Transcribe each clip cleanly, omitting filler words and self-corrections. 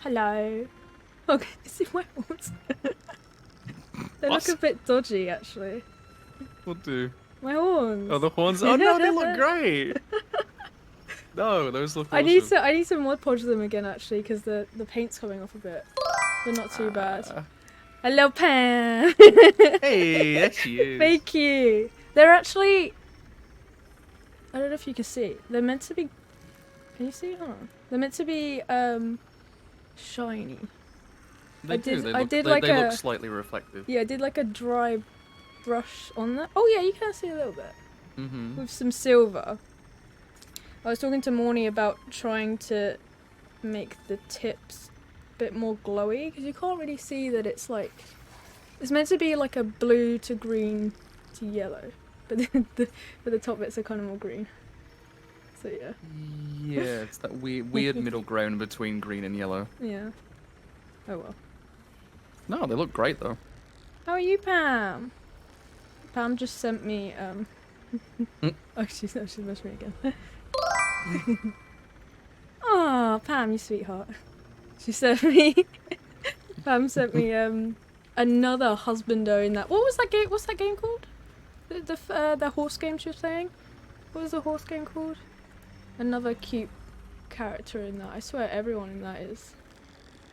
Hello. Okay, see my horns. They look a bit dodgy, actually. What do? My horns. Oh, the horns. Oh no, they look great. No, those look awesome. I need to mod podge them again, actually, because the paint's coming off a bit. They're not too bad. Hello, Pam. Hey, there she is. Thank you. They're actually. I don't know if you can see. They're meant to be. Can you see? Oh, they're meant to be shiny. They They look slightly reflective. Yeah, I did like a dry brush on that. Oh yeah, you can see a little bit. With some silver. I was talking to Morny about trying to make the tips a bit more glowy because you can't really see that it's like it's meant to be like a blue to green to yellow, but the top bits are kind of more green. So yeah. Yeah, it's that weird middle ground between green and yellow. Yeah. Oh well. No, they look great though. How are you, Pam? Pam just sent me Oh, she's messaged me again. Oh, Pam, you sweetheart. She sent me. Pam sent me another husbando in that. What was that game? What's that game called? The horse game she was playing. What was the horse game called? Another cute character in that. I swear everyone in that is.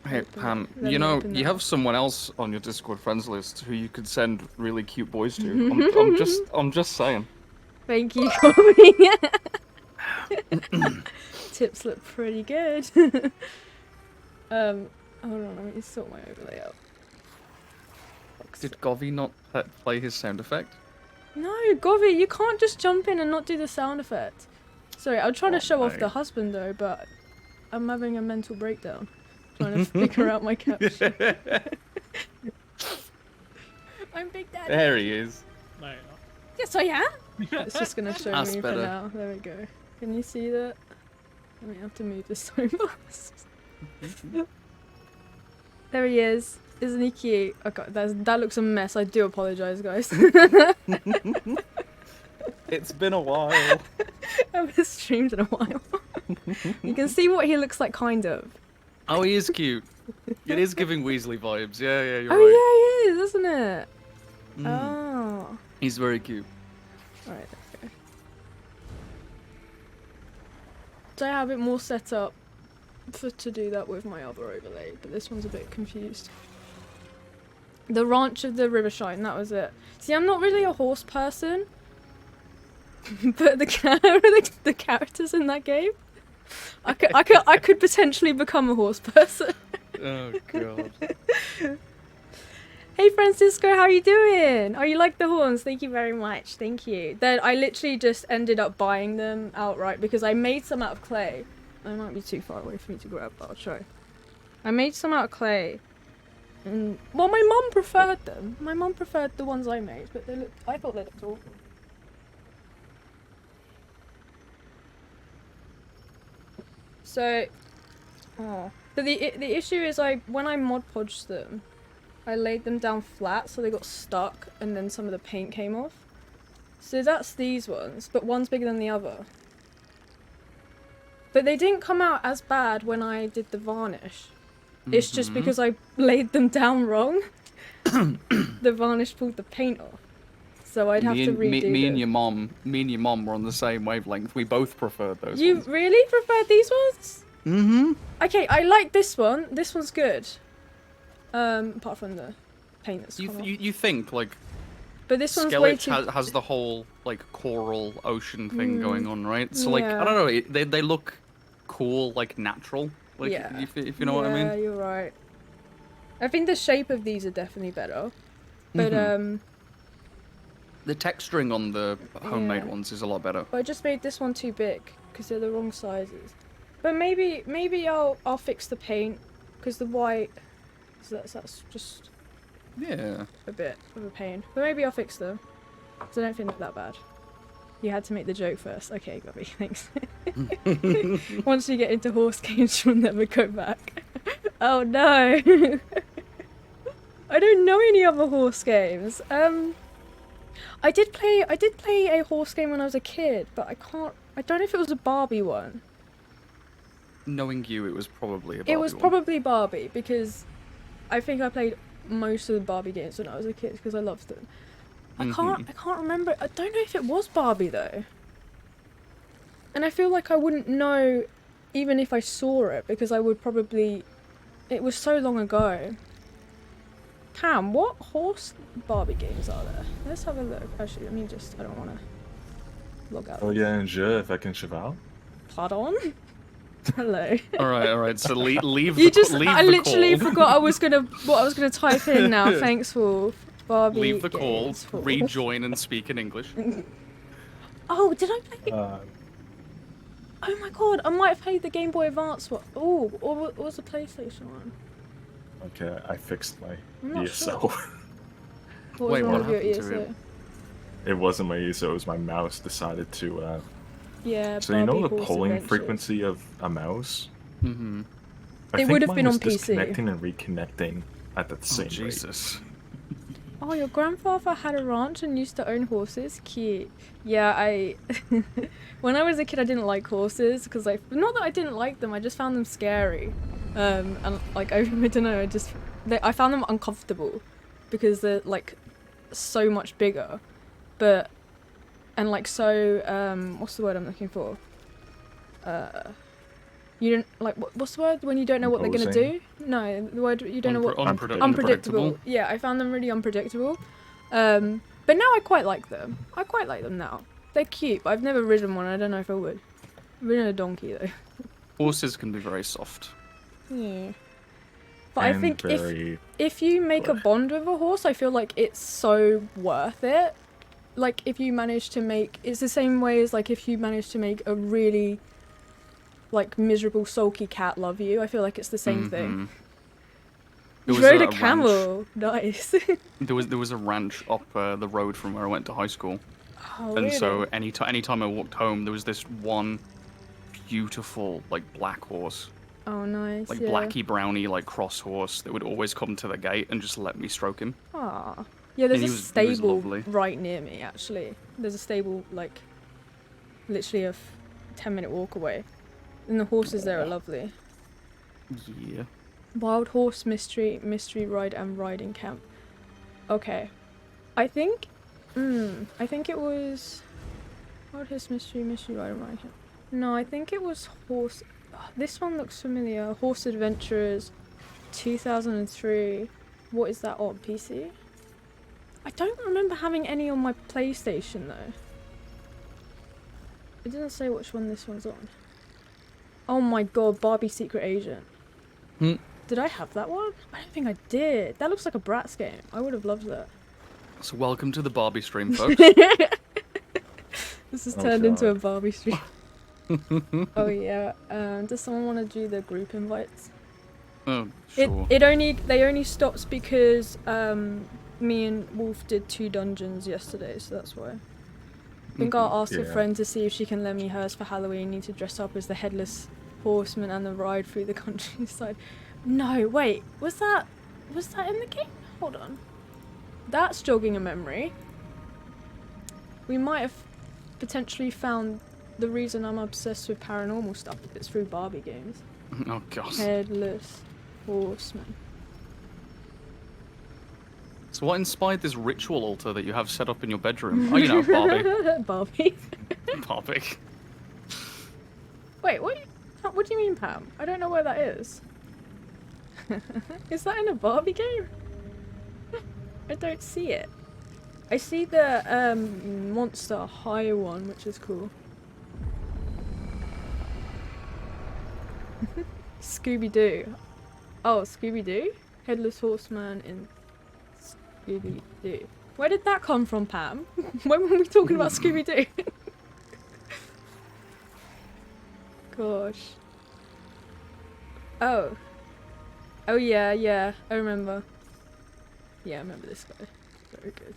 Hey Pam, you know you have someone else on your Discord friends list who you could send really cute boys to. I'm just saying. Thank you, Colby. Tips look pretty good. Hold on, let me sort my overlay out. Did Govy not play his sound effect? No, Govy, you can't just jump in and not do the sound effect. Sorry, I'm trying to show off the husband though, but I'm having a mental breakdown. Trying to figure out my caption. I'm Big Daddy. There he is. No, you're not. Yes, I am. It's just gonna show That's me better. for now. There we go. Can you see that? I mean, I have to move this so fast. There he is. Isn't he cute? Okay, that looks a mess. I do apologize, guys. It's been a while. I haven't streamed in a while. You can see what he looks like, kind of. Oh, he is cute. It is giving Weasley vibes. Yeah, you're right. Oh yeah, he is, isn't it? Oh. He's very cute. Alright, okay. So I have it more set up to do that with my other overlay, but this one's a bit confused. The Ranch of the Rivershine, that was it. See, I'm not really a horse person, but the characters in that game, I could potentially become a horse person. Oh god. Hey Francisco, how you doing? Oh, you like the horns? Thank you very much. Thank you. Then I literally just ended up buying them outright because I made some out of clay. They might be too far away for me to grab, but I'll try. I made some out of clay. And, well, my mum preferred them. My mum preferred the ones I made, but I thought they looked awful. So, but the issue is when I mod podged them, I laid them down flat so they got stuck and then some of the paint came off. So that's these ones, but one's bigger than the other. But they didn't come out as bad when I did the varnish. It's just because I laid them down wrong. The varnish pulled the paint off. So I'd have to redo me and your mom were on the same wavelength. We both preferred those You ones. really preferred these ones? Mm-hmm. Okay, I like this one. This one's good. Apart from the paint that's come off. You think, like, But this one's way Skelich too... has the whole, like, coral ocean thing going on, right? So, like, I don't know, they look cool, like, natural. Like, if you know what I mean? Yeah, you're right. I think the shape of these are definitely better. But, the texturing on the homemade ones is a lot better. I just made this one too big, because they're the wrong sizes. But maybe I'll fix the paint, because the white... So that's just... Yeah. A bit of a pain. But maybe I'll fix them. Because I don't think they're that bad. You had to make the joke first. Okay, Gobby, thanks. Once you get into horse games, you'll never go back. Oh no! I don't know any other horse games. I did play a horse game when I was a kid, but I don't know if it was a Barbie one. knowing you, it was probably a Barbie It was one. probably Barbie, because I think I played most of the Barbie games when I was a kid, because I loved them. I can't remember. I don't know if it was Barbie, though. And I feel like I wouldn't know even if I saw it, because I would probably... It was so long ago. Cam, what horse Barbie games are there? Let's have a look. Actually, let me just... I don't want to log out. Oh, il y a un jeu avec un cheval. Pardon? Hello. Alright, so leave You the just... leave I the literally call. forgot what I was gonna type in now. Thanks for Barbie Leave the call, games for... rejoin and speak in English. Oh, did I play... Oh my god, I might have played the Game Boy Advance one. Oh, or what was the PlayStation one? Okay, I fixed my I'm not ESO. sure. What was Wait, wrong what with your happened to ESO? It wasn't my ESO, it was my mouse decided to, Yeah, So you know Barbie the Horse polling Adventures. frequency of a mouse? Mm-hmm. I It think would have mine been was on PC. disconnecting and reconnecting at the same rate. Jesus. Oh, your grandfather had a ranch and used to own horses? Cute. Yeah, when I was a kid I didn't like horses, because not that I didn't like them, I just found them scary. And like, I don't know, I found them uncomfortable, because they're like so much bigger, and like so, what's the word I'm looking for? You don't, like, what's the word when you don't know what they're gonna do? No, the word, you don't know what... Unpredictable. Yeah, I found them really unpredictable. But now I quite like them. I quite like them now. They're cute, but I've never ridden one. I don't know if I would. I've ridden a donkey, though. Horses can be very soft. Yeah. But I think very... if you make a bond with a horse, I feel like it's so worth it. Like, if you manage to make... It's the same way as, like, if you manage to make a really... like, miserable, sulky cat love you. I feel like it's the same thing. You rode a camel. Nice. There was a ranch up the road from where I went to high school. Oh, and really? so anytime I walked home, there was this one beautiful, like, black horse. Oh, nice. Like, yeah. blacky brownie, like, cross horse that would always come to the gate and just let me stroke him. Aw. Yeah, there's And a he was stable lovely. right near me, actually. There's a stable, like, literally a 10-minute walk away. And the horses there are lovely. Yeah. Wild horse mystery ride and riding camp. Okay. I think it was Wild horse mystery ride and riding camp. No, I think it was horse... Oh, this one looks familiar. Horse Adventurers 2003. What is that on PC? I don't remember having any on my PlayStation though. It doesn't say which one this one's on. Oh my god, Barbie Secret Agent. Did I have that one? I don't think I did. That looks like a Bratz game. I would have loved that. So welcome to the Barbie stream, folks. This has turned into a Barbie stream. Oh yeah. Does someone want to do the group invites? Oh, sure. They only stopped because me and Wolf did 2 dungeons yesterday, so that's why. I think I'll ask a friend to see if she can lend me hers for Halloween. Need to dress up as the Headless Horseman and the ride through the countryside. No, wait, was that in the game? Hold on. That's jogging a memory. We might have potentially found the reason I'm obsessed with paranormal stuff. It's through Barbie games. Oh god. Headless Horseman. So what inspired this ritual altar that you have set up in your bedroom? Oh, you know, Barbie. Barbie. Barbie. Wait, what do you mean, Pam? I don't know where that is. Is that in a Barbie game? I don't see it. I see the Monster High one, which is cool. Scooby-Doo. Oh, Scooby-Doo? Headless Horseman in Scooby-Doo. Where did that come from, Pam? When were we talking about Scooby-Doo? Gosh. Oh. Oh yeah, yeah. I remember. Yeah, I remember this guy. Very good.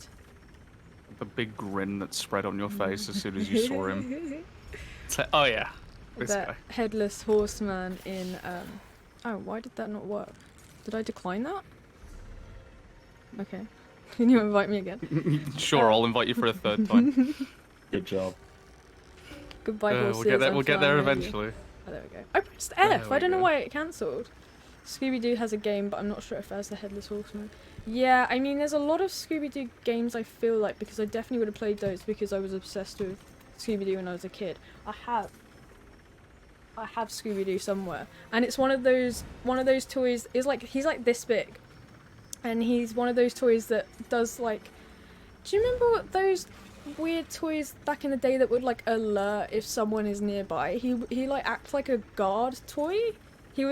The big grin that spread on your face as soon as you saw him. It's like, oh yeah, this guy. Headless Horseman in, Oh, why did that not work? Did I decline that? Okay. Can you invite me again? Sure, I'll invite you for a 3rd time. Good job. Goodbye, horses. We'll get there eventually. Oh, there we go. I pressed F. I don't know why it cancelled. Scooby-Doo has a game, but I'm not sure if it has the Headless Horseman. Yeah, I mean, there's a lot of Scooby-Doo games I feel like, because I definitely would have played those because I was obsessed with Scooby-Doo when I was a kid. I have Scooby-Doo somewhere, and it's one of those toys. Is like he's like this big, and he's one of those toys that does like. Do you remember what those weird toys back in the day that would like alert if someone is nearby? He like acts like a guard toy. He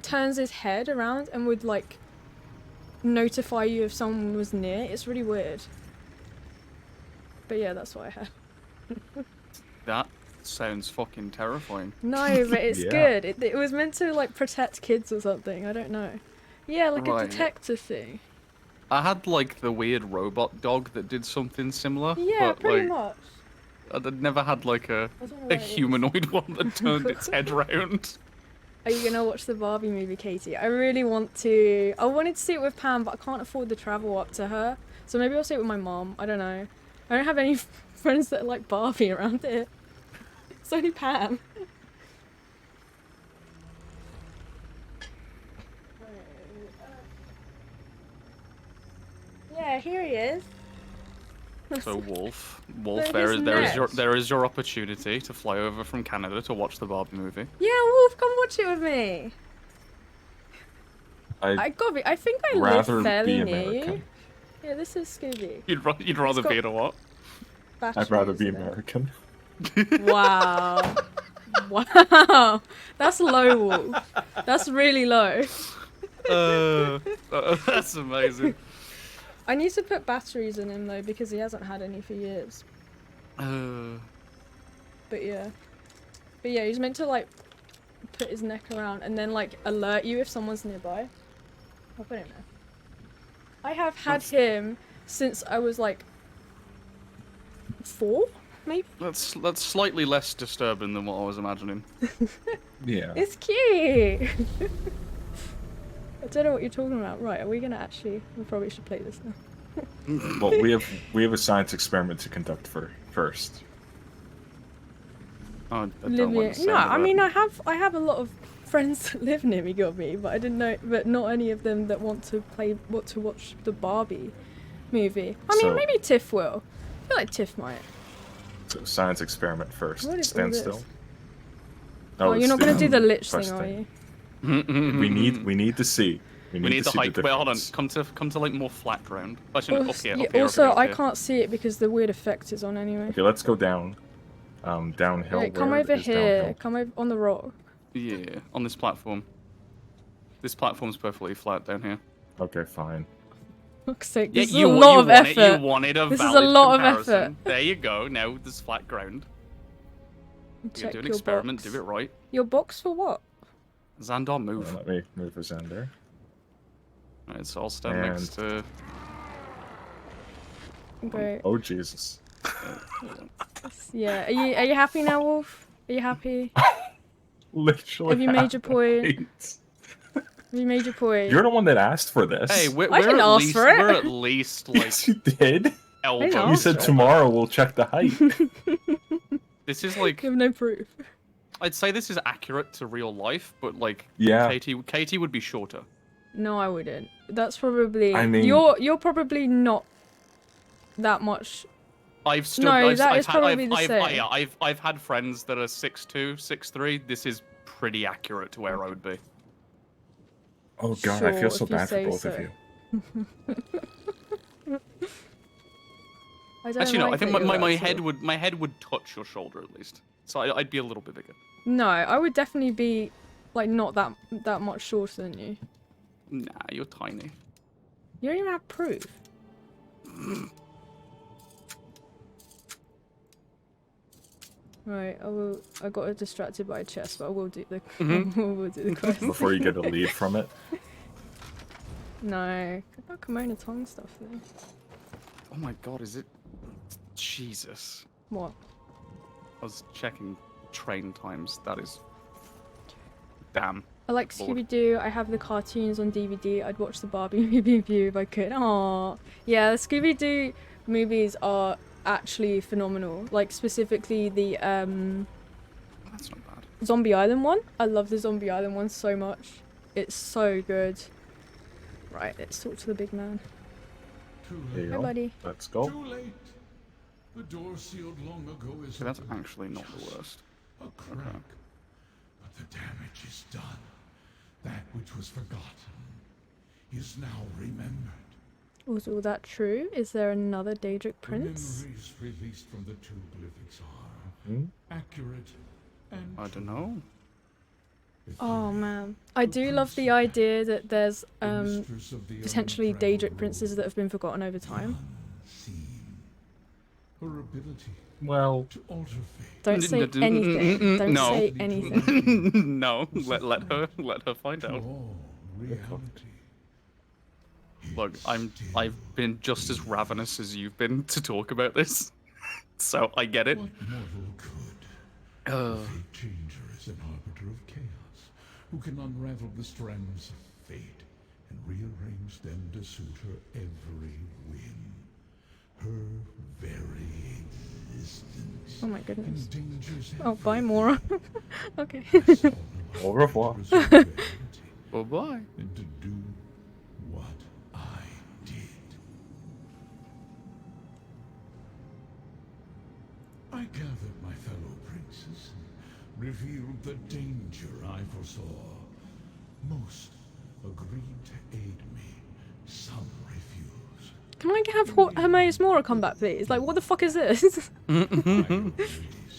turns his head around and would like notify you if someone was near. It's really weird. But yeah, that's what I had. That sounds fucking terrifying. No, but it's good. It was meant to like protect kids or something. I don't know. Yeah, like a detective thing. I had like the weird robot dog that did something similar. Yeah, but, pretty like, much. I'd never had like a humanoid one that turned its head round. Are you gonna watch the Barbie movie, Katie? I really want to. I wanted to see it with Pam, but I can't afford the travel up to her. So maybe I'll see it with my mom. I don't know. I don't have any friends that like Barbie around here. It's only Pam. Yeah, here he is. So Wolf, there is your opportunity to fly over from Canada to watch the Barbie movie. Yeah, Wolf, come watch it with me. I think I live fairly near you. Yeah, this is Scooby. You'd rather be in a what? I'd rather be American. Wow. Wow. That's low, Wolf. That's really low. That's amazing. I need to put batteries in him though because he hasn't had any for years. But yeah, he's meant to like put his neck around and then like alert you if someone's nearby. I'll put him there. I have had him since I was like 4, maybe. That's slightly less disturbing than what I was imagining. Yeah. It's cute. I don't know what you're talking about. Right, are we gonna actually... We probably should play this now. Well, we have a science experiment to conduct first. Oh, I don't want to say no, that. I mean I have a lot of friends that live near me, but I didn't know, but not any of them that want to watch the Barbie movie. I mean, maybe Tiff will. I feel like Tiff might. So science experiment first. What is Stand all still. this? Oh, you're not gonna do the lich thing, are you? we need to see. We need the to height. see Wait, hold on. Come to like more flat ground. Actually, no, up here. Also, I can't see it because the weird effect is on anyway. Okay, let's go down. Downhill. Right, come over here. Downhill? Come over on the rock. Yeah, on this platform. This platform's perfectly flat down here. Okay, fine. Fuck's sake, this is a lot of effort. You wanted a this valid is a lot comparison. of effort. There you go. Now there's flat ground. You do an experiment. Box. Do it right. Your box for what? Xandar, move. Let me move for Xander. Alright, so I'll stand next to... Great. Oh, Jesus. Yeah, are you happy now, Wolf? Are you happy? Literally. Have you made your point? Have you made your point? You're the one that asked for this. Hey, I didn't ask for it. We're at least like... Yes, you did. Elbow. You said tomorrow we'll check the height. This is like... You have no proof. I'd say this is accurate to real life, but like... Yeah. Katie would be shorter. No, I wouldn't. That's probably... I mean... You're probably not that much... I've stood... I've had friends that are 6'2", 6'3". This is pretty accurate to where I would be. Oh god, sure, I feel so if you bad for say both so. of you. Actually, no. I think my head would touch your shoulder at least, so I'd be a little bit bigger. No, I would definitely be like not that much shorter than you. Nah, you're tiny. You don't even have proof. Right, I got distracted by a chest, but I will do the we'll do the quest. Before you get a lead from it. No, about Kimono tongue stuff though. Oh my god, is it? Jesus. What? I was checking train times. That is. Damn. I like Scooby-Doo. I have the cartoons on DVD. I'd watch the Barbie movie with you if I could. Aww. Yeah, the Scooby-Doo movies are actually phenomenal. Like specifically the That's not bad. Zombie Island one. I love the Zombie Island one so much. It's so good. Right, let's talk to the big man. Hi, buddy. Let's go. Too late. The door sealed long ago is So that's open. actually not the worst. A crack. But the damage is done. That which was forgotten is now remembered. Was all that true? Is there another Daedric Prince? The memories released from the two glyphics are accurate and I don't know. Oh man, I do love the idea that there's mistress of the potentially untraveled Daedric princes that have been forgotten over time. unseen. Her ability Well, to alter fate. Don't say anything. Don't No. say anything. No, let her find out. All reality. Look, I've been just as ravenous as you've been to talk about this, so I get it. What mortal could? The fate changer is an arbiter of chaos, who can unravel the strands of fate and rearrange them to suit her every whim. Her very existence Oh my goodness. endangers Oh, bye, Mora. Okay. au revoir. Bye bye. And to do what I did. I gathered my fellow princes and revealed the danger I foresaw. Most agreed to aid me, some refused. Can I have Herma-Mora come back, please? Like, what the fuck is this? I erased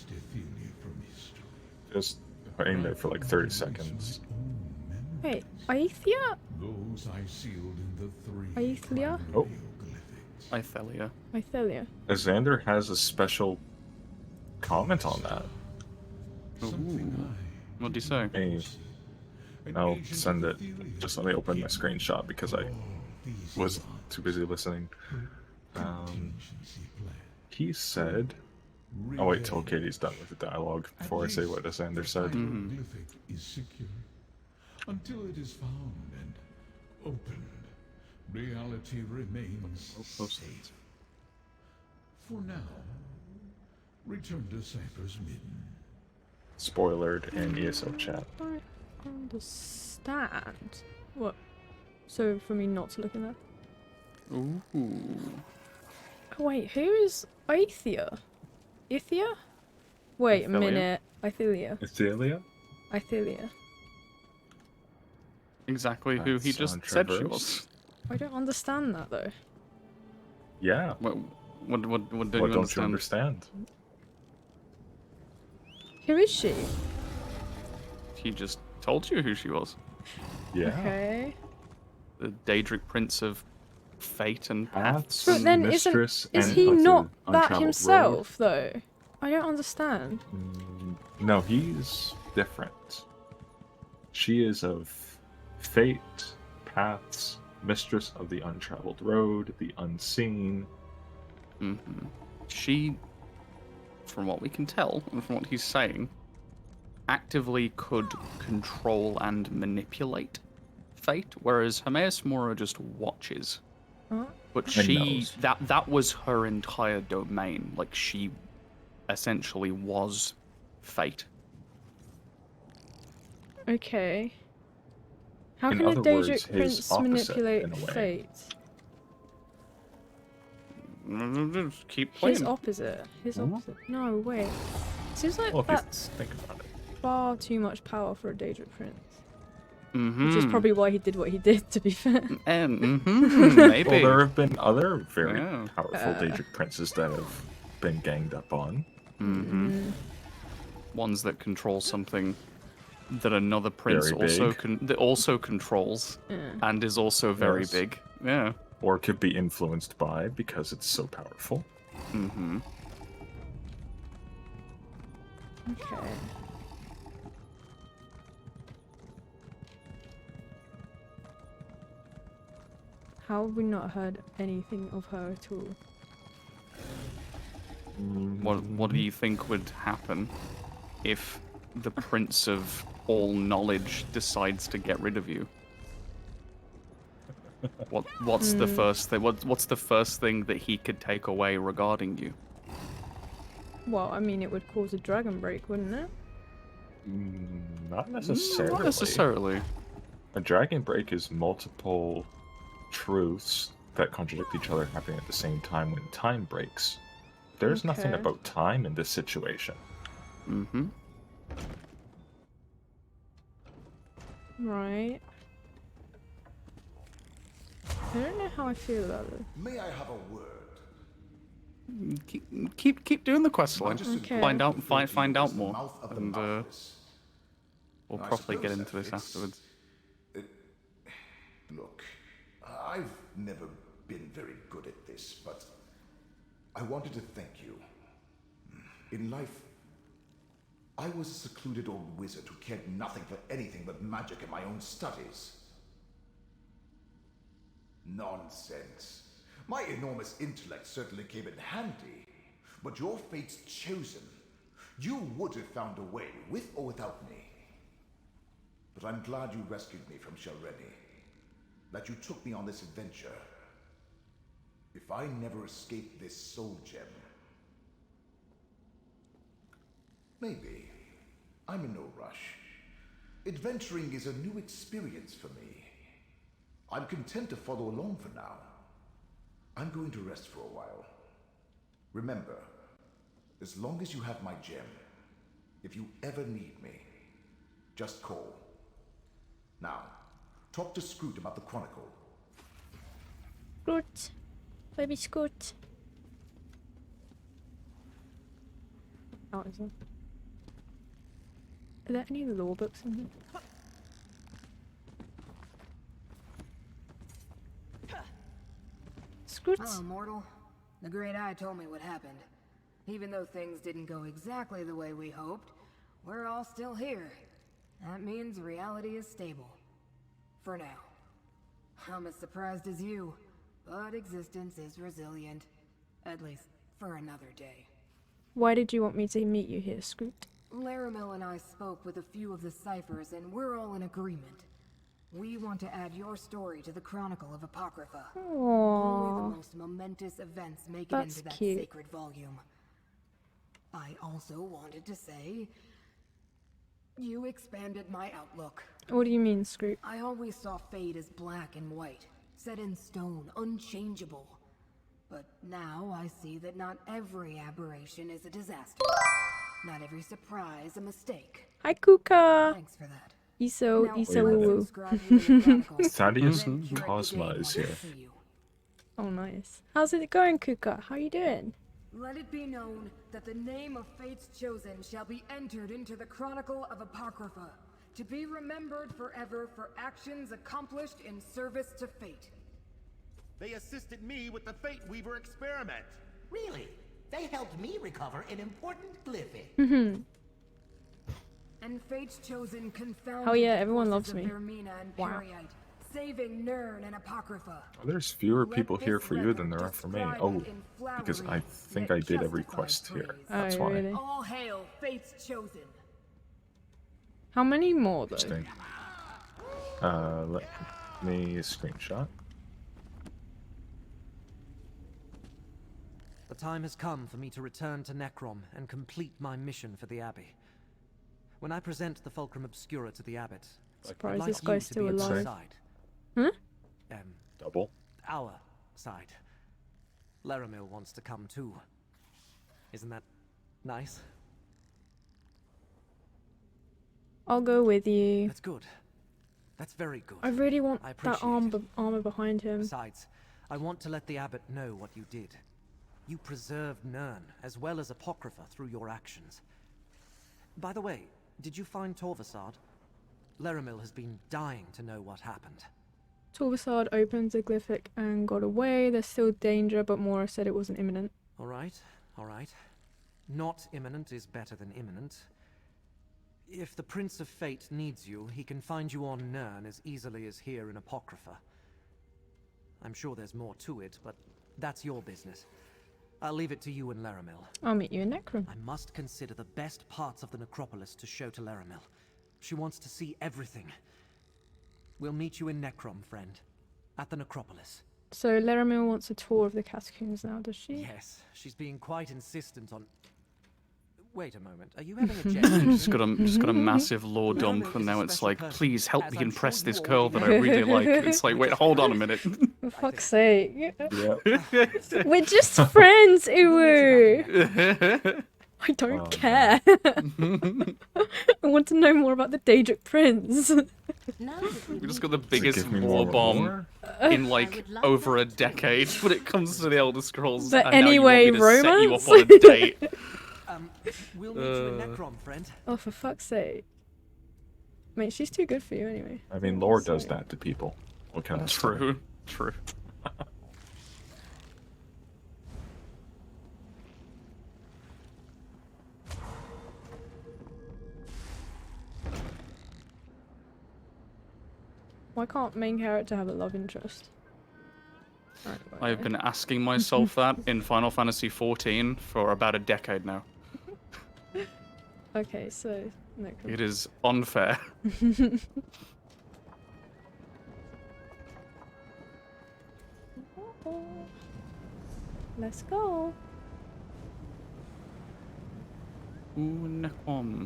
Ophelia from history. Just hang there for like 30 seconds. Wait, Aethia? Those I sealed in the three Aethia? Oh. glyphics. Ithelia. Ithelia. Xander has a special comment on that. Something What do you say? Hey, I'll send it. Just let me open my screenshot because I was too busy listening. He said... I'll wait till Katie's done with the dialogue before I say what Xander said. Glyphic is secure until it is found and opened. Reality remains safe. For now, return to Cypher's Midden. Spoilered in ESO chat. I understand. What? So, for me not to look at that? Ooh. Oh, wait, who is Aethia? Ithia? Wait a Ithelia? minute. Ithelia. Ithelia? Ithelia. Exactly who he That's just on said she Traverse. was. I don't understand that though. Yeah. What don't What you don't you understand? understand? Who is she? He just told you who she was. Yeah. Okay. The Daedric Prince of Fate and Paths. But then Mistress is and he of the not that Untraveled himself though? I don't understand. No, he's different. She is of Fate, Paths, Mistress of the Untraveled Road, the Unseen. She, from what we can tell and from what he's saying, actively could control and manipulate fate, whereas Herma-Mora just watches. Huh? But And she, knows. that was her entire domain. Like, she essentially was fate. Okay. How In can a other words, Daedric his prince opposite, manipulate in a way. fate? Just keep His playing. opposite. His Hmm? opposite. No, wait. Seems like Well, if you that's think about it. far too much power for a Daedric prince. Mm-hmm. Which is probably why he did what he did, to be fair. And maybe. Well, there have been other very Yeah. powerful Daedric princes that have been ganged up on. Ones that control something that another prince Very also big. that also controls and is also very Yes. big. Yeah. Or could be influenced by because it's so powerful. Mm-hmm. Okay. How have we not heard anything of her at all? What do you think would happen if the Prince of All Knowledge decides to get rid of you? What's the first thing? What's the first thing that he could take away regarding you? Well, I mean, it would cause a dragon break, wouldn't it? Not necessarily. Not necessarily. A dragon break is multiple truths that contradict each other happening at the same time when time breaks. There's nothing Okay. about time in this situation. Mm-hmm. Right. I don't know how I feel about this. May I have a word? Keep doing the quest line. Okay. Find out The more, mouth of the and mouthless. we'll I properly get suppose into that this fits. afterwards. Look, I've never been very good at this, but I wanted to thank you. In life, I was a secluded old wizard who cared nothing for anything but magic and my own studies. Nonsense. My enormous intellect certainly came in handy, but your fate's chosen. You would have found a way, with or without me. But I'm glad you rescued me from Shalreni, that you took me on this adventure. If I never escaped this soul gem, maybe. I'm in no rush. Adventuring is a new experience for me. I'm content to follow along for now. I'm going to rest for a while. Remember, as long as you have my gem, if you ever need me, just call. Now, talk to Scroot about the Chronicle. Scoot. Baby Scoot. Oh, is there? Are there any law books in here? Scoot. Hello, mortal. The Great Eye told me what happened. Even though things didn't go exactly the way we hoped, we're all still here. That means reality is stable. For now. I'm as surprised as you, but existence is resilient. At least for another day. Why did you want me to meet you here, Scoot? Laramil and I spoke with a few of the ciphers, and we're all in agreement. We want to add your story to the Chronicle of Apocrypha. Only Aww. the most momentous events make it That's into that cute. sacred volume. I also wanted to say, you expanded my outlook. What do you mean, Scoot? I always saw fate as black and white, set in stone, unchangeable. But now I see that not every aberration is a disaster. Not every surprise a mistake. Hi, Kuka. Thanks for that. ESO, Now, ESO let's woo woo. inscribe you in the Chronicle, Thaddeus then curate the Cosma game is once here. for you. Oh, nice. How's it going, Kuka? How you doing? Let it be known that the name of Fate's Chosen shall be entered into the Chronicle of Apocrypha, to be remembered forever for actions accomplished in service to fate. They assisted me with the Fate Weaver experiment. Really? They helped me recover an important glyphic. Mm-hmm. And Fate's Chosen confounded Oh, yeah, the everyone forces loves of me. Vaermina and Wow. Peryite, saving Nirn and Apocrypha. There's fewer Let people here this for you than there record are for me. describe Oh, it in because I flowery think yet I did every justified quest here. praise. That's Oh, why. really? All hail Fate's Chosen. How many more, though? Interesting. Let me screenshot. The time has come for me to return to Necrom and complete my mission for the Abbey. When I present the Fulcrum Obscura to the Abbot, I'd Surprised like this you guy's to still be at my alive. side. Huh? Double. Our side. Laramil wants to come too. Isn't that nice? I'll go with you. That's good. That's very good. I really want I that appreciate it. armor behind him. Besides, I want to let the Abbot know what you did. You preserved Nirn, as well as Apocrypha, through your actions. By the way, did you find Torvasad? Laramil has been dying to know what happened. Torvasad opens the glyphic and got away. There's still danger, but Mora said it wasn't imminent. Alright, alright. Not imminent is better than imminent. If the Prince of Fate needs you, he can find you on Nirn as easily as here in Apocrypha. I'm sure there's more to it, but that's your business. I'll leave it to you and Laramil. I'll meet you in Necrom. I must consider the best parts of the necropolis to show to Laramil. She wants to see everything. We'll meet you in Necrom, friend. At the necropolis. So Laramil wants a tour of the catacombs now, does she? Yes, she's being quite insistent on... Wait a moment. Are you having a gestation? just got a massive lore dump, and now it's like, please help me impress this girl that I really like. It's like, wait, hold on a minute. For fuck's sake. Yeah. We're just friends, Uwu. I don't care. I want to know more about the Daedric Prince. We just got the biggest Give me war more bomb lore? in like over a decade when it comes to the Elder Scrolls. But and now you want anyway, me to set you romance? up on a date. We'll meet you in Necrom, friend. Oh, for fuck's sake. Mate, she's too good for you anyway. I mean, lore does that to people. What can I say? True. Why can't main character have a love interest? Right, I've been asking myself that in Final Fantasy XIV for about a decade now. Okay, so Necrom. It is unfair. Let's go. Ooh, Necrom.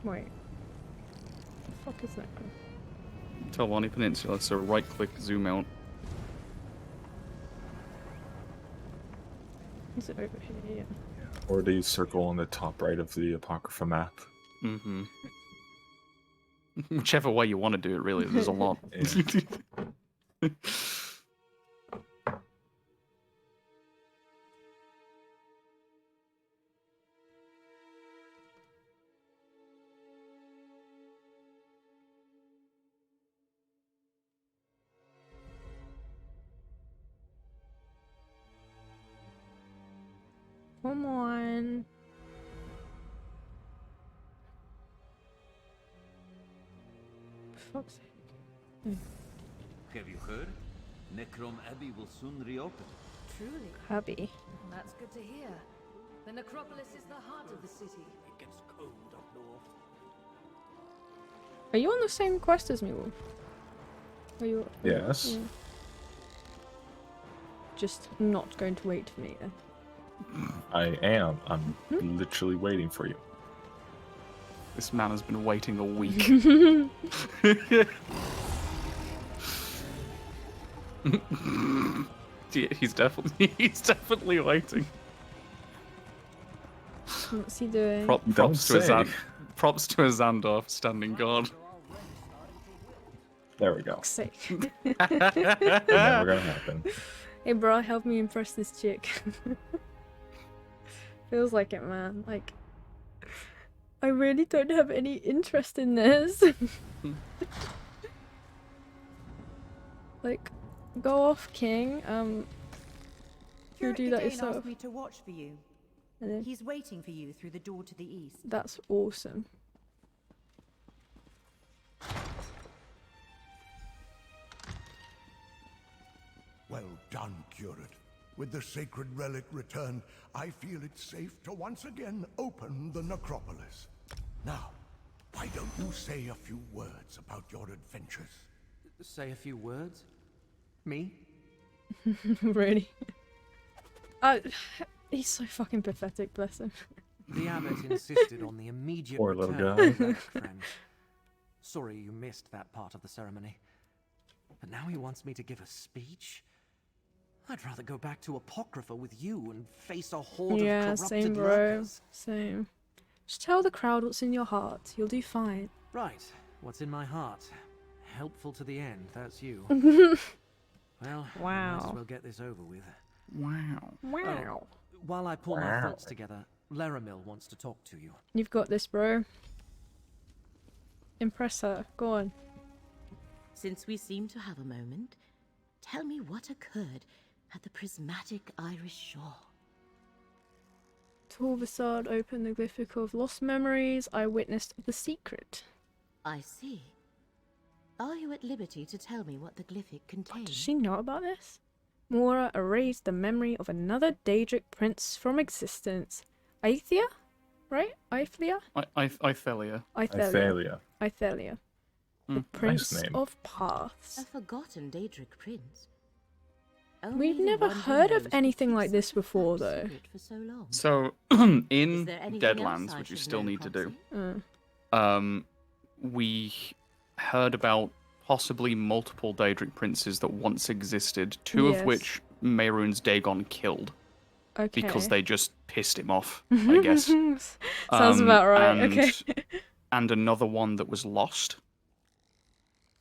Wait. The fuck is Necrom? Telvanni Peninsula, so right click, zoom out. Is it over here? Yeah. Or do you circle on the top right of the Apocrypha map? Mm-hmm. Whichever way you want to do it, really, there's a lot. Yeah. Come on. For fuck's sake. Have you heard? Necrom Abbey will soon reopen. Truly. Happy. That's good to hear. The necropolis is the heart of the city. It gets cold up north. Are you on the same quest as me, Wolf? Are you? Yes. Yeah. Just not going to wait for me then. I am. I'm literally waiting for you. This man has been waiting a week. Yeah, he's definitely waiting. What's he doing? Props to a Xandar for standing guard. There we go. Fuck's sake. Never gonna happen. Hey bro, help me impress this chick. Feels like it, man. Like, I really don't have any interest in this. Like, go off, King. You do that yourself. Asked me to watch for you. He's waiting for you through the door to the east. That's awesome. Well done, Curate. With the sacred relic returned, I feel it's safe to once again open the necropolis. Now, why don't you say a few words about your adventures? Say a few words? Me? Really? He's so fucking pathetic, bless him. The abbot insisted on the immediate Poor little return guy. of the friend. Sorry you missed that part of the ceremony. But now he wants me to give a speech? I'd rather go back to Apocrypha with you and face a horde of corrupted same, bro. lurkers. Same. Just tell the crowd what's in your heart. You'll do fine. Right. What's in my heart? Helpful to the end, that's you. Well, I might as well get this over with. Wow. Wow. While I pull my thoughts together, Laramil wants to talk to you. You've got this, bro. Impress her. Go on. Since we seem to have a moment, tell me what occurred at the prismatic Irish shore. Torvasad opened the glyphic of lost memories. I witnessed the secret. I see. Are you at liberty to tell me what the glyphic contains? Does she know about this? Mora erased the memory of another Daedric prince from existence. Aethia? Right? Aethlia? Ithelia. Ithelia. Ithelia. The Prince nice name. of Paths. A forgotten Daedric prince. We've never heard of anything like this before, though. So, in Deadlands, which you still need to do, we heard about possibly multiple Daedric princes that once existed, two of which Mehrunes Dagon killed. Okay. Because they just pissed him off, I guess. Sounds about right, okay. And another one that was lost.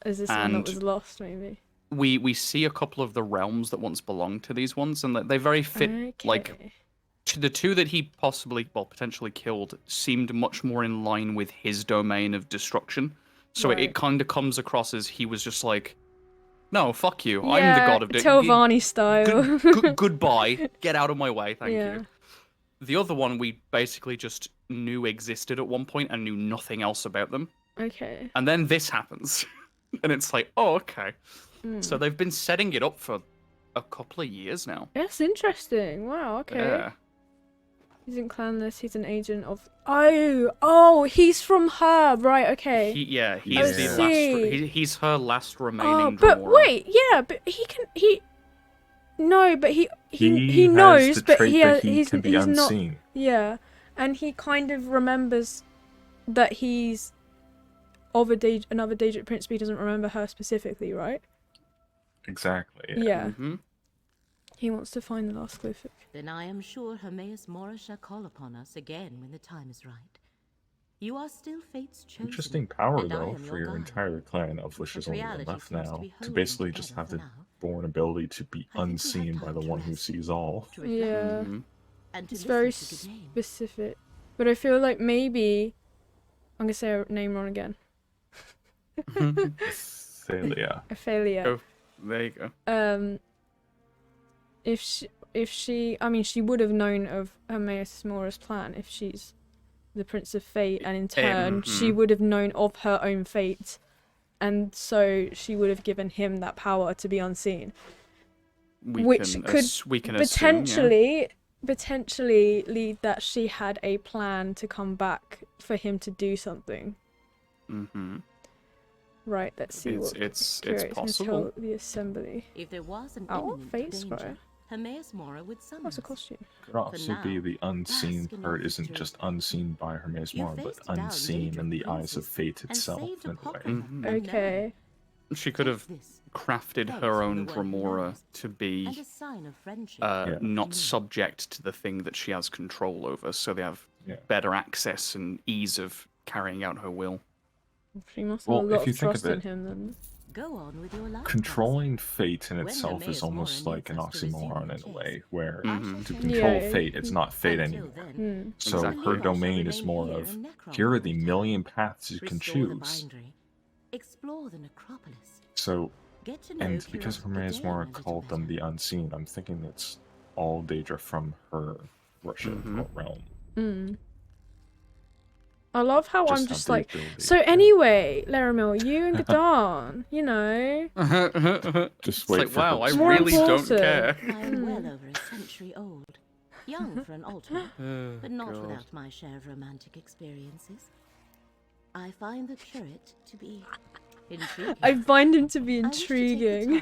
Is this one that was lost, maybe? We see a couple of the realms that once belonged to these ones, and they very fit, like, the two that he potentially killed seemed much more in line with his domain of destruction. So it kind of comes across as he was just like, no, fuck you. I'm the god of Telvanni style. Goodbye. Get out of my way. Thank you. The other one we basically just knew existed at one point and knew nothing else about them. Okay. And then this happens. And it's like, oh, okay. So they've been setting it up for a couple of years now. That's interesting. Wow, okay. Yeah. He's in clanless, he's an agent of... Oh, he's from her. Right, okay. He's her last remaining but Dremora. wait, but he knows, but he's unseen. not... Yeah, and he kind of remembers that he's of another Daedric prince, but he doesn't remember her specifically, right? Exactly, yeah. He wants to find the last glyphic. Then I am sure Herma-Mora shall call upon us again when the time is right. You are still Fate's chosen. Interesting power, though, for your entire clan, of which is only one left now, to basically just have the born ability to be unseen by the one who sees all. Yeah. It's very specific. But I feel like maybe... I'm going to say her name wrong again. Ophelia. Ophelia. Oh, there you go. If she, I mean, she would have known of Herma-Mora's plan if she's the Prince of Fate, and in turn, she would have known of her own fate, and so she would have given him that power to be unseen, which could potentially lead that she had a plan to come back for him to do something. Right, let's see what it's possible. The assembly. If there was an face danger, Herma-Mora would summon. What's the costume? Could also be the unseen part isn't just unseen by Herma-Mora, but unseen in the eyes of fate itself in a way. Okay. She could have crafted her own Dremora to be not subject to the thing that she has control over, so they have better access and ease of carrying out her will. She must have a lot of trust in him then. Go on with your life. Controlling fate in itself is almost like an oxymoron in a way, where to control fate, it's not fate anymore. So her domain is more of, here are the million paths you can choose. Explore the necropolis. So, and because Herma-Mora called them the unseen, I'm thinking it's all Daedra from her Russian realm. I love how I'm just like, so anyway, Laramil, you and G'dan, you know. Just wait for wow, I really don't care. I'm well over a century old. Young for an altar, but not without my share of romantic experiences. I find the curate to be intriguing. I find him to be intriguing.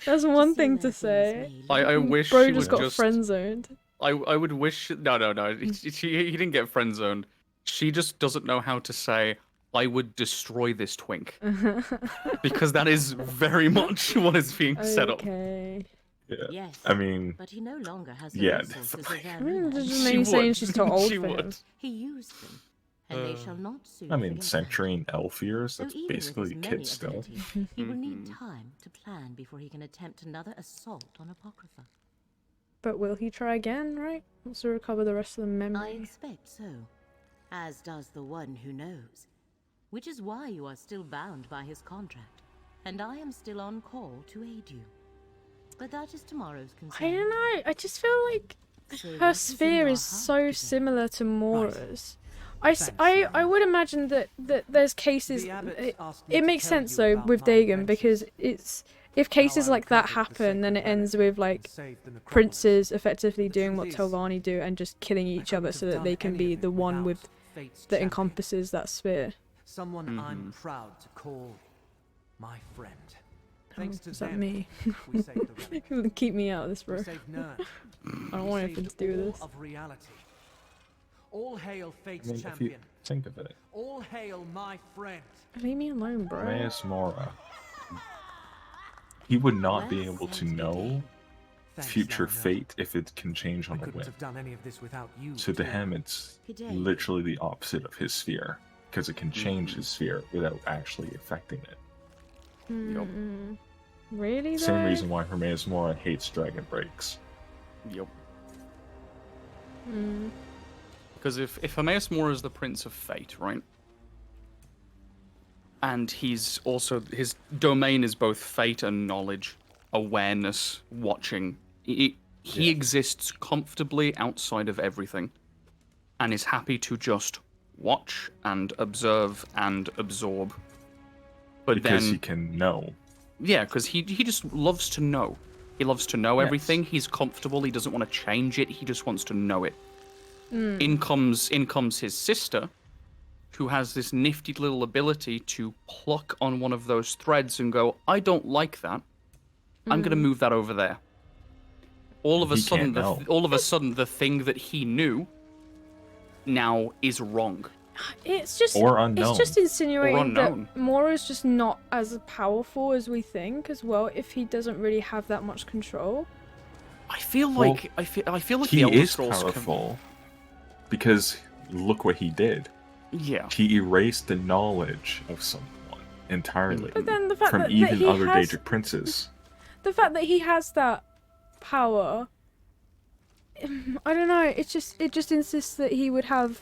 That's one thing to say. I wish Bro she just would got friend-zoned. I would wish... No. He didn't get friend-zoned. She just doesn't know how to say, I would destroy this twink. Because that is very much what is being set up. Yeah. Yes, I mean... But he no longer has the Doesn't resources of Vaermina. saying she's too old she for would. him. He used them, and they shall not soon I mean, forget century and elf years, that. that's So even with basically his many kids still. abilities, he will need time to plan before he can attempt another assault on Apocrypha. But will he try again, right? Wants to recover the rest of the memory. I expect so, as does the one who knows. Which is why you are still bound by his contract, and I am still on call to aid you. But that is tomorrow's concern. I don't know, I just feel like her sphere is so similar to Mora's. I would imagine that there's cases... It makes sense, though, with Dagon, because if cases like that happen, then it ends with, like, princes effectively doing what Telvanni do and just killing each other so that they can be the one with that encompasses that sphere. Someone I'm proud to call my friend. Thanks to Is that them, me? we saved the relic. Keep me out of this, bro. We saved Nern. I don't want anything to do with this. Of reality. All hail Fate's I mean, if champion. you think of it. All hail my friend. Leave me alone, bro. Herma-Mora. He would not be able to know future fate if it can change on a whim. So to him, it's literally the opposite of his sphere, because it can change his sphere without actually affecting it. Yep. Really, though? Same reason why Herma-Mora hates dragon breaks. Yep. Because if Herma-Mora is the Prince of Fate, right? And he's also, his domain is both fate and knowledge, awareness, watching. He exists comfortably outside of everything, and is happy to just watch and observe and absorb. But because then, he can know. Yeah, because he just loves to know. He loves to know everything. He's comfortable. He doesn't want to change it. He just wants to know it. In comes his sister, who has this nifty little ability to pluck on one of those threads and go, I don't like that. I'm going to move that over there. All of a sudden, the thing that he knew now is wrong. It's just or unknown. It's just insinuating that Mora's just not as powerful as we think as well. If he doesn't really have that much control, I feel like I feel like he the Elder is Scrolls powerful because look what he did. Yeah, he erased the knowledge of someone entirely. But then the fact from that even he other has, Daedric princes. The fact that he has that power, I don't know. It just insists that he would have.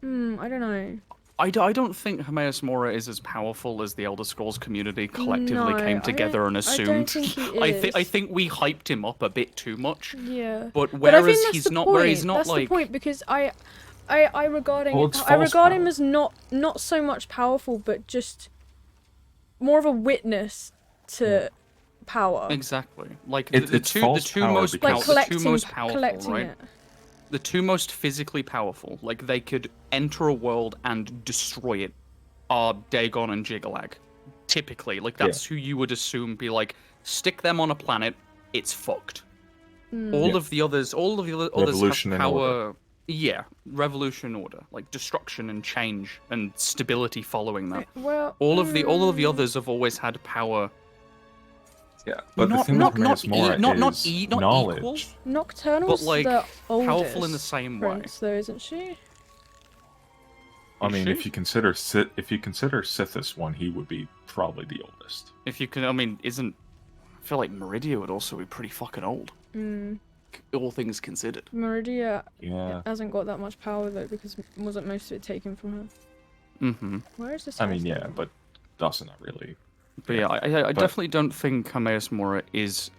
I don't know. I don't think Herma-Mora is as powerful as the Elder Scrolls community collectively came together and assumed. I don't think he is. I think we hyped him up a bit too much. Yeah. But whereas I think he's not, where he's not that's like. That's the point, because I regard him as not so much powerful, but just more of a witness to power. Exactly. Like the two most powerful, right? The two most physically powerful, like they could enter a world and destroy it, are Dagon and Jiggalag. Typically, like that's who you would assume be like, stick them on a planet, it's fucked. All of the others have power. Yeah, revolution order, like destruction and change and stability following that. Well, all of the others have always had power. Yeah, but the thing with Herma-Mora is knowledge. Equal, Nocturnal's but like the oldest powerful in the same way. Though, isn't she? I mean, if you consider Sithis one, he would be probably the oldest. If you can, I mean, I feel like Meridia would also be pretty fucking old. All things considered. Meridia hasn't got that much power though, because wasn't most of it taken from her? Where is this? I mean, yeah, but Dawson not really. But yeah, I definitely don't think Herma-Mora is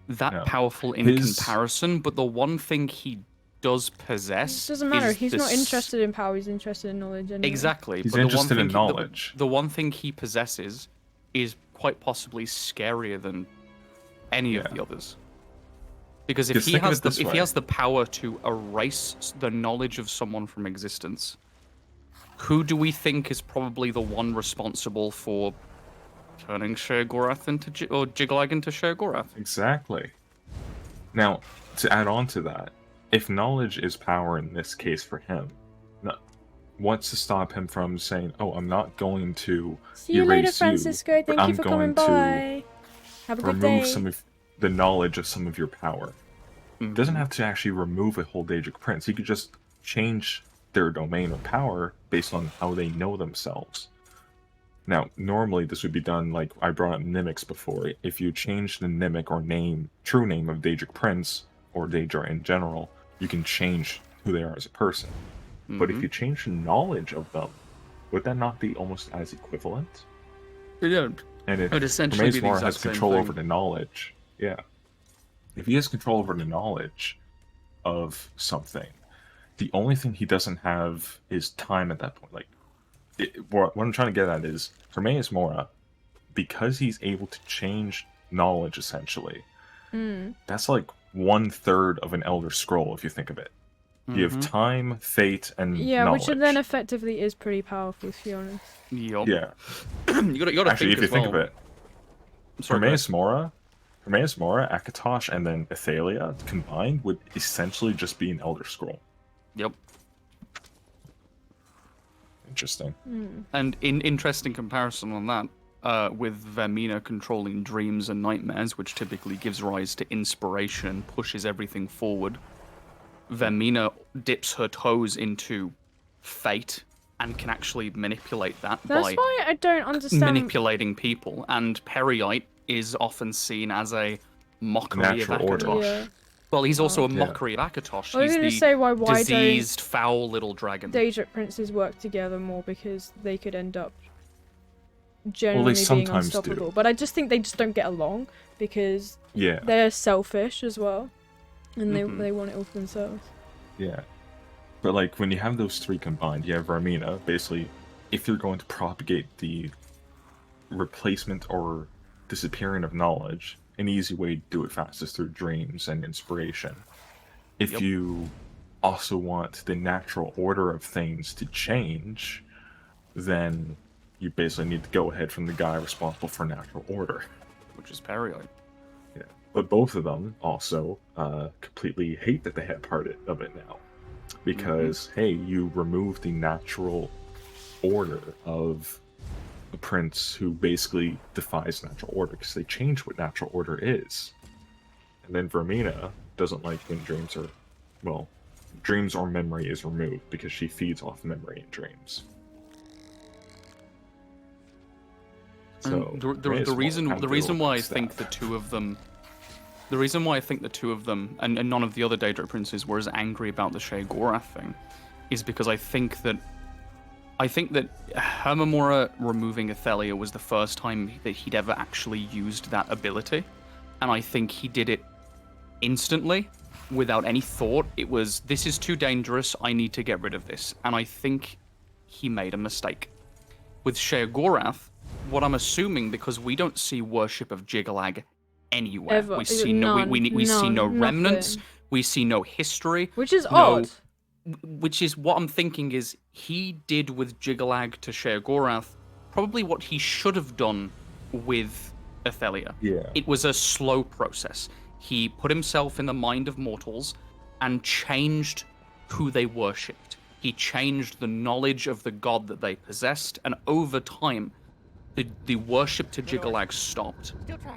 that powerful in comparison, but the one thing he does possess... It doesn't matter, he's not interested in power, he's interested in knowledge anyway. Exactly. He's interested in knowledge. The one thing he possesses is quite possibly scarier than any of the others. Because if he has the power to erase the knowledge of someone from existence, who do we think is probably the one responsible for turning Sheogorath into Jiggalag into Sheogorath? Exactly. Now, to add on to that, if knowledge is power in this case for him, what's to stop him from saying, "Oh, I'm not going to See you later, erase Francisco. Thank you for coming by. Have a good day." Remove some of the knowledge of some of your power. Doesn't have to actually remove a whole Daedric prince. He could just change their domain of power based on how they know themselves. Now, normally this would be done like I brought up Mimics before. If you change the Mimic or true name of Daedric Prince, or Daedra in general, you can change who they are as a person. But if you change the knowledge of them, would that not be almost as equivalent? Yeah. And if Herma-Mora has control over the knowledge, if he has control over the knowledge of something, the only thing he doesn't have is time at that point. Like, what I'm trying to get at is, Herma-Mora, because he's able to change knowledge, essentially, that's like 1/3 of an Elder Scroll, if you think of it. You have time, fate, and knowledge. Which then effectively is pretty powerful, to be honest. Yeah. You gotta actually, think if you think of it, Herma-Mora, Akatosh, and then Athalia combined would essentially just be an Elder Scroll. Yep. Interesting. And in interesting comparison on that, with Vaermina controlling dreams and nightmares, which typically gives rise to inspiration and pushes everything forward, Vaermina dips her toes into fate and can actually manipulate that That's by why I don't understand manipulating people. And Peryite is often seen as a mockery Natural of order. Akatosh. Yeah. Well, he's also a mockery of Akatosh. I was He's gonna the say why diseased, foul little dragon. Daedric princes work together more because they could end up generally being sometimes unstoppable. do. But I just think they just don't get along because they're selfish as well, and they want it all for themselves. Yeah. But like when you have those three combined, you have Vaermina. Basically, if you're going to propagate the replacement or disappearing of knowledge, an easy way to do it fast is through dreams and inspiration. If you also want the natural order of things to change, then you basically need to go ahead from the guy responsible for natural order, which is Peryite. Yeah, but both of them also completely hate that they had part of it now, because hey, you remove the natural order of a prince who basically defies natural order, because they change what natural order is. And then Vaermina doesn't like when dreams or memory is removed, because she feeds off memory and dreams. So the reason why I think the two of them, and none of the other Daedric princes were as angry about the Sheogorath thing, is because I think that Herma-Mora removing Athalia was the first time that he'd ever actually used that ability, and I think he did it instantly, without any thought. It was, this is too dangerous, I need to get rid of this, and I think he made a mistake. With Sheogorath, what I'm assuming, because we don't see worship of Jiggalag anywhere, Ever. we see we see no remnants, nothing. we see no history, Which is odd. Which is what I'm thinking is he did with Jiggalag to Sheogorath probably what he should have done with Athalia. Yeah. It was a slow process. He put himself in the mind of mortals and changed who they worshipped. He changed the knowledge of the god that they possessed, and over time, the worship to Jiggalag stopped,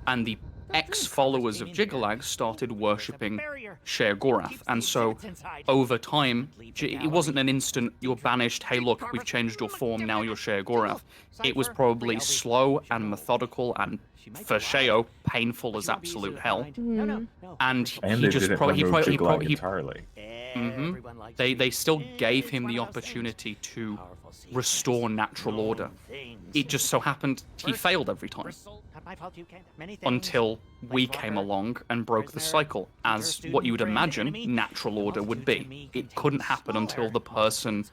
and the ex-followers of Jiggalag started worshipping Sheogorath. And so, over time, it wasn't an instant, you're banished, hey look, we've changed your form, now you're Sheogorath. It was probably slow and methodical, and for Sheo, painful as absolute hell. And he just probably entirely. They still gave him the opportunity to restore natural order. It just so happened he failed every time. Until we came along and broke the cycle, as what you would imagine natural order would be. It couldn't happen until the person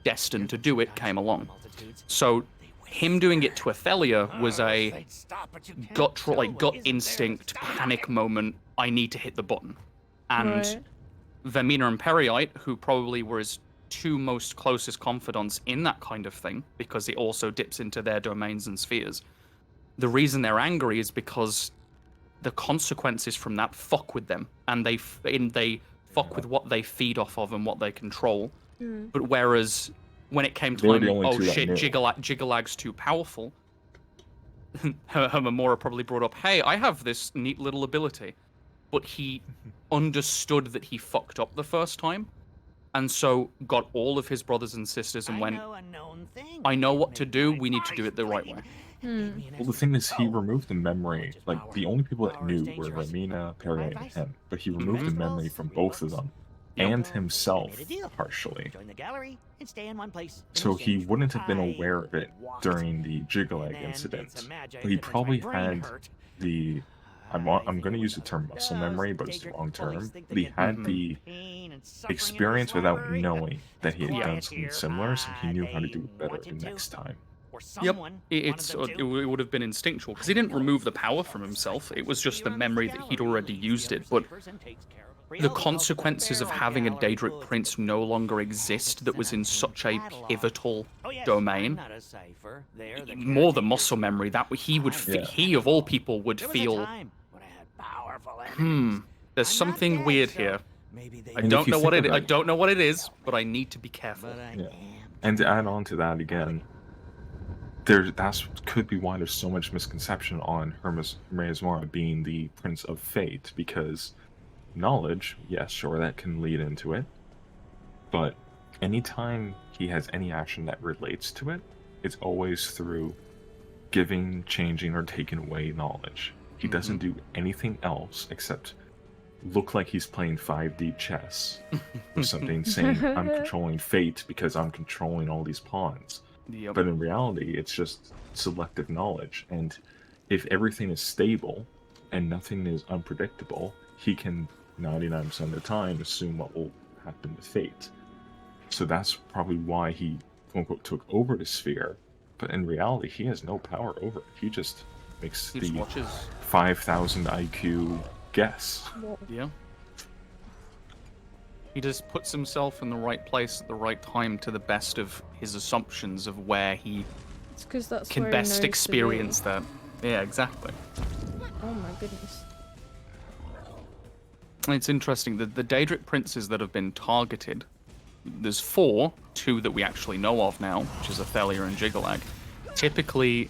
destined to do it came along. So him doing it to Athalia was a gut instinct, panic moment, I need to hit the button. And Vaermina and Peryite, who probably were his two most closest confidants in that kind of thing, because it also dips into their domains and spheres, the reason they're angry is because the consequences from that fuck with them, and they fuck with what they feed off of and what they control. But whereas when it came time, oh shit, Jiggalag's too powerful, Herma-Mora probably brought up, hey, I have this neat little ability. But he understood that he fucked up the first time, and so got all of his brothers and sisters and went, I know what to do, we need to do it the right way. Well, the thing is, he removed the memory. Like, the only people that knew were Vaermina, Peryite, and him. But he removed the memory from both of them, and himself, partially. So he wouldn't have been aware of it during the Jiggalag incident. But he probably had the... I'm going to use the term muscle memory, but it's the wrong term. But he had the experience without knowing that he had done something similar, so he knew how to do it better the next time. Yep, it would have been instinctual, because he didn't remove the power from himself, it was just the memory that he'd already used it, but the consequences of having a Daedric Prince no longer exist that was in such a pivotal domain, more than muscle memory, that he would, he of all people would feel, there's something weird here. I don't know what I don't know what it is, but I need to be careful. And to add on to that again, that could be why there's so much misconception on Herma-Mora being the Prince of Fate, because knowledge, yes, sure, that can lead into it, but anytime he has any action that relates to it, it's always through giving, changing, or taking away knowledge. He doesn't do anything else except look like he's playing 5D chess or something, saying, I'm controlling fate because I'm controlling all these pawns. But in reality, it's just selective knowledge, and if everything is stable and nothing is unpredictable, he can 99% of the time assume what will happen with fate. So that's probably why he, quote-unquote, took over the sphere, but in reality, he has no power over it. He just makes the 5,000 IQ guess. Yeah. He just puts himself in the right place at the right time to the best of his assumptions of where he can best experience that. Yeah, exactly. Oh my goodness. It's interesting that the Daedric princes that have been targeted, there's 4, 2 that we actually know of now, which is Athalia and Jiggalag. Typically,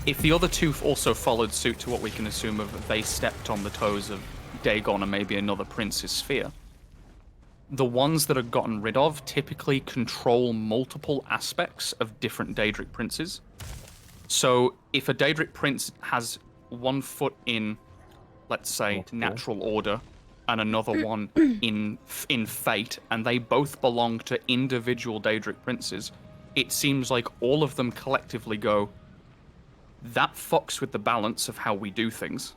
if the other 2 also followed suit to what we can assume of, they stepped on the toes of Dagon and maybe another prince's sphere. The ones that are gotten rid of typically control multiple aspects of different Daedric princes. So if a Daedric prince has one foot in, let's say, natural order, and another one in fate, and they both belong to individual Daedric princes, it seems like all of them collectively go, that fucks with the balance of how we do things.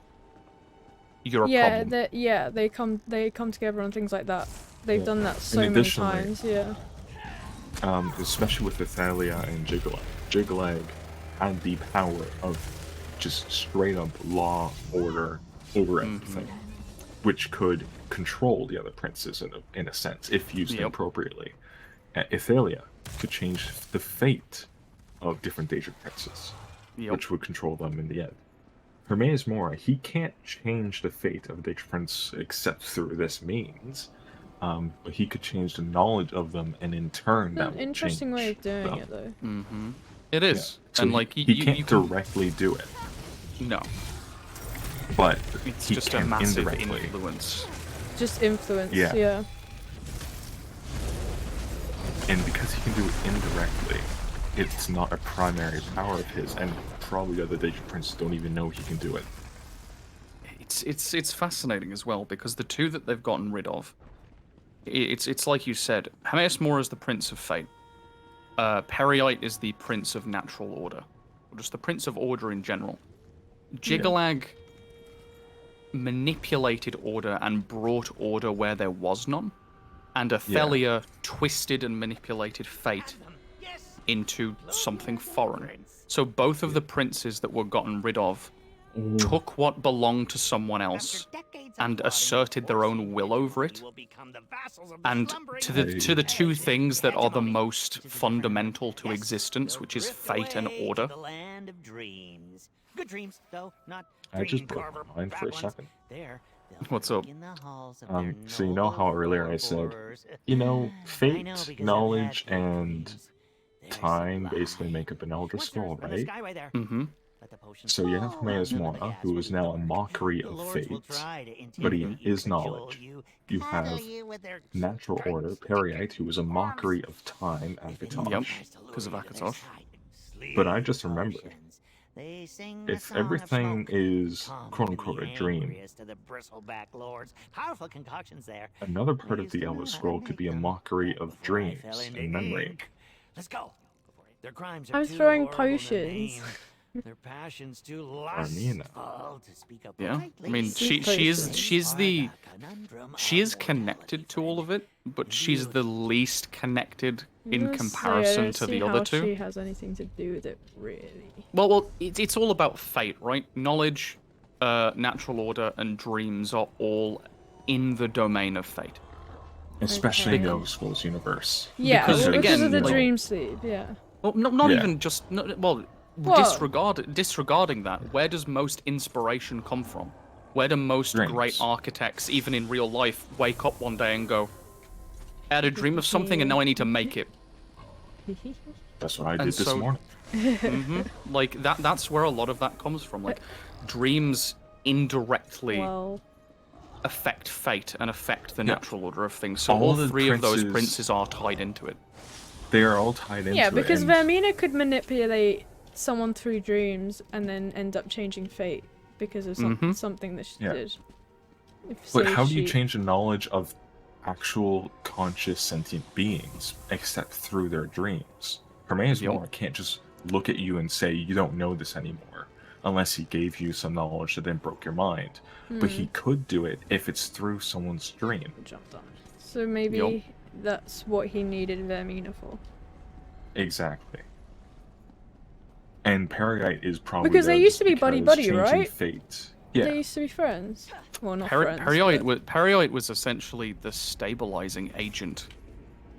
You're a problem. They come together on things like that. They've done that so many times, especially with Athalia and Jiggalag. Jiggalag had the power of just straight up law, order over everything, which could control the other princes in a sense, if used appropriately. Athalia could change the fate of different Daedric princes, which would control them in the end. Herma-Mora, he can't change the fate of a Daedric prince except through this means, but he could change the knowledge of them, and in turn that would interesting way of doing them. it, though. It is, So and like he can't directly do it. No, but it's he just can a massive indirectly. influence. Just influence, yeah. And because he can do it indirectly, it's not a primary power of his, and probably the other Daedric princes don't even know he can do it. It's fascinating as well, because the 2 that they've gotten rid of, it's like you said, Herma-Mora is the Prince of Fate. Peryite is the Prince of Natural Order, or just the Prince of Order in general. Jiggalag manipulated order and brought order where there was none, and Athalia twisted and manipulated fate into something foreign. So both of the princes that were gotten rid of took what belonged to someone else and asserted their own will over it. And to the 2 things that are the most fundamental to existence, which is fate and order. I just broke my mind for a second. What's up? So you know how earlier I said, fate, knowledge, and time basically make up an Elder Scroll, right? So you have Herma-Mora, who is now a mockery of fate, but he is knowledge. You have Natural Order, Peryite, who is a mockery of time, Akatosh. Yep, because of Akatosh. But I just remembered, if everything is quote-unquote a dream, another part of the Elder Scroll could be a mockery of dreams and memory. I'm throwing potions. Their passions too lustful to speak up. Yeah, I mean, she is connected to all of it, but she's the least connected in comparison to the other 2. She has anything to do with it, really. Well, it's all about fate, right? Knowledge, natural order, and dreams are all in the domain of fate. Especially in the Elder Scrolls universe. Yeah, because again, of the like, dream sleep, yeah. Well, not even just... disregarding that, where does most inspiration come from? Where do most great architects, even in real life, wake up one day and go, I had a dream of something and now I need to make it? That's what I did this morning. Like, that's where a lot of that comes from. Like, dreams indirectly affect fate and affect the natural order of things. So all three of those princes are tied into it. They are all tied into it. Yeah, because Vaermina could manipulate someone through dreams and then end up changing fate because of something that she did. But how do you change the knowledge of actual conscious sentient beings except through their dreams? Herma-Mora can't just look at you and say you don't know this anymore unless he gave you some knowledge that then broke your mind. But he could do it if it's through someone's dream. So maybe that's what he needed Vaermina for. Exactly. And Peryite is probably because they used to be buddy-buddy, right? Fate. Yeah. They used to be friends. Well, not friends. Peryite was essentially the stabilizing agent.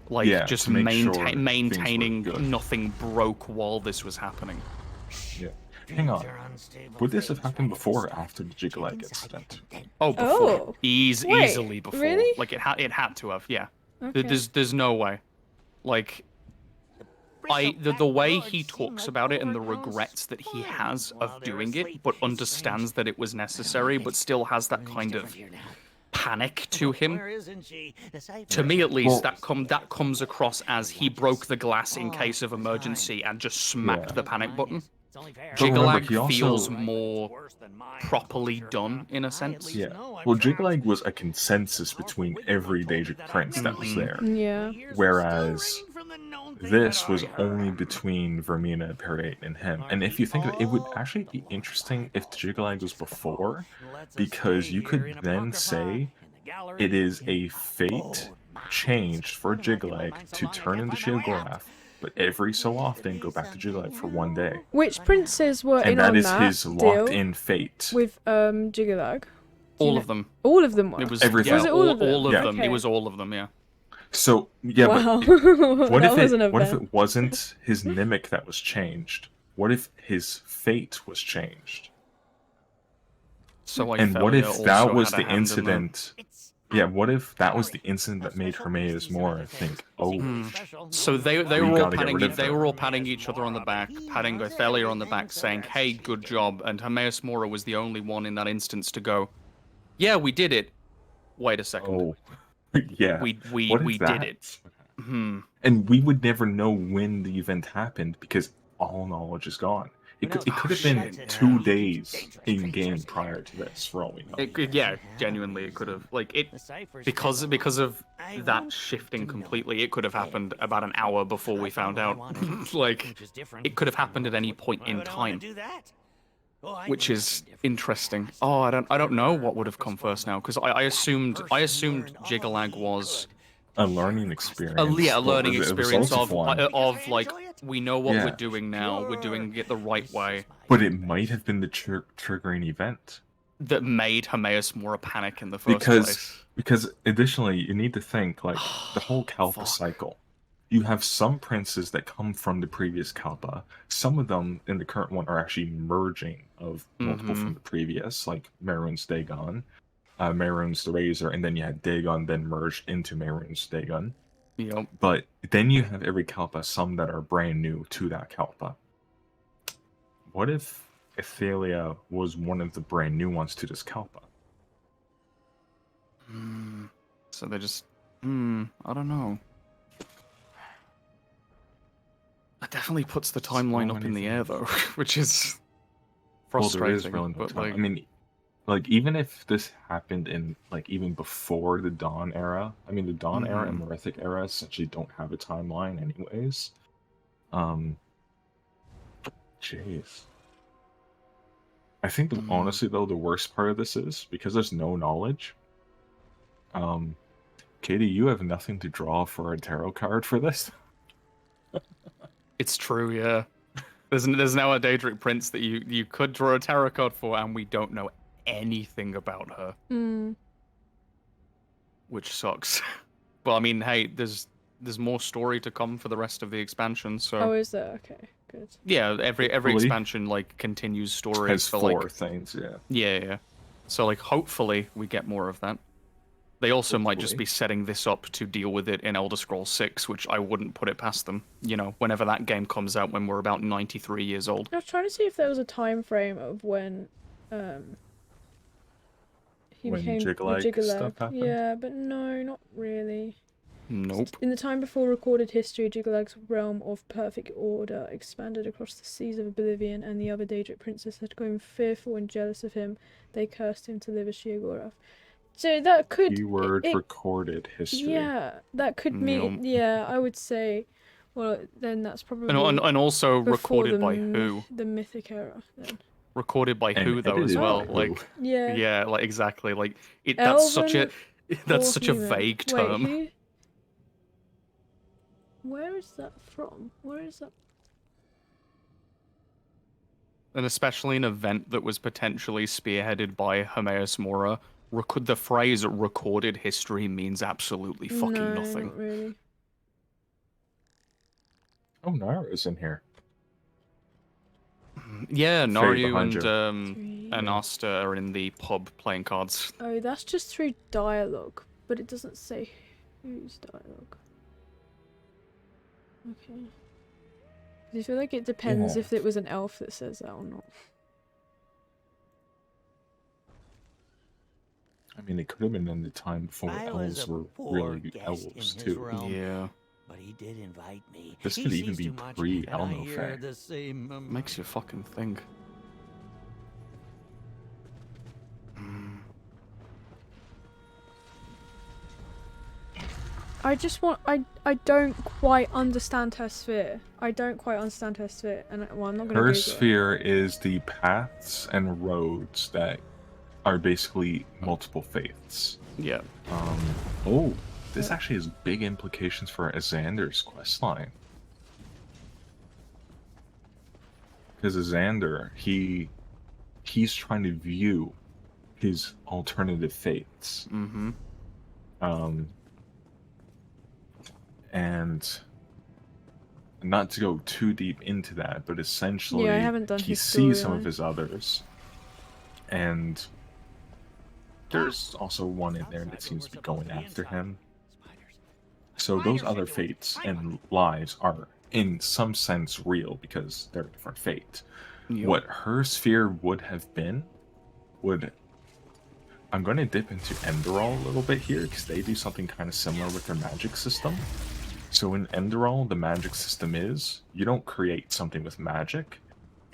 Like, just maintaining nothing broke while this was happening. Yeah. Hang on. Would this have happened before or after the Jiglag incident? Oh, before. Easily before. Really? Like, it had to have, yeah. Okay. There's no way. Like, the way he talks about it and the regrets that he has of doing it, but understands that it was necessary, but still has that kind of panic to him. To me, at least, that comes across as he broke the glass in case of emergency and just smacked the panic button. Jiglag feels more properly done, in a sense. Yeah. Well, Jiglag was a consensus between every Daedric prince that was there. Yeah. Whereas this was only between Vaermina, Peryite, and him. And if you think of it, it would actually be interesting if the Jiglag was before, because you could then say it is a fate changed for Jiglag to turn into Sheogorath, but every so often go back to Jiglag for one day. Which princes were in on that? And that is his locked-in fate. With Jiglag? All of them. All of them were? It was everything. Was it all of them? All of them. Okay. It was all of them, yeah. So, yeah, wow. but what if it wasn't his Mimic that was changed? What if his fate was changed? So and what if that was the incident? Yeah, what if that was the incident that made Herma-Mora think, oh, so they were all patting each other on the back, patting Othelia on the back, saying, "Hey, good job." And Herma-Mora was the only one in that instance to go, "Yeah, we did it." Wait a second. Oh, yeah. We did it. And we would never know when the event happened because all knowledge is gone. It could have been 2 days in game prior to this, for all we know. Yeah, genuinely, it could have. Like, because of that shifting completely, it could have happened about an hour before we found out. Like, it could have happened at any point in time, which is interesting. Oh, I don't know what would have come first now, because I assumed Jiglag was a learning experience. A learning experience of like, we know what we're doing now. We're doing it the right way. But it might have been the triggering event that made Herma-Mora panic in the first place. Because additionally, you need to think like the whole Kalpa cycle. You have some princes that come from the previous Kalpa. Some of them in the current one are actually merging of multiple from the previous, like Mehrunes Dagon, Mehrunes the Razor, and then you had Dagon then merged into Mehrunes Dagon. Yep. But then you have every Kalpa, some that are brand new to that Kalpa. What if Othelia was one of the brand new ones to this Kalpa? So they just... I don't know. That definitely puts the timeline up in the air, though, which is frustrating. Well, there is really no time. I mean, like, even if this happened in, like, even before the Dawn era, I mean, the Dawn era and Merethic era essentially don't have a timeline anyways. Jeez. I think, honestly, though, the worst part of this is, because there's no knowledge, Katie, you have nothing to draw for a tarot card for this? It's true, yeah. There's now a Daedric prince that you could draw a tarot card for, and we don't know anything about her. which sucks. But I mean, hey, there's more story to come for the rest of the expansion, so... Oh, is there? Okay, good. Yeah, every expansion, like, continues story has for, 4 like... things, yeah. Yeah. So, like, hopefully we get more of that. They also might just be setting this up to deal with it in Elder Scrolls 6, which I wouldn't put it past them. You know, whenever that game comes out when we're about 93 years old. I was trying to see if there was a time frame of when he became the Jiggalag stuff happened? Yeah, but no, not really. Nope. In the time before recorded history, Jiggallag's realm of perfect order expanded across the seas of oblivion, and the other Daedric princes had grown fearful and jealous of him. They cursed him to live as Sheogorath. So that could... Keyword recorded history. Yeah, that could mean... Yeah, I would say... Well, then that's probably... And also recorded by who? The Mythic era, then. Recorded by who, though, as well? Like, yeah, like, exactly. Like, that's such a human? vague term. Wait, who? Where is that from? Where is that? And especially an event that was potentially spearheaded by Herma-Mora, the phrase recorded history means absolutely fucking nothing. Not really. Oh, Nara's in here. Yeah, Naru and Asta are in the pub playing cards. Oh, that's just through dialogue, but it doesn't say whose dialogue. Okay. I feel like it depends if it was an elf that says that or not. I mean, it could have been in the time before elves were really elves, too. Yeah. But he did invite me. This could even be pre-Elmo Fair. Makes you fucking think. I just want... I don't quite understand her sphere. I don't quite understand her sphere. And, well, I'm not gonna Her sphere is the paths and roads that are basically multiple faiths. Yeah. Oh, this actually has big implications for Azander's questline. Because Azander, he's trying to view his alternative faiths. Mm-hmm. And not to go too deep into that, but essentially he sees some of his others. And there's also one in there that seems to be going after him. So those other fates and lives are, in some sense, real because they're a different fate. Yep. What her sphere would have been I'm going to dip into Enderal a little bit here because they do something kind of similar with their magic system. So in Enderal, the magic system is you don't create something with magic,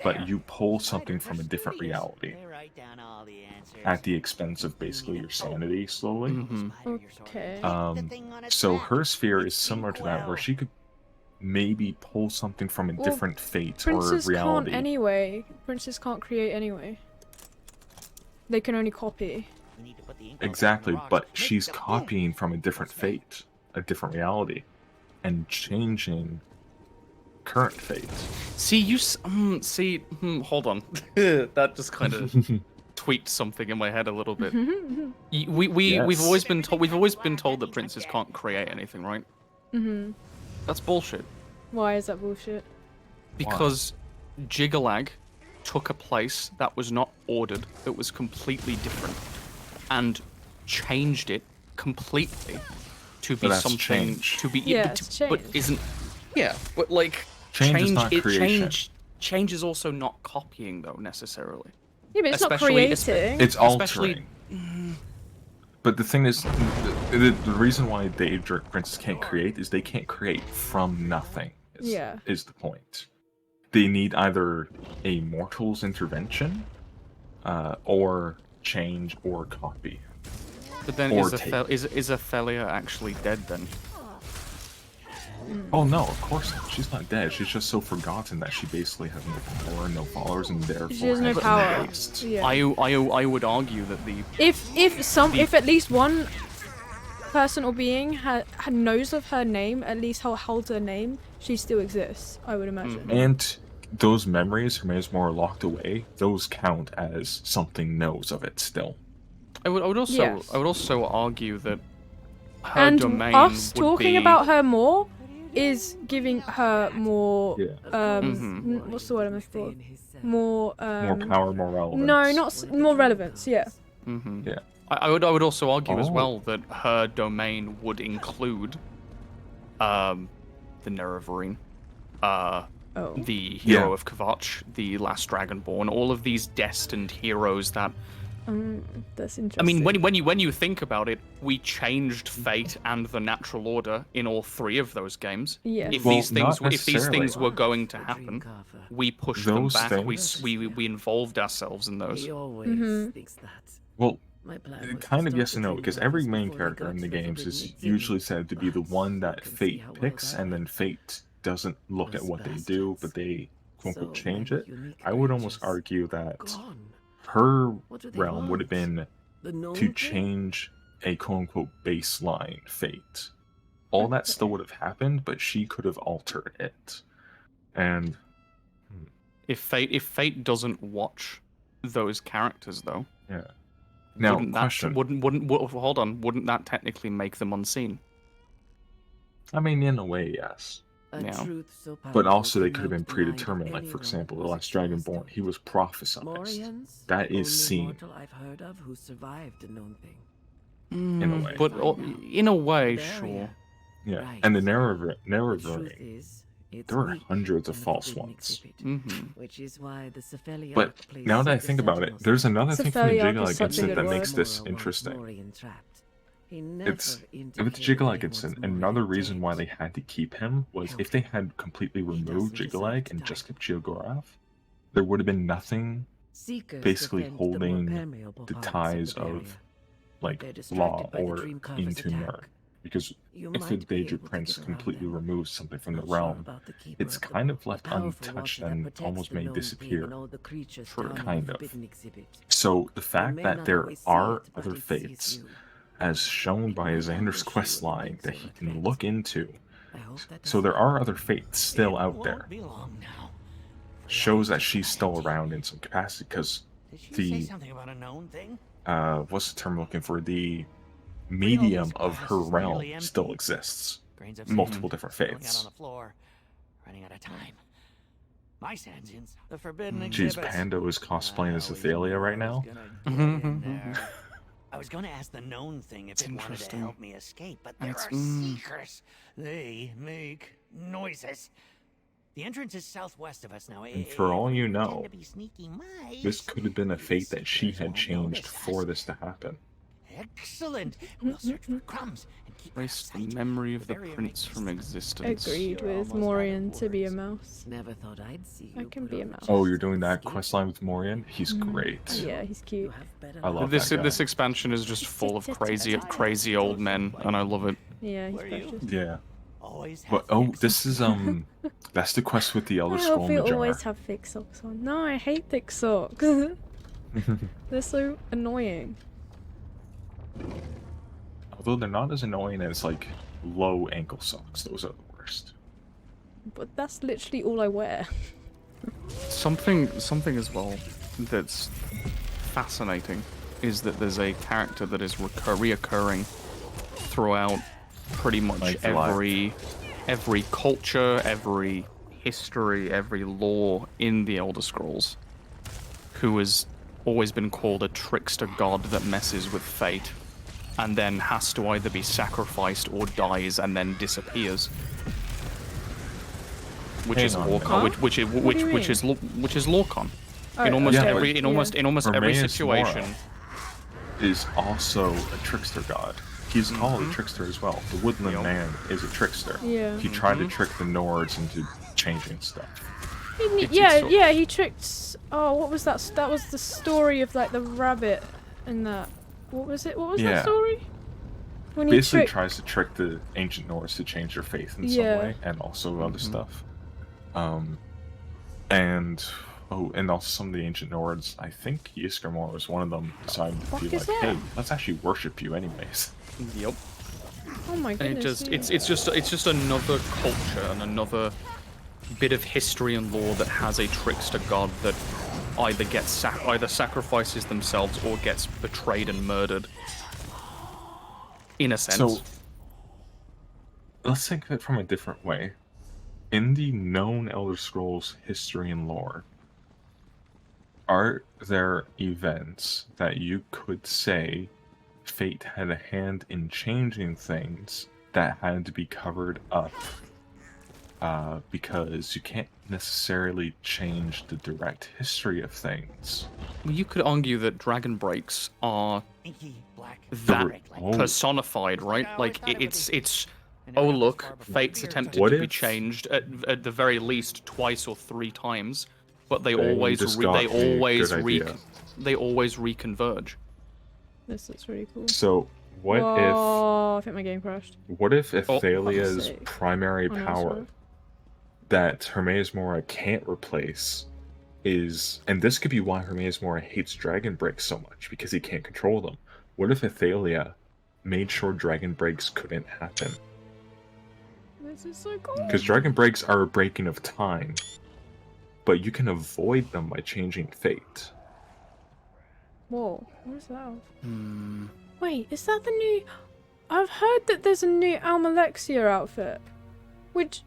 but you pull something from a different reality at the expense of basically your sanity slowly. Mm-hmm. Okay. So her sphere is similar to that, where she could maybe pull something from a different fate or reality. Can't anyway. Princes can't create anyway. They can only copy. Exactly, but she's copying from a different fate, a different reality, and changing current fate. See, hold on. That just kind of tweaked something in my head a little bit. We've always been told that princes can't create anything, right? Mm-hmm. That's bullshit. Why is that bullshit? Because Jiggalag took a place that was not ordered, that was completely different, and changed it completely to be something change. To be but isn't but like change is also not copying though necessarily. Yeah, but it's not creating. It's altering. But the thing is, the reason why Daedric princes can't create is they can't create from nothing. Is the point. They need either a mortal's intervention, or change, or copy. But then is Athelia actually dead then? Oh no, of course not. She's not dead. She's just so forgotten that she basically has no power, no followers, and therefore she has no power. Yeah. I would argue that if at least one person or being knows of her name, at least holds her name, she still exists. I would imagine. And those memories Herma-Mora locked away, those count as something knows of it still. I would also argue that and domain us would talking be... about her more is giving her more what's the word I'm looking for? More more power, more relevance. No, more relevance. Yeah. Yeah. I would also argue as well that her domain would include the Nerevarine, the hero of Kvatch, the last Dragonborn, all of these destined heroes that. That's interesting. I mean, when you think about it, we changed fate and the natural order in all 3 of those games. Yeah. If Well, these things were going to happen, we pushed them back. We involved ourselves in those. He always thinks that. Well, kind of yes and no, because every main character in the games is usually said to be the one that fate picks, and then fate doesn't look at what they do, but they quote-unquote change it. I would almost argue that her realm would have been to change a quote-unquote baseline fate. All that still would have happened, but she could have altered it. And if fate doesn't watch those characters, though, now question: wouldn't wouldn't that technically make them unseen? I mean, in a way, yes. But also they could have been predetermined, like for example, the last Dragonborn, he was prophesized. That is seen. I've heard of who survived a known thing. In a way. But in a way, sure. Yeah, and the Nerevarine, there are hundreds of false ones. Which is why the Cephaliarch but now that I think about it, there's another thing from the Jiggalite incident that makes this interesting. If it's Jiggalite incident, another reason why they had to keep him was if they had completely removed Jiggalite and just kept Sheogorath, there would have been nothing basically holding the ties of like law or into Nern. Because if the Daedric Prince completely removes something from the realm, it's kind of left untouched and almost may disappear. Kind of. So the fact that there are other fates, as shown by Xander's questline, that he can look into, so there are other fates still out there, shows that she's still around in some capacity, because the what's the term I'm looking for, the medium of her realm still exists. Multiple different faiths. Jeez, Pando is cosplaying as Athalia right now. I was going to ask the known thing if it wanted to help me escape, but there are seekers. They make noises. The entrance is southwest of us now. And for all you know, this could have been a fate that she had changed for this to happen. Excellent. We'll search for crumbs and keep erase the memory of the prince from existence. Agreed with Morian to be a mouse. Never thought I'd see you. I can be a mouse. Oh, you're doing that questline with Morian? He's great. Yeah, he's cute. I love this. that guy. This expansion is just full of crazy old men, and I love it. Yeah, he's precious. Yeah. But this is that's the quest with the Elder Scroll I hope you Majora. always have thick socks on. No, I hate thick socks. They're so annoying. Although they're not as annoying as like low ankle socks. Those are the worst. But that's literally all I wear. Something as well that's fascinating is that there's a character that is reoccurring throughout pretty much every culture, every history, every lore in the Elder Scrolls, who has always been called a trickster god that messes with fate, and then has to either be sacrificed or dies and then disappears. Which is Lorcan. Which is Lorcan. In almost every situation. Is also a trickster god. He's called a trickster as well. The Woodland Man is a trickster. Yeah. He tried to trick the Nords into changing stuff. He tricked. Oh, what was that? That was the story of like the rabbit and that. What was it? What was that story? When basically tries to trick the ancient Nords to change their faith in some way, and also other stuff. And also some of the ancient Nords, I think Ysgramor was one of them, decided to be like, hey, let's actually worship you anyways. Yep. Oh my goodness. And it's just another culture and another bit of history and lore that has a trickster god that either sacrifices themselves or gets betrayed and murdered. In a sense. So, let's think of it from a different way. In the known Elder Scrolls history and lore, are there events that you could say Fate had a hand in changing things that had to be covered up? Because you can't necessarily change the direct history of things. You could argue that dragon breaks are that personified, right? Like it's oh look, Fate's attempted to be changed at the very least twice or 3 times, but they always reconverge. This looks really cool. So what I think my game crashed. What if Athalia's primary power that Herma-Mora can't replace is, and this could be why Herma-Mora hates dragon breaks so much, because he can't control them. What if Athalia made sure dragon breaks couldn't happen? This is so cool. Because dragon breaks are a breaking of time, but you can avoid them by changing fate. Whoa, what is that? Wait, is that the new... I've heard that there's a new Almalexia outfit. Which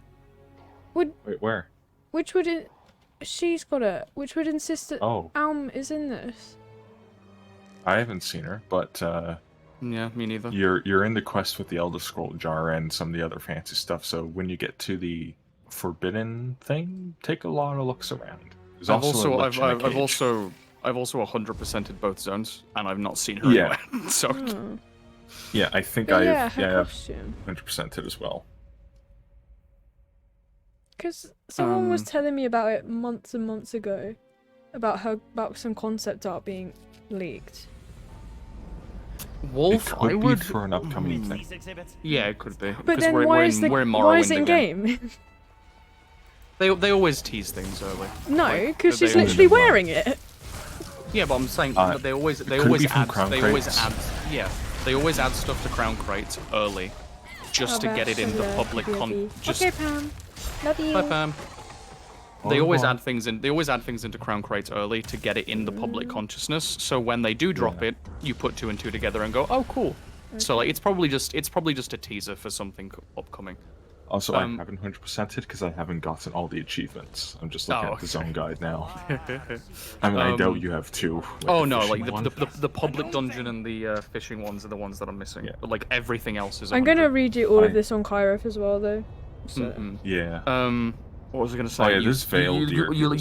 would... Wait, where? Which would... She's got it. Which would insist that Alm is in this. I haven't seen her, but... yeah, me neither. You're in the quest with the Elder Scroll jar and some of the other fancy stuff, so when you get to the forbidden thing, take a lot of looks around. I've also 100%ed both zones, and I've not seen her anywhere. So yeah, I think I've 100%ed as well. Because someone was telling me about it months and months ago, about some concept art being leaked. Wolf, it could be for an upcoming thing. Yeah, it could be. But then why is it in game? They always tease things early. No, because she's literally wearing it. Yeah, but I'm saying but they always add stuff to crown crates early, just to get it in the public Okay, Pam. Love you. Bye, Pam. They always add things into crown crates early to get it in the public consciousness. So when they do drop it, you put 2 and 2 together and go, "Oh, cool." Okay. So like it's probably just a teaser for something upcoming. Also, I haven't 100%ed because I haven't gotten all the achievements. I'm just looking at the zone guide now. I mean, I doubt you have 2. Oh no, like the public dungeon and the fishing ones are the ones that I'm missing. Yeah. But like everything else is. 100. I'm gonna read you all of this on Kairoth as well, though. So. Yeah. What was I gonna say? Oh yeah, this veil deer. You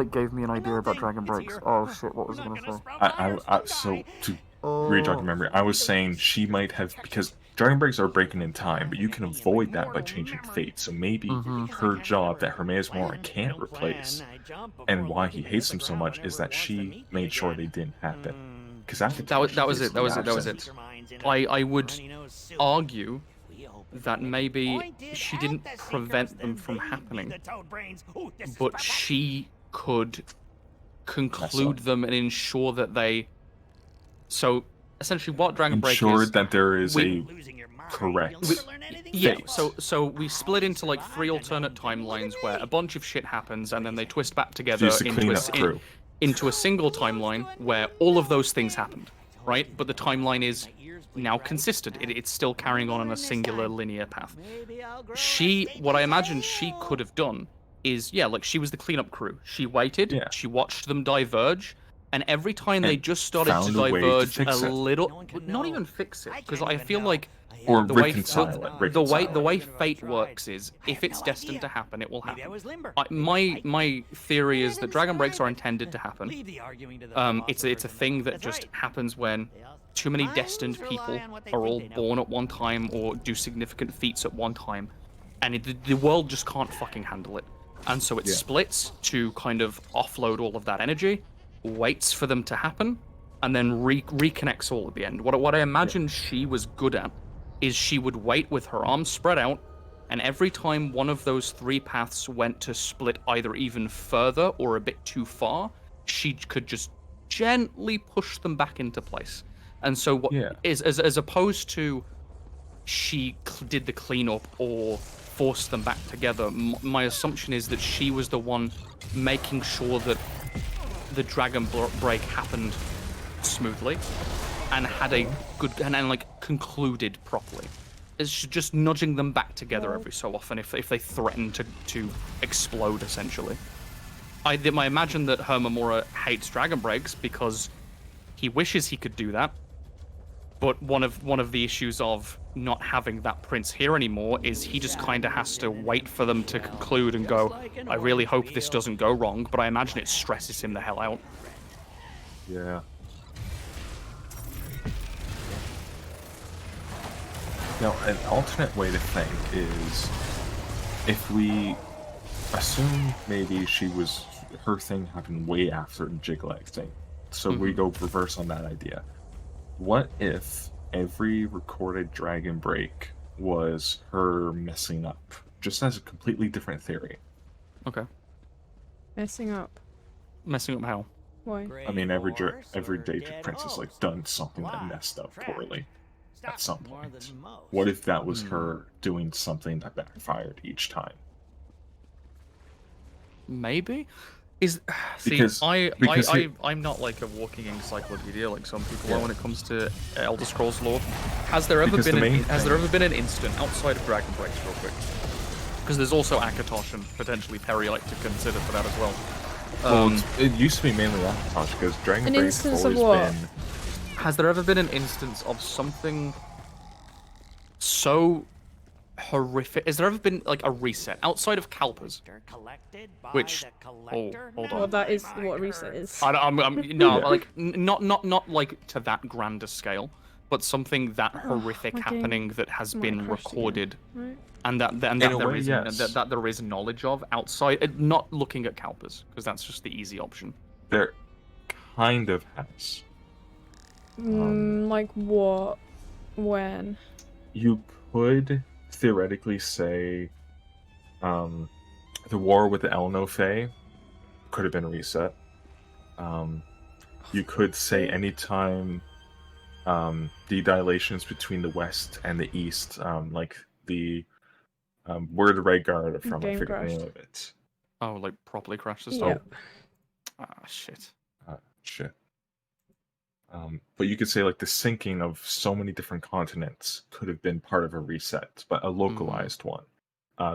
gave me an idea about dragon breaks. Oh shit, what was I gonna say? So to re-jog your memory, I was saying she might have, because dragon breaks are breaking in time, but you can avoid that by changing fate. So maybe her job that Herma-Mora can't replace, and why he hates them so much, is that she made sure they didn't happen. Because that was it. I would argue that maybe she didn't prevent them from happening, but she could conclude them and ensure that they... So, essentially what Dragon Break is... Ensured that there is a correct... Yeah, so we split into like 3 alternate timelines where a bunch of shit happens and then they twist back together into a single timeline where all of those things happened, right? But the timeline is now consistent. It's still carrying on a singular linear path. What I imagine she could have done is, like she was the cleanup crew. She waited, she watched them diverge, and every time they just started to diverge a little, not even fix it, because I feel like the way fate works is, if it's destined to happen, it will happen. My theory is that dragon breaks are intended to happen. It's a thing that just happens when too many destined people are all born at one time or do significant feats at one time, and the world just can't fucking handle it. And so it splits to kind of offload all of that energy, waits for them to happen, and then reconnects all at the end. What I imagine she was good at is she would wait with her arms spread out, and every time one of those 3 paths went to split either even further or a bit too far, she could just gently push them back into place. And so what is, as opposed to she did the cleanup or forced them back together, my assumption is that she was the one making sure that the dragon break happened smoothly and had a good and like concluded properly. It's just nudging them back together every so often if they threaten to explode, essentially. I imagine that Herma-Mora hates Dragon Breaks because he wishes he could do that, but one of the issues of not having that prince here anymore is he just kind of has to wait for them to conclude and go, I really hope this doesn't go wrong, but I imagine it stresses him the hell out. Yeah. Now, an alternate way to think is if we assume maybe her thing happened way after the Jigleg thing. So we go reverse on that idea. What if every recorded Dragon Break was her messing up? Just as a completely different theory. Okay. Messing up. Messing up how? Why? I mean, every Daedric prince has like done something that messed up poorly at some point. What if that was her doing something that backfired each time? Maybe. I'm not like a walking encyclopedia like some people are when it comes to Elder Scrolls lore. Has there ever been an instant outside of Dragon Breaks, real quick? Because there's also Akatosh and potentially Peryite to consider for that as well. Well, it used to be mainly Akatosh because Dragon Breaks has always been. Has there ever been an instance of something so horrific? Has there ever been like a reset outside of Kalpas? Which hold on. Well, that is what reset is. Not like to that grander scale, but something that horrific happening that has been recorded, right? and that there is knowledge of outside. Not looking at Kalpas because that's just the easy option. There kind of has. Like what? When? You could theoretically say the war with the Elno Fae could have been reset. You could say anytime the dilations between the west and the east, like the where the Red Guard are from, I forget the name of it. Oh, like properly crashed the stuff? Shit. Shit. But you could say like the sinking of so many different continents could have been part of a reset, but a localized one.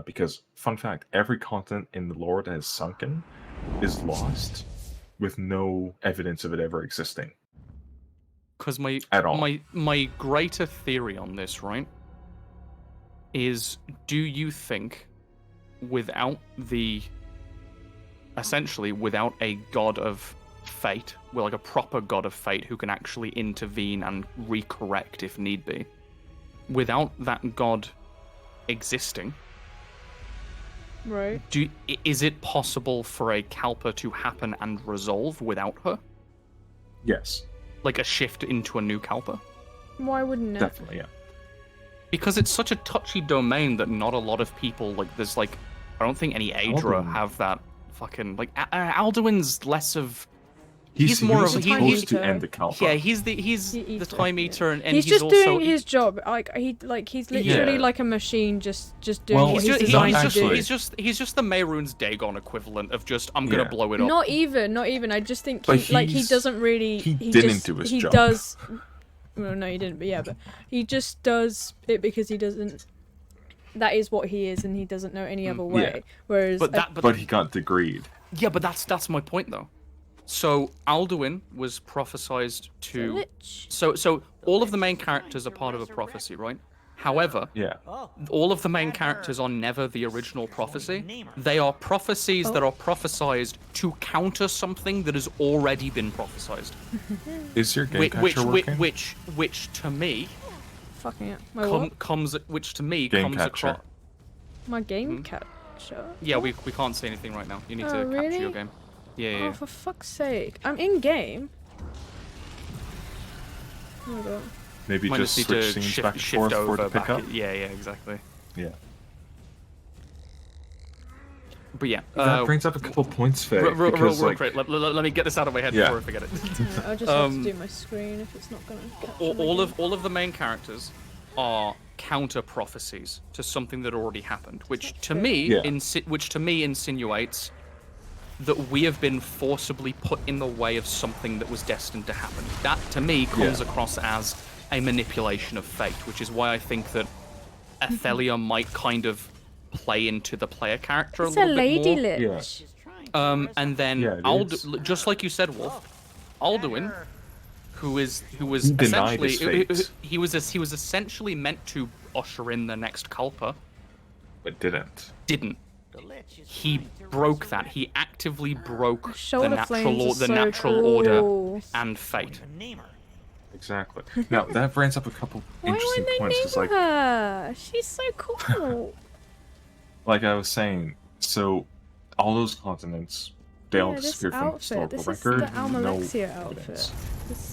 Because, fun fact, every continent in the lore that has sunken is lost with no evidence of it ever existing. Because my greater theory on this, right, is do you think without a god of fate, well, like a proper god of fate who can actually intervene and recorrect if need be, without that god existing, right? Is it possible for a Kalpa to happen and resolve without her? Yes. Like a shift into a new Kalpa? Why wouldn't it? Definitely, yeah. Because it's such a touchy domain that not a lot of people, like, there's like, I don't think any Aedra have that fucking, like, Alduin's less of... He's more of supposed to end the Kalpa. Yeah, he's the Time Eater, and he's just also doing his job. He's literally like a machine, just doing what he's designed to do. He's just the Mehrunes Dagon equivalent of just I'm gonna blow it up. Not even. I just think he doesn't really. He didn't do his job. He does. Well, no, he didn't. But he just does it because he doesn't. That is what he is, and he doesn't know any other way. Yeah. Whereas, but he got degreed. Yeah, but that's my point though. So Alduin was prophesized to. So all of the main characters are part of a prophecy, right? However, all of the main characters are never the original prophecy. They are prophecies that are prophesized to counter something that has already been prophesized. Is your game catcher working? Which to me, fucking it. Comes across. My game catcher. Yeah, we can't see anything right now. You need to capture your game. Yeah. Oh, for fuck's sake! I'm in game. Oh god. Maybe just switch scenes back and forth for it to pick up. Yeah, exactly. Yeah. But yeah, that brings up a couple points, Faye. Real quick, let me get this out of my head before I forget it. I'll just have to do my screen if it's not gonna. All of the main characters are counter prophecies to something that already happened, which to me insinuates that we have been forcibly put in the way of something that was destined to happen. That, to me, comes across as a manipulation of fate, which is why I think that Athelia might kind of play into the player character It's a little lady bit more. lich. And then just like you said, Wolf, Alduin, who was essentially he was essentially meant to usher in the next Kalpa, but didn't. He broke that. He actively broke the Flames natural order and fate. Exactly. Now that brings up a couple interesting points. Cause, like, her? She's so cool. Like I was saying, so all those continents, they all disappeared from historical record. No evidence.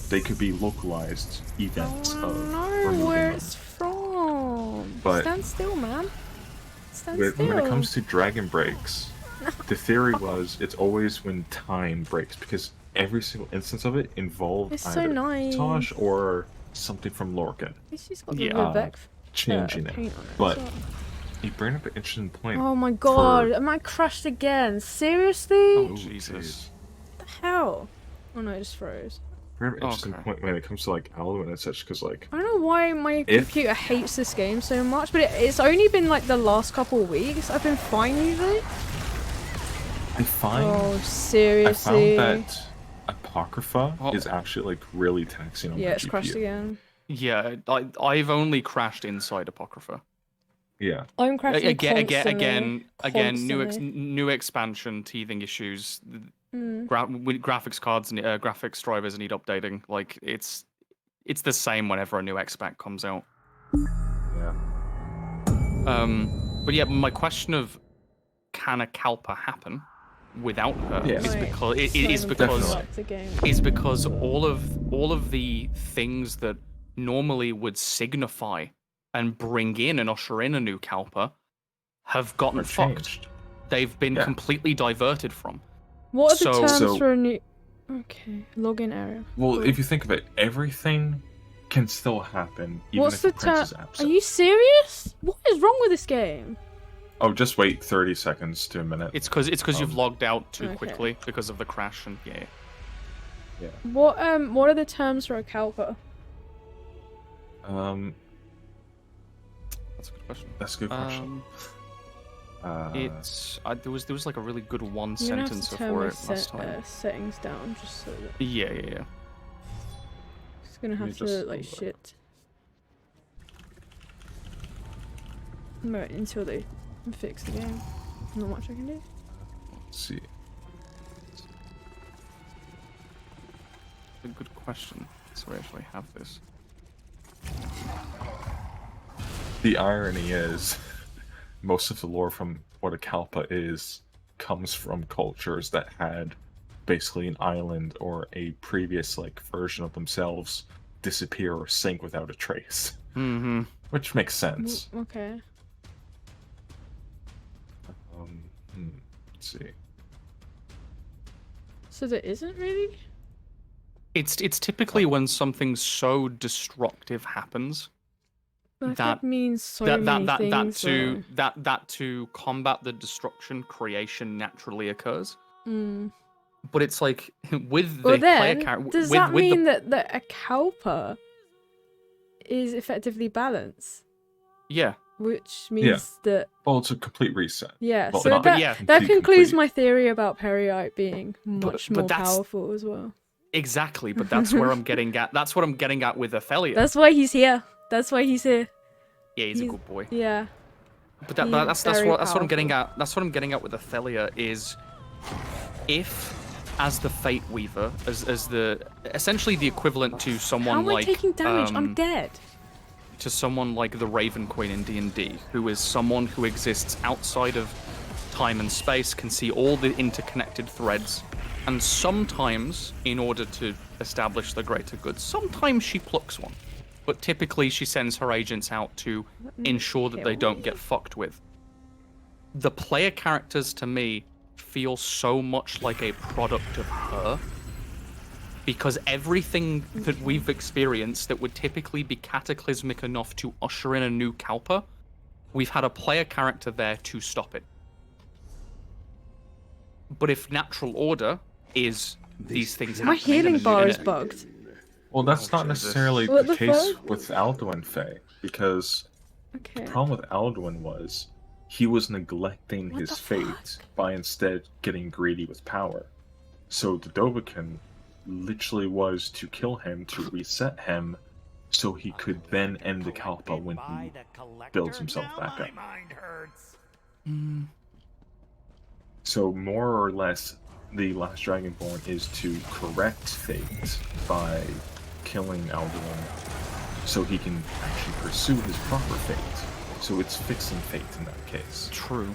They could be localized events of removing where them. it's from. But Stand still, man. Stand when still. it comes to dragon breaks, the theory was it's always when time breaks, because every single instance of it involved either Tosh or something from Lorcan. She's got the changing it. But you bring up an interesting point. Oh my god, am I crushed again? Seriously? Oh Jesus. What the hell? Oh no, it just froze. Very interesting point when it comes to like Alduin and such, because like I don't know why my computer hates this game so much, but it's only been like the last couple of weeks. I've been fine usually. Oh seriously? I found that Apocrypha is actually like really taxing on my GPU. It's crashed again. Yeah, I've only crashed inside Apocrypha. Yeah. I'm crashing again. New expansion, teething issues. Graphics cards, graphics drivers need updating. Like it's the same whenever a new X-Pack comes out. Yeah. But yeah, my question of can a Kalpa happen without her is because all of the things that normally would signify and bring in and usher in a new Kalpa have gotten fucked. They've been completely diverted from. What are the terms for a new... Okay, login area. Well, if you think of it, everything can still happen, even if the prince is absent. Are you serious? What is wrong with this game? Oh, just wait 30 seconds to a minute. It's because you've logged out too quickly because of the crash and yeah. What are the terms for a Kalpa? That's a good question. That's a good question. There was like a really good one sentence for it last time. Settings down just so that. Yeah. It's gonna have to like shit. Right, until they fix the game. Not much I can do. Let's see. A good question. So we actually have this. The irony is, most of the lore from what a Kalpa is comes from cultures that had basically an island or a previous like version of themselves disappear or sink without a trace. Mm-hmm. Which makes sense. Okay. Let's see. So there isn't really? It's typically when something so destructive happens. That means so many things. That to combat the destruction, creation naturally occurs. But it's like with the player character. Does that mean that a Kalpa is effectively balanced? Yeah. Which means that. Well, it's a complete reset. Yeah. Well, so that concludes my theory about Peryite being much more powerful as well. Exactly, but that's where I'm getting at. That's what I'm getting at with Athelia. That's why he's here. That's why he's here. Yeah, he's a good boy. Yeah. But that's what I'm getting at. That's what I'm getting at with Athelia is, if as the Fate Weaver, as the essentially the equivalent to someone like. How am I taking damage? I'm dead. To someone like the Raven Queen in D&D, who is someone who exists outside of time and space, can see all the interconnected threads, and sometimes, in order to establish the greater good, sometimes she plucks one. But typically she sends her agents out to ensure that they don't get fucked with. The player characters, to me, feel so much like a product of her, because everything that we've experienced that would typically be cataclysmic enough to usher in a new Kalpa, we've had a player character there to stop it. But if natural order is these things my healing bar is bugged. Well, that's not necessarily the case with Alduin Faye, because Okay. The problem with Alduin was he was neglecting his fate by instead getting greedy with power. So the Dovahkiin literally was to kill him, to reset him, so he could then end the Kalpa when he builds himself back up. So more or less, the last Dragonborn is to correct fate by killing Alduin, so he can actually pursue his proper fate. So it's fixing fate in that case. True.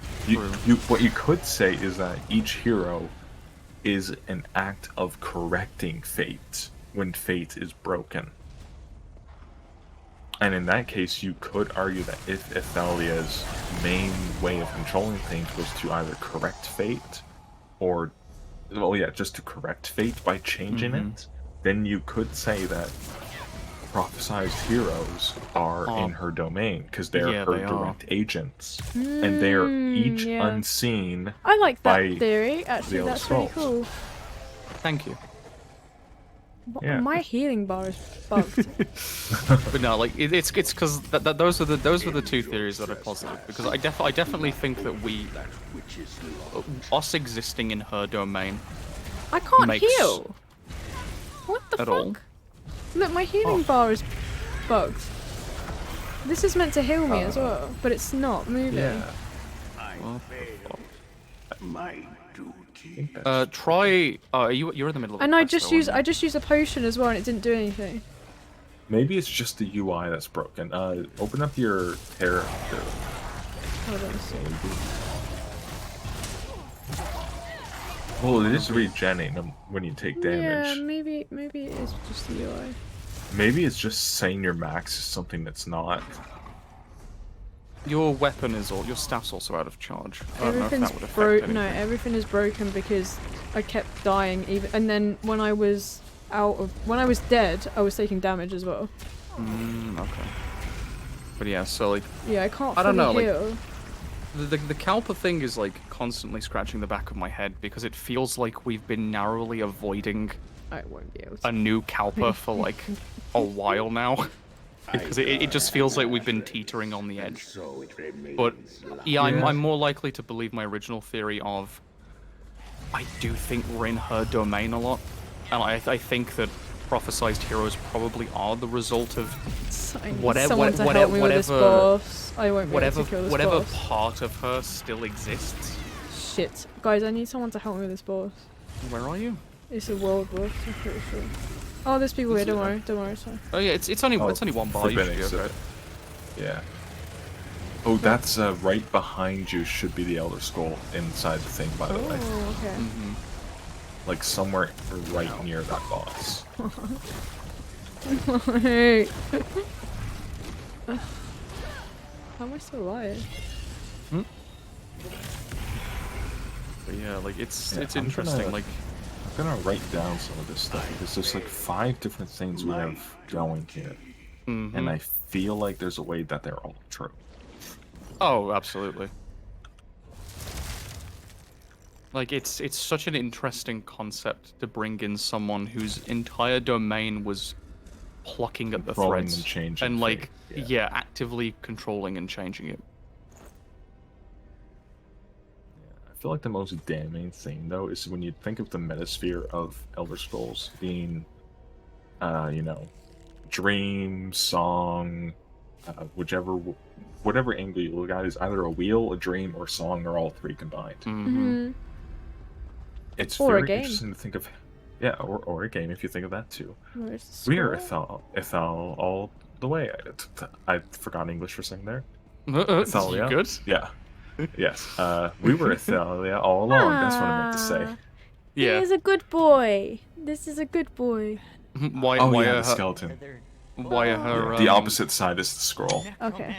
What you could say is that each hero is an act of correcting fate when fate is broken. And in that case, you could argue that if Ithalia's main way of controlling things was to either correct fate, or, well, yeah, just to correct fate by changing it, then you could say that prophesized heroes are in her domain, because they're her direct agents. And they're each unseen. I like that by theory, actually, the that's really Scrolls. cool. Thank you. Yeah. My healing bar is bugged. But no, like it's because those were the two theories that are positive, because I definitely think that us existing in her domain. I can't heal. What the fuck? All. Look, my healing bar is bugged. This is meant to heal me as well, but it's not moving. Yeah. Try. You're in the middle of. And a I quest, just used a potion as well, and it didn't do anything. Maybe it's just the UI that's broken. Open up your character. Hold on a second. Well, it is regenerating when you take damage. Yeah, maybe it is just the UI. Maybe it's just saying your max is something that's not. Your weapon is your staff's also out of charge. I don't know if that would affect anything. No, everything is broken because I kept dying and then when I was dead, I was taking damage as well. Okay. But yeah, so like. Yeah, I can't. I don't know, heal. Like the Kalpa thing is like constantly scratching the back of my head because it feels like we've been narrowly avoiding I won't be able to. a new Kalpa for like a while now. Because it just feels like we've been teetering on the edge. But yeah, I'm more likely to believe my original theory of I do think we're in her domain a lot. And I think that prophesized heroes probably are the result of whatever part of her still exists. Shit. Guys, I need someone to help me with this boss. Where are you? It's a world boss, I'm pretty sure. Oh, there's people here, don't worry, sorry. Oh yeah, it's only one bar, you should be okay. Yeah. Oh, that's right behind you should be the Elder Scroll inside the thing, by the way. Oh, okay. Like somewhere right near that boss. Hey. How am I still alive? But yeah, like it's interesting. Like I'm gonna write down some of this stuff because there's like 5 different things we have going here, and I feel like there's a way that they're all true. Oh, absolutely. Like it's such an interesting concept to bring in someone whose entire domain was plucking at the threads and changing and like actively controlling and changing it. I feel like the most damning thing though is when you think of the metasphere of Elder Scrolls being, you know, dream, song, whatever angle you look at is either a wheel, a dream, or song, or all 3 combined. It's very interesting to think of, or a game if you think of that too. We are Ithal all the way. I forgot English for saying there. Ithalia. Good? Yeah. Yes. We were Ithalia all along. That's what I meant to say. Yeah. He is a good boy. This is a good boy. Why the skeleton. Why are her the opposite side is the scroll. Okay.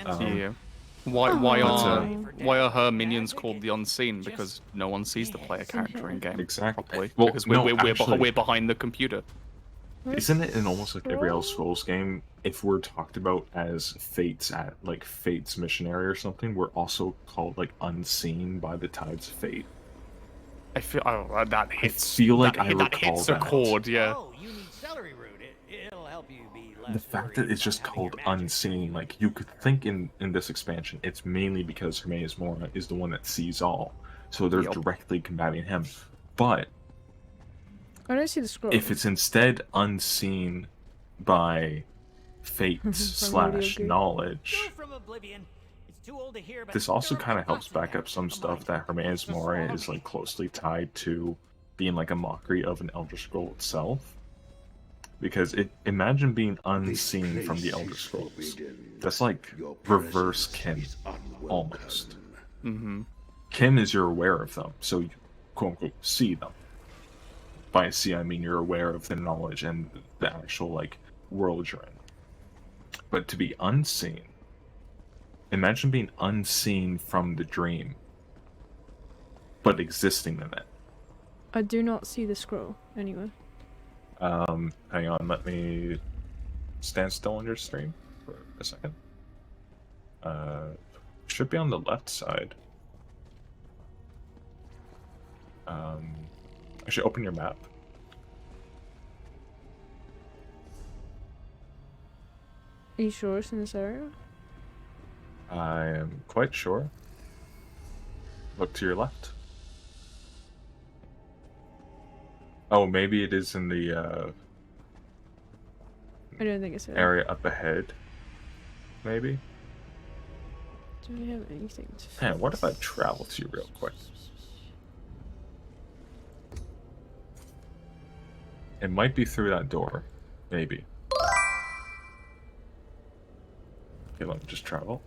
Why are her minions called the Unseen? Because no one sees the player character in game properly. Well, because we're behind the computer. Isn't it in almost like every Elder Scrolls game, if we're talked about as Fate's missionary or something, we're also called like Unseen by the Tides of Fate. I feel I feel like I recall hits a chord, yeah. Oh, you need celery root. It'll help you be the fact that it's just called unseen, like you could think in this expansion, it's mainly because Herma-Mora is the one that sees all, so they're directly combating him. But I don't see the scroll. if it's instead unseen by fate / knowledge, this also kind of helps back up some stuff that Herma-Mora is like closely tied to being like a mockery of an Elder Scroll itself. Because imagine being unseen from the Elder Scrolls. That's like reverse Kim, almost. Kim is you're aware of them, so you quote unquote see them. By see, I mean you're aware of their knowledge and the actual like world you're in. But to be unseen, imagine being unseen from the dream, but existing in it. I do not see the scroll anywhere. Hang on, let me stand still on your stream for a second. Should be on the left side. Actually, open your map. Are you sure it's in this area? I am quite sure. Look to your left. Oh, maybe it is in the I don't think it's area up ahead. Maybe. Do we have anything to Man, what if I travel to you real quick? It might be through that door. Maybe. Okay, let me just travel.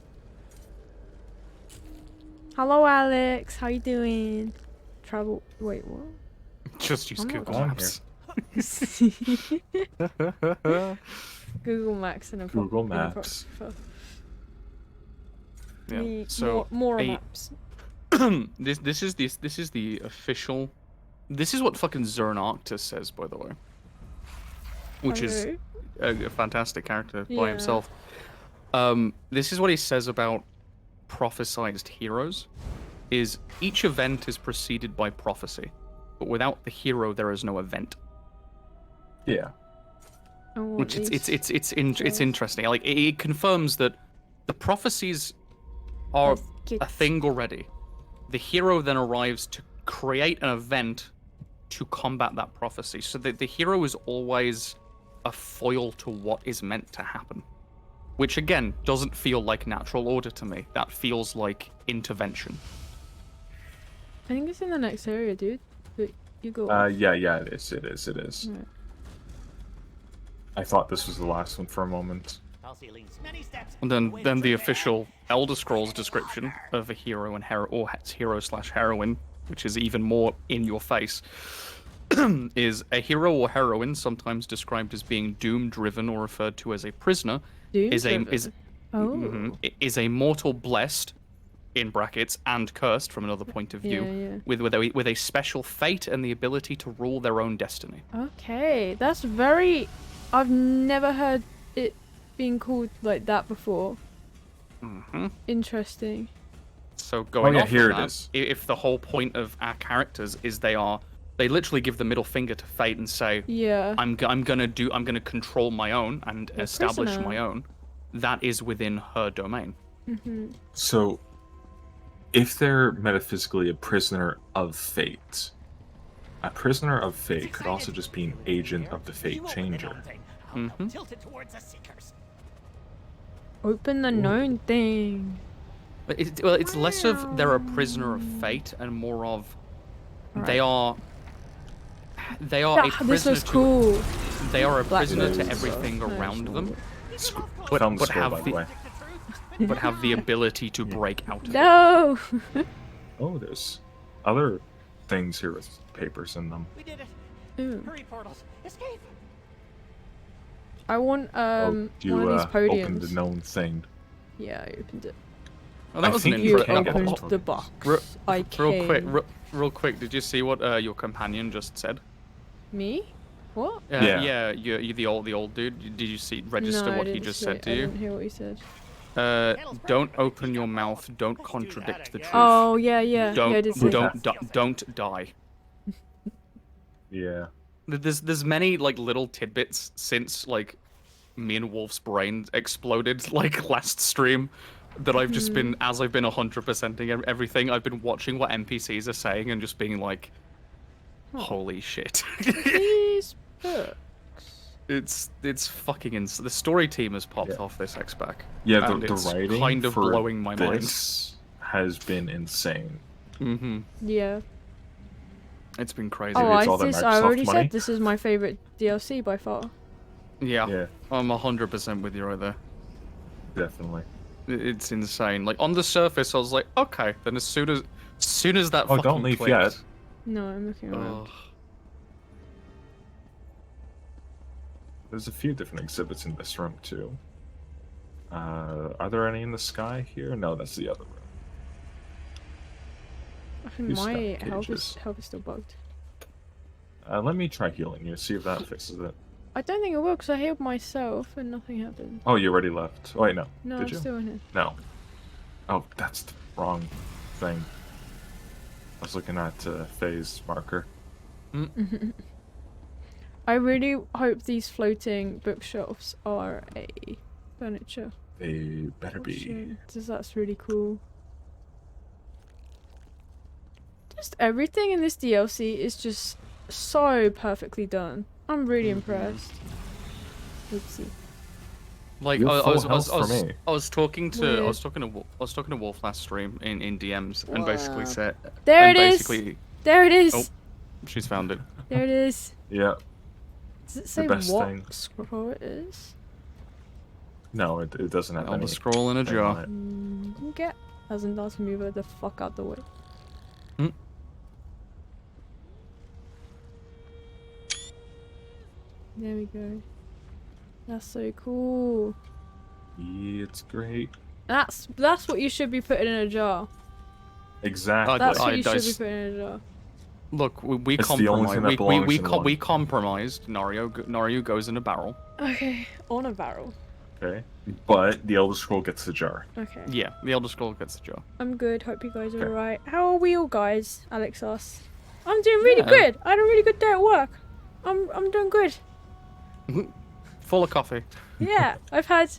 Hello, Alex. How you doing? Travel. Wait, what? Just use Google Maps. Google Maps and Google Maps. Yeah. So more maps. this is the official. This is what fucking Zernarctus says, by the way. Which is a fantastic character by himself. This is what he says about prophesized heroes. Is each event is preceded by prophecy, but without the hero there is no event. Yeah. Which it's interesting. Like it confirms that the prophecies are a thing already. The hero then arrives to create an event to combat that prophecy. So the hero is always a foil to what is meant to happen. Which again doesn't feel like natural order to me. That feels like intervention. I think it's in the next area, dude. But you go. Yeah, it is. Right. I thought this was the last one for a moment. And then the official Elder Scrolls description of a hero and hero/heroine, which is even more in your face, is a hero or heroine, sometimes described as being doom-driven or referred to as a prisoner, is a mortal blessed, in brackets, and cursed from another point of view, with a special fate and the ability to rule their own destiny. Okay, that's very. I've never heard it being called like that before. Interesting. So going off here of that, it is. If the whole point of our characters is they literally give the middle finger to fate and say, I'm gonna control my own and establish my own. That is within her domain. So, if they're metaphysically a prisoner of fate, a prisoner of fate could also just be an agent of the fate changer. Open the known thing. It's less of they're a prisoner of fate and more of they are a prisoner this was cool. They are a prisoner to everything around them, but have the ability to break out of it. Oh, there's other things here with papers in them. We did it. Hurry, portals. Escape. I want one of these podiums. Opened the known thing. Yeah, I opened it. Oh, that was an you opened the box. Real quick, did you see what your companion just said? Me? What? Yeah, you the old dude. Did you register what he just said to you? I didn't hear what he said. Don't open your mouth. Don't contradict the truth. Oh yeah. Don't die. Yeah. There's many like little tidbits since like me and Wolf's brain exploded like last stream. That I've just been, as I've been 100%ing everything, I've been watching what NPCs are saying and just being like, holy shit. These books. It's fucking insane. The story team has popped off this X-Pack. Yeah, the writing kind of for blowing my mind. This has been insane. Yeah. It's been crazy. Oh, I already said this is my favorite DLC by far. Yeah. I'm 100% with you right there. Definitely. It's insane. Like, on the surface, I was like, okay. Then as soon as that fucking don't leave clicked, yet. No, I'm looking around. There's a few different exhibits in this room, too. Are there any in the sky here? No, that's the other room. I think my health is still bugged. Let me try healing you, see if that fixes it. I don't think it will, because I healed myself and nothing happened. Oh, you already left. Oh, wait, no. No, Did I'm you? still in here. No. Oh, that's the wrong thing. I was looking at phase marker. I really hope these floating bookshelves are a furniture. They better be. Because that's really cool. Just everything in this DLC is just so perfectly done. I'm really impressed. Oopsie. Like I was talking to Wolf last stream in DMs and basically said There it is. Oh, she's found it. There it is. Yeah. Does it say what scroll it is? No, it doesn't have any. The scroll in a jar. Get hasn't asked me the fuck out the way. There we go. That's so cool. Yeah, it's great. That's what you should be putting in a jar. Exactly. That's what you should be putting in a jar. Look, we compromised. We compromised. Nario goes in a barrel. Okay, on a barrel. Okay, but the Elder Scroll gets the jar. Okay. Yeah, the Elder Scroll gets the jar. I'm good. Hope you guys are alright. How are we all, guys? Alex asks. I'm doing really good. I had a really good day at work. I'm doing good. Full of coffee. Yeah, I've had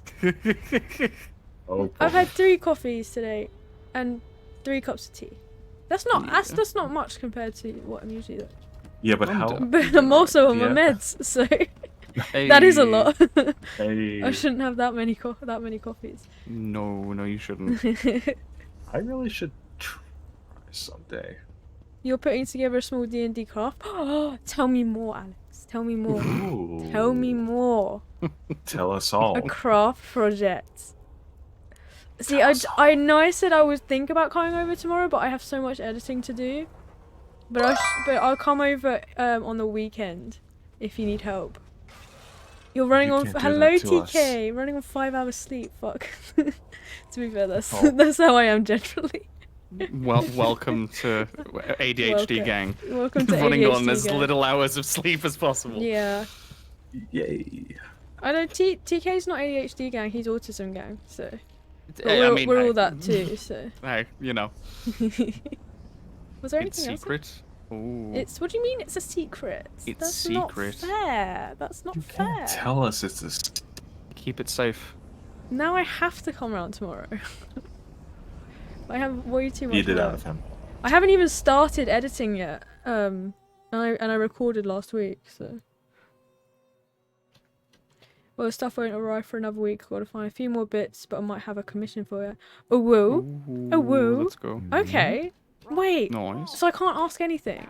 3 coffees today, and 3 cups of tea. That's not much compared to what I'm usually doing. Yeah, but how? But I'm also on my meds, so that is a lot. I shouldn't have that many coffees. No, you shouldn't. I really should try someday. You're putting together a small D&D craft. Tell me more, Alex. Tell me more. Ooh. Tell me more. Tell us all. A craft project. See, I know I said I would think about coming over tomorrow, but I have so much editing to do. But I'll come over on the weekend if you need help. You're running on. Hello, TK. Running on 5 hours sleep. Fuck. To be fair, that's how I am generally. Welcome to ADHD gang. Welcome to running ADHD on as gang. little hours of sleep as possible. Yeah. Yay. I know TK's not ADHD gang. He's autism gang. So. We're all that too. So. Hey, you know. Was there anything else? Secret. Ooh. What do you mean it's a secret? That's secret. Not fair. That's not fair. Can't tell us it's this. Keep it safe. Now I have to come around tomorrow. I have way too much You did work. out of him. I haven't even started editing yet. And I recorded last week, so. Well, stuff won't arrive for another week. Got to find a few more bits, but I might have a commission for it. Oh whoa! Oh whoa! Let's go. Okay. Wait. Nice. So I can't ask anything.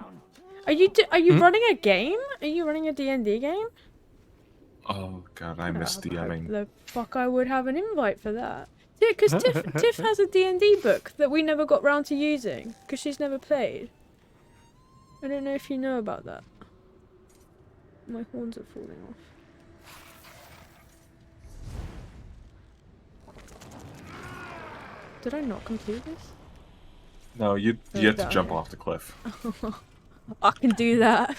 Are you running a game? Are you running a D&D game? Oh god, I missed DMing. The fuck, I would have an invite for that. Yeah, because Tiff has a D&D book that we never got round to using because she's never played. I don't know if you know about that. My horns are falling off. Did I not complete this? No, you have to jump off the cliff. I can do that.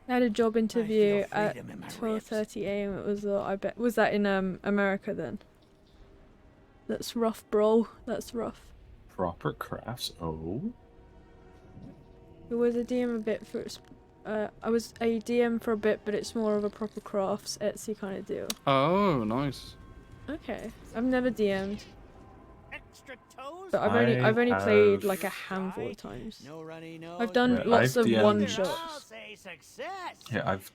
I had a job interview at 12:30 AM. It was was that in America then? That's rough, bro. That's rough. Proper crafts. Oh. It was a DM a bit for I was a DM for a bit, but it's more of a proper crafts Etsy kind of deal. Oh, nice. Okay, I've never DM'd. But I've only have... played like a handful of times. I've done lots of one shots. Yeah, I've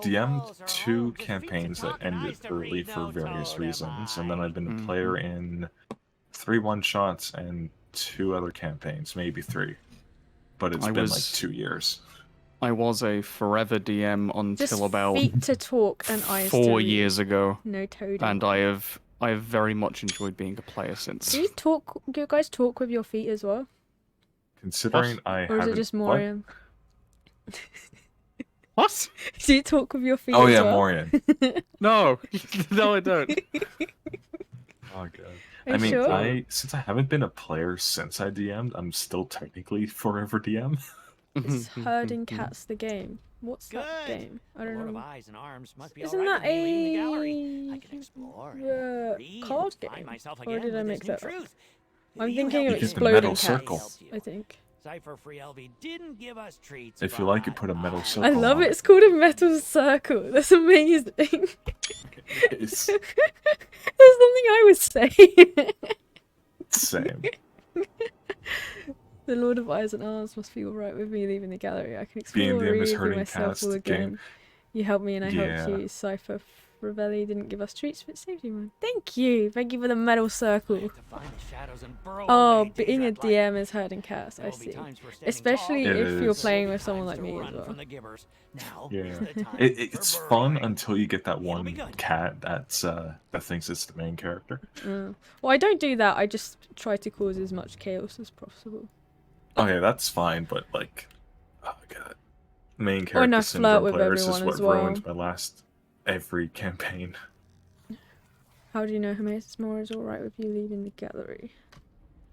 DM'd 2 campaigns that ended early for various reasons, and then I've been a player in 3 one-shots and 2 other campaigns, maybe 3. But it's been like 2 years. I was a forever DM until Just about feet to talk and eyes 4 to years ago. No toad. And I have very much enjoyed being a player since. Do you guys talk with your feet as well? Considering I haven't... Or is it just Morian? What? Do you talk with your feet as well? Morian. No. No, I don't. Oh, God. I mean, sure? since I haven't been a player since I DM'd, I'm still technically forever DM. Is Herding Cats the game? What's that game? I don't know. Eyes and arms must be Isn't right that a card game? Or did I make that up? I'm thinking of Exploding Cats, circle. I think. Cypher Free LV didn't give us treats. If you like it, put a metal circle. I love it. It's called a metal circle. That's amazing. It's... That's something I would say. Same. The Lord of Eyes and Arms must feel right with me leaving the gallery. I can explore BNDM is really hurting myself cats, all the again. game. You helped me and I helped you. Cypher Revelli didn't give us treats, but saved you one. Thank you. Thank you for the metal circle. Oh, being a DM is herding cats. I see. Especially if you're playing with someone like me as well. Yeah, it's fun until you get that one cat that thinks it's the main character. Well, I don't do that. I just try to cause as much chaos as possible. Oh yeah, that's fine, but like, oh god, main character syndrome players is what ruined my last every campaign. How do you know Herma-Mora is alright with you leaving the gallery?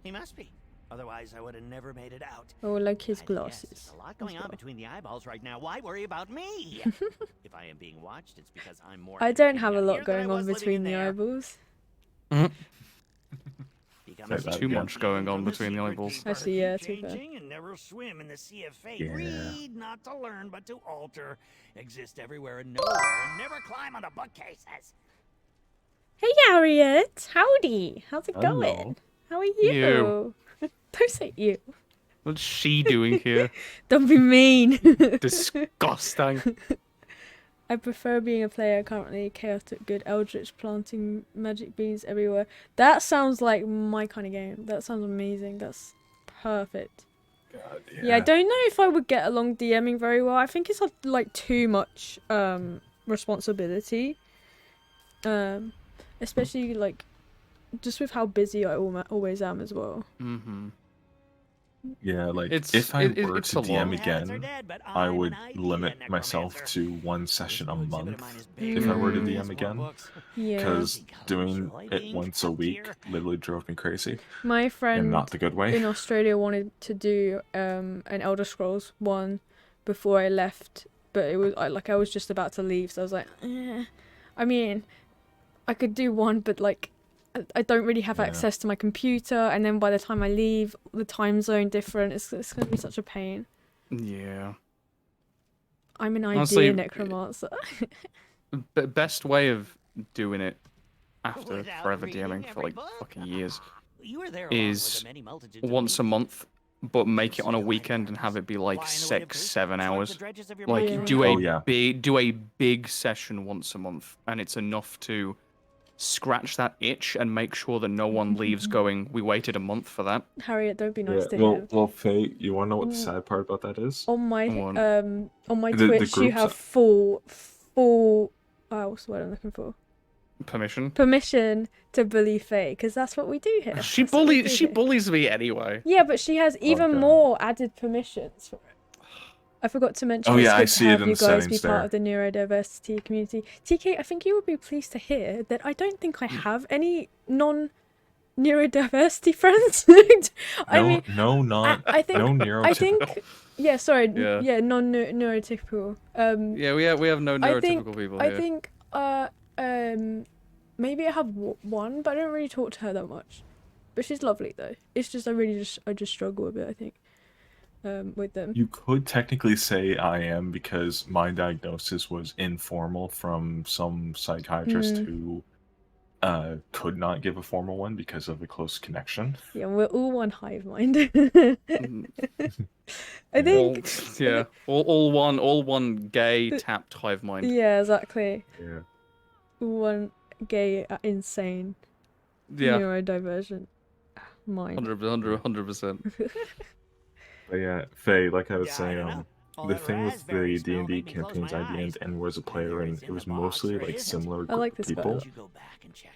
He must be. Otherwise, I would have never made it out. Oh, like his glasses. Yes, there's a lot going on between the eyeballs right now. Why worry about me? If I am being watched, it's because I'm more... I don't have a lot going on between the eyeballs. There's too much going on between the eyeballs. Actually, yeah, too bad. And never swim in the sea of fate. Yeah. Read, not to learn, but to alter. Exist everywhere and nowhere, and never climb on the bookcases. Hey, Harriet! Howdy! How's it going? How are you? Don't say you. What's she doing here? Don't be mean. Disgusting. I prefer being a player currently. Chaotic good eldritch planting magic beans everywhere. That sounds like my kind of game. That sounds amazing. That's perfect. God, yeah, I don't know if I would get along DMing very well. I think it's like too much responsibility. Especially like just with how busy I always am as well. Yeah, like if I were to DM again, I would limit myself to 1 session a month if I were to DM again. Because doing it once a week literally drove me crazy. My friend in not the good way in Australia wanted to do an Elder Scrolls one before I left, but it was I was just about to leave, so I was like, I mean, I could do one, but like I don't really have access to my computer, and then by the time I leave, the time zone different. It's going to be such a pain. Yeah. I'm an idea necromancer. The best way of doing it after forever DMing for like fucking years is once a month, but make it on a weekend and have it be like 6-7 hours. Like do a big session once a month, and it's enough to scratch that itch and make sure that no one leaves going, we waited a month for that. Harriet, don't be nice to him. Well, Faye, you want to know what the sad part about that is? On my Twitch, you have full what's the word I'm looking for? Permission to bully Faye, because that's what we do here. She bullies me anyway. Yeah, but she has even more added permissions for it. I forgot to mention. Oh yeah, I it's see good it to in have the you guys settings be part of the neurodiversity community. TK, I think you would be pleased to hear that I don't think I have any non-neurodiversity friends. I think no neurotypical. I think non-neurotypical. Yeah, we have no neurotypical people here. I think maybe I have one, but I don't really talk to her that much. But she's lovely though. It's just I just struggle a bit, I think. with them. You could technically say I am because my diagnosis was informal from some psychiatrist who could not give a formal one because of a close connection. Yeah, we're all one hive mind. I think. All one gay tapped hive mind. Yeah, exactly. Yeah. One gay, insane, neurodivergent mind. 100%. But yeah, Faye, like I was saying, the thing with the D&D campaigns I did and was a player in, it was mostly like similar group of people.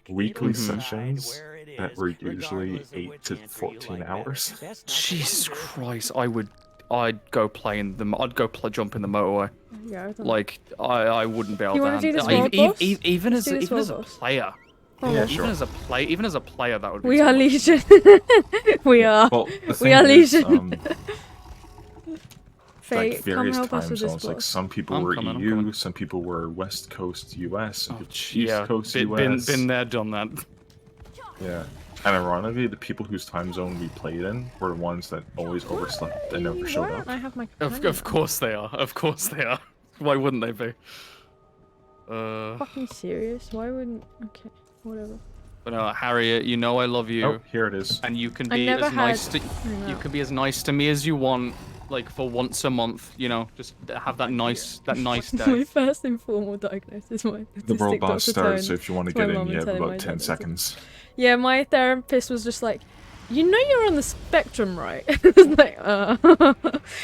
Weekly sessions that were usually 8 to 14 hours. Jesus Christ, I'd go play in the. I'd go jump in the motorway. Yeah, like I wouldn't be able to. You want to do this world boss? Even as a player. Oh, yeah, sure. Even as a player, that would be. We are Legion. We are. Well, we are Legion. Faye, like various come help us time with this zones. Like boss. some people were EU, some people were West Coast US, some people East Coast US. Been there, done that. Yeah. And ironically, the people whose time zone we played in were the ones that always overslept and never showed up. I have my Of course they are. Of course they are. Why wouldn't they be? Fucking serious? Why wouldn't? Okay, whatever. But no, Harriet, you know I love you. Oh, here it is. And you can be as nice to me as you want. Like for once a month, you know, just have that nice day. My first informal diagnosis. The world boss starts, so if you want to get in, you have about 10 seconds. Yeah, my therapist was just like, you know you're on the spectrum, right? It's like,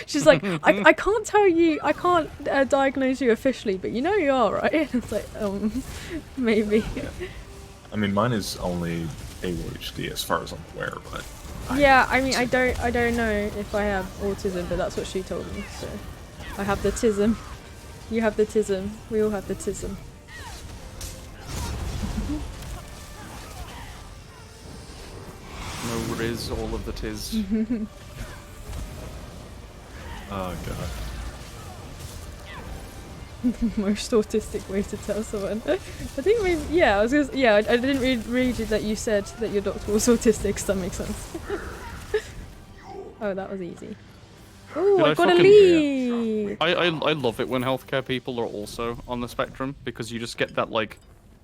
she's like, I can't tell you, I can't diagnose you officially, but you know you are, right? It's like, maybe. Yeah. I mean, mine is only ADHD as far as I'm aware, but... Yeah, I mean, I don't know if I have autism, but that's what she told me, so... I have the tism. You have the tism. We all have the tism. No riz, all of the tis. Oh god. Most autistic way to tell someone. I think maybe, yeah, I didn't read it that you said that your doctor was autistic, so that makes sense. Oh, that was easy. Oh, I got a lead! Yeah. I love it when healthcare people are also on the spectrum, because you just get that, like,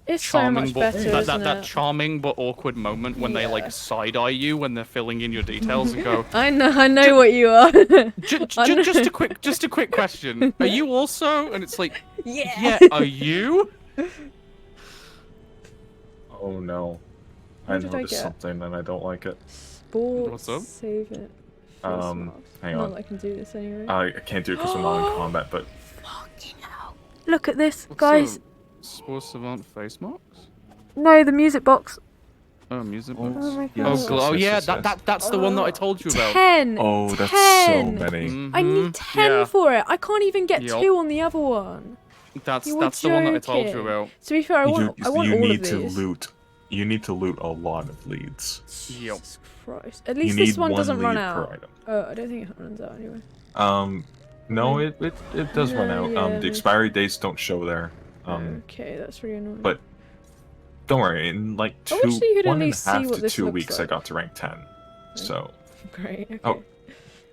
it's so much better, that charming but awkward moment when they like side-eye you when they're filling in your details and go, I know what you are. Just a quick question. Are you also? And it's like, yeah, are you? Oh no. I noticed something and I don't like it. Sports. What's up? Save it. Hang on. Not that I can do this anyway. I can't do it because I'm not in combat, but... Fucking hell. Look at this, guys. Sports Savant face marks? No, the music box. Oh, music box. Oh my god. Yes, that's the one that I told you about. 10. Oh, that's 10. so many. I need 10 for it. I can't even get 2 on the other one. That's the one that I told you about. To be fair, I want all of these. You need to loot a lot of leads. Jesus Christ. At least this one doesn't run out. Oh, I don't think it runs out anyway. No, it does run out. The expiry dates don't show there. Okay, that's really annoying. But don't worry, in like 1.5 to 2 weeks, I got to rank 10. So great. Okay. Oh,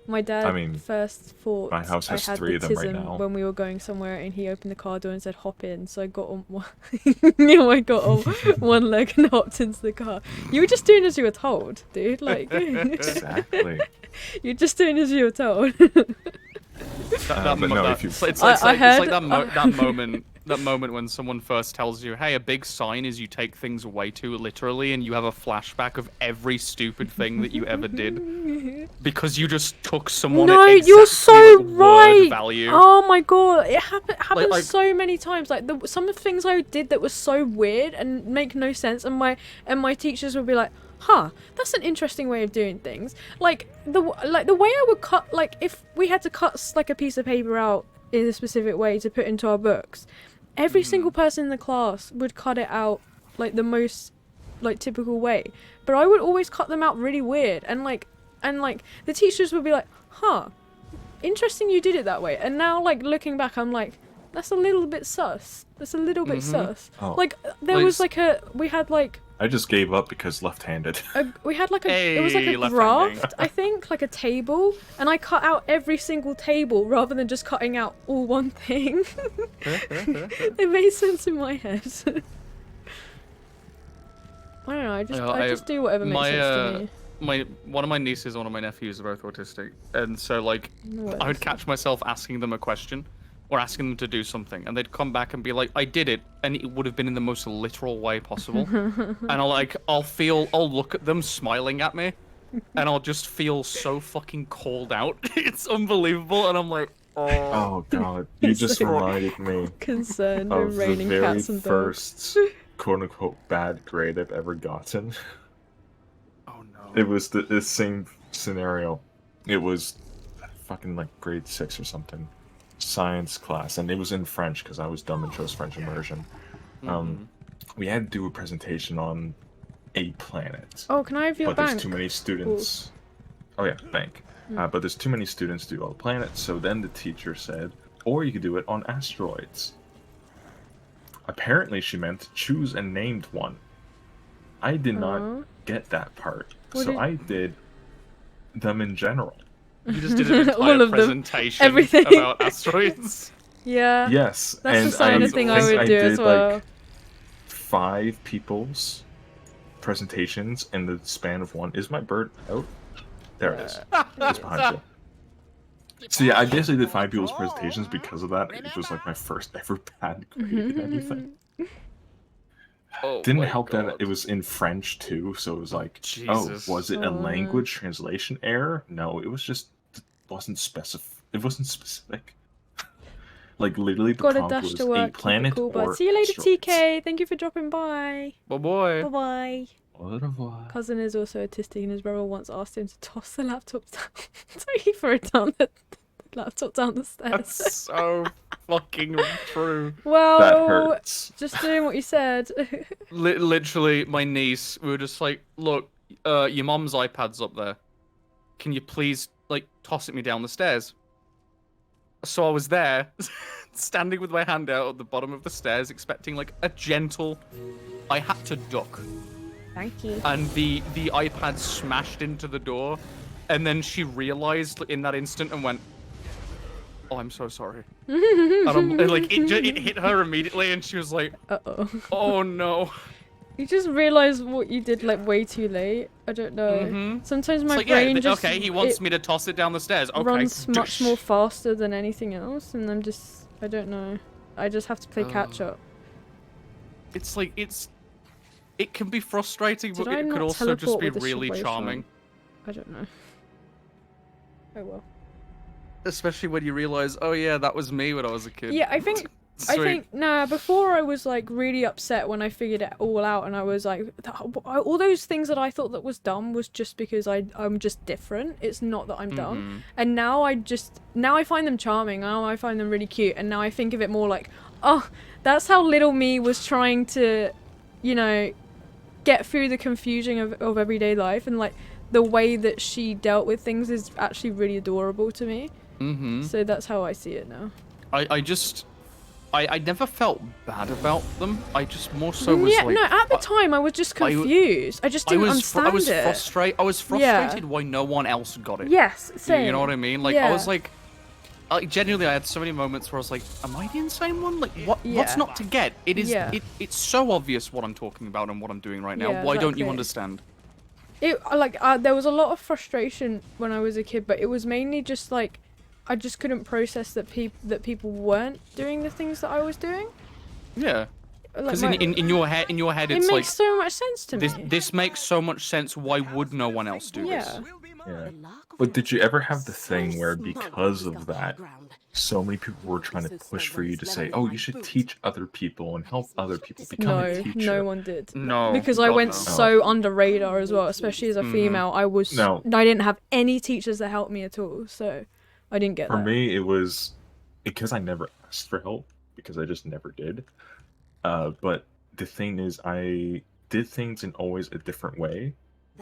my dad first thought my house has I had 3 of them right now. When we were going somewhere, and he opened the car door and said, "Hop in." So I got on one. I got on one leg and hopped into the car. You were just doing as you were told, dude. Like exactly. You're just doing as you were told. It's like that moment when someone first tells you, hey, a big sign is you take things way too literally, and you have a flashback of every stupid thing that you ever did because you just took someone at exactly you're so word value. Oh my god, it happens so many times. Like some of the things I did that was so weird and make no sense, and my teachers would be like, huh, that's an interesting way of doing things. Like the way I would cut, like if we had to cut like a piece of paper out in a specific way to put into our books, every single person in the class would cut it out like the most like typical way, but I would always cut them out really weird, and the teachers would be like, huh, interesting you did it that way. And now like looking back, I'm like, That's a little bit sus. That's a little bit sus. Oh. Like there was like we had like. I just gave up because left-handed. We had like it was like a graft, I think, like a table, and I cut out every single table rather than just cutting out all one thing. It made sense in my head. I don't know. I just do whatever makes sense to me. One of my nieces and one of my nephews are both autistic, and so like I would catch myself asking them a question or asking them to do something, and they'd come back and be like, I did it, and it would have been in the most literal way possible. And I'll look at them smiling at me, and I'll just feel so fucking called out. It's unbelievable, and I'm like, oh god, you just reminded me concerned of the raining very cats and first quote-unquote bad grade I've ever gotten. Oh no. It was the same scenario. It was fucking like grade 6 or something. Science class, and it was in French because I was dumb and chose French immersion. We had to do a presentation on a planet. Oh, can I have your but bank? There's too many students. Oh yeah, bank. But there's too many students to do all the planets, so then the teacher said, or you could do it on asteroids. Apparently she meant choose and named one. I did not get that part, so I did them in general. You just did an entire presentation everything about asteroids. Yeah. Yes, that's the kind of thing I would do as well. Like 5 people's presentations in the span of one. Is my bird out? There it is. It's behind you. So yeah, I basically did 5 people's presentations because of that. It was like my first ever bad grade in anything. Didn't help that it was in French too, so it was like, Jesus. oh, was it a language translation error? No, it was just it wasn't specific. Like literally, the Gotta prompt dash was to work. a planet Cool, or see you later, asteroids. TK. Thank you for dropping by. Bye bye. Bye bye. Au revoir. Cousin is also autistic, and his brother once asked him to toss the laptop down. So he threw it down the laptop down the stairs. That's so fucking true. Well, that hurts. Just doing what you said. Literally, my niece, we were just like, look, your mom's iPad's up there. Can you please, like, toss it me down the stairs? So I was there, standing with my hand out at the bottom of the stairs, expecting, like, a gentle... I had to duck. Thank you. And the iPad smashed into the door, and then she realized in that instant and went, oh, I'm so sorry. And it hit her immediately, and she was like, uh-oh. Oh no. You just realize what you did like way too late. I don't know. Sometimes my brain just he wants me to toss it down the stairs. Okay. Runs much more faster than anything else, and I'm just I don't know. I just have to play catch up. It's like it can be frustrating, but it could not also just be teleport with the really subway charming. I don't know. Oh well. Especially when you realize, oh yeah, that was me when I was a kid. Yeah, I think before I was like really upset when I figured it all out, and I was like, all those things that I thought that was dumb was just because I'm just different. It's not that I'm dumb. And now I find them charming. Now I find them really cute, and now I think of it more like, oh, that's how little me was trying to, you know, get through the confusion of everyday life, and like the way that she dealt with things is actually really adorable to me. So that's how I see it now. I never felt bad about them. I just more so was like... no, at the time I was just confused. I just didn't understand it. I was frustrated why no one else got it. Yes, same. You know what I mean? Like, I was like... genuinely, I had so many moments where I was like, am I the insane one? Like, what's not to get? It is... It's so obvious what I'm talking about and what I'm doing right now. Yeah, why don't you understand? There was a lot of frustration when I was a kid, but it was mainly just like... I just couldn't process that people weren't doing the things that I was doing. Yeah. Because in your head, it's like... It makes so much sense to me. This makes so much sense. Why would no one else do this? Yeah. But did you ever have the thing where because of that, so many people were trying to push for you to say, oh, you should teach other people and help other people become a teacher? No one did. No. Because I went so under radar as well, especially as a female. I didn't have any teachers that helped me at all, so... I didn't get that. For me, it was because I never asked for help, because I just never did. But the thing is, I did things in always a different way,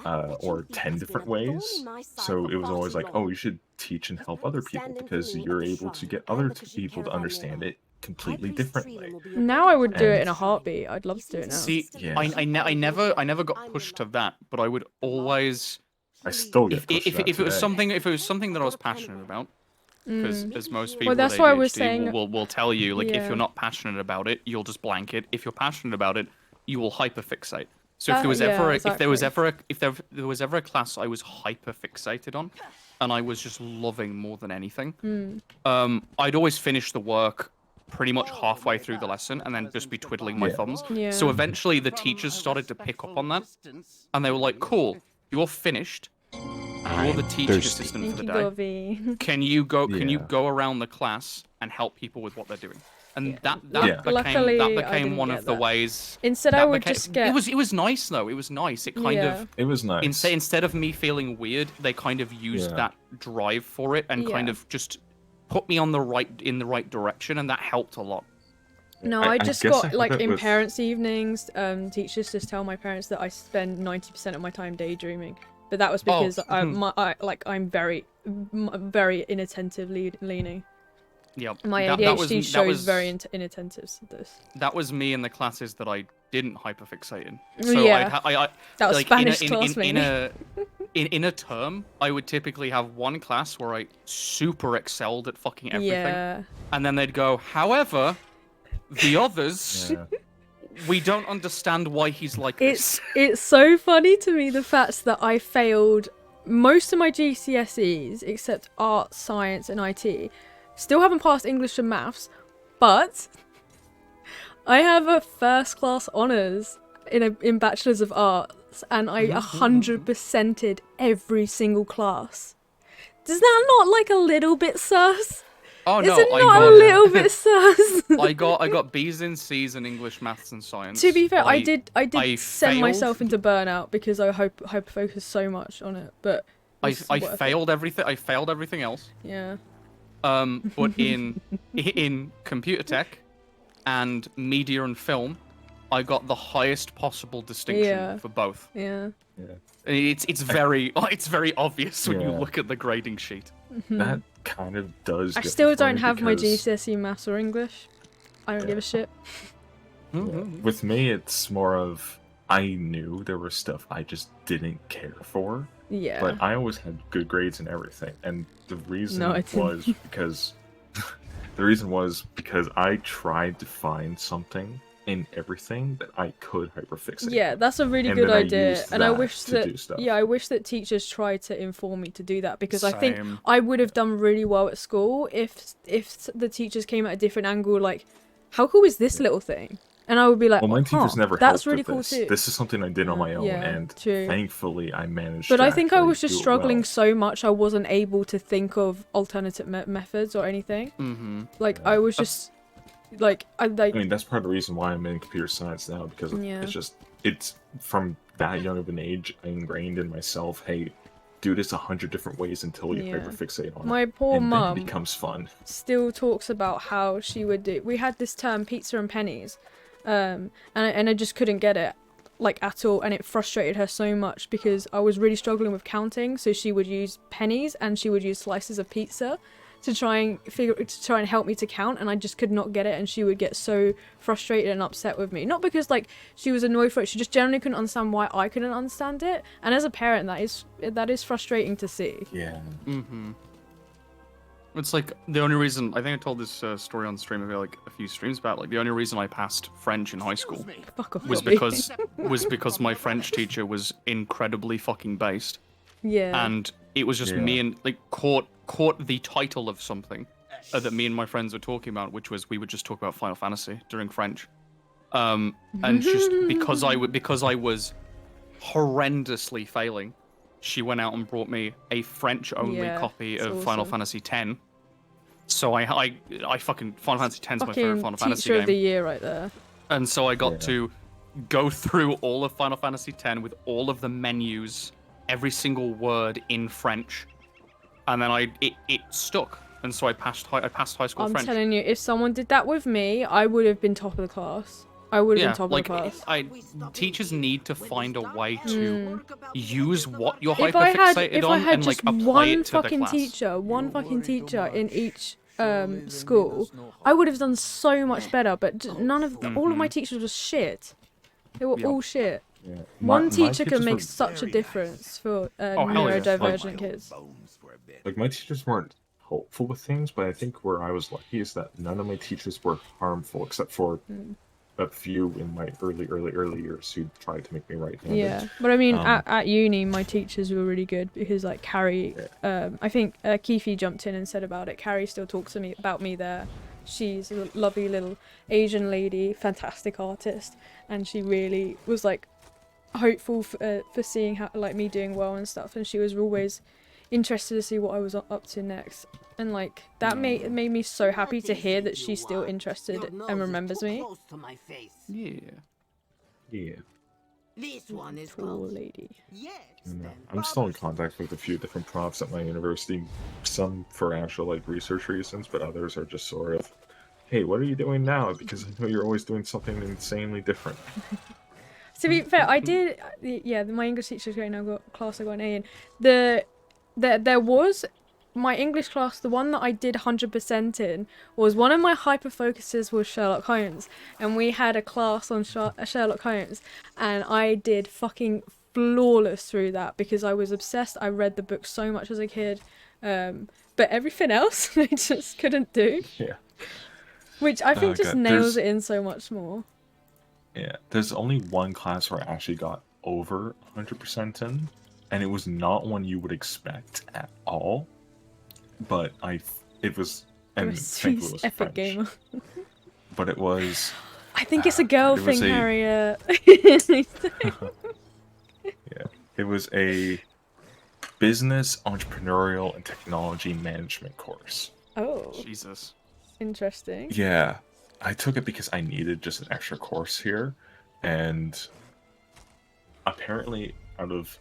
or 10 different ways. So it was always like, oh, you should teach and help other people, because you're able to get other people to understand it completely differently. Now I would do it in a heartbeat. I'd love to do it now. See, I never got pushed to that, but I would always. I still get pushed if it was something that I was passionate about, because as most people Well, that's with why I was ADHD saying. will tell you, like, if Yeah. you're not passionate about it, you'll just blank it. If you're passionate about it, you will hyperfixate. So if there was ever if there was ever a class I was hyperfixated on, and I was just loving more than anything, I'd always finish the work pretty much halfway through the lesson and then just be twiddling my thumbs. Yeah. So eventually the teachers started to pick up on that, and they were like, "Cool, you're finished. You're the teaching assistant for the day. Can you go around the class and help people with what they're doing?" And that became one of the ways. Instead, I would just get. It was nice though. It was nice. It kind of. It was nice. Instead of me feeling weird, they kind of used that drive for it and kind of just put me in the right direction, and that helped a lot. No, I just got like in parents' evenings. Teachers just tell my parents that I spend 90% of my time daydreaming, but that was because I'm very inattentive leaning. Yeah, my ADHD shows very inattentive to this. That was me in the classes that I didn't hyperfixate in. So yeah, that was like, Spanish class in a term, I would typically have one class where I super excelled at fucking everything, and then they'd go, however, the others, we don't understand why he's like this. It's so funny to me the fact that I failed most of my GCSEs except art, science, and IT. Still haven't passed English and maths, but I have a first class honours in Bachelors of Arts, and I 100%ed every single class. Does that not like a little bit sus? Oh no, Is it not a little bit sus? I got B's and C's in English, maths, and science. To be fair, I did send myself into burnout because I hyper focused so much on it, but I failed everything. I failed everything else. Yeah. But in computer tech and media and film, I got the highest possible distinction for both. Yeah. It's very obvious when you look at the grading sheet. That kind of does. I still don't have my GCSE maths or English. I don't give a shit. With me, it's more of I knew there was stuff I just didn't care for. Yeah. But I always had good grades and everything, and the reason was because I tried to find something in everything that I could hyperfixate. Yeah, that's a really good idea, and I wish that teachers tried to inform me to do that, because I think I would have done really well at school if the teachers came at a different angle, like, how cool is this little thing? And I would be like, well, my teachers never that's helped really with cool this. too. This is something I did on my own, and thankfully I managed. But to I think I was just do it struggling well. so much I wasn't able to think of alternative methods or anything. Like I was just like I mean, that's part of the reason why I'm in computer science now, because it's from that young of an age ingrained in myself. Hey, do this 100 different ways until you hyperfixate on my it. poor and mum then it becomes fun. Still talks about how she would do. We had this term, pizza and pennies, and I just couldn't get it, like, at all, and it frustrated her so much because I was really struggling with counting. So she would use pennies and she would use slices of pizza to try and help me to count, and I just could not get it, and she would get so frustrated and upset with me. Not because like she was annoyed for it, she just generally couldn't understand why I couldn't understand it, and as a parent that is frustrating to see. Yeah. It's like the only reason I think I told this story on stream maybe like a few streams back. Like the only reason I passed French in high school was because my French teacher was incredibly fucking based. Yeah. And it was just me and like caught the title of something that me and my friends were talking about, which was we would just talk about Final Fantasy during French, and just because I was horrendously failing, she went out and brought me a French-only copy of Final Fantasy X. So I fucking Final Fantasy X is my favorite Final Fantasy game. Teacher of the year right there. And so I got to go through all of Final Fantasy X with all of the menus, every single word in French, and then it stuck, and so I passed high school French. I'm telling you, if someone did that with me, I would have been top of the class. I would have been top of the class. Teachers need to find a way to use what you're hyperfixated on and like apply it to the class. One fucking teacher in each school, I would have done so much better. But none of all of my teachers were shit. They were all shit. Yeah. One teacher can make such a difference for neurodivergent kids. Like, my teachers weren't helpful with things, but I think where I was lucky is that none of my teachers were harmful, except for a few in my early years who tried to make me right-handed. Yeah, but I mean, at uni, my teachers were really good because, like, Carrie, I think Keefe jumped in and said about it. Carrie still talks to me about me there. She's a lovely little Asian lady, fantastic artist, and she really was, like, hopeful for seeing how, like, me doing well and stuff, and she was always interested to see what I was up to next. And, like, that made me so happy to hear that she's still interested and remembers me. Yeah. Yeah. This one is poor lady. Yes. I'm still in contact with a few different profs at my university. Some for actual, like, research reasons, but others are just sort of, hey, what are you doing now? Because I know you're always doing something insanely different. To be fair, I did. Yeah, my English teacher's great. Now I've got a class I got an A in. There was my English class. The one that I did 100% in was one of my hyper focuses was Sherlock Holmes, and we had a class on Sherlock Holmes, and I did fucking flawless through that because I was obsessed. I read the book so much as a kid, but everything else I just couldn't do. Yeah. Which I think just nails it in so much more. Yeah, there's only one class where I actually got over 100% in, and it was not one you would expect at all. But it was, and thankfully it was Epic French. Gamer. But it was. I think it's a girl thing, Harriet. Yeah, it was a business, entrepreneurial, and technology management course. Oh. Jesus. Interesting. Yeah. I took it because I needed just an extra course here, and apparently out of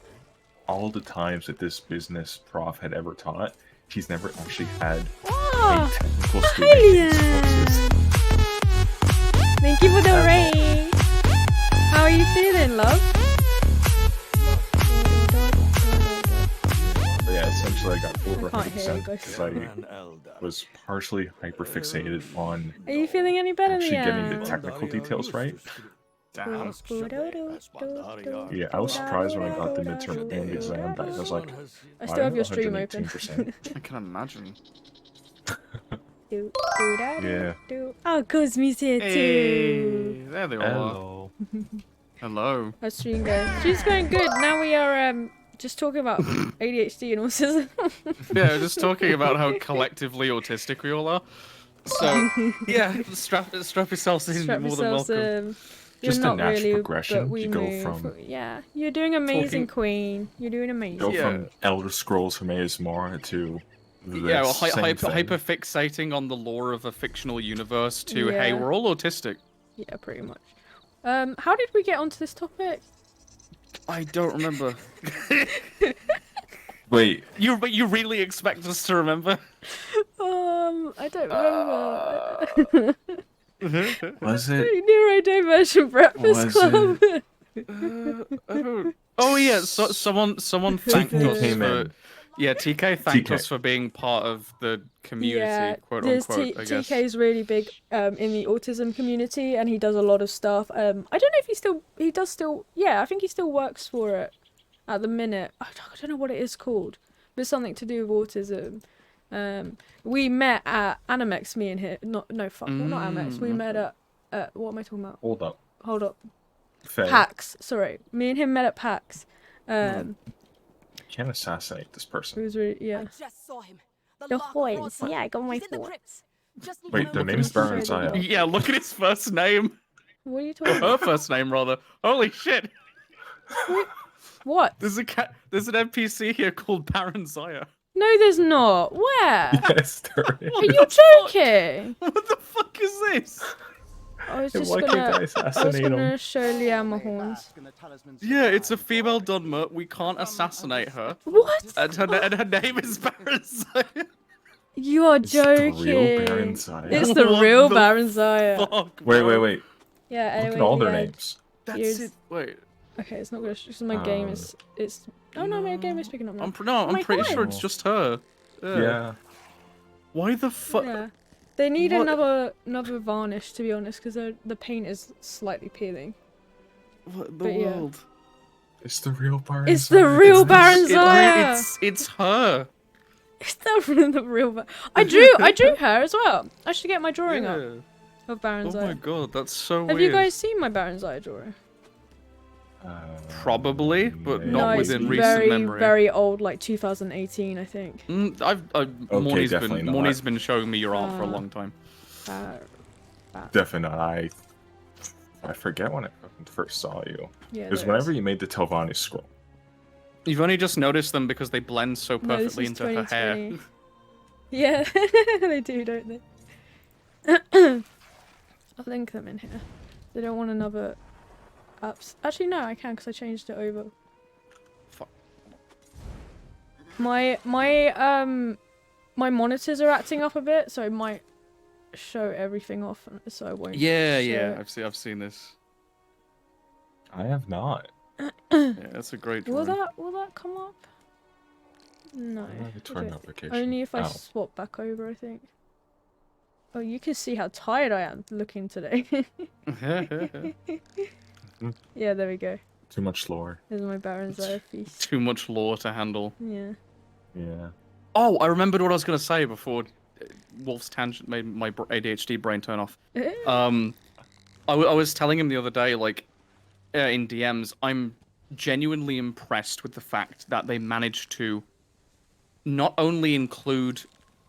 all the times that this business prof had ever taught, he's never actually had a technical student. Thank you for the raid. How are you feeling, love? But yeah, essentially I got over I can't hear 100% you, because I was partially hyperfixated on Are you feeling any better actually than getting the technical details right. Damn. Yeah, I was surprised when I got the midterm and the exam back. I was like, I still have your stream open. 118%. I can imagine. Yeah. Oh, Cosme's here too. Hey, there they all Hello. are. Hello. How's stream going? Stream's going good. Now we are just talking about ADHD and autism. Yeah, we're just talking about how collectively autistic we all are. So, yeah, strap yourselves in. You're more than welcome. Just You're a not natural really, progression but we to go move. from. Yeah, you're doing amazing, Queen. You're doing amazing. Go from Elder Scrolls Herma-Mora to this Yeah, well, same thing. hyperfixating on the lore of a fictional universe to, hey, we're all autistic. Yeah, pretty much. How did we get onto this topic? I don't remember. Wait. You really expect us to remember? I don't remember. Was it? Neurodivergent Breakfast Club. Oh yeah, someone thanked us for. Yeah, TK thanked us for being part of the community, quote unquote. I guess TK is really big in the autism community, and he does a lot of stuff. I don't know if he does still. Yeah, I think he still works for it at the minute. I don't know what it is called, but it's something to do with autism. We met at Animex, me and him. Not Animex. We met at what am I talking about? Hold up. Fair. PAX. Sorry, me and him met at PAX. You can't assassinate this person. It was really I just saw him. Your voice. Yeah, I got my voice. Wait, the name's Baron. Yeah, look at his first name. What are you talking Her about? first name, rather. Holy shit. What? There's an NPC here called Baron Zaya. No, there's not. Where? Yes, there is. Are you joking? What the fuck is this? I was Hey, just why can't I assassinate gonna show Liam my horns. Yeah, it's a female Dunmer. We can't assassinate her. What? And her name is Baron Zaya. You are joking. The real Baron Zaya. It's the real Baron Zaya. Fuck, wait. Yeah, anyway, Look at all their yeah. names. That's it. Wait. Okay, it's not gonna. Because my game is. It's. Oh no, my game is picking up now. I'm pretty sure it's just her. Yeah. Why the fuck? Yeah. They need What? another varnish, to be honest, because the paint is slightly peeling. What in the But yeah. world? It's the real Baron. It's the real Baron It Zaya! it's her. It's the real Baron. I drew her as well. I should get my drawing up of Baron Oh Zaya. my god, that's so weird. Have you guys seen my Baron Zaya drawing? Probably, but not No, within it's recent memory. very old, like 2018, I think. Morney's been showing me your art for a long time. Definitely not. I forget when I first saw you. Yeah, Because whenever you made the Telvanni scroll. You've only just noticed them because they blend so No, this perfectly is into her hair. 2020. Yeah, they do, don't they? I'll link them in here. They don't want another apps. Actually, no, I can because I changed it over. Fuck. My monitors are acting up a bit, so I might show everything off, so I won't. Yeah, show yeah, it. I've seen this. I have not. Yeah, that's a great drawing. Will that come up? No. Turn notification. Only if I swap back over, I think. Oh, you can see how tired I am looking today. Yeah, there we go. Too much lore. There's my Baron Zaya feast. Too much lore to handle. Yeah. Yeah. Oh, I remembered what I was gonna say before Wolf's tangent made my ADHD brain turn off. I was telling him the other day, like, in DMs, I'm genuinely impressed with the fact that they managed to not only include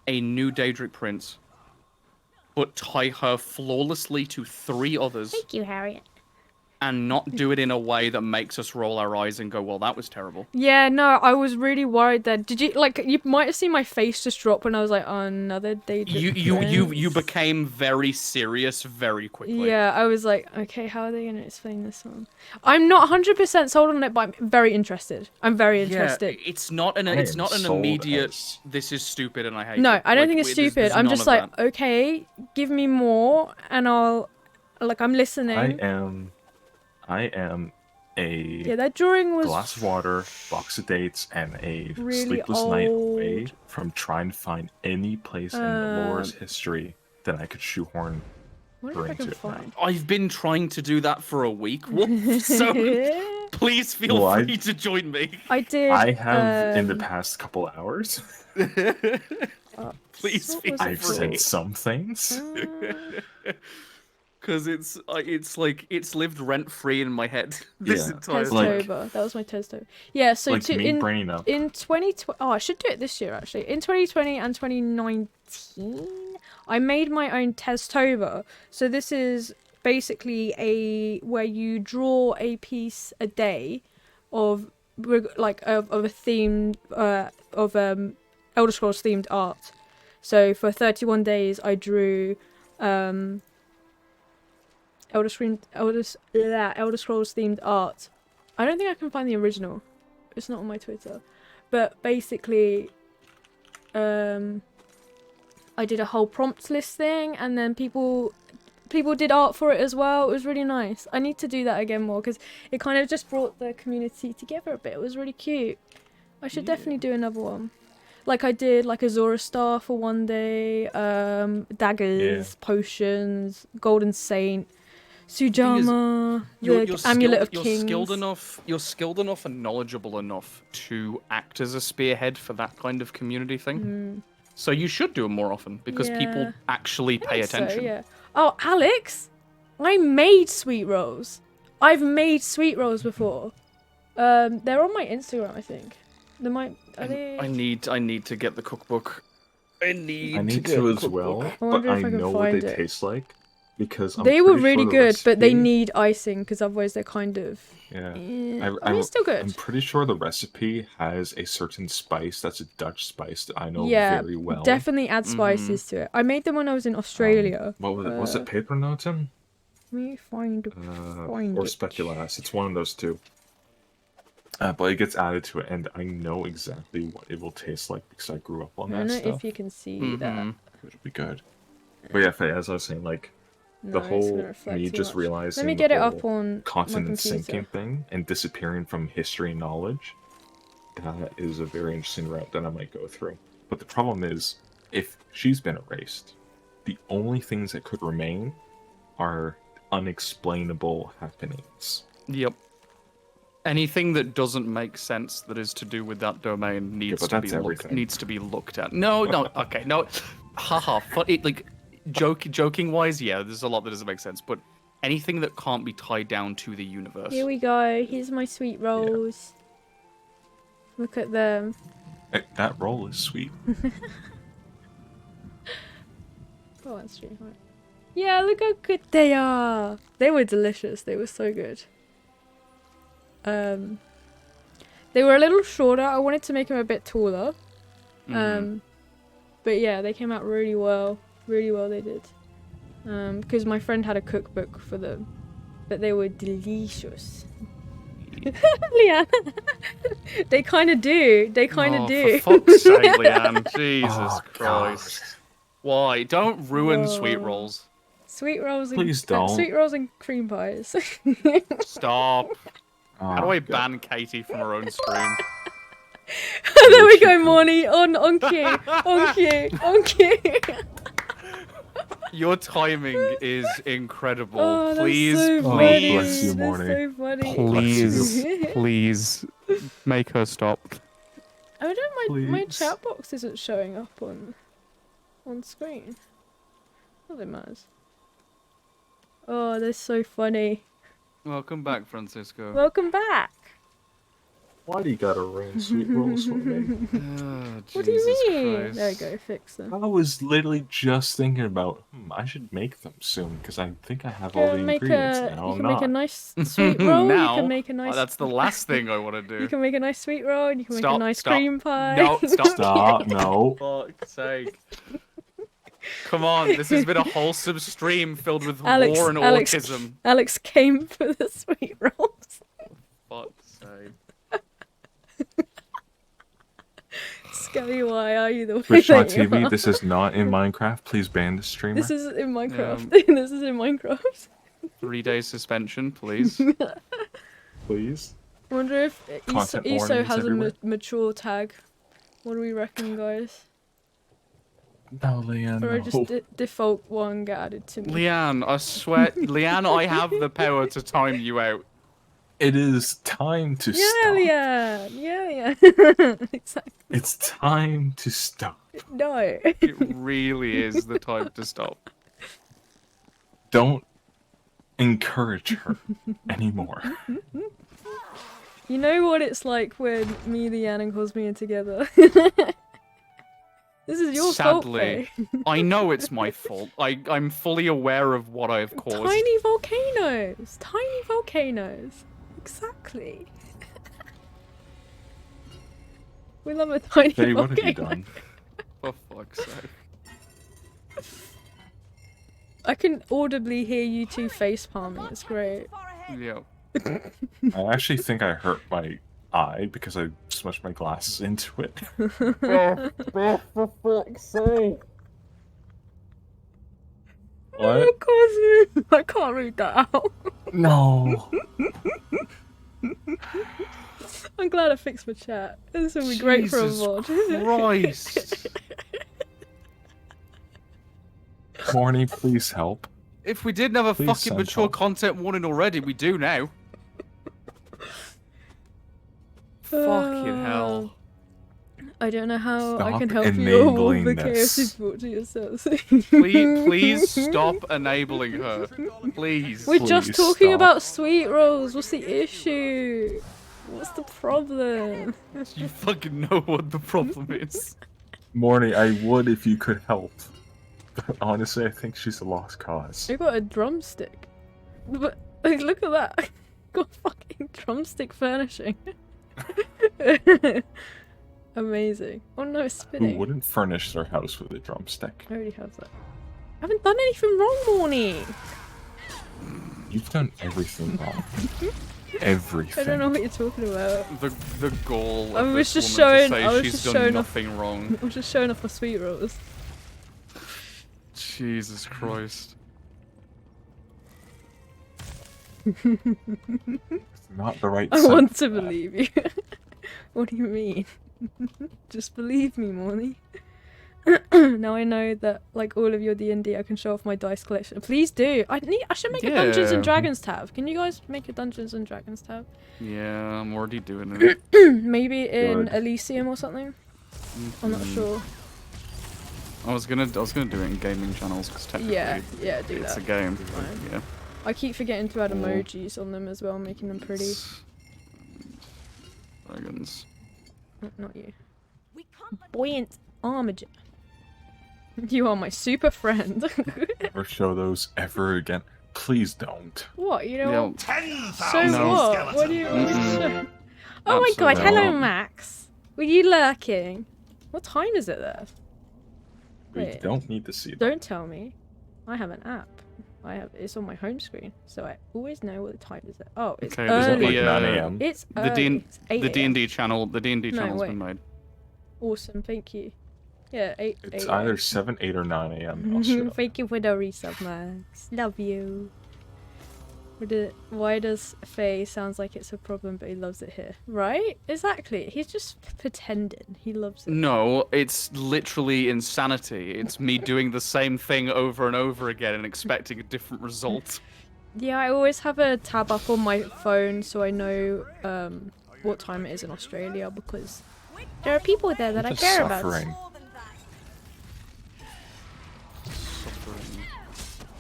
a new Daedric prince, but tie her flawlessly to 3 others. Thank you, Harriet. And not do it in a way that makes us roll our eyes and go, well, that was terrible. Yeah, no, I was really worried that. Did you, like, you might have seen my face just drop when I was like, oh, another Daedric You became very serious very quickly. Yeah, I was like, okay, how are they going to explain this one? I'm not 100% sold on it, but I'm very interested. I'm very interested. Yeah, it's not an immediate, this is stupid and I hate it. No, I don't think it's there's stupid. I'm just like, that. okay, give me more, and I'm listening. I am a Yeah, that drawing was glass of water, box of dates, and a really sleepless night old. away from trying to find any place in the lore's history that I could shoehorn What her if I can into. find? I've been trying to do that for a week, Wolf, so please feel free to join me. I did. I have in the past couple hours. Please feel I've free. said some things. Because it's lived rent free in my head this entire time. Teztober. That was my Teztober. Yeah, so like me braining up. in 2020, I should do it this year actually. In 2020 and 2019, I made my own Teztober. So this is basically where you draw a piece a day of a theme of Elder Scrolls themed art. So for 31 days, I drew Elder Scrolls themed art. I don't think I can find the original. It's not on my Twitter. But basically, I did a whole prompt list thing, and then people did art for it as well. It was really nice. I need to do that again more because it kind of just brought the community together a bit. It was really cute. I should definitely do another one. Like I did like a Zora Star for one day, daggers, potions, Golden Saint, Sujama, the Amulet of Kings. You're skilled enough and knowledgeable enough to act as a spearhead for that kind of community thing. So you should do it more often because people actually pay attention. So, yeah. Oh, Alex, I made sweet rolls. I've made sweet rolls before. They're on my Instagram, I think. They might. Are they... I need to get the cookbook. I need to as well, but I know what they taste like because they were really good, but they need icing because otherwise they're kind of. Yeah, I mean, it's still good. I'm pretty sure the recipe has a certain spice that's a Dutch spice that I know Yeah, very well. definitely add spices to it. I made them when I was in Australia. What was it? Was it Pepernoten? Let me find or Speculas. It's one of those two. But it gets added to it, and I know exactly what it will taste like because I grew up on that stuff. I don't know if you can see that. It'll be good. But yeah, Faye, as I was saying, like the whole me just realizing Let me get it up on continent sinking thing and disappearing from history and knowledge. That is a very interesting route that I might go through. But the problem is, if she's been erased, the only things that could remain are unexplainable happenings. Yep. Anything that doesn't make sense that is to do with that domain needs to be looked at. No, okay, no, haha. Like, joking wise, yeah, there's a lot that doesn't make sense, but anything that can't be tied down to the universe. Here we go. Here's my sweet rolls. Yeah. Look at them. That roll is sweet. Oh, that's true. Right. Yeah, look how good they are. They were delicious. They were so good. They were a little shorter. I wanted to make them a bit taller. But yeah, they came out really well. Really well they did. Because my friend had a cookbook for them. But they were delicious. Leanne. They kind of do. They kind of do. For fuck's sake, Leanne. Jesus Christ. God. Why? Don't ruin sweet rolls. Sweet rolls and Please don't. Sweet rolls and cream pies. Stop. How do I ban Katie from her own stream? There we go, Morny. On cue. On cue. On cue. Your timing is incredible. Oh, please, so please. Bless you, Morny. So funny. Please make her stop. I don't know, my chat box isn't showing up on screen. Nothing matters. Oh, they're so funny. Welcome back, Francisco. Welcome back. Why do you gotta ruin sweet rolls for me? What do you mean? Christ. There you go, fix them. I was literally just thinking about, I should make them soon because I think I have all the ingredients now. You can make a nice sweet roll. Now? You can make a nice. That's the last thing I want to do. You can make a nice sweet roll, and you can make a nice cream pie. No, stop, no. For fuck's sake. Come on, this has been a wholesome stream filled with war and autism. Alex came for the sweet rolls. For fuck's sake. Skelly, why are you the way Twitch.tv, this is not in Minecraft. Please ban the streamer. This is in Minecraft. This is in Minecraft. 3 days suspension, please. Please. I wonder if ESO has a mature tag. What do we reckon, guys? No, Leanne, or I just default one get added to me. Leanne, I swear, Leanne, I have the power to time you out. It is time to stop. Yeah. Exactly. It's time to stop. No. It really is the time to stop. Don't encourage her anymore. You know what it's like when me, Leanne, and Cosme are together? This is your fault, Sadly, I know it's my fault. I'm fully aware of what I've caused. Tiny volcanoes. Tiny volcanoes. Exactly. We love a tiny volcano. What have you done? For fuck's sake. I can audibly hear you two face palming. It's great. Yeah. I actually think I hurt my eye because I smushed my glasses into it. For fuck's sake. What? Oh, Cosmo. I can't read that out. No. I'm glad I fixed my chat. This will be great for a VOD. Christ. Morny, please help. If we didn't have a fucking mature content warning already, we do now. Fucking hell. I don't know how Stop I can help you all with the this. chaos brought to yourselves. Please stop enabling her. Please. We're just talking about sweet rolls. What's the issue? What's the problem? You fucking know what the problem is. Morny, I would if you could help. But honestly, I think she's a lost cause. I got a drumstick. But like, look at that. Got fucking drumstick furnishing. Amazing. Oh no, it's spinning. Who wouldn't furnish their house with a drumstick? I already have that. I haven't done anything wrong, Morny. You've done everything wrong. Everything. I don't know what you're talking about. The goal I of was this just woman showing. to say I was she's just done showing nothing wrong. I was just showing off my sweet rolls. Jesus Christ. It's not the right. I want to believe you. What do you mean? Just believe me, Morny. Now I know that, like all of your D&D, I can show off my dice collection. Please do. I should make a Dungeons and Dragons tab. Can you guys make a Dungeons and Dragons tab? Yeah, I'm already doing it. Maybe in Elysium or something. I'm not sure. I was gonna do it in gaming channels because technically, yeah, do it's that. a game. Yeah. I keep forgetting to add emojis on them as well, making them pretty. Dragons. Not you. Buoyant armature. You are my super friend. Never show those ever again. Please don't. What? You know what? 10,000 So what? What do you mean? Oh my god, Absolutely hello not. Max. Were you lurking? What time is it there? We don't need to see that. Don't tell me. I have an app. It's on my home screen, so I always know what the time is. Oh, it's Okay, early. Like 9 a.m. It's the early. It's 8 the a.m. D&D channel. The D&D channel's been made. Awesome, thank you. Yeah, 8. It's either 7, 8, or 9 a.m. in Australia. Thank you for the resub, Max. Love you. Why does Faye sounds like it's a problem, but he loves it here? Right? Exactly. He's just pretending. He loves it. No, it's literally insanity. It's me doing the same thing over and over again and expecting a different result. Yeah, I always have a tab up on my phone so I know what time it is in Australia because there are people there that I care about.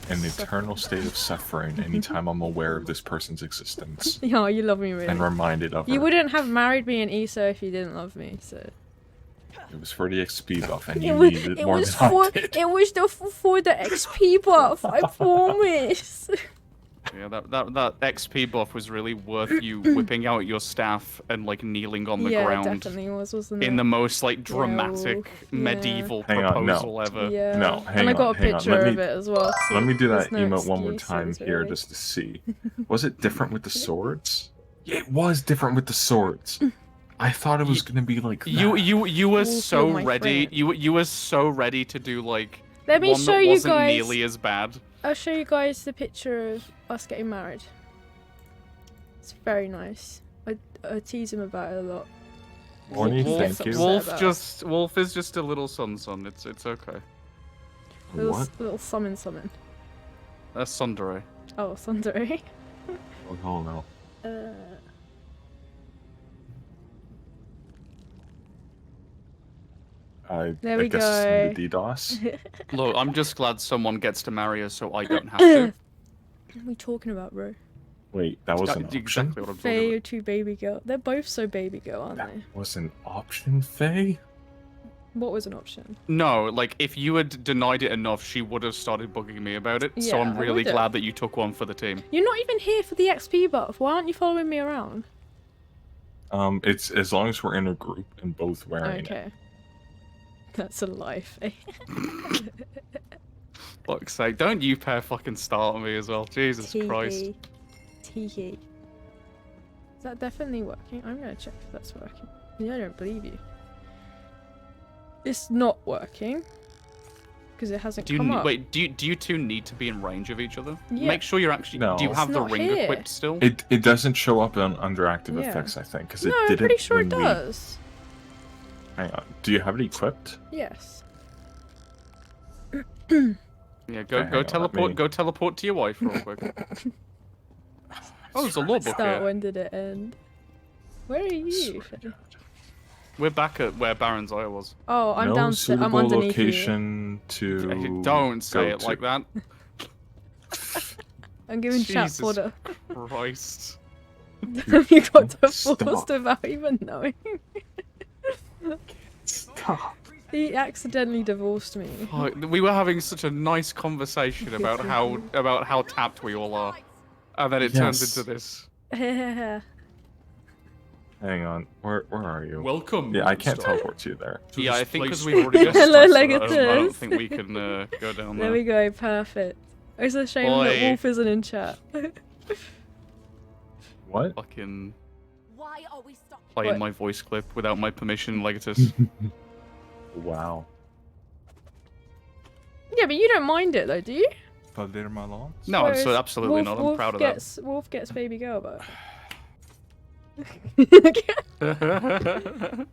An eternal state of suffering anytime I'm aware of this person's existence. Yeah, you love me really. And reminded of her. You wouldn't have married me in ESO if you didn't love me, so... It was for the XP buff and you needed it more than I did. It was for the XP buff, I promise. Yeah, that XP buff was really worth you whipping out your staff and like kneeling on the ground. Yeah, it definitely was, wasn't it? In the most like dramatic medieval proposal ever. Yeah. No, hang on. And I got a picture of it as well. So let me do that no emote one more time here just to see. Was it different with the swords? Yeah, it was different with the swords. I thought it was gonna be like that. You were so ready. You were so ready to do like Let me one show that you wasn't guys. nearly as bad. I'll show you guys the picture of us getting married. It's very nice. I tease him about it a lot. Morning, thank you. Wolf is just a little son. It's okay. Little summon. That's Sundere. Oh, Sundere. Oh no. There we guess go. The DDoS. Look, I'm just glad someone gets to marry us so I don't have to. What are we talking about, bro? Wait, that was an option? Exactly what I'm talking Faye about. or two baby girl. They're both so baby girl, aren't they? Was an option, Faye? What was an option? No, like if you had denied it enough, she would have started bugging me about it. So Yeah, I'm I really would've. glad that you took one for the team. You're not even here for the XP buff. Why aren't you following me around? It's as long as we're in a group and both wearing it. Okay. That's a lie, Faye. Fuck's sake, don't you pair fucking start on me as well. Jesus Christ. Teehee. Is that definitely working? I'm gonna check if that's working. Yeah, I don't believe you. It's not working. Because it hasn't come up. Wait, do you two need to be in range of each other? Yeah. Make sure you're actually... No. Do you have It's the not ring here. equipped still? It doesn't show up under active Yeah. effects, I think, because No, it I'm didn't. pretty sure it when we- does. Hang on. Do you have it equipped? Yes. Yeah, go hang on, teleport. let me- Go teleport to your wife real quick. Oh, there's a law book Start, here. when did it end? Where are you? Faye? We're back at where Baron's Eye was. Oh, I'm no downstairs. I'm suitable underneath location to. Okay, don't say go it to. like that. you. I'm giving chat Jesus fodder. Christ. You got divorced Stop. without even knowing. Stop. He accidentally divorced me. Oh, we were having such a nice conversation about how tapped we all are, and then it turns Yes. into this. Hang on. Where are you? Welcome. Yeah, I can't monster. teleport you there. Yeah, I this think because place. we've already discussed Hello, it, I don't Legatus. think we can go down There there. we go, perfect. It's a shame Oi. that Wolf isn't in chat. What? Fucking Why are we stopping? playing What? my voice clip without my permission, Legatus. Wow. Yeah, but you don't mind it though, do you? No, Whereas so absolutely Wolf, not. I'm Wolf proud of gets, Wolf gets baby girl, but... that.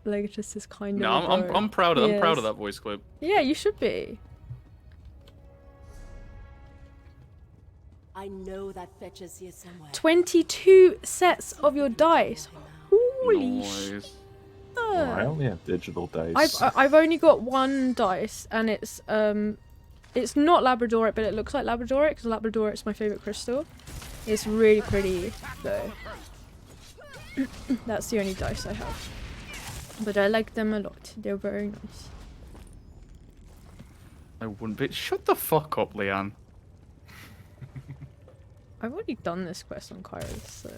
Legatus is kind of. No, I'm proud of that voice clip. Yeah, you should be. I know that fetches here somewhere. 22 sets of your dice. Holy shit. Oh, I only have digital dice. I've only got one dice, and it's not Labradorite, but it looks like Labradorite because Labradorite's my favorite crystal. It's really pretty though. That's the only dice I have, but I like them a lot. They're very nice. I wouldn't be. Shut the fuck up, Leanne. I've already done this quest on Kairos, so.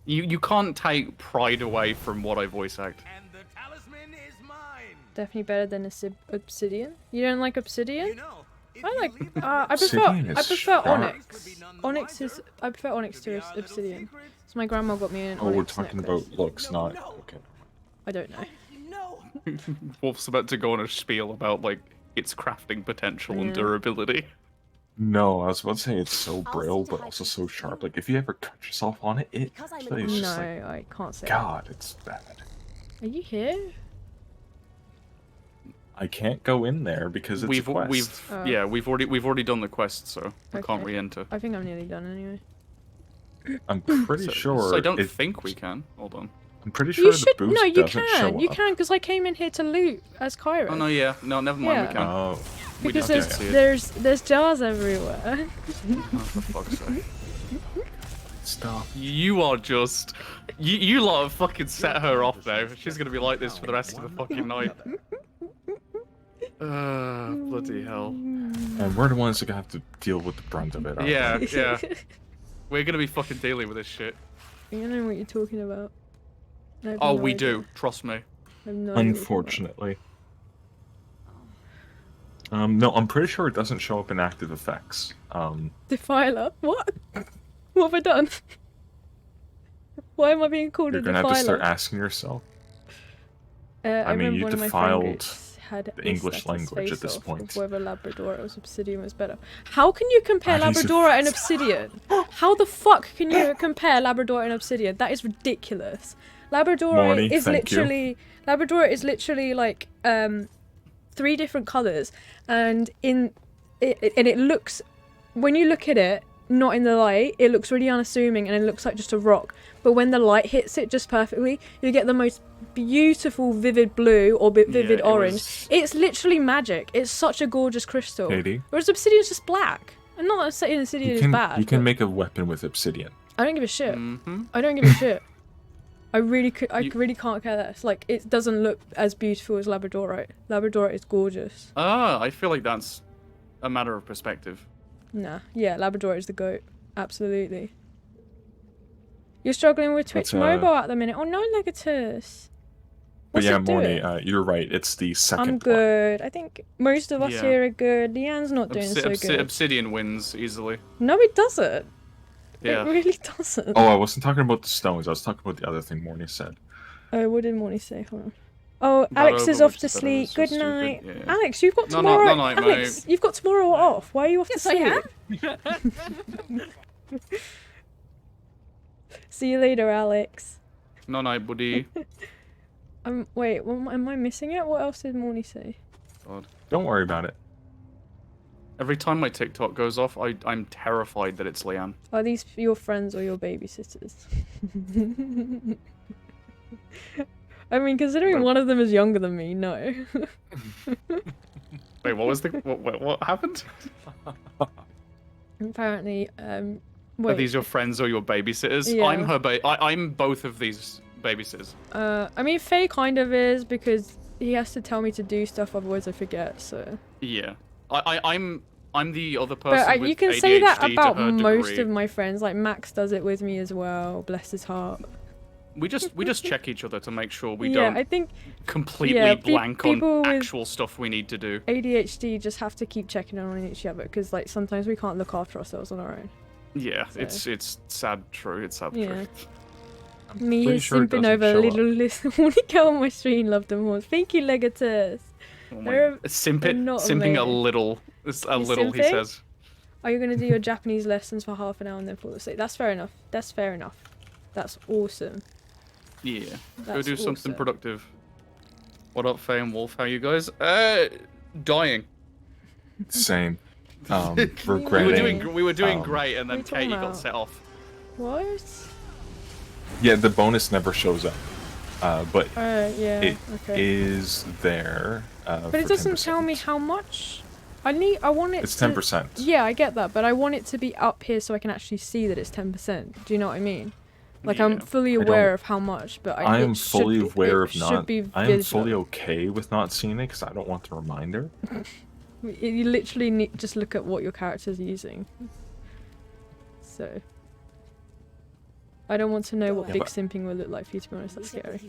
You can't take pride away from what I voice act. And the talisman is mine. Definitely better than Obsidian. You don't like Obsidian? You know, I prefer Onyx. I prefer Onyx to Obsidian. So my grandma got me an Onyx. Oh, we're talking necklace. about looks, not okay. I don't know. Wolf's about to go on a spiel about like its crafting potential and durability. No, I was about to say it's so brittle, but also so sharp. Like, if you ever cut yourself on it, it's just like, I can't say. God, it's bad. Are you here? I can't go in there because it's a quest. We've already done the quest, so we can't re-enter. I think I'm nearly done anyway. I'm pretty sure. So I don't think we can. Hold on. I'm pretty sure the boost no, you doesn't show can. up. You can, because I came in here to loot as Kyra. Oh no, yeah, no, never mind. We can. Oh. Because there's jars everywhere. Oh, for fuck's sake. Stop. You are just... You lot have fucking set her off now. She's gonna be like this for the rest of the fucking night. Bloody hell. And we're the ones that have to deal with the brunt of it. Yeah, yeah. We're gonna be fucking dealing with this shit. I don't know what you're talking about. Oh, we do. Trust me. Unfortunately. No, I'm pretty sure it doesn't show up in active effects. Defiler? What? What have I done? Why am I being called a defiler? You're gonna have to start asking yourself. I mean, you defiled the English language at this point. Whether Labrador or Obsidian was better. How can you compare Labrador and Obsidian? How the fuck can you compare Labrador and Obsidian? That is ridiculous. Labrador is literally like 3 different colors, and it looks, when you look at it, not in the light, it looks really unassuming and it looks like just a rock. But when the light hits it just perfectly, you get the most beautiful vivid blue or vivid orange. It's literally magic. It's such a gorgeous crystal. Katie? Whereas Obsidian's just black. And not that saying Obsidian is bad. You can make a weapon with obsidian. I don't give a shit. I don't give a shit. I really can't care less. Like, it doesn't look as beautiful as Labradorite. Labradorite is gorgeous. I feel like that's a matter of perspective. Nah, yeah, Labradorite is the goat. Absolutely. You're struggling with Twitch mobile at the minute. Oh no, Legatus. But yeah, Morny, you're right. It's the second I'm good. I think most of us here are good. Leanne's not doing so good. Obsidian wins easily. No, it doesn't. Yeah. It really doesn't. Oh, I wasn't talking about the stones. I was talking about the other thing Morny said. Oh, what did Morny say? Hold on. Oh, Alex is off to sleep. Good night. Yeah. Alex, you've got tomorrow. No, night, Alex, you've got tomorrow off. Why are you off to sleep? I have. See you later, Alex. No night, buddy. Wait, am I missing it? What else did Morny say? God. Don't worry about it. Every time my TikTok goes off, I'm terrified that it's Leanne. Are these your friends or your babysitters? I mean, considering one of them is younger than me, no. Wait, what was what happened? Apparently, wait. Are these your friends or your babysitters? Yeah. I'm both of these babysitters. I mean, Faye kind of is, because he has to tell me to do stuff, otherwise I forget, so... Yeah. I'm the other person but with you can ADHD say that about to her most degree. of my friends. Like, Max does it with me as well, bless his heart. We just check each other to make sure we don't I think, completely blank on actual stuff we need to do. ADHD just have to keep checking on each other, because like sometimes we can't look after ourselves on our own. Yeah, so. it's sad true. It's sad truth. Me is simping over little only girl on my stream loved them more. Thank you, Legatus. Simping a little. He says. Are you going to do your Japanese lessons for half an hour and then fall asleep? That's fair enough. That's fair enough. That's awesome. Yeah. Go do something productive. What up, Faye and Wolf? How you guys? Dying. Same. Regretting. We were doing great, and then Katie got set off. What? Yeah, the bonus never shows up. But yeah, it is there. But it doesn't 10%. Tell me how much. I want it. It's 10%. Yeah, I get that, but I want it to be up here so I can actually see that it's 10%. Do you know what I mean? Like I'm fully aware of how much, but I am fully aware of not. I am fully okay with not seeing it because I don't want the reminder. You literally need just look at what your character's using. So I don't want to know what big simping will look like for you. To be honest, that's scary.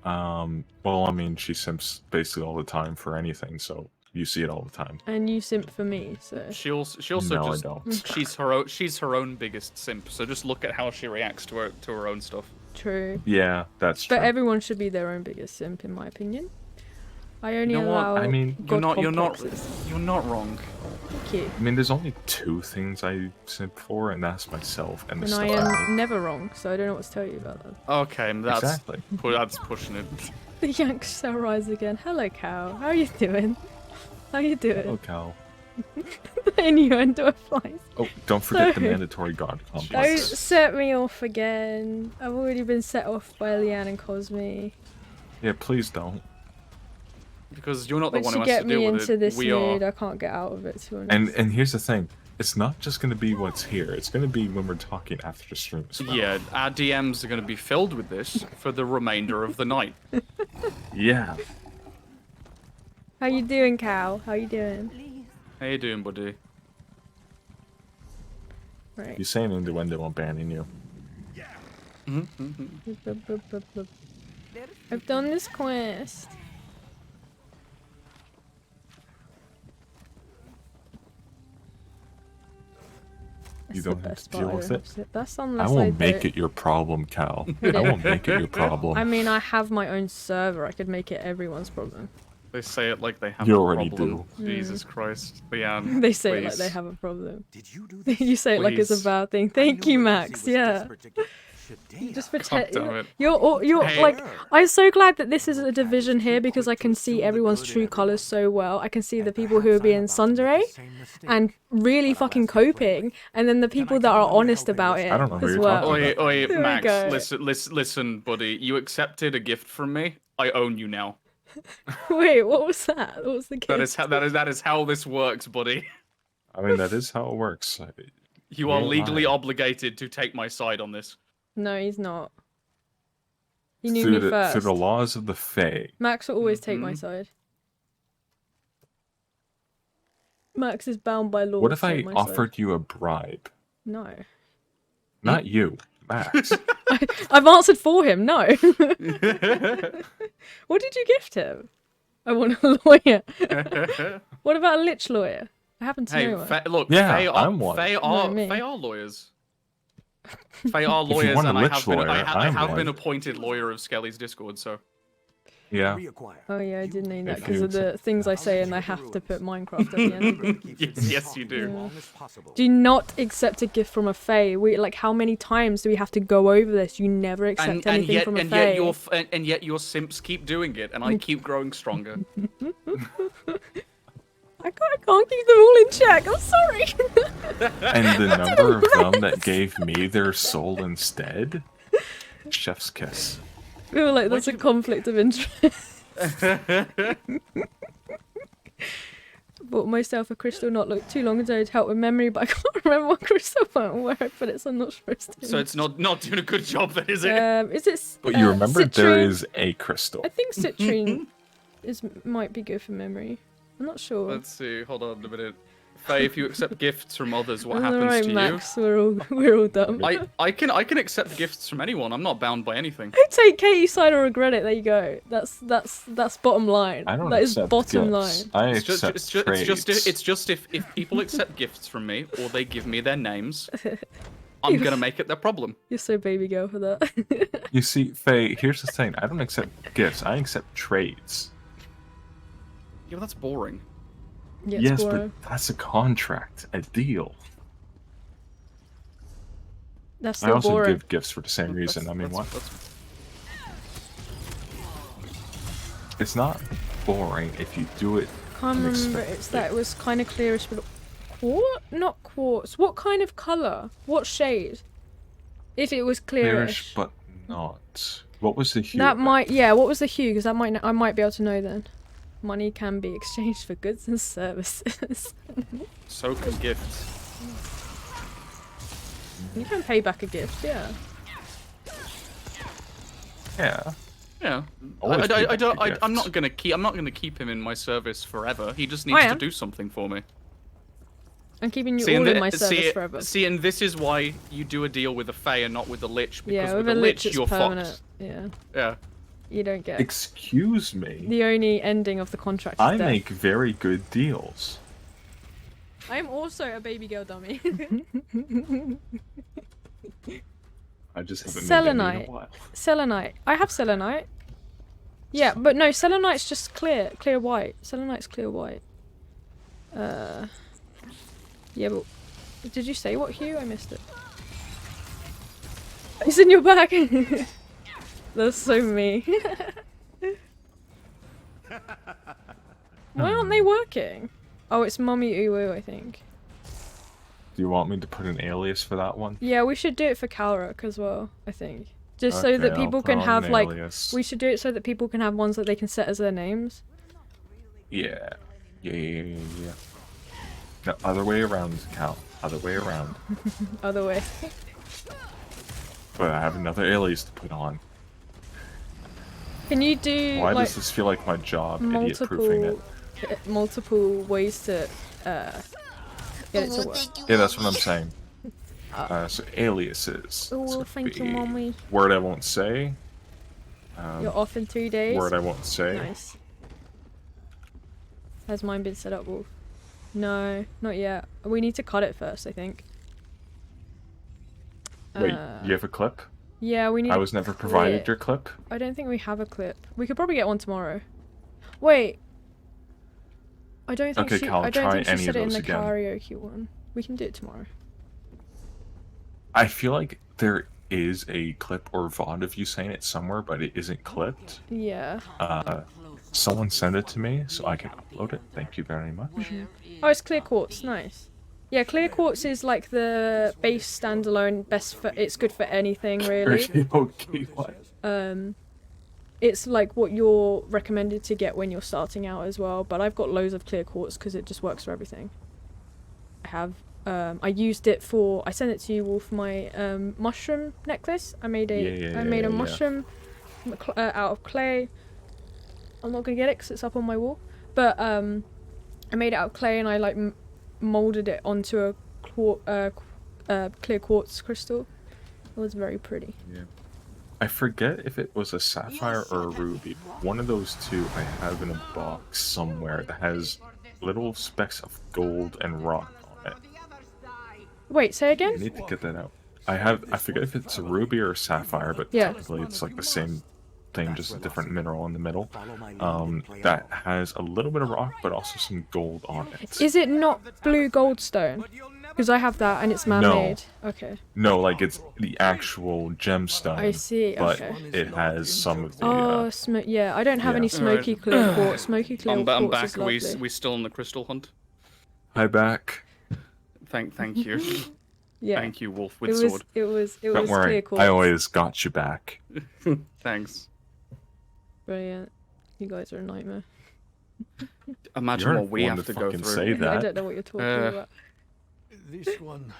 Well, I mean, she simps basically all the time for anything, so you see it all the time. And you simp for me, so. She also no, just I don't. she's her own biggest simp. So just look at how she reacts to her own stuff. True. Yeah, that's true. But everyone should be their own biggest simp, in my opinion. I only allow. I mean, you're not wrong. Thank you. I mean, there's only 2 things I simp for, and that's myself and the stuff I am never wrong, so I don't know what to tell you about that. Okay, that's exactly. That's pushing it. The Yanks shall rise again. Hello, cow. How are you doing? How are you doing? Hello, cow. The innuendo applies. Oh, don't forget the mandatory god Don't complex. set me off again. I've already been set off by Leanne and Cosme. Yeah, please don't. Because you're not the Once one who you has get to deal me with into it. this We mood, are. I can't get out of it, to be honest. And here's the thing. It's not just going to be what's here. It's going to be when we're talking after the stream as well. Yeah, our DMs are going to be filled with this for the remainder of the night. Yeah. How you doing, cow? How you doing? How you doing, buddy? Right. You saying innuendo on banning you. I've done this quest. You don't have to deal with it. That's I unless won't make it your problem, Cal. I won't make it your problem. I mean, I have my own server. I could make it everyone's problem. They say it like they have You a already problem. do. Jesus Christ. Leanne, They say it like please. they have a problem. Did you do this? You say it like it's a bad thing. Thank you, Max. Yeah. You just pretend. You're Hey. like. I'm so glad that this is a division here because I can see everyone's true colors so well. I can see the people who are being tsundere and really fucking coping, and then the people that are honest about it I don't know who as you're well. talking Oi, There we Max, go. listen, buddy. You accepted a gift from me. I own you now. Wait, what was that? What was the gift? That is how this works, buddy. I mean, that is how it works. You are legally obligated to take my side on this. No, he's not. He knew Through me the, first. through the laws of the Fae. Max will always take my side. Max is bound by law. What to if I take my offered side. you a bribe? No. Not you, Max. I've answered for him. No. What did you gift him? I want a lawyer. What about a lich lawyer? I happen to know one. Look, Yeah, Fae I'm one. Fae No, me. are lawyers. Fae are If you lawyers, want a and I lich have been, lawyer, I I'm have one. been appointed lawyer of Skelly's Discord, so. Yeah. Oh yeah, I did know that If because you of the things I say, and I have to put Minecraft at the end. Yes, you do. Yeah. Do not accept a gift from a Fae. Like, how many times do we have to go over this? You never accept anything from a Fae. And yet your simps keep doing it, and I keep growing stronger. I can't keep them all in check. I'm sorry. And the number of them that gave me their soul instead? Chef's kiss. We were like, that's a conflict of interest. Bought myself a crystal not too long ago to help with memory, but I can't remember what crystal where I put it, so I'm not sure it's doing. So it's not doing a good job, then, is it? Is it? But you remember there citrine? is a crystal. I think citrine might be good for memory. I'm not sure. Let's see. Hold on a minute. Faye, if you accept gifts from others, what All happens right, to Max, we're all dumb. I can accept gifts from anyone. I'm not bound by anything. I take Katie's side or regret it. There you go. That's bottom line. I don't That is accept bottom gifts. line. I It's just, accept it's just if people accept gifts from me or they give me their names, I'm gonna make it their problem. You're so baby girl for that. You see, Faye, here's the thing. I don't accept gifts. I accept trades. Yeah, well, that's boring. Yeah, Yes, but that's a contract, a deal. That's I still also boring. give gifts for the same reason. I mean, what? It's not boring if you do it. Can't remember. It's that it was kind of clearish, but quartz, not quartz. What kind of color? What shade? If it was clearish, but not. What was the hue? That might, yeah. What was the hue? Because I might be able to know then. Money can be exchanged for goods and services. So can gifts. You can pay back a gift, yeah. Yeah. Yeah. I'm not gonna keep him in my service forever. He just needs to do something for me. I'm keeping you all in my service forever. See, and this is why you do a deal with a Fae and not with the Lich, because yeah, with a Lich you're permanent. fucked. Yeah. Yeah. You don't get. Excuse me. The only ending of the contract is I death. make very good deals. I am also a baby girl dummy. I just haven't made any in a while. Selenite. I have selenite. Yeah, but no, selenite's just clear white. Selenite's clear white. Yeah, but did you say what hue? I missed it. It's in your bag. That's so me. Why aren't they working? Oh, it's Mummy Uwu, I think. Do you want me to put an alias for that one? Yeah, we should do it for Kalrak as well, I think. Just so that people can have, like... We should do it so that people can have ones that they can set as their names. Yeah. Yeah. No, other way around, Cal. Other way around. Other way. But I have another alias to put on. Can you do, Why does this feel like my job, idiot-proofing it? Multiple ways to, get it to work. Yeah, that's what I'm saying. So aliases. Oh, thank you, Mommy. Word I won't say. You're off in 2 days? Word I won't say. Nice. Has mine been set up, Wolf? No, not yet. We need to cut it first, I think. Wait, you have a clip? Yeah, we need. I was never provided your clip. I don't think we have a clip. We could probably get one tomorrow. Wait. I don't think she. I don't think she said it in the karaoke one. We can do it tomorrow. I feel like there is a clip or VOD of you saying it somewhere, but it isn't clipped. Yeah. Someone send it to me so I can upload it. Thank you very much. Oh, it's clear quartz. Nice. Yeah, clear quartz is like the base standalone best for. It's good for anything really. Okay, what? It's like what you're recommended to get when you're starting out as well. But I've got loads of clear quartz because it just works for everything. I have. I used it for. I sent it to you, Wolf. My mushroom necklace. I made a. I made a mushroom out of clay. I'm not gonna get it because it's up on my wall. But I made it out of clay and I like molded it onto a clear quartz crystal. It was very pretty. Yeah. I forget if it was a sapphire or a ruby. One of those two I have in a box somewhere that has little specks of gold and rock on it. Wait, say again? I need to get that out. I forget if it's a ruby or a sapphire, but technically it's like the same thing, just a different mineral in the middle. That has a little bit of rock, but also some gold on it. Is it not blue goldstone? Because I have that and it's man-made. No. Okay. No, like it's the actual gemstone. I see. But okay. it has some of the. Yeah. I don't have any smoky clear quartz. Smoky clear quartz I'm back. is lovely. We still on the crystal hunt? Hi, back. Thank you. Yeah. Thank you, Wolf with sword. It was Don't worry, clear quartz. I always got you back. Thanks. Brilliant. You guys are a nightmare. Imagine what we have to go through. Say that. I don't know what you're talking about. This one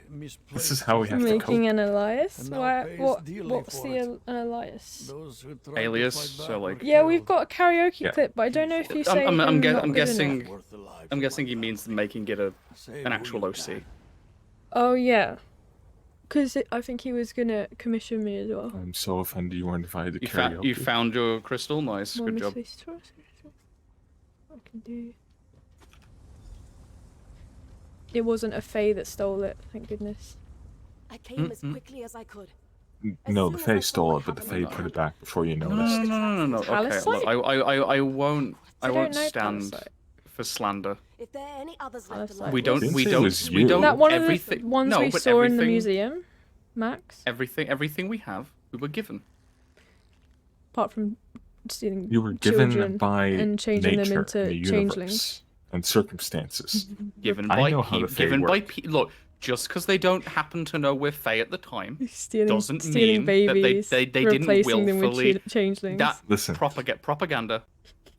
misplaced. This is how we have to cope. Making an alias? What's an alias? Alias? So like. Yeah, we've got a karaoke clip, but I don't know if you say. I'm guessing he means making it an actual OC. Oh yeah, because I think he was gonna commission me as well. I'm so offended you weren't invited to karaoke. You found your crystal, nice, good job. I can do. It wasn't a Fae that stole it, thank goodness. I came as quickly as I could. No, the Fae stole it, but the Fae put it back before you noticed. No. Okay, look, I won't stand for slander. If there are any others left alive, we don't. That one of the ones we saw in the museum, Max. Everything we have, we were given. Apart from stealing You were children given by and changing them nature, into the universe, changelings. and circumstances. Given I by know how the Fae work. look, just because they don't happen to know we're Fae at the time doesn't stealing mean babies, that they didn't replacing them with willfully changelings. that Listen. propaganda.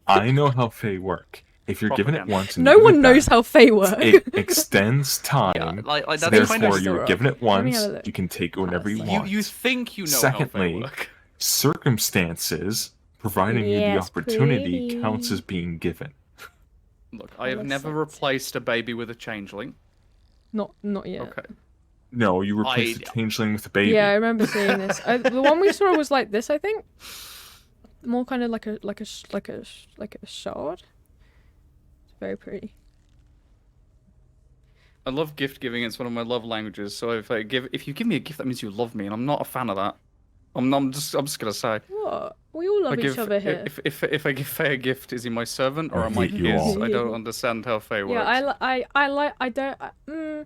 I know how Fae work. If you're given it Propaganda. once, and No you give one it knows back, how Fae work. It extends time. Yeah, like that's Therefore, kind of you were given it Let me have once. a look. You can take it whenever you want. you think you know Secondly, how Fae work. circumstances providing you the Yes, opportunity pretty. counts as being given. Look, I have never replaced a baby with a changeling. Not yet. Okay. No, you replaced a changeling with a baby. Yeah, I remember seeing this. The one we saw was like this, I think. More kind of like a shard. It's very pretty. I love gift giving. It's one of my love languages. So if you give me a gift, that means you love me, and I'm not a fan of that. I'm just gonna say. What? We all love each other here. If I give Faye a gift, is he my servant or I am I hate you his? all. I don't understand how Faye works. Yeah,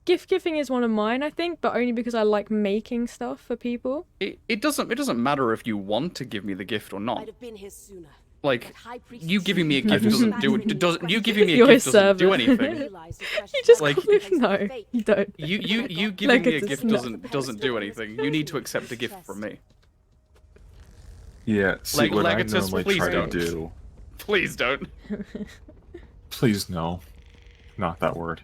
gift giving is one of mine, I think, but only because I like making stuff for people. It doesn't matter if you want to give me the gift or not. I'd have been here sooner. Like, you giving me a gift you giving me a You're gift his doesn't do servant. anything. You just like no, you don't. You giving me a gift Legatus, doesn't do anything. You need to accept a gift from me. Yeah, see what I Legatus, normally please try don't. to do. Please don't. Please no. Not that word.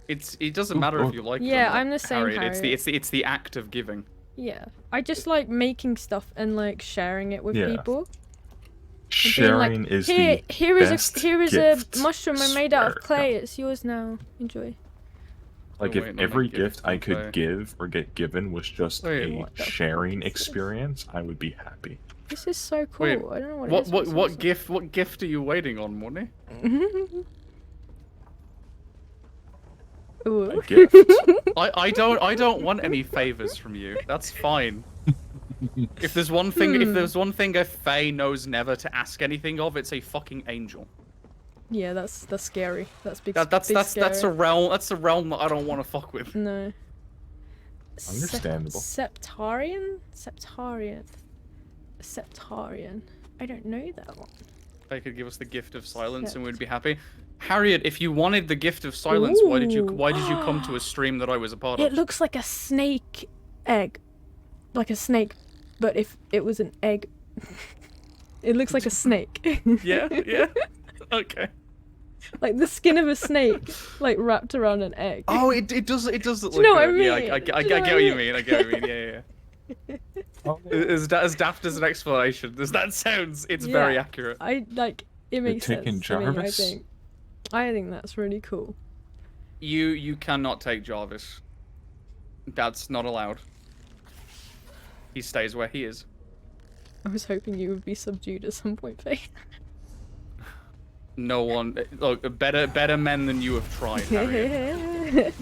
It doesn't matter if you like them. Yeah, I'm the same, Harriet. Harriet. It's the act of giving. Yeah, I just like making stuff and like sharing it with Yeah. people. Sharing like, is here is gift, a mushroom I made out of swear clay. It's yours now. Enjoy. Like Oh, if wait, not every a gift, gift I could okay. give or get given was just Wait, a what the sharing experience, I would be happy. This is so cool. Wait, I don't know what it is. but it's what gift are you waiting on, Morny? awesome. Ooh. A gift. I don't want any favors from you. That's fine. If there's one thing a Fae knows never to ask anything of, it's a fucking angel. Yeah, that's scary. That's big. That's scary. a realm. That's a realm that I don't want to fuck with. No. Understandable. Septarian. I don't know that one. They could give us the gift of silence and we'd be happy. Harriet, if you wanted the gift of silence, why did you come to a stream that I was a part of? It looks like a snake egg, like a snake, but if it was an egg, it looks like a snake. Yeah. Okay. Like the skin of a snake, like wrapped around an egg. Oh, it does look. Do you know what I mean? Yeah, I get what you mean. I get what you mean. Yeah. As daft as an explanation as that sounds, it's very accurate. It makes sense taking to me, I Jarvis? think. I think that's really cool. You cannot take Jarvis. That's not allowed. He stays where he is. I was hoping you would be subdued at some point, Faye. No one, look, better men than you have tried, Harriet.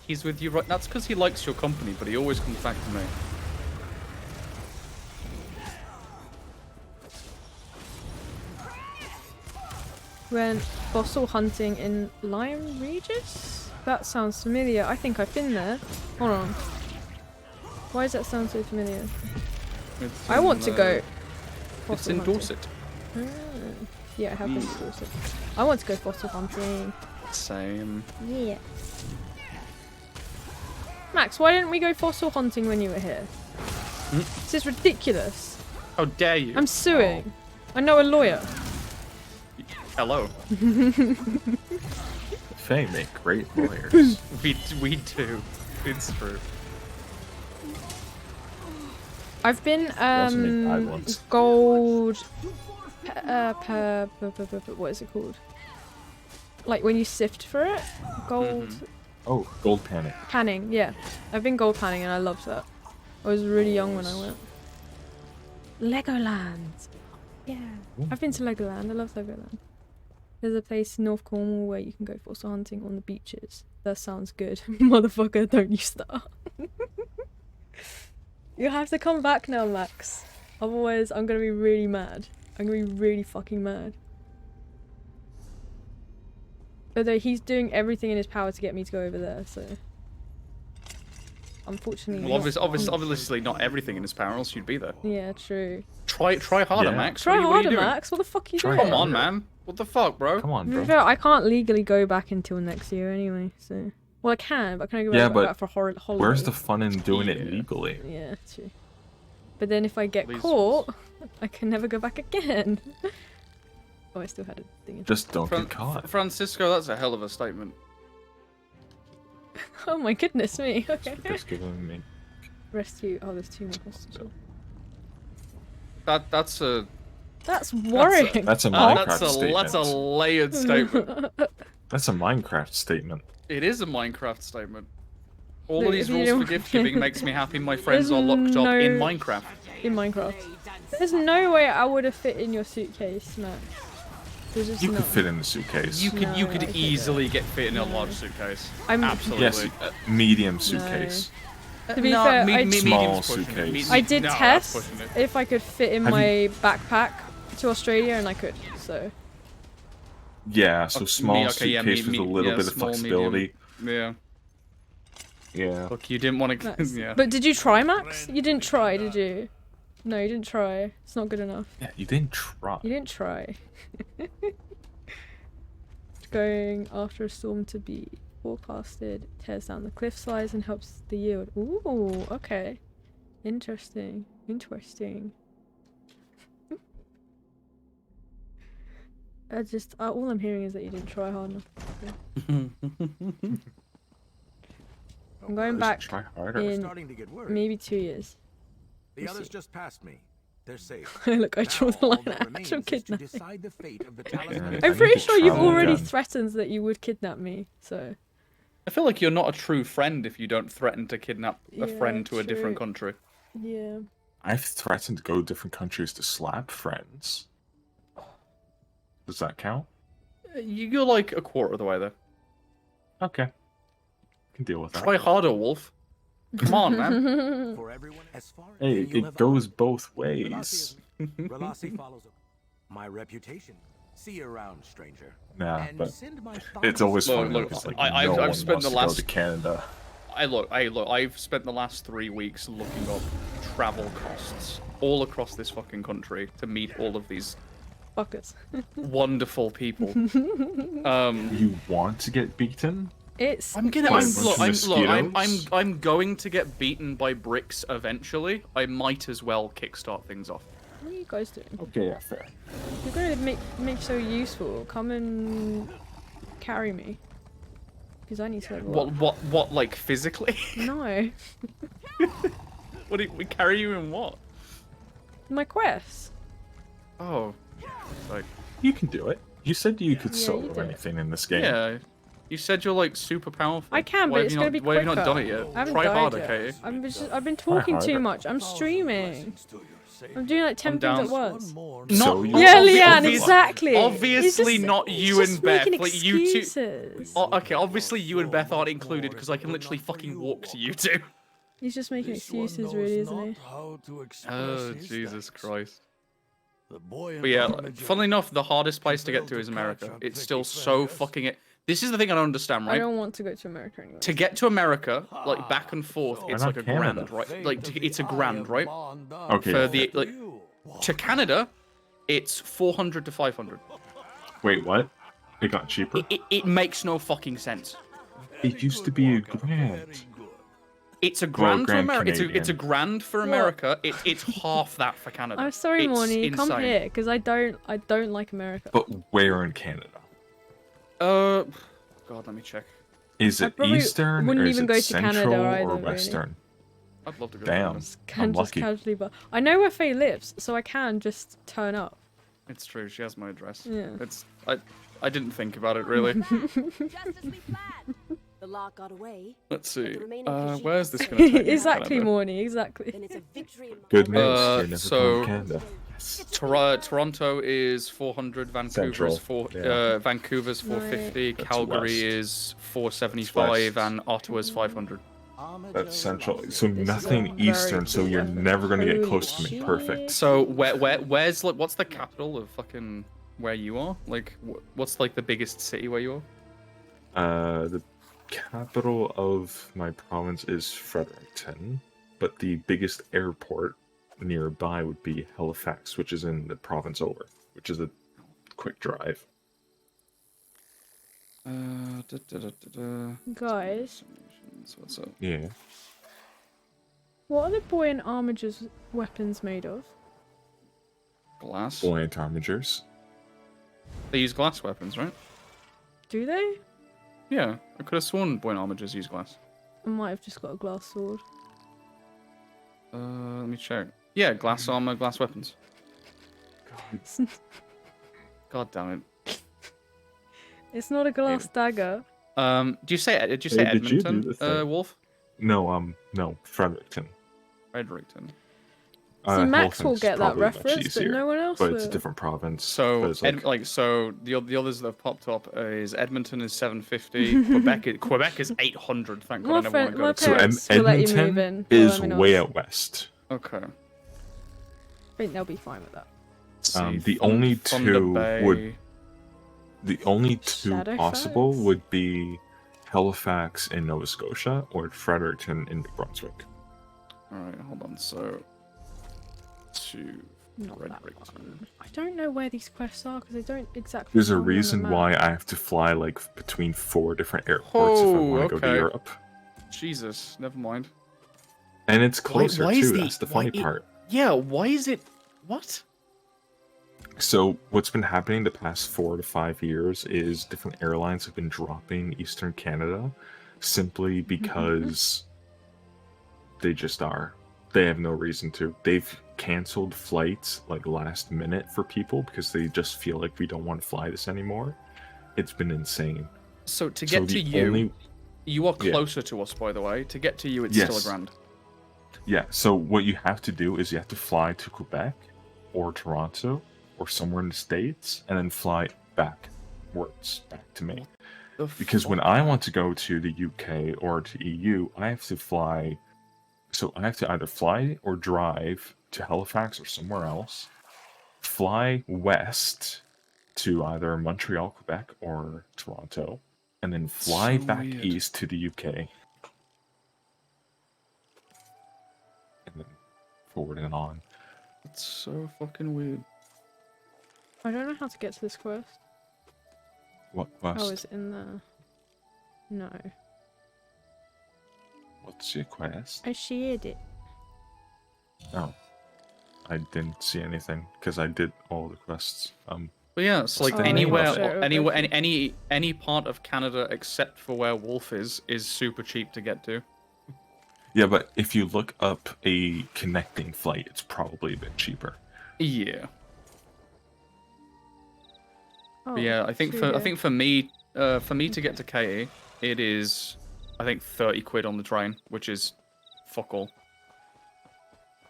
He's with you right. That's because he likes your company, but he always comes back to me. Went fossil hunting in Lyme Regis? That sounds familiar. I think I've been there. Hold on. Why does that sound so familiar? I want to go fossil It's in hunting. Dorset. Yeah, I have been to Dorset. I want to go fossil hunting. Same. Yeah. Max, why didn't we go fossil hunting when you were here? This is ridiculous. How dare you? I'm suing. I know a lawyer. Hello. Fae make great lawyers. we do. It's true. I've been also make bad ones. gold. What is it called? Like when you sift for it, gold. Oh, gold panning. Panning, yeah. I've been gold panning and I loved that. I was really young when I went. Legoland. Yeah. I've been to Legoland. I love Legoland. There's a place in North Cornwall where you can go fossil hunting on the beaches. That sounds good. Motherfucker, don't you start. You have to come back now, Max. Otherwise, I'm gonna be really mad. I'm gonna be really fucking mad. Although he's doing everything in his power to get me to go over there, so... unfortunately. Well, obviously not everything in his power, else you'd be there. Yeah, true. Try harder, Max. Try what are harder, you doing? Max. What the fuck are you doing? Come on, man. What the fuck, bro? Come on, bro. I can't legally go back until next year anyway, so. Well, I can, but can I go back for holiday? Where's the fun in doing it legally? Yeah, true. But then if I get caught, I can never go back again. Oh, I still had a thing. Just don't get caught. Francisco, that's a hell of a statement. Oh my goodness me. Okay. Just giving me. Rescue. Oh, there's 2 more hostages. That's worrying. That's a Minecraft statement. That's a layered statement. That's a Minecraft statement. It is a Minecraft statement. All of these rules for gift giving makes me happy my friends are locked up in Minecraft. In Minecraft. There's no way I would have fit in your suitcase, Matt. You could fit in the suitcase. You could easily get fit in a large suitcase. Absolutely. Yes, medium suitcase. To be fair, small suitcase. I did test if I could fit in my backpack to Australia, and I could. So. Yeah, so small suitcase with a little bit of flexibility. Medium. Yeah. Look, you didn't want to. Yeah. But did you try, Max? You didn't try, did you? No, you didn't try. It's not good enough. Yeah, you didn't try. You didn't try. Going after a storm to be forecasted tears down the cliff sides and helps the yield. Ooh, okay. Interesting. Interesting. All I'm hearing is that you didn't try hard enough. I'm going back in maybe 2 years. The others just passed me. They're safe. Look, I draw the line at actual kidnapping. I'm pretty sure you've already threatened that you would kidnap me, so. I feel like you're not a true friend if you don't threaten to kidnap a friend to a different country. Yeah. I've threatened to go to different countries to slap friends. Does that count? You're like a quarter of the way there. Okay. Can deal with that. Try harder, Wolf. Come on, man. Hey, it goes both ways. My reputation. See you around, stranger. Nah, but it's always fun. Look, like, I've spent the last. To Canada. I've spent the last 3 weeks looking up travel costs all across this fucking country to meet all of these fuckers. Wonderful people. You want to get beaten? I'm going to get beaten by bricks eventually. I might as well kickstart things off. What are you guys doing? Okay, yeah, fair. You're going to make so useful. Come and carry me. Because I need to level up. What, like physically? No. What do we carry you in what? My quest. Oh. Like, you can do it. You said you could solo anything in this game. Yeah. You said you're like super powerful. I can, but it's gonna be quicker. Why have you not done it yet? I haven't Try died harder, yet. Katie. I've been talking too much. I'm streaming. I'm doing like 10 things at once. Yeah, Leanne, exactly. Obviously not you and Beth. Like you two. Okay, obviously you and Beth aren't included because I can literally fucking walk to you two. He's just making excuses, really, isn't he? Oh, Jesus Christ. But yeah, funnily enough, the hardest place to get to is America. It's still so fucking. This is the thing I don't understand, right? I don't want to go to America anymore. To get to America, like back and forth, it's like a grand, right? Like it's a grand, right? Okay. For the to Canada, it's 400 to 500. Wait, what? It got cheaper. It makes no fucking sense. It used to be a grand. It's a grand for America. It's a grand for America. It's half that for Canada. I'm sorry, Morny. Come here, because I don't like America. But where in Canada? God, let me check. Is it Eastern or is it Central or Western? Really. I'd love to go. Damn, I'm lucky. Casually, but I know where Faye lives, so I can just turn up. It's true. She has my address. Yeah. I didn't think about it really. The lark got away. Let's see. Where's this going to take Exactly, Morny. Exactly. Then it's a victory. Good news. So Canada. Toronto is 400. Vancouver's 450. Calgary is 475, and Ottawa's 500. That's central. So nothing eastern. So you're never gonna get close to me. Perfect. So where's like what's the capital of fucking where you are? Like what's like the biggest city where you are? The capital of my province is Fredericton, but the biggest airport nearby would be Halifax, which is in the province over, which is a quick drive. Guys. What's up? Yeah. What are the buoyant armigers weapons made of? Glass. Buoyant armigers. They use glass weapons, right? Do they? Yeah, I could have sworn buoyant armigers use glass. I might have just got a glass sword. Let me check. Yeah, glass armor, glass weapons. God damn it. It's not a glass dagger. Do you say Edmonton, Wolf? No, Fredericton. Fredericton. See, Max will get that reference, but no one else But will. it's a different province. So, so the others that have popped up is Edmonton is 750, Quebec is 800. Thank God I never want to go to. So Edmonton is way out west. Okay. I think they'll be fine with that. The only two possible would be Halifax in Nova Scotia or Fredericton in New Brunswick. Alright, hold on. So, to Fredericton. I don't know where these quests are because they don't exactly. There's a reason why I have to fly like between 4 different airports if I want to go to Europe. Jesus, never mind. And it's closer too. That's the funny part. Yeah, why is it? What? So what's been happening the past 4 to 5 years is different airlines have been dropping Eastern Canada simply because they just are. They have no reason to. They've canceled flights like last minute for people because they just feel like we don't want to fly this anymore. It's been insane. So to get to you, you are closer to us, by the way. To get to you, it's still a grand. Yeah, so what you have to do is you have to fly to Quebec or Toronto or somewhere in the States and then fly backwards back to me. Because when I want to go to the UK or to EU, I have to fly. So I have to either fly or drive to Halifax or somewhere else, fly west to either Montreal, Quebec, or Toronto, and then fly back east to the UK. And then forward and on. It's so fucking weird. I don't know how to get to this quest. What quest? Oh, it's in there. No. What's your quest? I shared it. Oh. I didn't see anything because I did all the quests. But yeah, it's like anywhere, any part of Canada except for where Wolf is super cheap to get to. Yeah, but if you look up a connecting flight, it's probably a bit cheaper. Yeah. Oh, but yeah, I think for me to get to KE, it is I think 30 quid on the train, which is fuck all.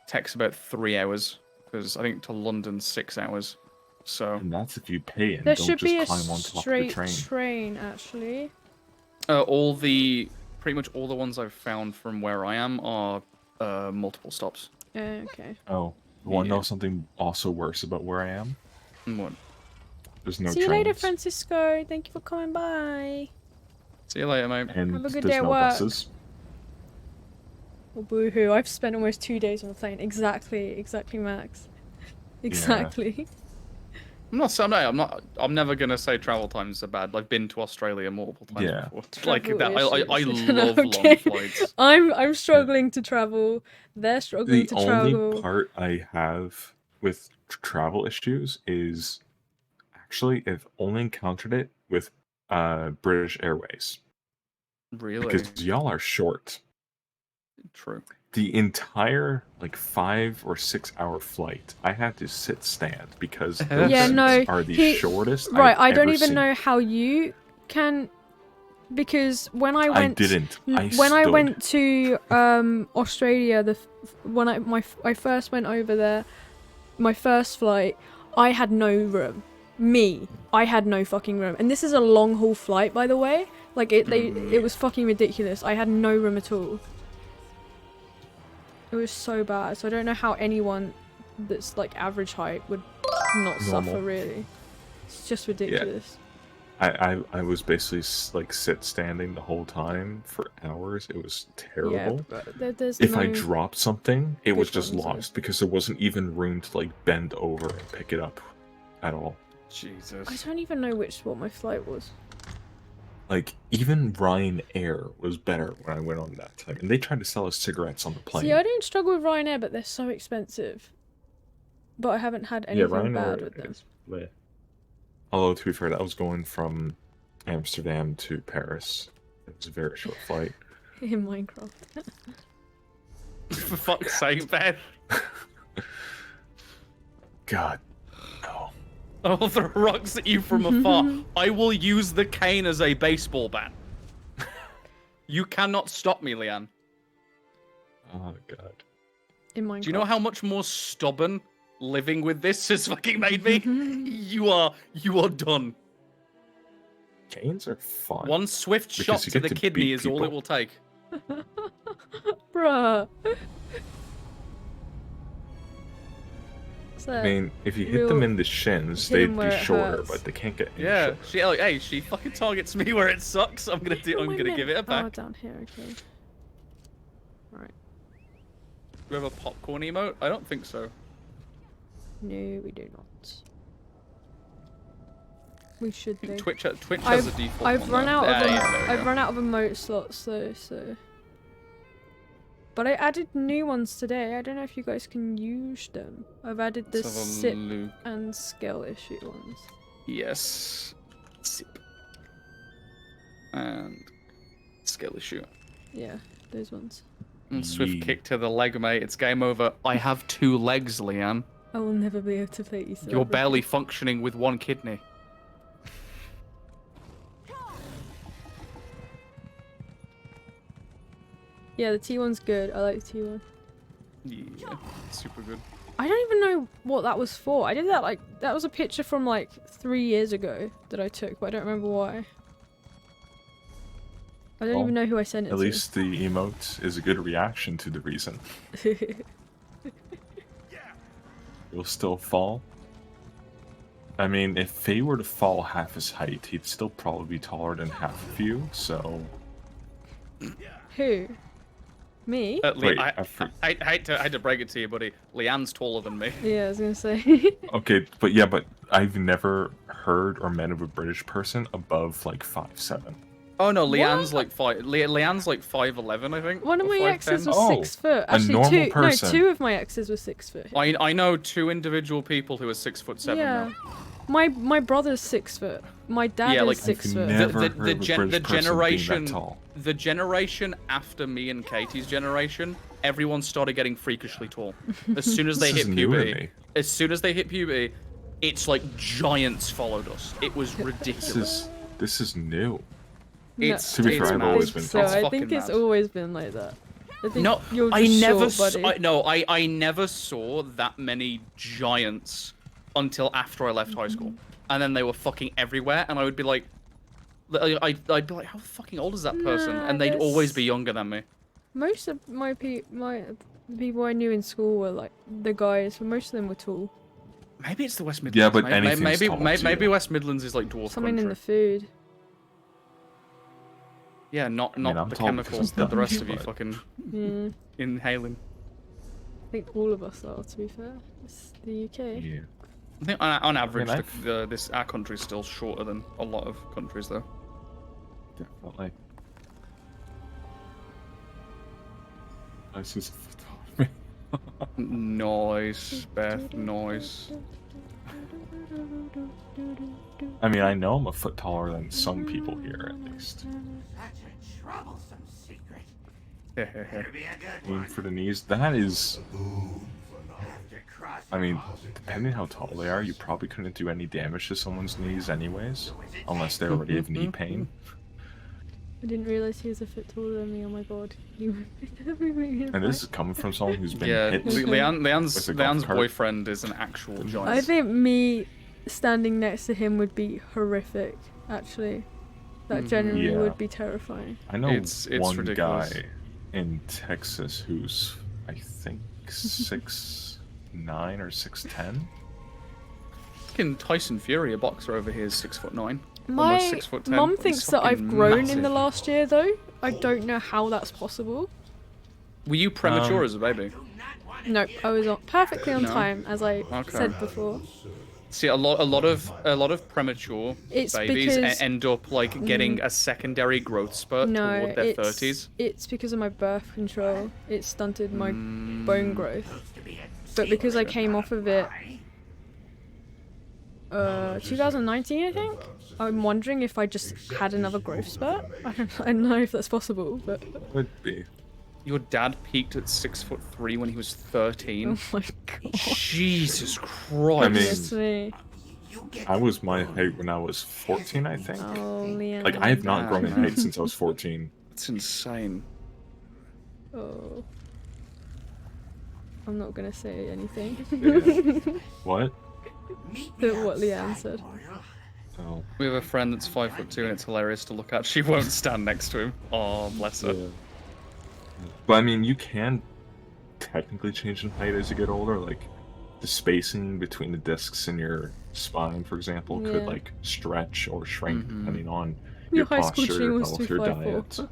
Takes about 3 hours because I think to London 6 hours. So and that's if you pay and there don't should just be a climb on top of the straight train. train actually. Pretty much all the ones I've found from where I am are multiple stops. Okay. Oh, want to know something also worse about where I am? What? There's no See you trains. later, Francisco. Thank you for coming by. See you later, mate. And have a good there's day at no work. buses. Oh, boo-hoo. I've spent almost 2 days on a plane. Exactly, Max. Exactly. I'm never gonna say travel times are bad. I've been to Australia multiple times before. Like that, I love long flights. I'm struggling to travel. They're struggling to travel. The only part I have with travel issues is actually I've only encountered it with British Airways. Really? Because y'all are short. True. The entire 5 or 6 hour flight, I had to stand because those are the shortest. Right, I don't even know how you can, because when I went, I went to Australia, when I first went over there, my first flight, I had no room. I had no fucking room, and this is a long haul flight, by the way. Like it was fucking ridiculous. I had no room at all. It was so bad. So I don't know how anyone that's like average height would not suffer really. It's just ridiculous. I was basically like standing the whole time for hours. It was terrible. Yeah, if I dropped something, it was just ones, lost because there wasn't even room to like bend over and pick it up at all. Jesus. I don't even know what my flight was. Like, even Ryanair was better when I went on that time. And they tried to sell us cigarettes on the plane. See, I didn't struggle with Ryanair, but they're so expensive. But I haven't had anything bad with them. Although, to be fair, that was going from Amsterdam to Paris. It was a very short flight. In Minecraft. For fuck's sake, Ben. God. No. I'll throw rocks at you from afar. I will use the cane as a baseball bat. You cannot stop me, Leanne. Oh, God. In Minecraft. Do you know how much more stubborn living with this has fucking made me? You are done. Canes are fun. One swift shot to the kidney is all it will take. Bruh. I mean, if you hit them in the shins, they'd be shorter, but they can't get any shorter. She fucking targets me where it sucks. I'm gonna give it a back. Oh, down here, okay. Right. Do we have a popcorn emote? I don't think so. No, we do not. We should do. Twitch has a default. I've run out of I've run out of emote slots though, so. But I added new ones today. I don't know if you guys can use them. I've added the sip and skill issue ones. Yes. Sip. And skill issue. Yeah, those ones. And swift kick to the leg, mate. It's game over. I have 2 legs, Leanne. I will never be able to play ESO. You're barely functioning with 1 kidney. Yeah, the T1's good. I like the T1. Yeah, super good. I don't even know what that was for. I did that that was a picture from like 3 years ago that I took, but I don't remember why. I don't even know who I sent it to. At least the emote is a good reaction to the reason. You'll still fall. I mean, if Faye were to fall half his height, he'd still probably be taller than half of you, so... Who? Me? Wait, I hate to break it to you, buddy. Leanne's taller than me. Yeah, I was gonna say. Okay, but I've never heard or met of a British person above like 5'7". Oh no, Leanne's like 5'11", I think. One of my exes was 6 foot. A normal person. Two of my exes were 6 foot. I know 2 individual people who are 6'7" now. My brother's 6 foot. My dad is 6 foot. The generation after me and Katie's generation, everyone started getting freakishly tall. As soon as they hit puberty, it's like giants followed us. It was ridiculous. This is new. To be fair, I've always been tall. I think it's always been like that. I never saw that many giants until after I left high school, and then they were fucking everywhere, and I would be like, I'd be like, how fucking old is that person? And they'd always be younger than me. Most of the people I knew in school were like the guys, but most of them were tall. Maybe it's the West Midlands. Yeah, but maybe West Midlands is like dwarf Something country. in the food. Yeah, not the chemicals that the rest of you fucking inhaling. I think all of us are, to be fair. It's the UK. Yeah. I think on average, our country is still shorter than a lot of countries, though. Definitely. Nice. Noise, Beth, noise. I mean, I know I'm a foot taller than some people here, at least. Such a troublesome secret. Aim for the knees. That is... I mean, depending how tall they are, you probably couldn't do any damage to someone's knees anyways. Unless they already have knee pain. I didn't realize he was a foot taller than me, oh my god. And this is coming from someone who's been hit. Leanne's boyfriend is an actual giant. I think me standing next to him would be horrific, actually. That generally would be terrifying. I know it's one ridiculous. guy in Texas who's, I think, 6'9" or 6'10". Fucking Tyson Fury, a boxer over here, is 6'9". almost My 6'10". mum He's thinks that I've fucking grown massive. in the last year, though. I don't know how that's possible. Were you premature as a baby? Nope, I was perfectly on No? time, as I Okay. said before. See, a lot of premature It's babies because- end up like getting a secondary growth spurt No, toward their 30s. it's because of my birth control. It stunted my bone growth. But because I came off of it 2019, I think? I'm wondering if I just had another growth spurt. I don't know if that's possible, but... Would be. Your dad peaked at 6'3" when he was 13. Oh my god. Jesus Christ. I mean, I was my height when I was 14, I think. Oh, Leanne. Like, I have not grown in height since I was 14. That's insane. Oh. I'm not gonna say anything. Yeah. What? What Leanne said. Oh. We have a friend that's 5'2" and it's hilarious to look at. She won't stand next to him. Oh, bless her. Yeah. But I mean, you can technically change in height as you get older. Like, the spacing between the discs in your spine, for example, could like stretch or shrink depending on your high school posture, dream was health, your 2'5'4". diet.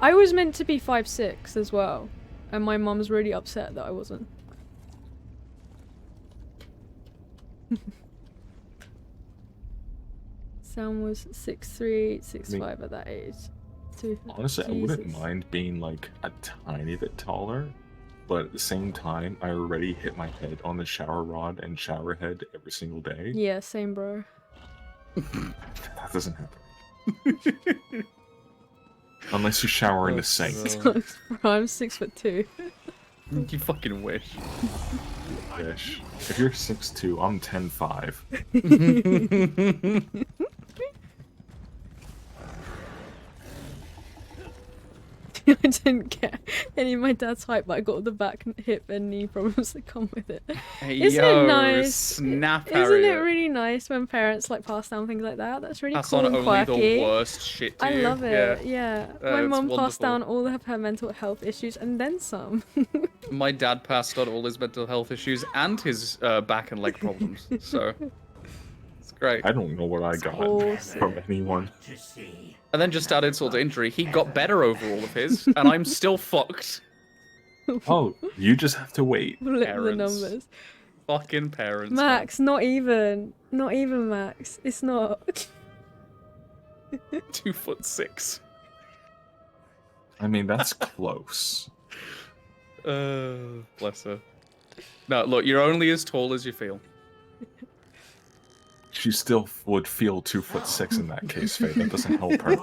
I was meant to be 5'6" as well, and my mum's really upset that I wasn't. Sam was 6'3", 6'5" at that age. Honestly, I wouldn't mind being like a tiny bit taller, but at the same time, I already hit my head on the shower rod and shower head every single day. Yeah, same, bro. That doesn't happen. Unless you shower in the sink. Bro, I'm 6'2". You fucking wish. Wish. If you're 6'2", I'm 10'5". I didn't get any of my dad's height, but I got the back, hip, and knee problems that come with it. Hey, Isn't yo, it nice? snap, Isn't it Harriet. really nice when parents like pass down things like that? That's really That's cool on and only quirky. the worst shit to I you. love it. Yeah. My it's mum passed wonderful. down all of her mental health issues and then some. My dad passed on all his mental health issues and his back and leg problems. So it's great. I don't know what I got awesome. from anyone. And then just add insult to injury, he got better over all of his, and I'm still fucked. Oh, you just have to wait. Flip the Parents. numbers. Fucking parents. Max, not even. Not even Max. It's not. 2'6". I mean, that's close. Bless her. No, look, you're only as tall as you feel. She still would feel 2'6" in that case, Faye. That doesn't help her.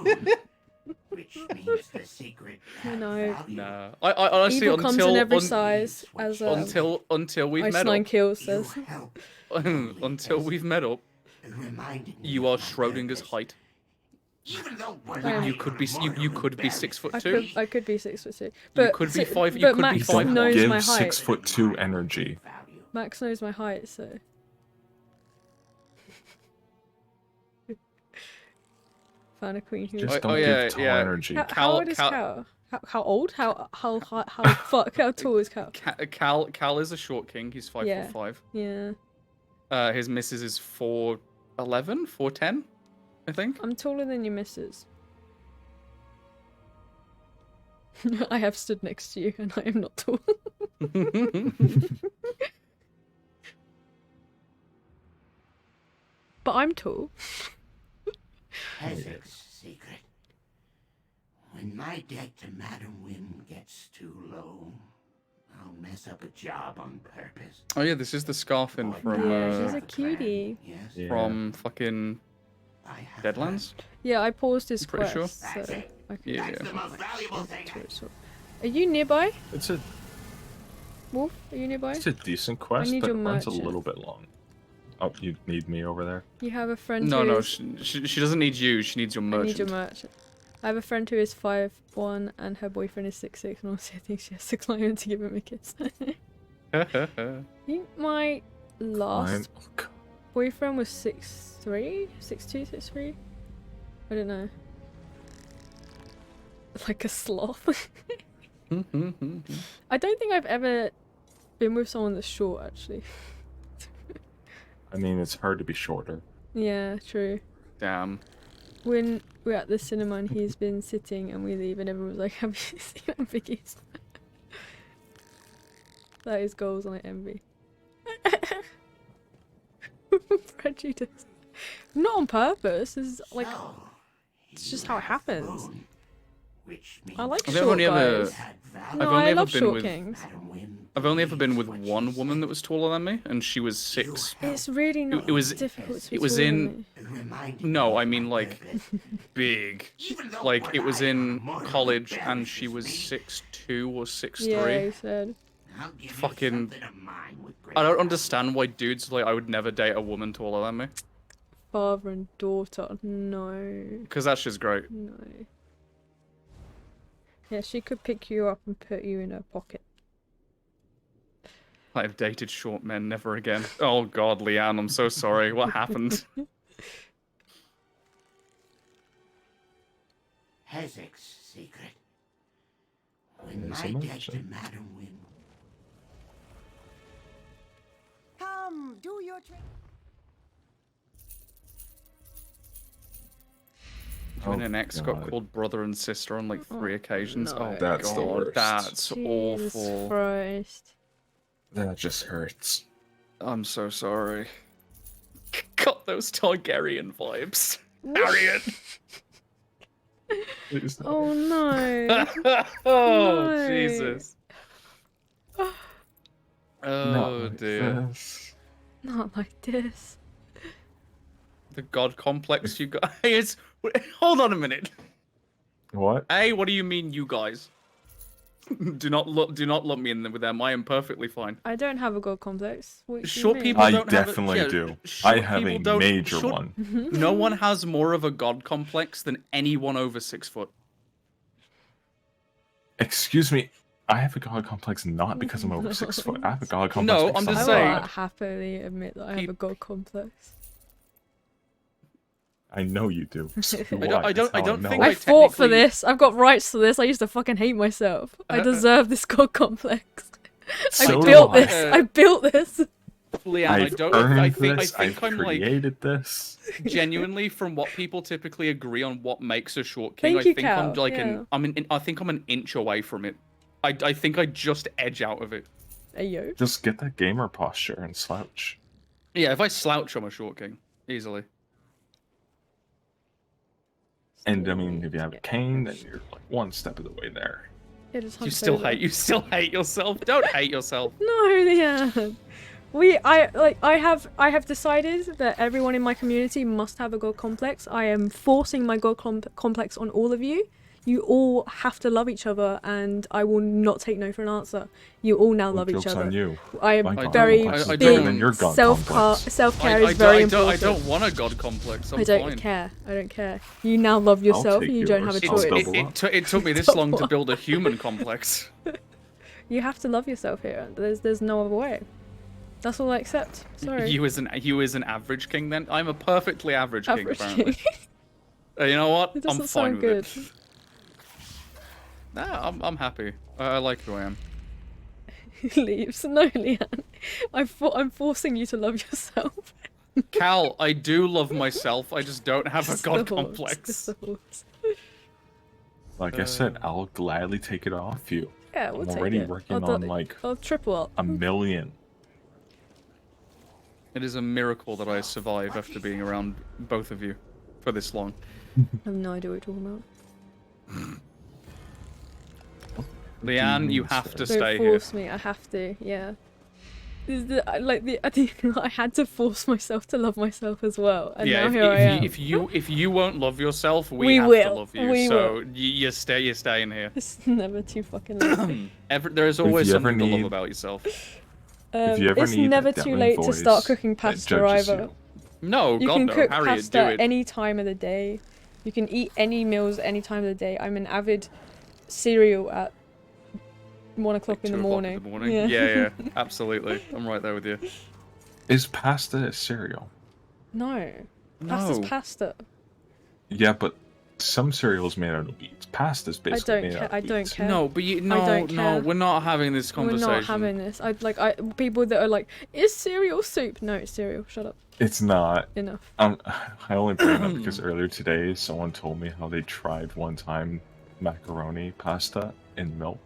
No. Nah. I honestly, Evil comes in every size, as until we've Ice met Nine up. Kills says. Until we've met up, you are Schrodinger's height. You could be 6'2". I could be 6'2". But could be 5. You but could Max be 5. knows Give my height. 6'2" energy. Max knows my height, so. Found a queen who. Just don't give tall energy. How old is Cal? How old? How fuck? How tall is Cal? Cal is a short king. He's 5'5". Yeah. His missus is 4'11", 4'10", I think. I'm taller than your missus. I have stood next to you, and I am not tall. But I'm tall. Essex secret. When my debt to Madam Wim gets too low, I'll mess up a job on purpose. Oh yeah, this is the Scarfin from. Yeah, she's a cutie. From fucking Deadlands. Yeah, I paused his Pretty quest, sure. so I can. Yeah. Are you nearby? It's a. Wolf, are you nearby? It's a decent quest, need but it your runs a merchant. little bit long. Oh, you need me over there? You have a friend No, who no, is... she doesn't need you. She needs your I merchant. need your merchant. I have a friend who is 5'1" and her boyfriend is 6'6", and honestly I think she has to climb in to give him a kiss. I think my last boyfriend was 6'3", 6'2", 6'3". I don't know. Like a sloth. I don't think I've ever been with someone that's short, actually. I mean, it's hard to be shorter. Yeah, true. Damn. When we're at the cinema and he's been sitting and we leave and everyone's like, have you seen how big he is? That is goals on envy. Prejudice. Not on purpose. It's like, it's just how it happens. I like short guys. No, I love short kings. I've only ever been with one woman that was taller than me, and she was 6. It's really not difficult to be It was taller in. than me. No, I mean like big. Like it was in college, and she was 6'2" or 6'3". Yeah, he said. Fucking. I don't understand why dudes like I would never date a woman taller than me. Father and daughter, no. Because that's just great. No. Yeah, she could pick you up and put you in her pocket. I've dated short men, never again. Oh god, Leanne, I'm so sorry. What happened? Hezek's secret. When my debt to Madam Wim. Come, do your trick. You and an ex got called brother and sister on like 3 occasions. No. Oh That's the god, worst. that's Jesus awful. Christ. That just hurts. I'm so sorry. Got those Targaryen vibes. Harriet. Oh no. Oh No. Jesus. Oh dear. Not like this. The god complex you guys. Hold on a minute. What? Hey, what do you mean, you guys? do not lump me in with them. I am perfectly fine. I don't have a god complex. What do you Short mean? people I don't definitely have a, do. short I have a people don't- major short- one. No one has more of a god complex than anyone over 6 foot. Excuse me. I have a god complex not because I'm over 6 foot. I have a god complex. No, because I'm just I saying. will happily admit that I have a god complex. I know you do. So do I don't think I fought for technically- this. I've got rights to this. I used to fucking hate myself. I deserve this god complex. So I do built I. this. I built this. Leanne, I've I don't. earned I think this. I've I'm like created this. genuinely from what people typically agree on what makes a short king. Thank I you, think I'm Cal. like Yeah. I think I'm an inch away from it. I think I just edge out of it. Ayo. Just get that gamer posture and slouch. Yeah, if I slouch, I'm a short king easily. And I mean, if you have a cane, then you're like one step of the way there. Yeah, just You hunt still over. hate yourself. Don't hate yourself. No, yeah. I have decided that everyone in my community must have a god complex. I am forcing my god complex on all of you. You all have to love each other, and I will not take no for an answer. You all now love each Joke's other. on you. I am My god very complex is big. better than your god complex. Self-care is very important. I don't want a god complex. I'm I don't fine. care. I don't care. You now love yourself, take and you don't have a yours. choice. I'll double It took me this long to build a human complex. You have to love yourself here. There's no other way. That's all I accept. Sorry. You as an average king then? I'm a perfectly average king Average apparently. king. You know what? It I'm doesn't fine sound with good. it. Nah, I'm happy. I like who I am. He leaves. No, Leanne. I'm forcing you to love yourself. Cal, I do love myself. I just don't have a Just god the horse, complex. just the horse. Like I said, I'll gladly take it off you. Yeah, we'll I'm take already it. working on like I'll triple up. 1 million. It is a miracle that I survive after being around both of you for this long. I have no idea what you're talking about. Leanne, you have to Don't stay here. force me. I have to. Yeah. I think I had to force myself to love myself as well, and now here I am. If you won't love yourself, we have to love you. So you're staying here. It's never too fucking late. There is always If you ever something to love need- about yourself. If you ever It's need never that too Devlin late to voice start cooking that pasta judges either. you. No, You God can no, cook Harriet, do pasta it. any time of the day. You can eat any meals any time of the day. I'm an avid cereal at 1 o'clock in the 2 o'clock morning. in the morning. Yeah, absolutely. I'm right there with you. Is pasta a cereal? No. Pasta's No. pasta. Yeah, but some cereals made out of beets. Pasta's basically made out of I beets. don't care. No, but I don't care. we're not having this conversation. We're not having this. People that are like, is cereal soup? No, it's cereal. Shut up. It's not enough. I only bring it up because earlier today someone told me how they tried one time macaroni pasta in milk.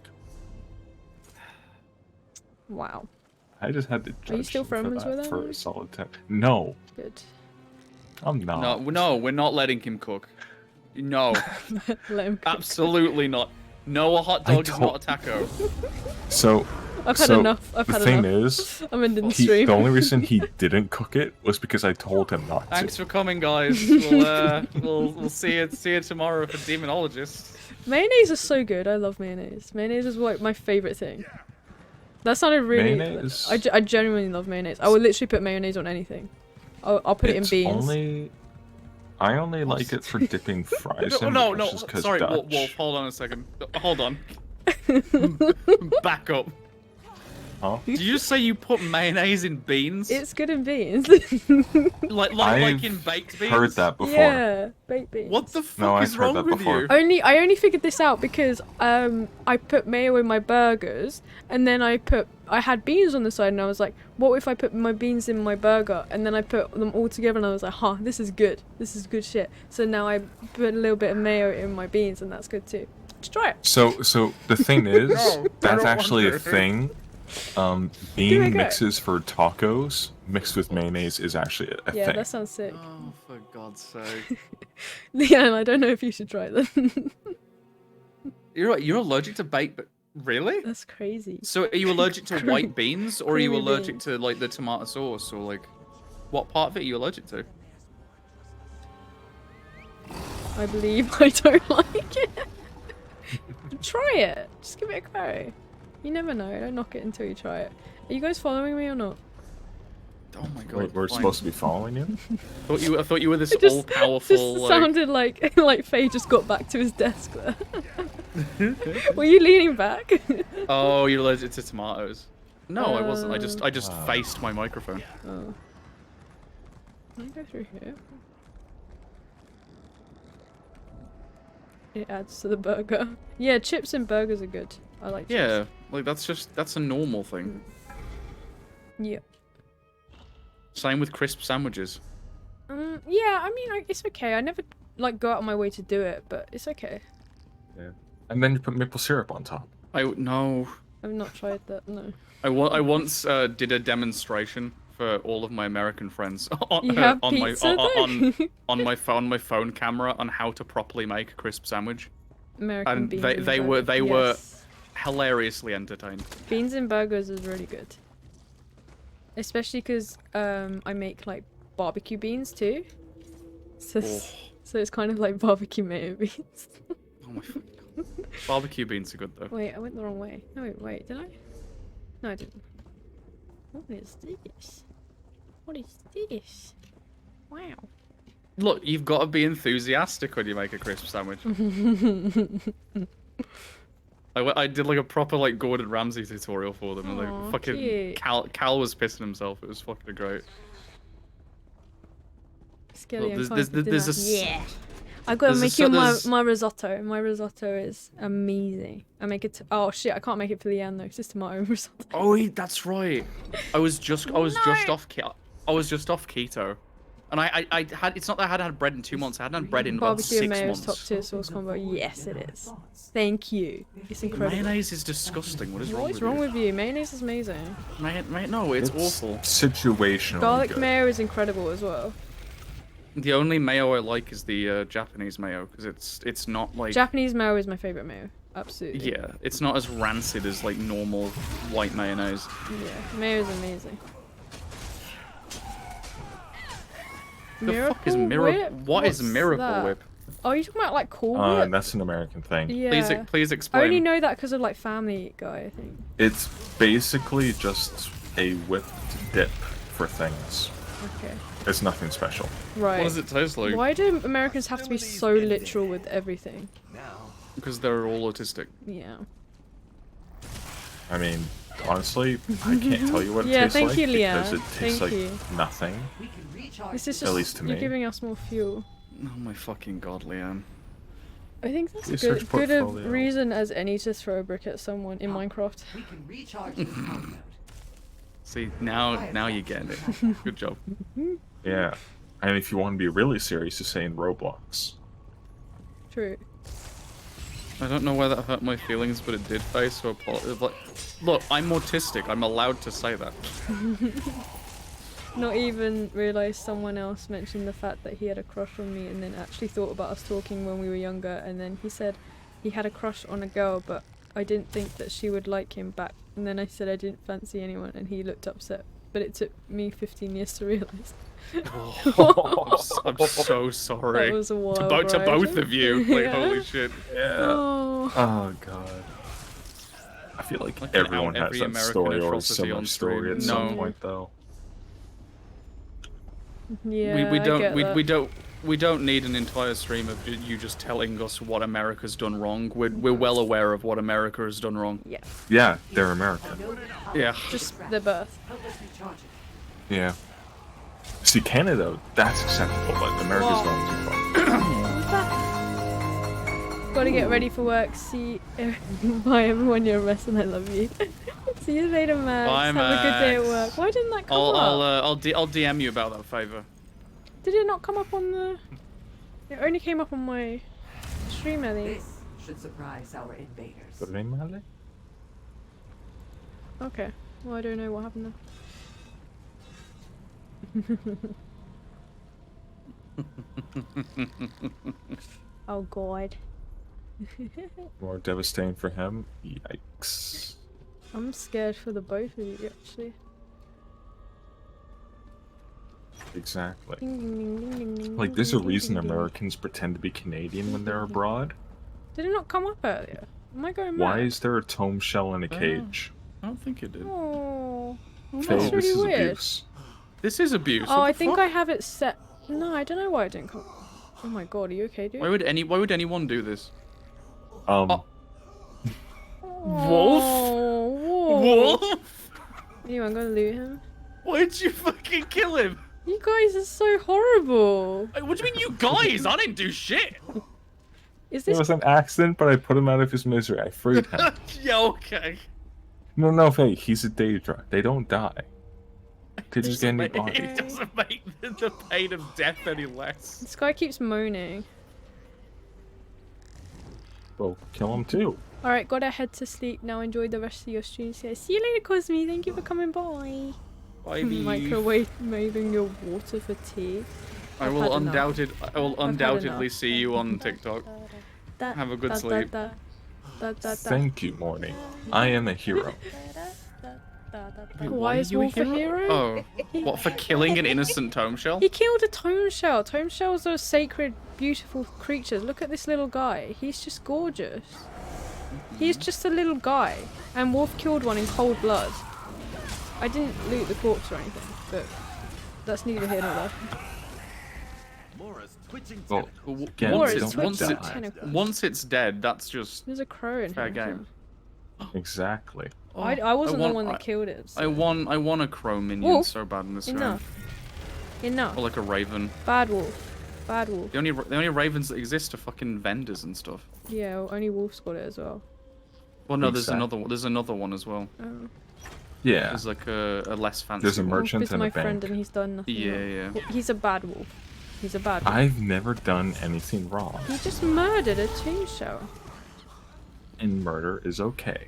Wow. I just had to judge Are you still friends with for him? a solid 10. No. Good. I'm not. No, we're not letting him cook. No. Let him cook. Absolutely not. No, a hot dog is not a taco. So I've had enough. The thing is, I'm ending the stream. the only reason he didn't cook it was because I told him not to. Thanks for coming, guys. We'll see you tomorrow for demonologists. Mayonnaise is so good. I love mayonnaise. Mayonnaise is like my favorite thing. That sounded really. Mayonnaise? I genuinely love mayonnaise. I would literally put mayonnaise on anything. I'll put it in beans. I only like it for dipping fries in. No, sorry, Dutch. Wolf, hold on a second. Hold on. Back up. Huh? Did you just say you put mayonnaise in beans? It's good in beans. like in baked beans? Heard that before. Yeah, baked beans. What the fuck is wrong with you? I only figured this out because I put mayo in my burgers, and then I had beans on the side, and I was like, what if I put my beans in my burger, and then I put them all together, and I was like, huh, this is good. This is good shit. So now I put a little bit of mayo in my beans, and that's good too. Just try it. So the thing is, that's actually a thing. Bean mixes for tacos mixed with mayonnaise is actually a thing. Yeah, that sounds sick. Oh, for God's sake. Leanne, I don't know if you should try them. You're allergic to baked, but really? That's crazy. So are you allergic to white beans, or are you allergic to like the tomato sauce, or like what part of it are you allergic to? I believe I don't like it. Try it. Just give it a go. You never know. Don't knock it until you try it. Are you guys following me or not? Oh my God! Wait, we're supposed to be following you? I thought you were this Just all-powerful. Sounded like Faye just got back to his desk there. Were you leaning back? Oh, you're allergic to tomatoes. No, I wasn't. I just faced my microphone. Oh. Can I go through here? It adds to the burger. Yeah, chips and burgers are good. I like chips. Yeah, like that's a normal thing. Yep. Same with crisp sandwiches. Yeah, I mean, it's okay. I never like go out of my way to do it, but it's okay. Yeah. And then you put maple syrup on top. No. I've not tried that. No. I once did a demonstration for all of my American friends on my phone camera on how to properly make a crisp sandwich. American beans. And they were hilariously entertained. Beans and burgers is really good. Especially because I make like barbecue beans too. So it's kind of like barbecue mayo beans. Oh my fucking God. Barbecue beans are good though. Wait, I went the wrong way. No, wait, did I? No, I didn't. What is this? What is this? Wow. Look, you've got to be enthusiastic when you make a crisp sandwich. I did like a proper like Gordon Ramsay tutorial for them, and like fucking Cal was pissing himself. It was fucking great. Yeah. I gotta make you my risotto. My risotto is amazing. I make it. Oh shit! I can't make it for Leanne though, 'cause it's tomato risotto. Oh, that's right. I was just off keto. And I had, it's not that I hadn't had bread in 2 months, I hadn't had bread in about 6 months. Barbecue and mayo's top tier sauce combo. Yes, it is. Thank you. It's incredible. Mayonnaise is disgusting. What is wrong with you? What's wrong with you? Mayonnaise is amazing. No, it's awful. Situational. Garlic mayo is incredible as well. The only mayo I like is the Japanese mayo, because it's not like... Japanese mayo is my favorite mayo. Absolutely. Yeah, it's not as rancid as like normal white mayonnaise. Yeah, mayo is amazing. The fuck is Miracle? What is Miracle Whip? Oh, you talking about like Cool Whip? That's an American thing. Yeah. Please explain. I only know that because of like Family Guy, I think. It's basically just a whipped dip for things. Okay. It's nothing special. Right. What does it taste like? Why do Americans have to be so literal with everything? Because they're all autistic. Yeah. I mean, honestly, I can't tell you what it tastes thank like you, Leah. because it tastes Thank like you. nothing. This is just, at least to me. You're giving us more fuel. Oh my fucking God, Leanne. I think that's Research a good a portfolio. reason as any to throw a brick at someone in Minecraft. We can recharge this power node. See, now you're getting it. Good job. Yeah. And if you want to be really serious, you say in Roblox. True. I don't know why that hurt my feelings, but it did, face. So like, look, I'm autistic. I'm allowed to say that. Not even realised someone else mentioned the fact that he had a crush on me, and then actually thought about us talking when we were younger, and then he said he had a crush on a girl, but I didn't think that she would like him back. And then I said I didn't fancy anyone, and he looked upset. But it took me 15 years to realise. I'm so sorry. That was a wild to ride. both of you. Like, Yeah. holy shit. Yeah. Oh god. I feel like everyone has that story or a similar story at some point, though. Yeah, we don't need an entire stream of you just telling us what America's done wrong. We're well aware of what America has done wrong. Yeah. Yeah, they're American. Yeah. Just their birth. Yeah. See, Canada, that's acceptable, but America's going too far. Gotta get ready for work. See, bye everyone. You're a mess, and I love you. See you later, Max. Bye, Have a good day at work. Why didn't that come up? I'll DM you about that favor. Did it not come up on the? It only came up on my stream, I think. This should surprise our invaders. Really? Okay. Well, I don't know what happened there. Oh God. More devastating for him? Yikes. I'm scared for the both of you, actually. Exactly. Ding, ding, ding, ding, ding, Like, there's a ding, reason ding, ding. Americans pretend to be Canadian when they're abroad. Did it not come up earlier? Am I going mad? Why is there a tome shell in a cage? I don't think it did. Oh, Faye, that's this really is weird. abuse. This is abuse. Oh, What I the think fuck? I have it set. No, I don't know why it didn't come. Oh my God, are you okay, dude? Why would anyone do this? Oh, Wolf? Wolf? Anyway, I'm gonna loot him. Why'd you fucking kill him? You guys are so horrible. What do you mean, you guys? I didn't do shit. Is It was an accident, but I put him out of his misery. I freed him. Yeah, okay. No, Faye, he's a Daedra. They don't die. They just get new It bodies. doesn't make the pain of death any less. This guy keeps moaning. Well, kill him too. Alright, gotta head to sleep now. Enjoy the rest of your stream. See you later, Cosme. Thank you for coming by. Bye, Microwaving your water for tea. I will undoubtedly see you on TikTok. Have a good sleep. Thank you, Morning. I am a hero. Why is Wolf a hero? Oh, what, for killing an innocent tome shell? He killed a tome shell. Tome shells are sacred, beautiful creatures. Look at this little guy. He's just gorgeous. He's just a little guy. And Wolf killed one in cold blood. I didn't loot the corpse or anything, but that's neither here nor there. Well, again, once it's dead, that's just There's a crow in fair here. game. Exactly. I wasn't the one that killed it. So. I want a crow minion Wolf, so bad in this enough. game. Enough. Or like a raven. Bad wolf. Bad wolf. The only ravens that exist are fucking vendors and stuff. Yeah, well, only Wolf's got it as well. Well, no, there's another one as well. Oh. Yeah. There's like a less fancy. There's a merchant Wolf is and a my bank. friend and he's done nothing Yeah, wrong. yeah. Well, he's a bad wolf. He's a bad wolf. I've never done anything wrong. He just murdered a tomb shell. And murder is okay.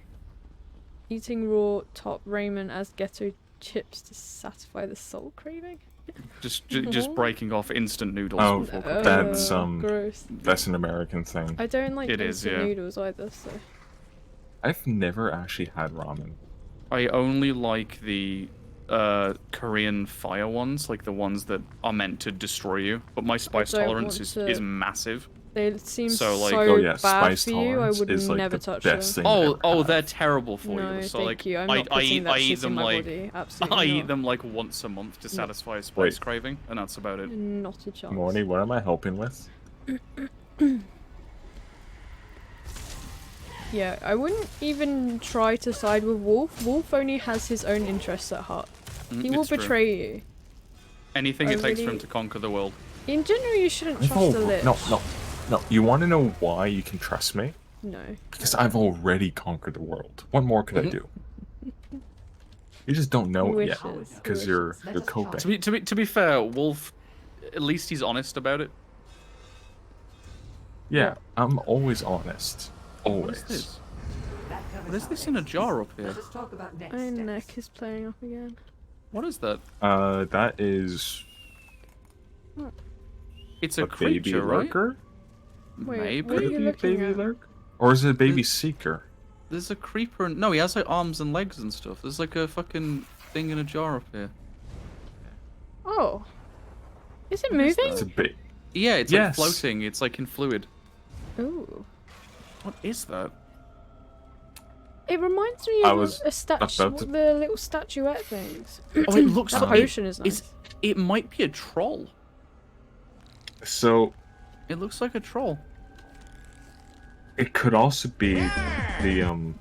Eating raw top ramen as ghetto chips to satisfy the soul craving. Just breaking off instant noodles Oh, before cooking. Gross. That's an American thing. I don't like It is, instant yeah. noodles either, so. I've never actually had ramen. I only like the Korean fire ones, like the ones that are meant to destroy you. But my spice don't tolerance want is to- massive. They seem So, like, oh yeah, bad spice for you. I tolerance would is like never the touch best them. thing. Oh, they're terrible for No, you. So thank like, you. I'm not putting that I eat shit in them my like body. Absolutely I not. eat them like once a month to satisfy a spice Wait. craving, and that's about it. Not a chance. Morning, what am I helping with? Yeah, I wouldn't even try to side with Wolf. Wolf only has his own interests at heart. He will It's true. betray you. Anything I it takes for really- him to conquer the world. In general, you shouldn't I've trust a al- lich. No. You want to know why you can trust me? No. Because I've already conquered the world. What more could I do? You just don't know it yet Wishes. because you're coping. To be fair, Wolf, at least he's honest about it. Yeah, I'm always honest. Always. What is this? What is this in a jar up here? My neck is playing up again. What is that? That is. It's a baby creature, right? lurker? Wait, Maybe. what are you looking Baby at? lurk? Or is it a baby seeker? There's a creeper. No, he has like arms and legs and stuff. There's like a fucking thing in a jar up here. Oh. Is it moving? It's a bit. Yeah, it's like floating. It's like in fluid. Ooh. What is that? It reminds me of a statue, the little statuette things. Oh, it looks that like potion is nice. It might be a troll. So. It looks like a troll. It could also be the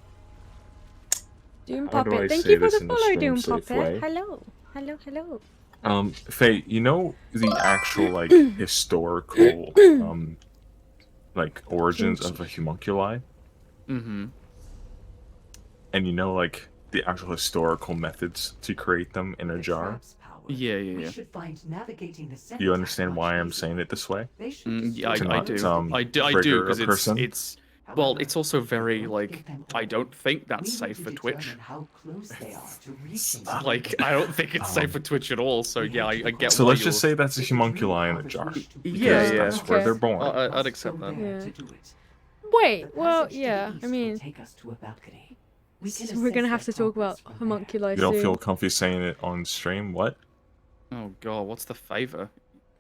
Doom How do I Puppet. Thank say you for this the in a follow, Doom stream-safe Puppet. way? Hello. Hello, hello. Faye, you know the actual like historical like origins of a homunculi? Mm-hmm. And you know like the actual historical methods to create them in a jar? Yeah. You understand why I'm saying it this way? Yeah, I do. I do trigger a because person? it's well, it's also very like I don't think that's safe for Twitch. Like I don't think it's safe for Twitch at all. So yeah, I get. So why let's just say that's a homunculi in a jar. Yeah, That's where they're born. I'd accept that. Yeah. Wait, well, yeah, I mean, so we're gonna have to talk about homunculi You don't soon. feel comfy saying it on stream? What? Oh god, what's the favor?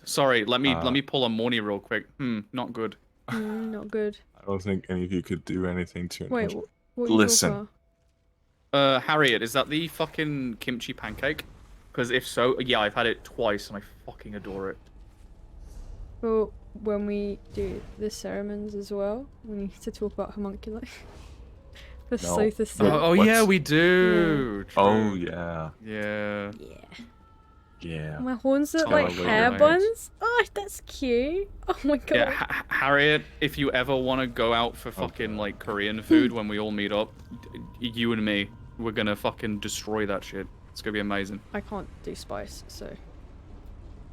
Sorry, let me pull a Morny real quick. Not good. Not good. I don't think any of you could do anything to Wait, enjoy. what are you Listen. Harriet, is that the fucking kimchi pancake? Because if so, yeah, I've had it twice and I fucking adore it. Well, when we do the ceremonies as well, we need to talk about homunculi. The Sleuth Oh yeah, we do. Yeah. Oh yeah. Yeah. Yeah. My horns look like hair buns. Oh, that's cute. Oh my god. Yeah, Harriet, if you ever want to go out for fucking like Korean food when we all meet up, you and me, we're gonna fucking destroy that shit. It's gonna be amazing. I can't do spice, so.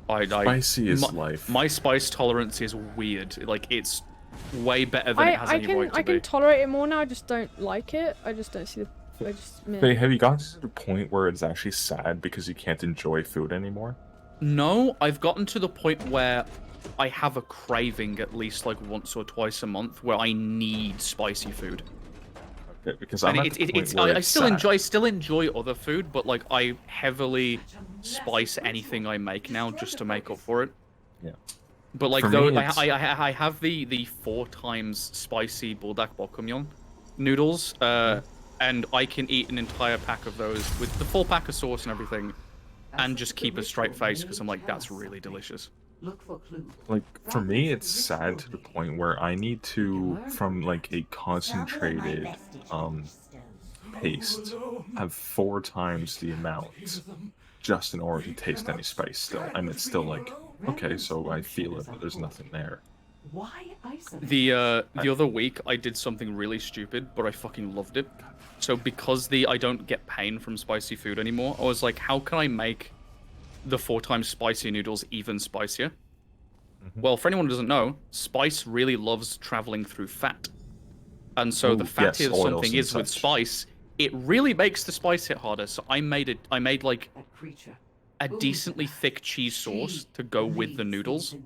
Spicy is life. My spice tolerance is weird. Like it's way better than it has any right to be. I can tolerate it more now. I just don't like it. I just don't see the. Hey, have you gotten to the point where it's actually sad because you can't enjoy food anymore? No, I've gotten to the point where I have a craving at least like once or twice a month where I need spicy food. Okay, because I'm at the point where I it's still enjoy other food, but like I heavily spice anything I make now just to make up for it. Yeah. But like For though me, I have the 4 times spicy buldak bokkeumyeon noodles, and I can eat an entire pack of those with the full pack of sauce and everything, and just keep a straight face because I'm like, that's really delicious. Like, for me, it's sad to the point where I need to, from like a concentrated paste, have 4 times the amount just in order to taste any spice still. And it's still like, okay, so I feel it, but there's nothing there. The other week I did something really stupid, but I fucking loved it. So because I don't get pain from spicy food anymore, I was like, how can I make the 4 times spicy noodles even spicier? Well, for anyone who doesn't know, spice really loves traveling through fat. And so the fattier something is with spice, it really makes the spice hit harder. So I made like a decently thick cheese sauce to go with the noodles.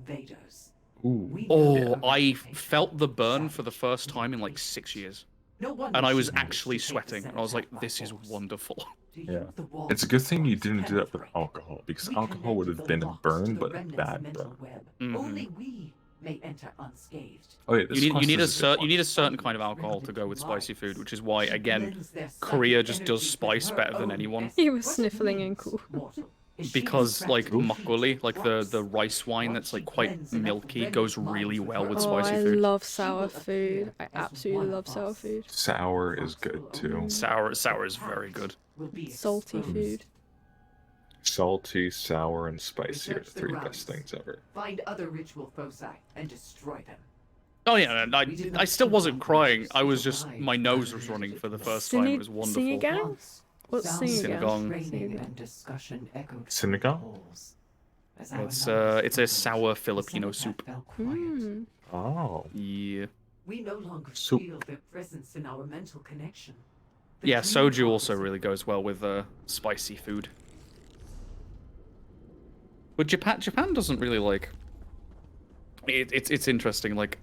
Oh, I felt the burn for the first time in like 6 years. And I was actually sweating, and I was like, this is wonderful. Yeah. It's a good thing you didn't do that with alcohol, because alcohol would have been a burn, but a bad burn. Only we may enter unscathed. Oh, yeah, you need a certain kind of alcohol to go with spicy food, which is why, again, Korea just does spice better than anyone. He was sniffling and cool. Because like makgeolli, like the rice wine that's like quite milky, goes really well with spicy food. I love sour food. I absolutely love sour food. Sour is good too. Sour is very good. Salty food. Salty, sour, and spicy are the 3 best things ever. Find other ritual foci and destroy them. Oh yeah, I still wasn't crying. I was just, my nose was running for the first time. It was wonderful. Sing again? What's sing again? Sinigang? It's a sour Filipino soup. Oh. Yeah. We no longer Soup. feel their presence in our mental connection. Yeah, soju also really goes well with spicy food. But Japan doesn't really like. It's interesting. Like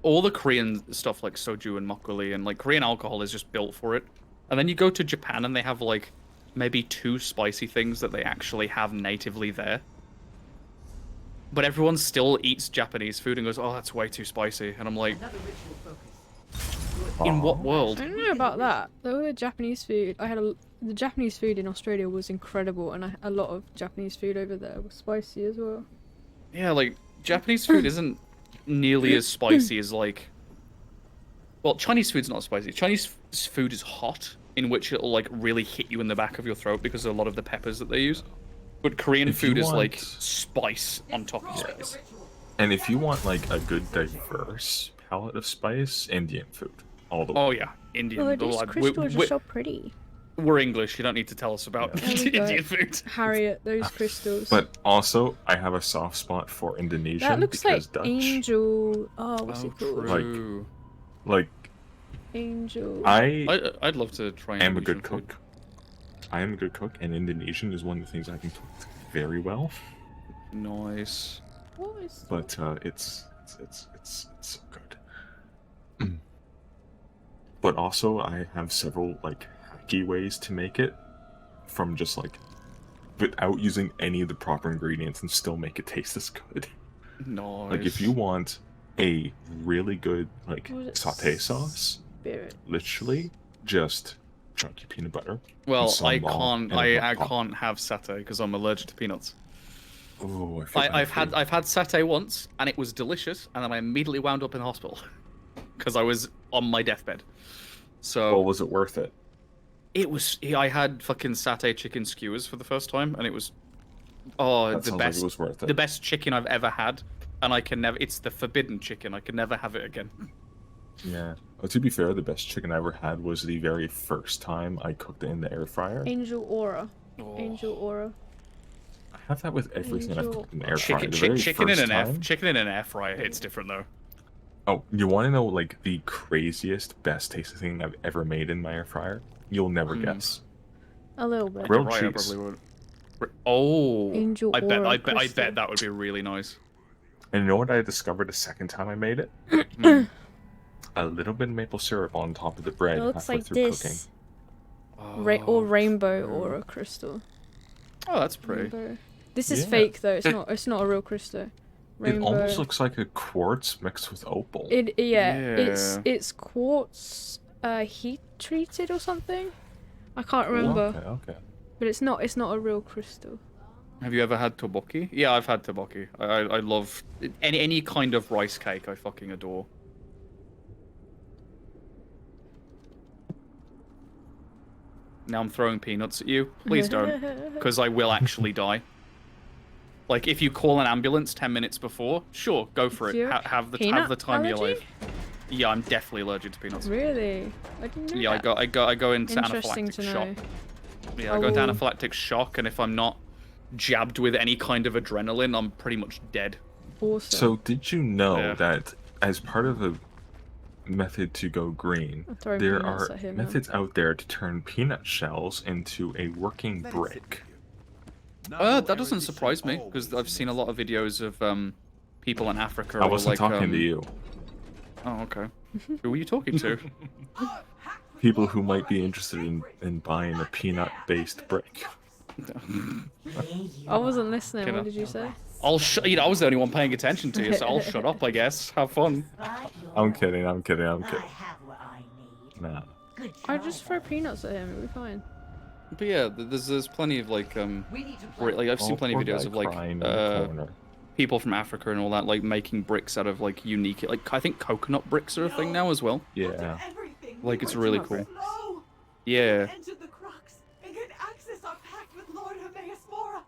all the Korean stuff, like soju and makgeolli, and like Korean alcohol is just built for it. And then you go to Japan and they have like maybe 2 spicy things that they actually have natively there. But everyone still eats Japanese food and goes, "Oh, that's way too spicy." And I'm like, in what world? I don't know about that. Though the Japanese food, the Japanese food in Australia was incredible, and a lot of Japanese food over there was spicy as well. Yeah, like Japanese food isn't nearly as spicy as like. Well, Chinese food's not spicy. Chinese food is hot, in which it'll like really hit you in the back of your throat because of a lot of the peppers that they use. But Korean food is like spice on top of spice. And if you want like a good diverse palette of spice, Indian food all the way. Oh yeah, Indian. Oh, these crystals are so pretty. We're English. You don't need to tell us about Indian food. Harriet, those crystals. But also, I have a soft spot for Indonesian. That looks like Dutch, angel. Oh, what's it called? Like angel. I'd love to try. I am a good cook. I am a good cook, and Indonesian is one of the things I can cook very well. Nice. What is? But it's so good. But also, I have several like hacky ways to make it, from just like without using any of the proper ingredients and still make it taste as good. Nice. Like if you want a really good like sauté sauce, literally just chunky peanut butter. Well, I can't have satay because I'm allergic to peanuts. Oh, I've had satay once and it was delicious, and then I immediately wound up in hospital because I was on my deathbed. So. Well, was it worth it? It was. I had fucking satay chicken skewers for the first time, and it was. Oh, that the sounds best. Like it was worth it. The best chicken I've ever had, and I can never. It's the forbidden chicken. I can never have it again. Yeah. Well, to be fair, the best chicken I ever had was the very first time I cooked it in the air fryer. Angel Aura. Oh. Angel Aura. I have that with everything I've cooked in the air fryer. Chicken in an air fryer hits different though. Oh, you want to know like the craziest, best tasting thing I've ever made in my air fryer? You'll never guess. A little bit. Grilled cheese. I probably would. Oh. Angel I Aura bet that would be really nice. And you know what I discovered the second time I made it? A little bit of maple syrup on top of the bread. It looks halfway like through this. Cooking. Or rainbow aura crystal. Oh, that's pretty. Rainbow. This is fake though. It's not a real crystal. Rainbow. It almost looks like a quartz mixed with opal. It's quartz heat treated or something. I can't remember. Okay. But it's not a real crystal. Have you ever had tteokbokki? Yeah, I've had tteokbokki. I love any kind of rice cake. I fucking adore. Now I'm throwing peanuts at you. Please don't, because I will actually die. Like, if you call an ambulance 10 minutes before, sure, go for it. Have the time of your life. Yeah, I'm definitely allergic to peanuts. Really? I didn't know Yeah, that. I go into anaphylactic shock. Yeah, I go into anaphylactic shock, and if I'm not jabbed with any kind of adrenaline, I'm pretty much dead. Awesome. So, did you know that as part of a method to go green, there are methods out there to turn peanut shells into a working brick? That doesn't surprise me, because I've seen a lot of videos of people in Africa. I wasn't talking to you. Oh, okay. Who were you talking to? People who might be interested in buying a peanut-based brick. I wasn't listening. What did you say? I was the only one paying attention to you, so I'll shut up, I guess. Have fun. I'm kidding. Nah. I just throw peanuts at him. It'll be fine. But yeah, there's plenty of like I've seen plenty of videos of like people from Africa and all that, like making bricks out of like unique, like I think coconut bricks are a thing now as well. Yeah. Like it's really cool. Yeah. Enter the crux and get access our pact with Lord Herma-Mora.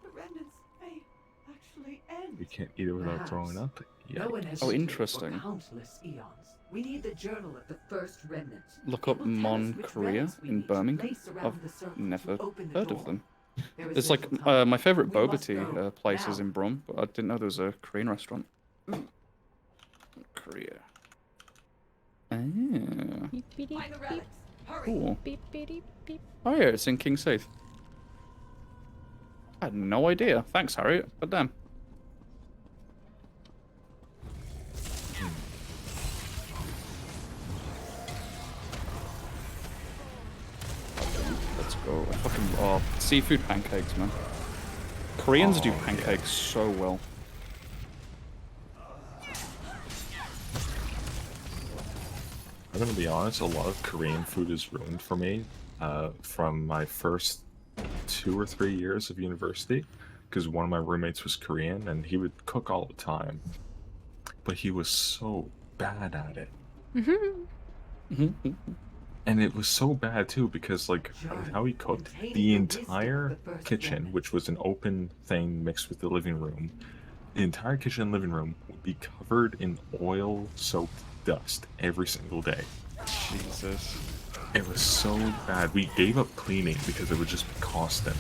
The remnants may actually end. You can't eat it without throwing up. No one has interesting. for countless eons. We need the journal of the first remnant. Look up Mon Korea in Birmingham. I've never heard of them. It's like my favorite boba tea place is in Brum, but I didn't know there was a Korean restaurant. Korea. Ah. Cool. Oh yeah, it's in King's Heath. I had no idea. Thanks, Harriet. But damn. Let's go. Fucking seafood pancakes, man. Koreans do pancakes so well. I'm gonna be honest, a lot of Korean food is ruined for me from my first 2 or 3 years of university, because one of my roommates was Korean and he would cook all the time, but he was so bad at it. And it was so bad too, because like how he cooked, the entire kitchen, which was an open thing mixed with the living room, the entire kitchen and living room would be covered in oil-soaked dust every single day. Jesus. It was so bad. We gave up cleaning because it would just be constant.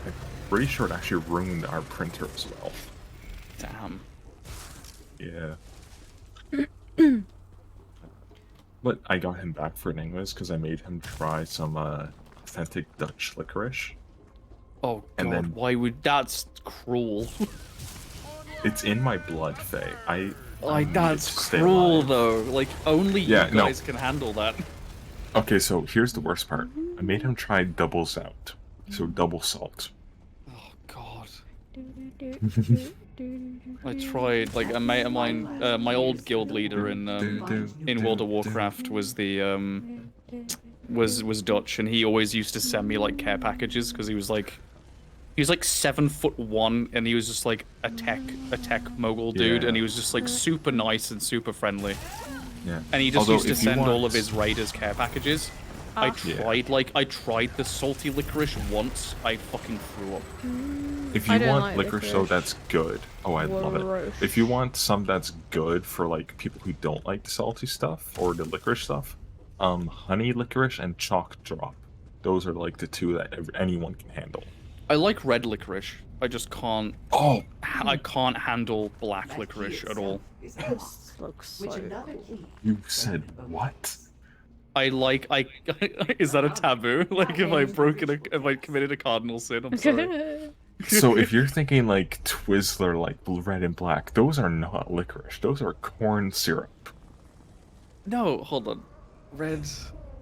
I'm pretty sure it actually ruined our printer as well. Damn. Yeah. But I got him back for it anyways because I made him try some authentic Dutch licorice. Oh god, and then, why would... That's cruel. It's in my blood, Faye. That's cruel though. Like, only you guys can handle that. Okay, so here's the worst part. I made him try double zout. So double salt. Oh god. I tried, like, a mate of mine, my old guild leader in World of Warcraft was the, was Dutch, and he always used to send me, like, care packages, because he was like 7'1", and he was just like a tech mogul dude, and he was just like super nice and super friendly. Yeah. And he just used to send all of his raiders care packages. I tried the salty licorice once. I fucking threw up. If you want licorice though, that's good. Oh, I love it. If you want some that's good for like people who don't like the salty stuff or the licorice stuff, honey licorice and chalk drop. Those are like the two that anyone can handle. I like red licorice. I just can't. Oh, I can't handle black licorice at all. This looks so cool. You said what? Is that a taboo? Like, if I committed a cardinal sin? I'm sorry. So if you're thinking like Twizzler, like red and black, those are not licorice. Those are corn syrup. No, hold on. Red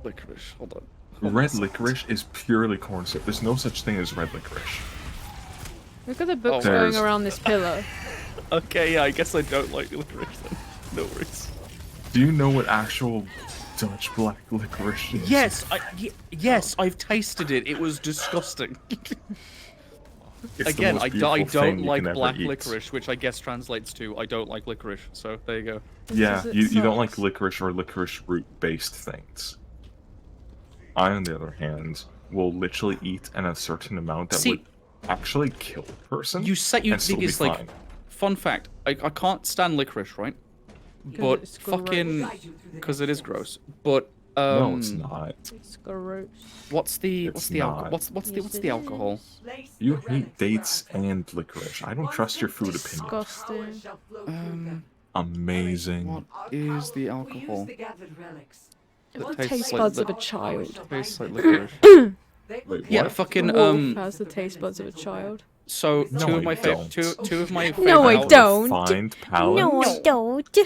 licorice. Hold on. Red licorice is purely corn syrup. There's no such thing as red licorice. Look at the books going around this pillar. Okay, yeah, I guess I don't like licorice then. No worries. Do you know what actual Dutch black licorice is? Yes, yes, I've tasted it. It was disgusting. Again, I don't like black licorice, which I guess translates to I don't like licorice. So there you go. Yeah, you don't like licorice or licorice root based things. I, on the other hand, will literally eat a certain amount that would actually kill a person. You think it's like, fine. Fun fact, I can't stand licorice, right? But fucking, because it is gross. But no, it's not. It's gross. What's the alcohol? You hate dates and licorice. I don't trust your food opinion. Disgusting. Amazing. What is the alcohol? The taste buds of a child. Tastes like licorice. Wait, yeah, fucking has the taste buds of a child. So two of my favorite. No, I don't. Refined palate. No, I don't.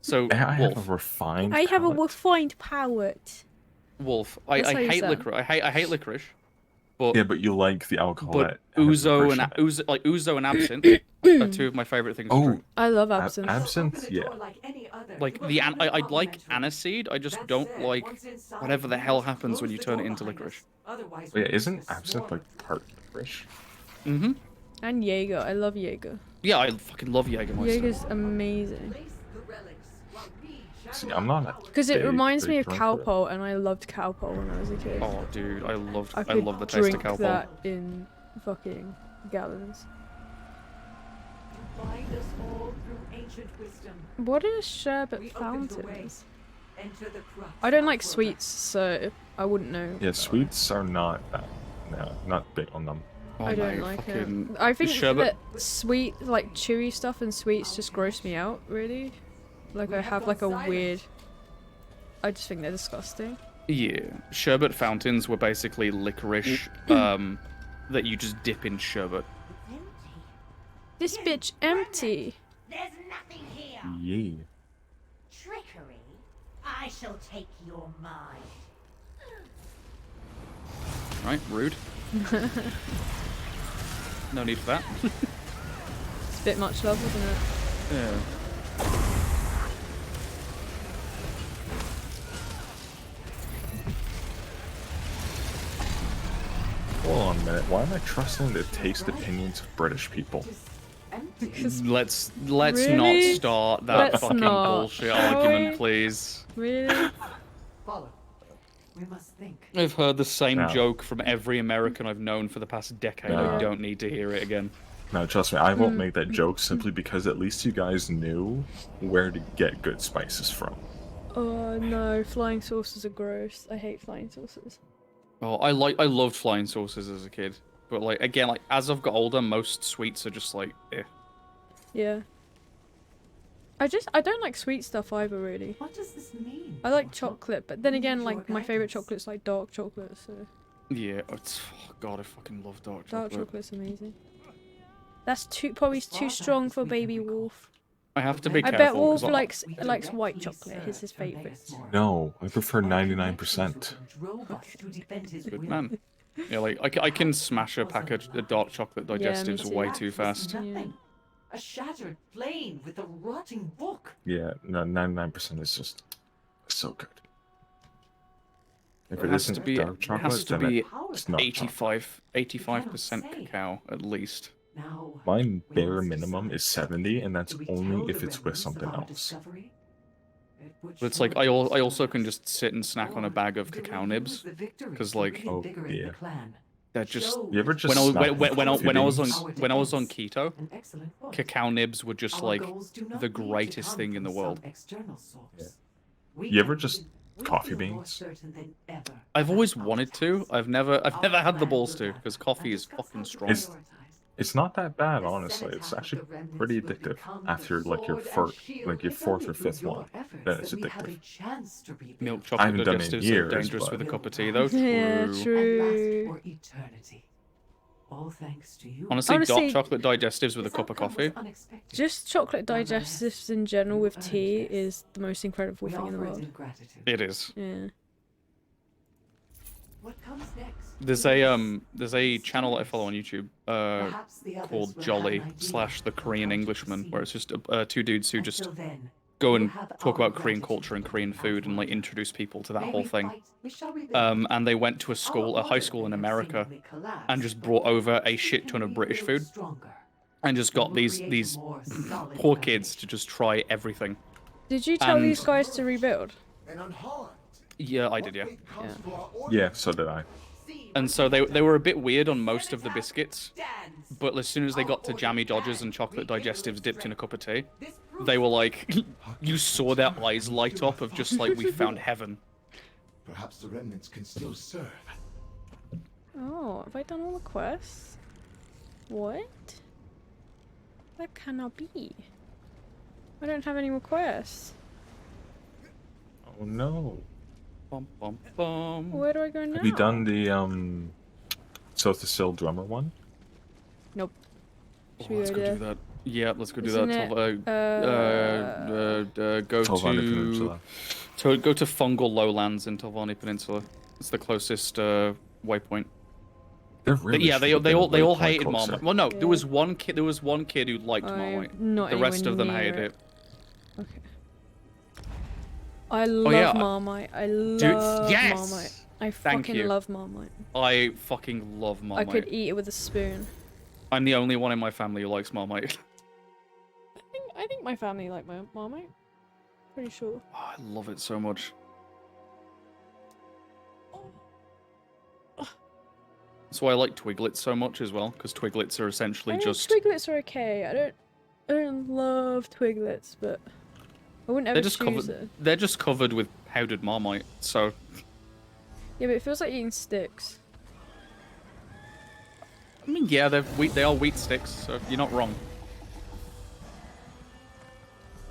So I have a refined. I have a refined palate. Wolf, I hate licorice. I hate licorice. But yeah, but you like the alcohol. But ouzo and absinthe are two of my favorite things. Oh, to drink. I love absinthe. Absinthe, yeah. Like I like aniseed. I just don't like whatever the hell happens when you turn it into licorice. Yeah, isn't absinthe like part licorice? Mm-hmm. And Jaeger. I love Jaeger. Yeah, I fucking love Jaegermeister. Jaeger's amazing. See, I'm not. Because it reminds me of Cowpole, and I loved Cowpole when I was a kid. Oh, dude, I love the taste of I could Cowpole. drink that in fucking gallons. us all through ancient wisdom. What is sherbet fountains? I don't like sweets, so I wouldn't know. Yeah, sweets are not that. No, not big on them. Oh, I don't like it. I think that sweet, like chewy stuff and sweets just gross me out, really. Like I have like a weird... I just think they're disgusting. Yeah, sherbet fountains were basically licorice that you just dip in sherbet. This bitch empty. There's nothing here. Yeah. Trickery? I shall take your mind. Right, rude. No need for that. It's a bit much love, isn't it? Yeah. Hold on a minute. Why am I trusting the taste opinions of British people? Let's Really? not start that fucking bullshit argument, please. Really? Follow. We must think. I've heard the same No. joke from every American I've known for the past decade. No. I don't need to hear it again. No, trust me, I won't make that joke simply because at least you guys knew where to get good spices from. Oh no, flying saucers are gross. I hate flying saucers. Oh, I loved flying saucers as a kid, but like again, like as I've got older, most sweets are just like, eh. Yeah. I don't like sweet stuff either, really. What does this mean? I like chocolate, but then again, like my favorite chocolate's like dark chocolate, so. Yeah, it's God, I fucking love dark chocolate. Dark chocolate's amazing. That's probably too strong for Baby Wolf. I have to be I careful. bet Wolf 'cause likes white chocolate. His favorite. No, I prefer 99%. Good man. Yeah, like I can smash a pack of dark chocolate digestives way too fast. A shattered plane with a rotting book. Yeah, no, 99% is just so good. If it has to isn't be, dark chocolate, it has to then be it's not chocolate. 85% cacao at least. My bare minimum is 70, and that's only if it's with something else. But it's like I also can just sit and snack on a bag of cacao nibs, because like yeah, they're just. You ever just when I was on snack keto, cacao nibs were just like the greatest thing in the world. Yeah. You ever just coffee beans? I've always wanted to. I've never had the balls to, because coffee is fucking strong. It's not that bad, honestly. It's actually pretty addictive after like your fourth or fifth one. Then it's addictive. Milk I chocolate haven't done it in digestives years, are dangerous but... with a cup of tea, though. Yeah, true. For eternity. All thanks to you. Honestly, dark chocolate digestives with a cup of coffee. Just chocolate digestives in general with tea is the most incredible thing in the world. It is. Yeah. What comes next? There's a channel that I follow on YouTube called Jolly / the Korean Englishman, where it's just two dudes who just go and talk about Korean culture and Korean food and like introduce people to that whole thing. And they went to a high school in America, and just brought over a shit ton of British food, and just got these poor kids to just try everything. Did you tell these guys to rebuild? Yeah, I did. Yeah. Yeah, so did I. And so they were a bit weird on most of the biscuits, but as soon as they got to jammy dodgers and chocolate digestives dipped in a cup of tea, they were like, you saw their eyes light up of just like, we found heaven. Perhaps the remnants can still serve. Oh, have I done all the quests? What? That cannot be. I don't have any more quests. Oh no. Bum, bum, bum. Where do I go now? Have you done the Sothis drummer one? Nope. Oh, let's go do that. Yeah, let's go do Isn't that. Go Telvanni Peninsula. Go to Fungal Lowlands in Telvanni Peninsula. It's the closest waypoint. Really they all hated Marmite. Well, no, there was one kid who liked Marmite. The rest of them hated it. Okay. I love Marmite. I love Marmite. I fucking love Marmite. I fucking love Marmite. I could eat it with a spoon. I'm the only one in my family who likes Marmite. I think my family like my Marmite. Pretty sure. Oh, I love it so much. That's why I like Twiglets so much as well, because Twiglets are essentially just... Twiglets are okay. I don't love twiglets, but I wouldn't ever choose it. They're just covered with powdered Marmite, so. Yeah, but it feels like eating sticks. I mean, yeah, they are wheat sticks, so you're not wrong.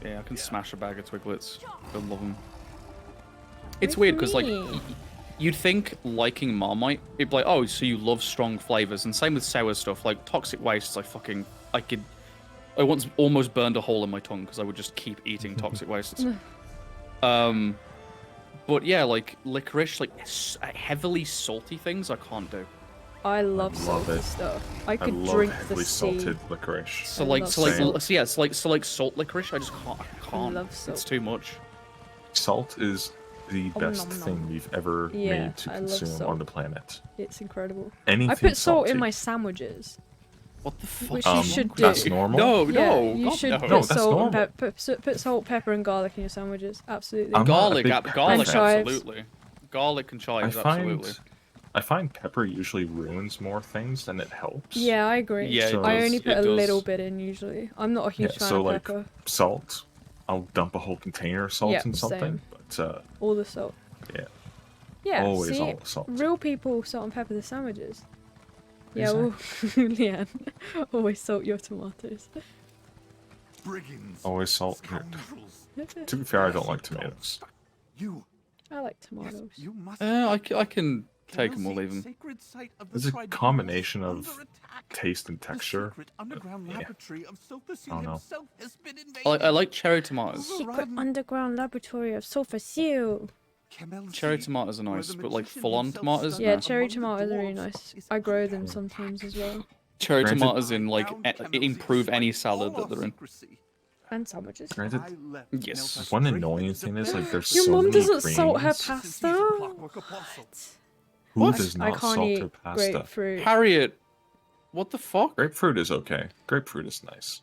Yeah, I can smash a bag of twiglets. I love them. It's weird because like you'd think liking Marmite, it'd be like, oh, so you love strong flavors, and same with sour stuff. Like toxic waste, I once almost burned a hole in my tongue because I would just keep eating toxic wastes. But yeah, like licorice, like heavily salty things, I can't do. I love salty stuff. I could drink heavily the sea. salted licorice. So like salt licorice, I just can't. I love salt. It's too much. Salt is the best thing we've ever made to consume on the planet. It's incredible. Anything I put salt salty. in my sandwiches. What the fuck? Which you should do. That's normal? No, you should put salt, pepper, and garlic in your sandwiches. Absolutely. Garlic, absolutely. Garlic and chives, absolutely. I find pepper usually ruins more things than it helps. Yeah, I agree. Yeah, so I only put a little bit in usually. I'm not a huge fan of pepper. Like salt, I'll dump a whole container of salt in something. Same. But all the salt. Yeah. Yeah. Always see, all the salt. Real people salt and pepper the sandwiches. Yeah, Exactly. well, Leanne, always salt your tomatoes. Always salt. To be fair, I don't like tomatoes. I like tomatoes. I can take them or leave them. It's a combination of taste and texture. I don't know. I like cherry tomatoes. Secret underground laboratory of sulfur seal. Cherry tomatoes are nice, but like full-on tomatoes? Yeah, nah. cherry tomatoes are really nice. I grow them sometimes as well. Cherry tomatoes in like improve any salad that they're in. And sandwiches. Granted, yes. One annoying thing is like there's Your so mum many doesn't greens. salt her pasta. What? Who does I not can't salt eat their pasta? grapefruit. Harriet, what the fuck? Grapefruit is okay. Grapefruit is nice.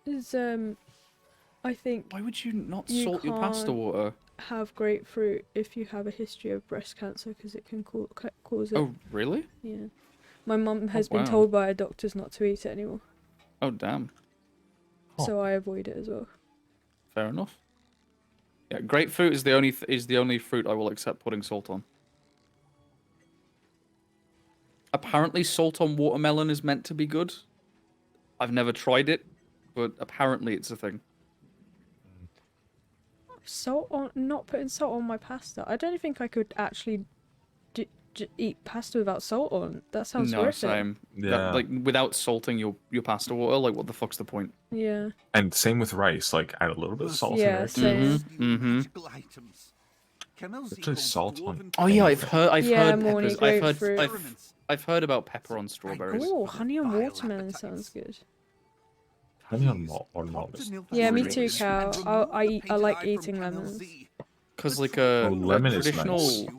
Is I think. Why would you not salt your pasta water? Have grapefruit if you have a history of breast cancer because it can cause it. Oh, really? Yeah. My mum has been told by her doctors not to eat it anymore. Oh, damn. So I avoid it as well. Fair enough. Yeah, grapefruit is the only fruit I will accept putting salt on. Apparently, salt on watermelon is meant to be good. I've never tried it, but apparently it's a thing. Salt on, not putting salt on my pasta. I don't think I could actually eat pasta without salt on. That sounds horrific. Same. Yeah. Like without salting your pasta water, like what the fuck's the point? Yeah. And same with rice. Like add a little bit of salt in Yeah, there. same. Just salt on. Oh yeah, I've heard Morning, peppers. I've heard about pepper on strawberries. Oh, honey on watermelon sounds good. Honey on watermelon. Yeah, me too, Cal. I like eating lemons. Because like lemon is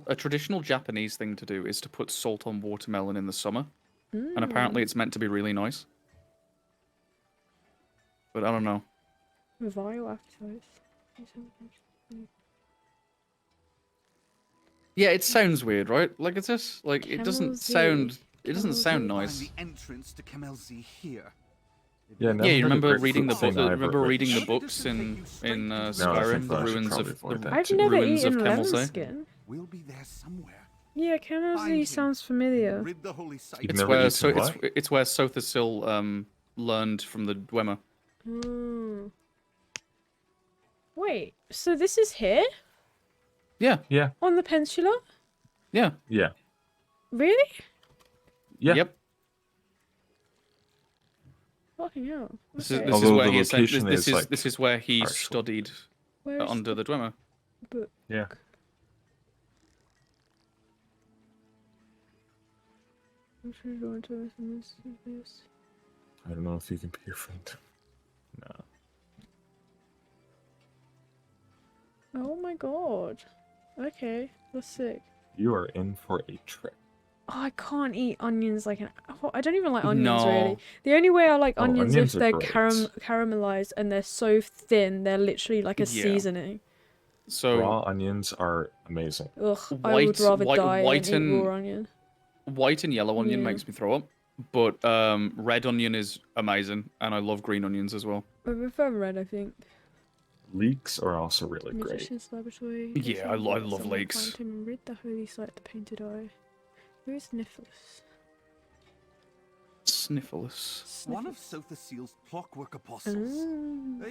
a traditional Japanese thing to do is to put salt on watermelon in the summer, and apparently it's meant to be really nice. But I don't know. Revile appetite. Yeah, it sounds weird, right? Like it's just like it doesn't sound nice. The entrance to Kemelzi here. Yeah, you remember reading the book? thing Remember reading the books in Skyrim, the ruins of I've never ruins of eaten lemon Kemelzi? skin. We'll be there somewhere. Yeah, Kemelzi sounds familiar. Rid the holy site. It's where it's where Sothasil learned from the Dwemer. Wait, so this is here? Yeah. Yeah. On the peninsula? Yeah. Yeah. Really? Yeah. Yep. Fucking hell. This Okay. is where he this is where he studied Where's under the Dwemer. book? Yeah. I'm sure you want to listen to this. I don't know if you can be your friend. No. Oh my god. Okay, that's sick. You are in for a trip. Oh, I can't eat onions like I don't even like onions No. really. The only way I like onions onions if are they're great. caramelized and they're so thin, they're literally like a seasoning. So Raw onions are amazing. Ugh, I would rather die than eat raw onion. White and yellow onion Yeah. makes me throw up. but red onion is amazing, and I love green onions as well. I prefer red, I think. Leeks are also really great. Magician's Laboratory. Yeah, I love leeks. Read the holy site, the painted eye. Who is Nicholas? Sniffles. One of Sothasil's clockwork apostles.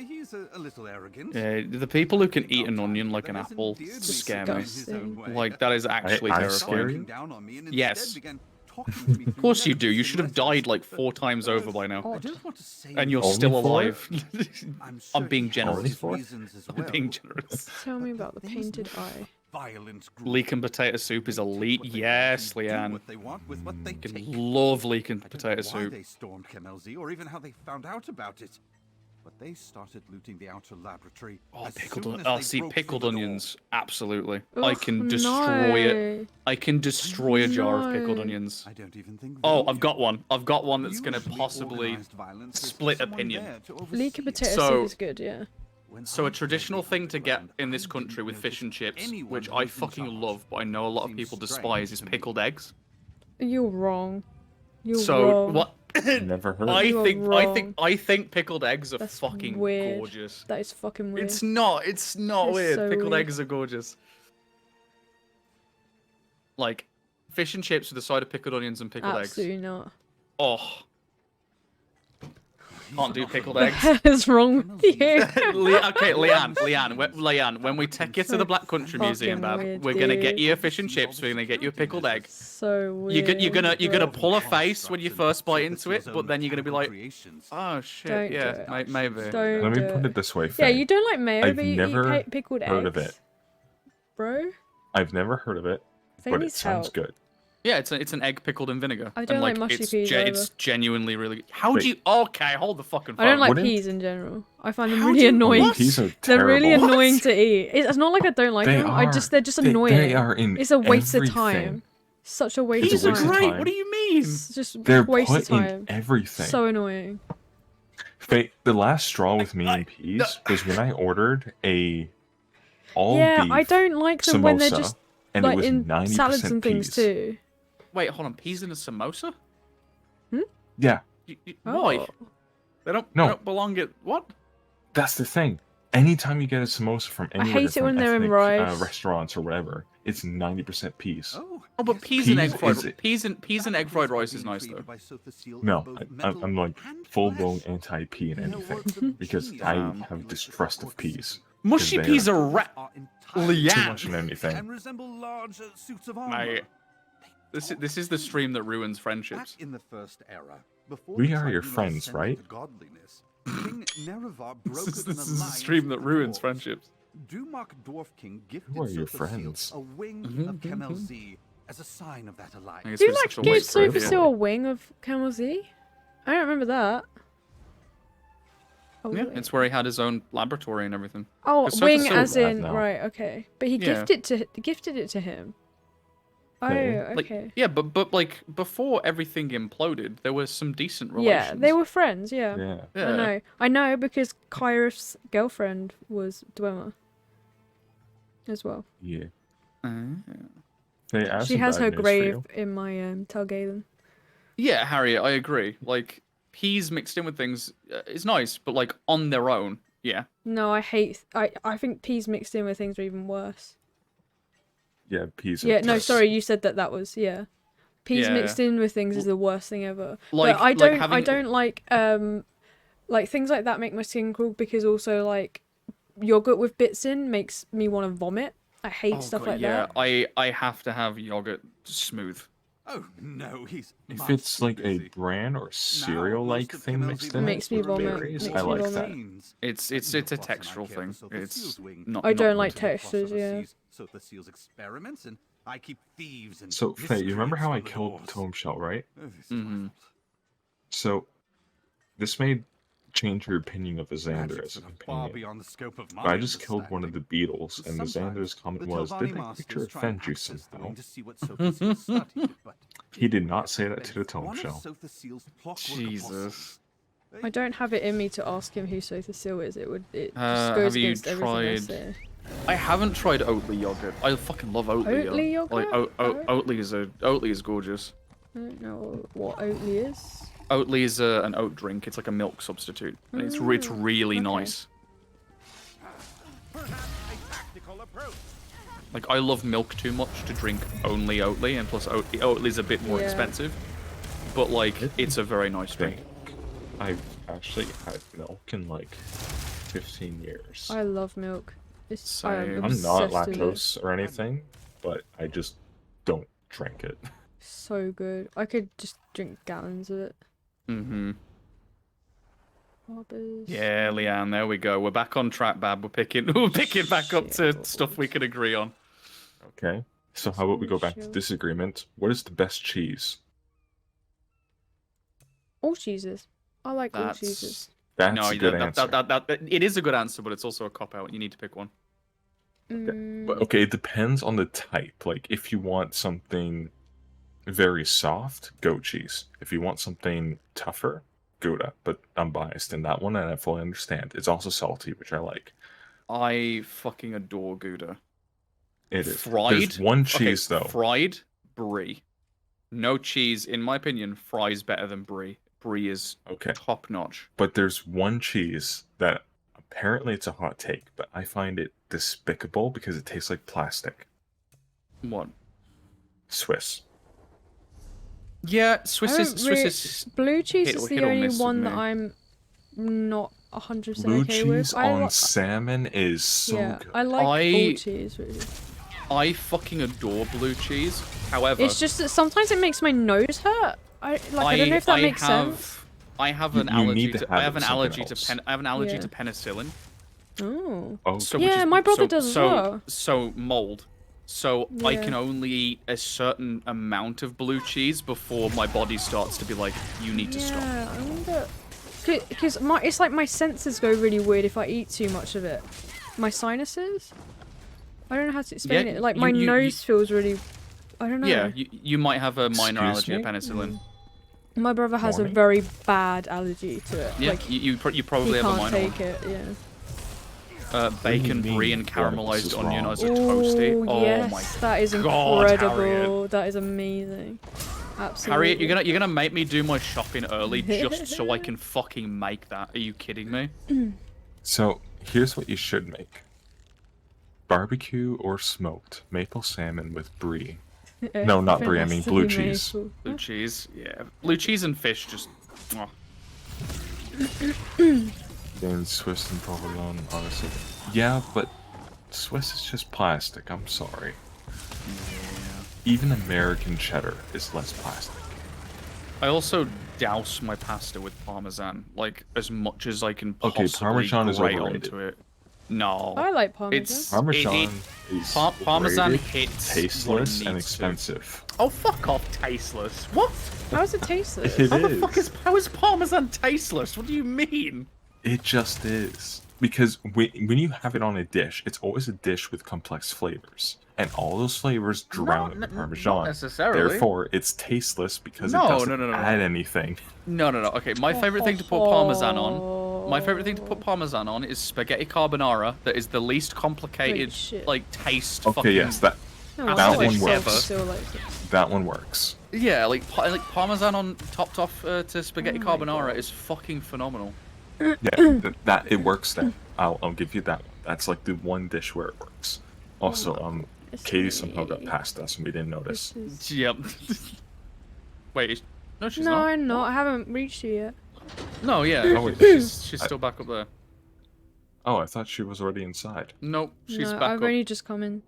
He's a little arrogant. Yeah, the people who can eat an onion like an apple scare me. Like, that is actually terrifying. Yes. Of course you do. You should have died like 4 times over by now. And you're still alive. I'm being generous. I'm being generous. Tell me about the painted eye. Leek and potato soup is elite. Yes, Leanne. Love leek and potato soup. They stormed Kemelzi, or even how they found out about it. But they started looting the outer laboratory. Oh, pickled onions. Absolutely. I can destroy it. I can destroy a jar of pickled onions. I don't even think I've got one. I've got one that's going to possibly split opinion. Leek and potato soup is good, yeah. So a traditional thing to get in this country with fish and chips, which I fucking love, but I know a lot of people despise, is pickled eggs. You're wrong. You're wrong. What? Never heard. I think pickled eggs are That's fucking weird. gorgeous. That is fucking weird. It's not. It's not weird. So pickled weird. eggs are gorgeous. Like fish and chips with a side of pickled onions and pickled eggs. Absolutely not. Oh. Can't do pickled eggs. What is wrong with you? Okay, Leanne, when we take you to the Black Country Museum, weird, we're gonna get dude. you a fish and chips. We're gonna get you a pickled egg. So weird. You're gonna pull a face when you first bite into it, but then you're gonna be like, oh shit, Don't yeah, do it. maybe. Let me put it this way, Yeah, Faye. you don't like mayo, I've but you never eat pickled eggs. heard of it. Bro? I've never heard of it, Faye but it needs sounds help. good. Yeah, it's an egg pickled in vinegar. I don't and, like mushy peas It's genuinely really. How Wait. do you? Okay, hold the fucking phone. I don't like peas in general. I find them How really do you- annoying. What? Peas are They're really terrible. annoying to eat. It's not like I don't like They them. are. They're just They annoying. are in It's a waste of everything. time. Such a waste It's of a waste time. of Great. time. What do you mean? It's just They're waste of put in time. everything. So annoying. Faye, the last straw with me and peas was when I ordered a all Yeah, beef I don't like them when they're samosa, just and it like was in 90% salads and things peas. too. Wait, hold on. Peas in a samosa? Yeah, Why? Oh. They don't belong at what? that's the thing. Anytime you get a samosa from I anywhere, hate it from when they're in ethnic, rice. restaurants or whatever, it's 90% peas. Oh, but peas and egg fried Peas peas and egg fried rice is nice though. No, I'm like full-blown anti-pea in anything because I have distrust of peas. Mushy peas are too Leanne. much in anything. And resemble large suits of armor. Mate, this is the stream that ruins Back friendships. in the first era, before We the are your tribunal friends, ascended right? to godliness, King Nerevar This brokered is an the alliance stream that with the ruins dwarves. friendships. Dumark Dwarf King gifted Who are your Sothasil friends? a wing of Camel Z as a sign of that alliance. Who like gave Sothasil a wing of Camel Z? I don't remember that. Oh, Yeah, wait. it's where he had his own laboratory and everything. Oh, 'Cause wing Sothasil- as in now. right, okay. But he Yeah. gifted it to him. Oh, Okay. Like, okay. yeah, but like before everything imploded, there was some decent relations. Yeah, they were friends. Yeah. Yeah. Yeah. I know because Kyrith's girlfriend was Dwemer. As well. Yeah. Ah. Hey, I have She some has bad her news for grave you. in my Talgalen. Yeah, Harriet, I agree. Like peas mixed in with things is nice, but like on their own, yeah. No, I think peas mixed in with things are even worse. Yeah, peas. are Yeah, no, just- sorry, you said that was peas Yeah. mixed in with things is the worst thing ever. Like- but I like don't having- like things like that make my skin crawl because also like yogurt with bits in makes me want to vomit. I hate stuff God, like yeah, that. I have to have yogurt smooth. Oh no, he's If it's like a bran or cereal-like thing mixed in, Makes me with vomit, berries, makes I me like vomit. that. It's a textural thing. It's not. I don't not like good. textures, yeah. Sothasil's experiments, and I keep thieves and So, Faye, you remember how I miscreants killed from the Tome Shell, right? dwarves. This is Mhm. my fault. So, this may change your opinion of a Xander Magic as a is far companion. beyond the scope of my But I just killed one of the beetles, and the Sometimes Xander's comment the was, Telvanni did that masters creature try and offend you access the somehow? wing to see what Sothasil studied, but He did not say that but to the it's Tome one of Shell. Sothasil's clockwork Jesus. apostles. I don't have it in me to ask him who Sothasil is. It just Have goes you against everything I tried- say. I haven't tried Oatly yogurt. I fucking love Oatly. Oatly Like yogurt? Oatly is gorgeous. I don't know what Oatly is. Oatly is an oat drink. It's like a milk substitute. And it's really nice. Like, I love milk too much to drink only Oatly, and plus Oatly's a bit more expensive. But, like, it's a very nice drink. I've actually had milk in, like, 15 years. I love milk. I'm not lactose or anything, but I just don't drink it. So good. I could just drink gallons of it. Mm-hmm. Barbers. Yeah, Leanne, there we go. We're back on track, Bab. We're picking back up to stuff we can agree on. Okay. So how about we go back to disagreement? What is the best cheese? All cheeses. I like all cheeses. That's a good answer. It is a good answer, but it's also a cop-out. You need to pick one. Okay. But, okay, it depends on the type. Like, if you want something very soft, goat cheese. If you want something tougher, Gouda. But I'm biased in that one, and I fully understand. It's also salty, which I like. I fucking adore Gouda. It is. Fried? There's one cheese, though. Fried, brie. No cheese, in my opinion, fries better than brie. Brie is top-notch. But there's one cheese that apparently it's a hot take, but I find it despicable because it tastes like plastic. What? Swiss. Yeah, Swiss is blue cheese is the only one that I'm not 100% blue okay with. cheese on salmon is so good. I like all cheese. Really. I fucking adore blue cheese. However, it's just that sometimes it makes my nose hurt. I don't know if that makes sense. I have an allergy to Yeah. penicillin. Oh. Okay. Yeah, my brother does as well. So mold. So I Yeah. can only eat a certain amount of blue cheese before my body starts to be like, you need to stop. Yeah, I wonder. Because it's like my senses go really weird if I eat too much of it. My sinuses? I don't know how to explain it. Like, my nose feels really... I don't know. Yeah, you might have a minor allergy to penicillin. My brother has a very bad allergy to it. Yeah, like, you probably have a minor He can't take it, yeah. Bacon, brie, and caramelized onion as a toasty. Oh yes, my that is God, incredible. Harriet. That is amazing. Absolutely. Harriet, you're gonna make me do my shopping early just so I can fucking make that. Are you kidding me? So here's what you should make: barbecue or smoked maple salmon with brie. No, not brie. I mean blue cheese. Blue cheese, yeah. Blue cheese and fish just. Oh. Then Swiss and provolone, honestly. Yeah, but Swiss is just plastic. I'm sorry. Even American cheddar is less plastic. I also douse my pasta with Parmesan, like, as much as I can possibly Parmesan is grate overrated. onto it. No. I like Parmesan. Parmesan is Parmesan overrated, hits tasteless what it and needs expensive. to. Oh, fuck off, tasteless. What? How is it tasteless? It How the is. fuck how is Parmesan tasteless? What do you mean? It just is. Because when you have it on a dish, it's always a dish with complex flavors. And all those flavors drown in the Parmesan. Not necessarily. Therefore, it's tasteless because it No, doesn't no. add anything. No. Okay, my favorite thing to put Parmesan on. My favorite thing to put Parmesan on is spaghetti carbonara. That is the least complicated, like, taste. Okay, fucking yes, that one works. That one works. Yeah, like Parmesan on topped off to spaghetti carbonara is fucking phenomenal. Yeah, that it works then. I'll give you that one. That's like the one dish where it works. Also, Katie somehow got past us and we didn't notice. Yep. Wait, no, she's no, not. I'm not. I haven't reached you yet. No, yeah, Oh, wait, she's still back up there. Oh, I thought she was already inside. Nope, she's No, back I've up. only just come in.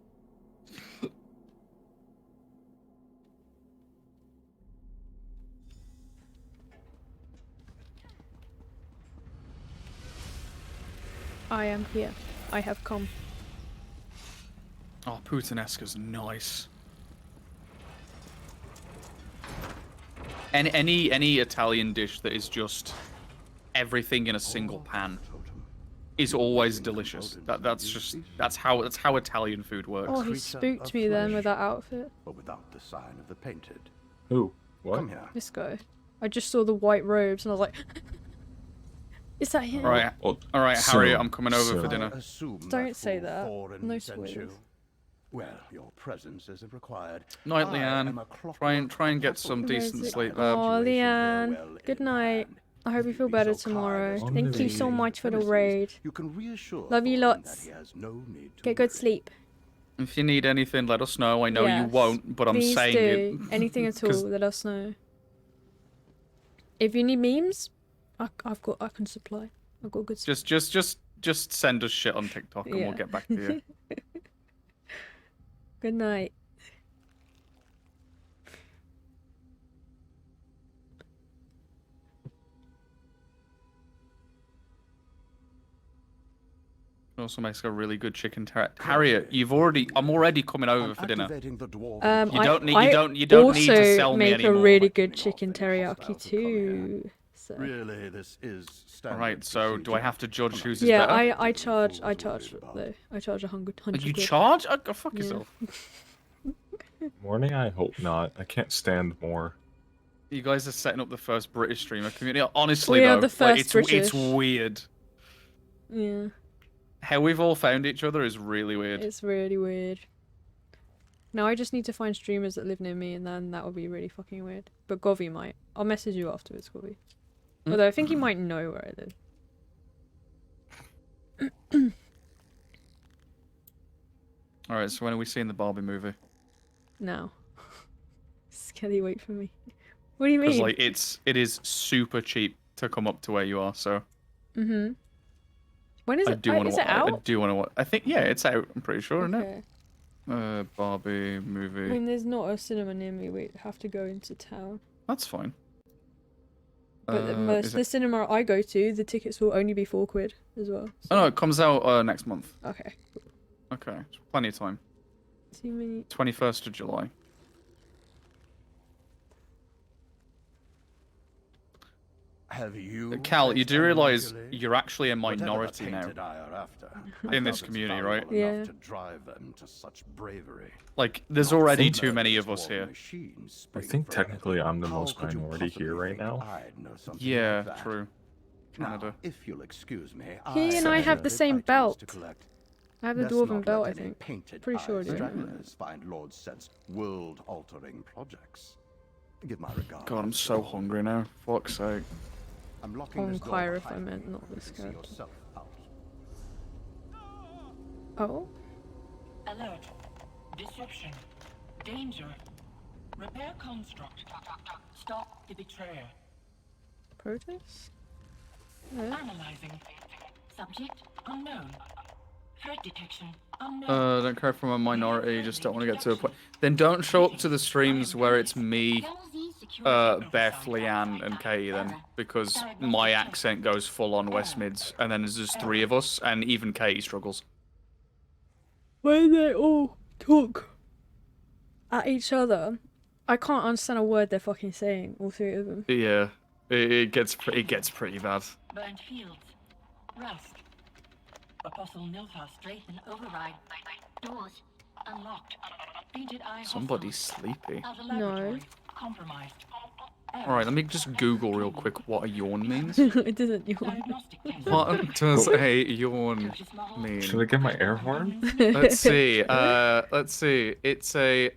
I am here. I have come. Oh, puttanesca's nice. And any Italian dish that is just everything in a single pan is always delicious. That's how Italian food works. Oh, he spooked me then with that outfit. But without the sign of the painted. Who? What? Come here. This guy. I just saw the white robes and I was like, is that him? All right, Oh, Harriet, so- I'm coming over for dinner. Don't say that. No spoilers. Well, your presence isn't required. Night, Leanne. Try and get some decent sleep. Oh, Leanne. Good night. I hope you feel better tomorrow. Thank you so much for the raid. Love you lots. Get good sleep. If you need anything, let us know. I know you won't, but I'm saying it. Anything at all, let us know. If you need memes, I can supply. I've got good stuff. Just send us shit on TikTok and we'll get back to you. Good night. It also makes a really good chicken teriyaki. Harriet, I'm already coming over for dinner. You don't need to sell me anymore. I make a really good chicken teriyaki too. So. Really, this is Alright, so do I have to judge who's better? Yeah, I charge though. I charge 100 You charge? Oh, go fuck yourself. Morning? I hope not. I can't stand more. You guys are setting up the first British streamer community. Honestly, though, the first it's weird. Yeah. How we've all found each other is really weird. It's really weird. Now I just need to find streamers that live near me, and then that would be really fucking weird. But Govy might. I'll message you afterwards, Govy. Although I think he might know where I live. Alright, so when are we seeing the Barbie movie? Now. Skelly, wait for me. What do you mean? Because like it is super cheap to come up to where you are, so. When is it? Is it out? I do want to watch. I think it's out. I'm pretty sure, isn't it? Barbie movie. I mean, there's not a cinema near me. We have to go into town. That's fine. But the cinema I go to, the tickets will only be £4 as well. So. Oh no, it comes out next month. Okay. Okay, plenty of time. 21st of July. Have you, Cal, you do realize you're actually a minority now in this community, right? Yeah. To drive them to such bravery. Like, there's already too many of us here. I think technically I'm the most minority here right now. Yeah, true. Canada. If you'll excuse me, he and I have the same belt. I have the dwarven belt, I think. Pretty sure I do. Stragglers find Lord Set's world-altering projects. Give my regards. God, I'm so hungry now. Fuck's sake. I'm locking this door if I meant not this character. Oh? Alert. Disruption. Danger. Repair construct. Stop the betrayer. Protoss? Analyzing. Subject unknown. Threat detection unknown. Don't care from a minority, just don't want to get to a point. Then don't show up to the streams where it's me, Beth, Leanne, and Katie then, because my accent goes full on West Mids, and then there's just 3 of us, and even Katie struggles. When they all talk at each other, I can't understand a word they're fucking saying, all 3 of them. Yeah, it gets pretty bad. Burnt fields. Rust. Apostle Nilfar straighten override. Doors unlocked. Painted eye. Somebody's sleepy. No. Compromised. Alright, let me just Google real quick what a yawn means. It doesn't yawn. What does a yawn mean? Should I get my air horn? Let's see. It's a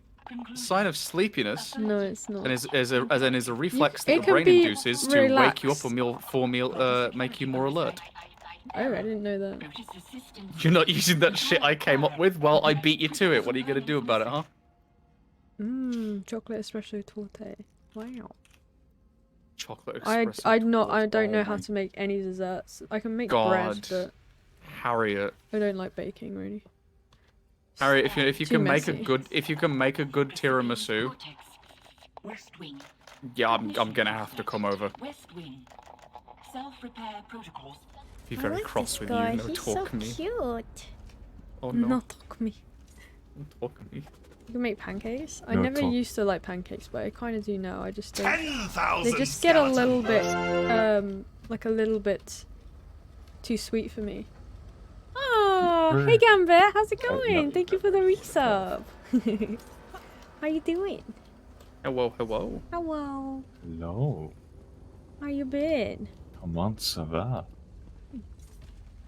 sign of sleepiness. No, it's not. And is a reflex that the brain induces to wake you up and make you more alert. Oh, I didn't know that. You're not using that shit I came up with? Well, I beat you to it. What are you gonna do about it, huh? Chocolate espresso torte. Wow. Chocolate espresso. I don't know how to make any desserts. I can make bread, but Harriet. I don't like baking really. Harriet, if you can make a good tiramisu. Yeah, I'm gonna have to come over. Self-repair protocols. Be very cross with you, no talk me. He's so cute. Oh no. Not talk me. Don't talk me. You can make pancakes. I No never talk. used to like pancakes, but I kind of do now. I just don't. 10,000 They just get a little bit, like a little bit too sweet for me. Oh, hey Gambit, how's it going? Thank you for the resub. How you doing? Hello, hello. Hello. Hello. How you been? Comment ça va?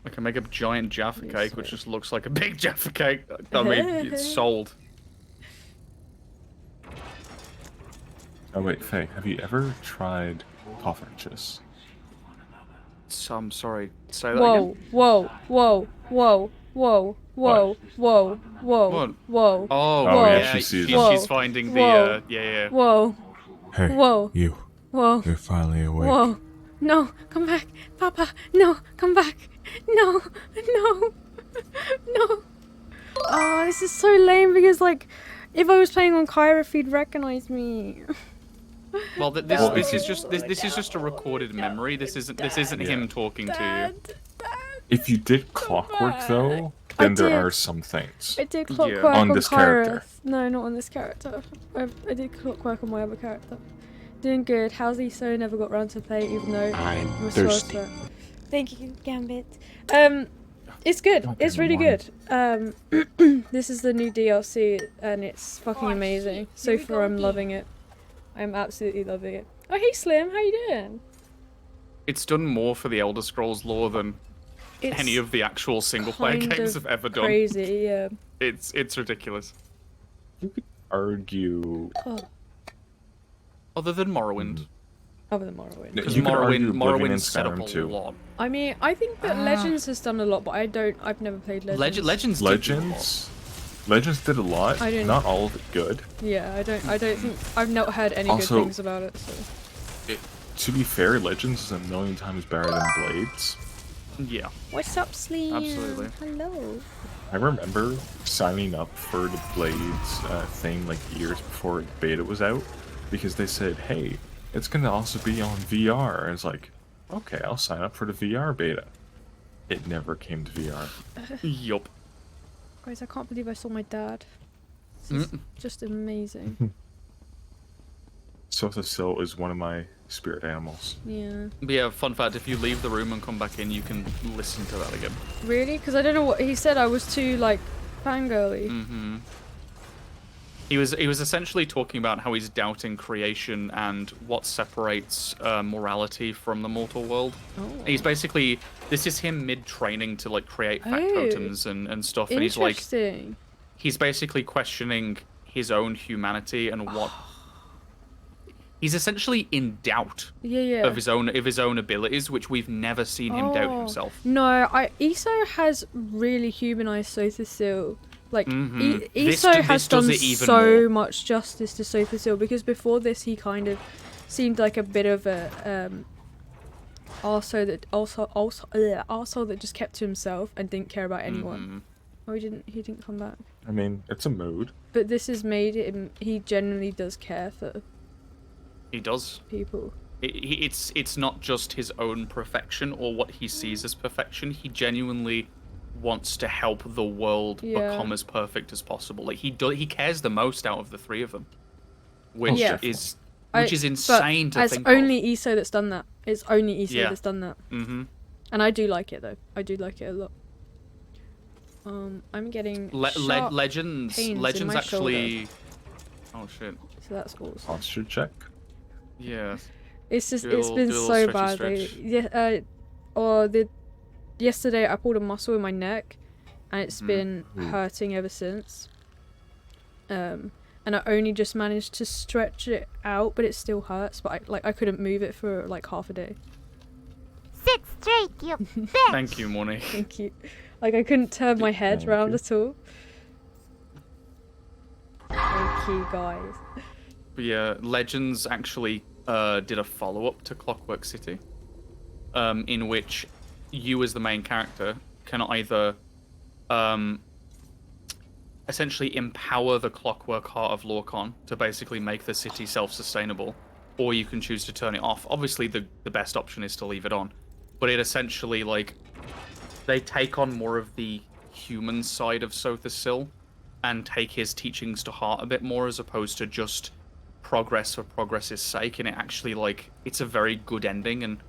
I can make a giant Jaffa cake, which just looks like a big Jaffa cake. I mean, it's sold. Oh wait, Faye, have you ever tried poffertjes? So, I'm sorry. Say that again. Whoa! What? Whoa! Oh, yeah, she sees them. She's finding the, yeah. Whoa! Hey, whoa! You. Whoa! You're finally awake. Whoa! No, come back, Papa! No, come back! No! Oh, this is so lame because, like, if I was playing on Kyra, he'd recognize me. Well, this is just a recorded memory. This isn't him talking to you. If you did clockwork though, then there are some things. I did clockwork on this character. No, not on this character. I did clockwork on my other character. Doing good. How's ESO? Never got round to play, even though I'm thirsty. Thank you, Gambit. It's good. It's really good. This is the new DLC, and it's fucking amazing. So far, I'm loving it. I'm absolutely loving it. Oh, hey Slim, how you doing? It's done more for the Elder Scrolls lore than any of the actual single-player games have ever done. Crazy, yeah. It's ridiculous. You could argue. Other than Morrowind. Other than Morrowind. Because Morrowind set up a lot. I mean, I think that Legends has done a lot, but I've never played Legends. Legends did a lot. I didn't. Not all of it good. Yeah, I don't think I've not heard any good things about it. So. To be fair, Legends is a million times better than Blades. Yeah. What's up, Slim? Absolutely. Hello. I remember signing up for the Blades thing like years before the beta was out, because they said, "Hey, it's gonna also be on VR." And it's like, okay, I'll sign up for the VR beta. It never came to VR. Yup. Guys, I can't believe I saw my dad. This is just amazing. Sotha is one of my spirit animals. Yeah. But yeah, fun fact, if you leave the room and come back in, you can listen to that again. Really? Because I don't know what he said. I was too, like, fangirly. Mm-hmm. He was essentially talking about how he's doubting creation and what separates morality from the mortal world. Oh. He's basically, this is him mid-training to like create factotums and stuff, and he's like, he's basically questioning his own humanity and what. He's essentially in doubt of his own abilities, which we've never seen him doubt himself. No, ESO has really humanized Sotha. Like, ESO has done so much justice to Sotha, because before this he kind of seemed like a bit of a arsehole that just kept to himself and didn't care about anyone. Oh, he didn't come back. I mean, it's a mood. But this has made him, he genuinely does care for people. It's not just his own perfection or what he sees as perfection. He genuinely wants to help the world become as perfect as possible. Like he cares the most out of the three of them, which is insane to think of. It's only ESO that's done that. It's only ESO that's done that. Mm-hmm. And I do like it though. I do like it a lot. I'm getting Legends actually. Oh shit. So that's awesome. Posture check. Yeah. It's just it's been so bad. Yesterday I pulled a muscle in my neck, and it's been hurting ever since. And I only just managed to stretch it out, but it still hurts. But I couldn't move it for like half a day. Sit straight, you bitch! Thank you, Moni. Thank you. Like I couldn't turn my head around at all. Thank you, guys. But yeah, Legends actually did a follow-up to Clockwork City, in which you as the main character can either essentially empower the Clockwork Heart of Lorcan to basically make the city self-sustainable, or you can choose to turn it off. Obviously, the best option is to leave it on, but it essentially, like, they take on more of the human side of Sotha and take his teachings to heart a bit more, as opposed to just progress for progress's sake. And it actually, like, it's a very good ending, and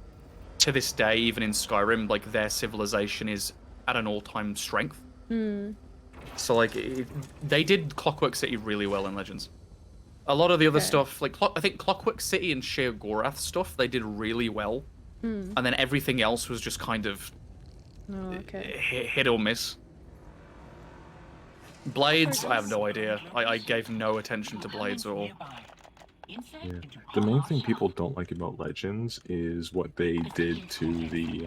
to this day, even in Skyrim, like, their civilization is at an all-time strength. So, like, they did Clockwork City really well in Legends. A lot of the other stuff, like, I think Clockwork City and Sheer Gorath stuff, they did really well. And then everything else was just kind of Oh, okay. hit or miss. Blades, I have no idea. I gave no attention to blades at all. Yeah. The main thing people don't like about Legends is what they did to the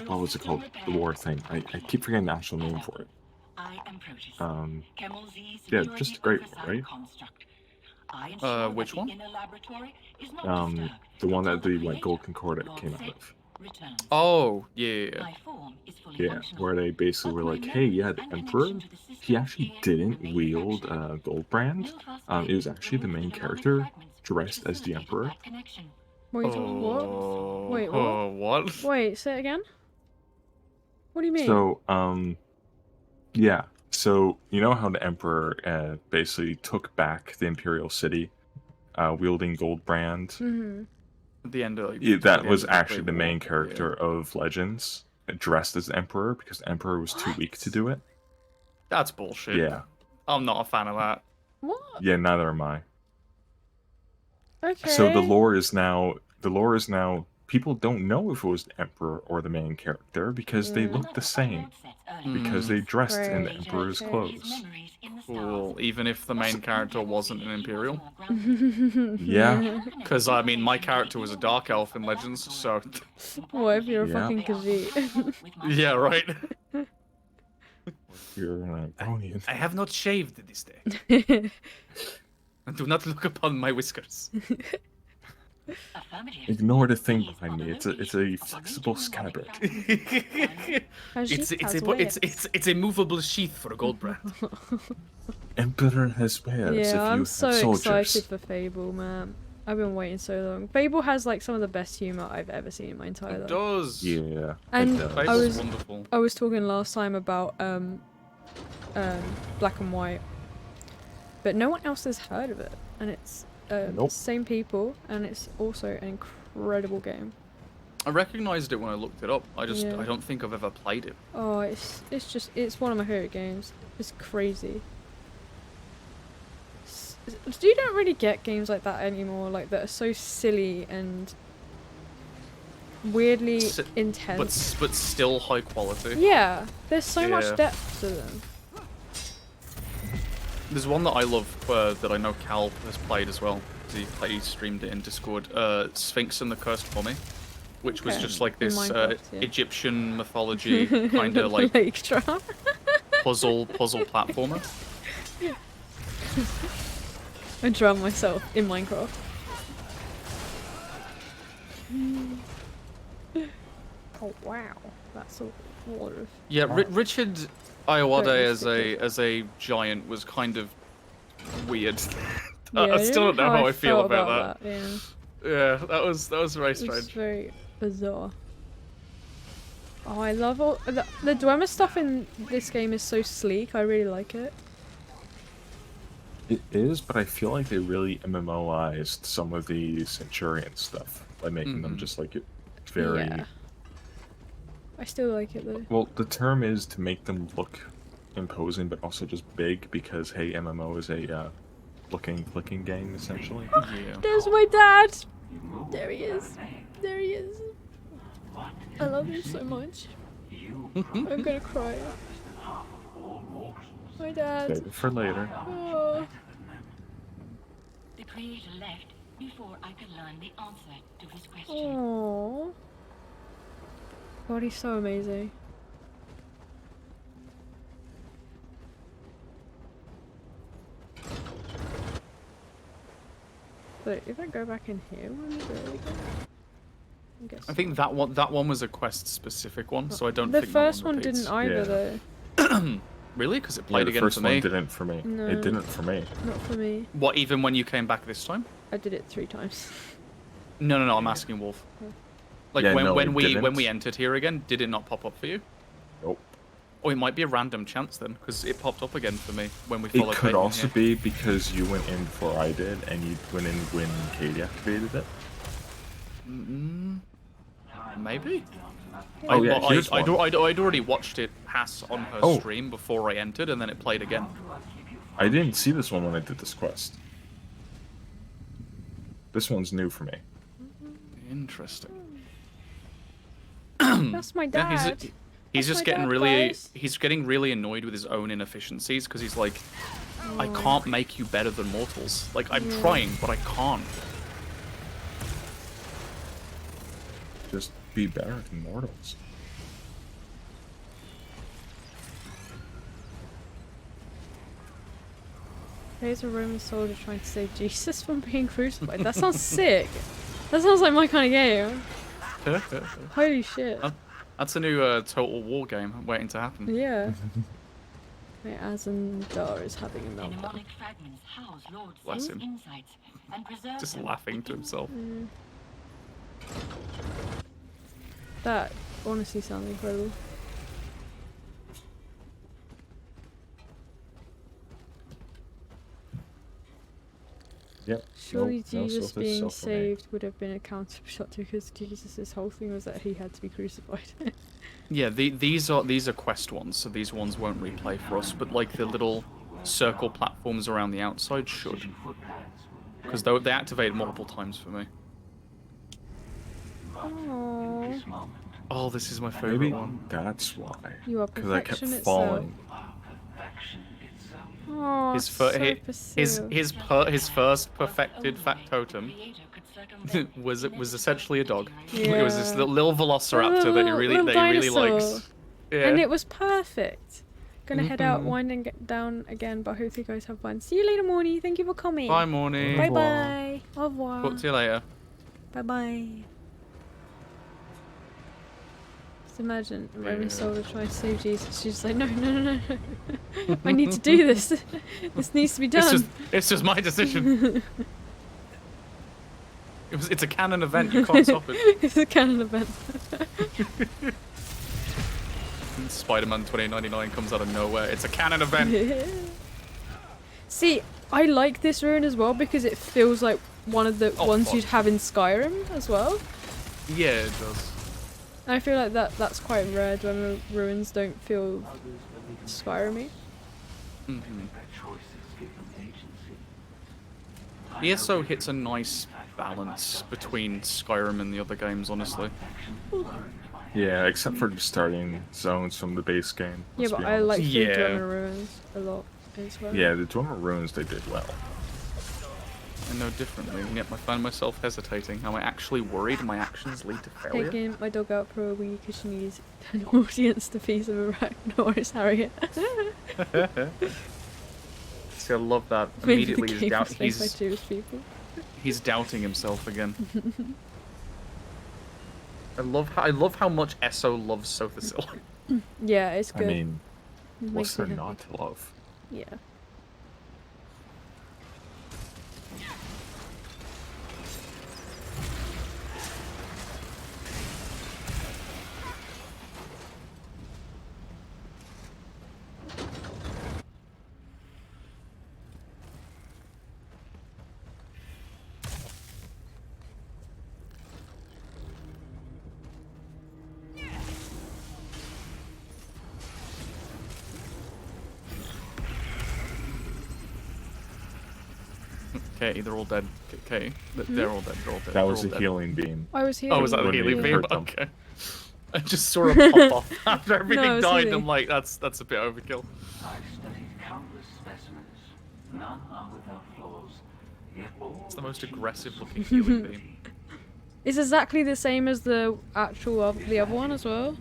what was it called? The war thing. I keep forgetting the actual name for it. Yeah, just a Great War, right? Which one? The one that the like Gold Concordat came out of. Oh, yeah. Yeah, where they basically were like, hey, yeah, the Emperor, he actually didn't wield Goldbrand. It was actually the main character dressed as the Emperor. Wait, what? Wait, what? What? Wait, say it again? What do you mean? So, yeah. So, you know how the Emperor basically took back the Imperial City, wielding Goldbrand? Mm-hmm. At the end of that was actually the main character of Legends, dressed as the Emperor, because the Emperor was too weak to do it. That's bullshit. Yeah. I'm not a fan of that. What? Yeah, neither am I. Okay. So the lore is now people don't know if it was the Emperor or the main character because they look the same. Because they dressed in the Emperor's clothes. Cool. Even if the main character wasn't an Imperial? Yeah. Because, I mean, my character was a Dark Elf in Legends, so... What if you're a fucking Khajiit? Yeah, right? You're an Ironian. I have not shaved this day. And do not look upon my whiskers. Ignore the thing behind me. It's a flexible scabbard. It's a movable sheath for a Goldbrand. Emperor has wares if you I'm have so soldiers. excited for Fable, man. I've been waiting so long. Fable has like some of the best humor I've ever seen in my entire life. It does. Yeah. And Fable's wonderful. I was talking last time about Black and White, but no one else has heard of it, and it's same people, and it's also an incredible game. I recognized it when I looked it up. I don't think I've ever played it. Oh, it's one of my favorite games. It's crazy. You don't really get games like that anymore, like that are so silly and weirdly intense. But still high quality. Yeah, there's so much depth to them. There's one that I love that I know Cal has played as well. He streamed it in Discord. Sphinx and the Cursed Mummy, which was just like this Egyptian mythology kind of like puzzle platformer. I drown myself in Minecraft. Oh wow, that's a lot of. Yeah, Richard Iowade as a giant was kind of weird. I still don't know how I feel about that. Yeah, that was very strange. It's very bizarre. Oh, I love all the Dwemer stuff in this game is so sleek. I really like it. It is, but I feel like they really MMOized some of the Centurion stuff by making them just like it very. Yeah. I still like it though. Well, the term is to make them look imposing, but also just big because hey, MMO is a clicking game essentially. Yeah. There's my dad. There he is. There he is. I love him so much. I'm gonna cry. My dad. Save it for later. Oh. The creator left before I could learn the answer to his question. Aww. God, he's so amazing. But if I go back in here, will I do it again? I think that one was a quest specific one, so I don't the think first that one one didn't repeats. either though. Really? Because it played again for me. The first one didn't for me. No. It didn't for me. Not for me. What, even when you came back this time? I did it 3 times. No, I'm asking Wolf. Like when we entered here again, did it not pop up for you? Nope. Or it might be a random chance then, because it popped up again for me when we followed. It could also be because you went in before I did, and you went in when Katie activated it. Maybe. Oh yeah, here's one. I'd already watched it pass on her stream before I entered, and then it played again. I didn't see this one when I did this quest. This one's new for me. Interesting. That's my Yeah, dad. he's just my getting dad, really guys. he's getting really annoyed with his own inefficiencies because he's like, I can't make you better than mortals. Like I'm trying, but I can't. Just be better than mortals. There's a Roman soldier trying to save Jesus from being crucified. That sounds sick. That sounds like my kind of game. Holy shit. That's a new Total War game waiting to happen. Yeah. Wait, Azandar is having a meltdown. Bless him. Just laughing to himself. That honestly sounds incredible. Yep. Surely No Jesus being self-made. saved would have been a countershot to because Jesus' whole thing was that he had to be crucified. Yeah, these are quest ones, so these ones won't replay for us. But like the little circle platforms around the outside should, because they activated multiple times for me. Aww. Oh, this is my favorite Maybe one. that's why. You are Because I kept perfection falling. Oh, His first perfected factotum was essentially a dog. Yeah. It was this little velociraptor that he really likes. Yeah. And it was perfect. Gonna head out, wind and get down again, but I hope you guys have fun. See you later, Morny. Thank you for coming. Bye, Morny. Bye bye. Au revoir. Talk to you later. Bye bye. Just imagine a Roman soldier trying to save Jesus. She's like, no. I need to do this. This needs to be done. It's just my decision. It's a canon event. You can't stop it. It's a canon event. Spider-Man 2099 comes out of nowhere. It's a canon event. See, I like this rune as well because it feels like one of the ones you'd have in Skyrim as well. Yeah, it does. I feel like that's quite rare when the ruins don't feel Skyrim-y. ESO hits a nice balance between Skyrim and the other games, honestly. Yeah, except for the starting zones from the base game. Yeah, but I like the Dwemer ruins a lot as well. Yeah, the Dwemer ruins they did well. I know differently, and yet I find myself hesitating. Am I actually worried my actions lead to failure? Taking my dog out for a wee because she needs an audience to feast of Arachnoris Harriet. See, I love that. Maybe Immediately people. He's doubting himself again. I love how much ESO loves Sothicil. Yeah, it's good. I mean, It what's makes there me not to love? Yeah. Okay, they're all dead. Okay, they're all dead. They're all dead. That was They're a all healing beam. I was healing. Oh, was that a Wouldn't healing even beam? hurt them. Okay. I just saw a pop off after everything No, it was died. healing. I'm like, that's a bit overkill. I've studied countless specimens. None are without flaws. Yet all It's the most aggressive looking healing beam. It's exactly the same as the actual the other one as well.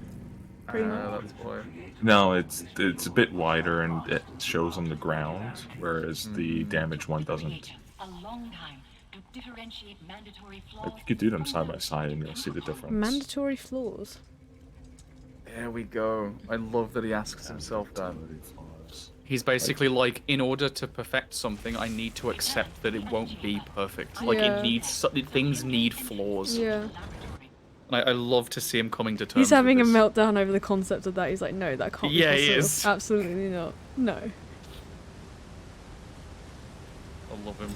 Pretty much. That's why. No, it's a bit wider and it shows on the ground, whereas the damage one doesn't. A long time to differentiate mandatory flaws. Like, you could do them side by side and you'll see the difference. Mandatory flaws. There we go. I love that he asks himself that. He's basically like, in order to perfect something, I need to accept that it won't be perfect. Like, Yeah. things need flaws. Yeah. And I love to see him coming to terms He's having a with this. meltdown over the concept of that. He's like, no, that can't be Yeah, possible. he is. Absolutely not. No. I love him.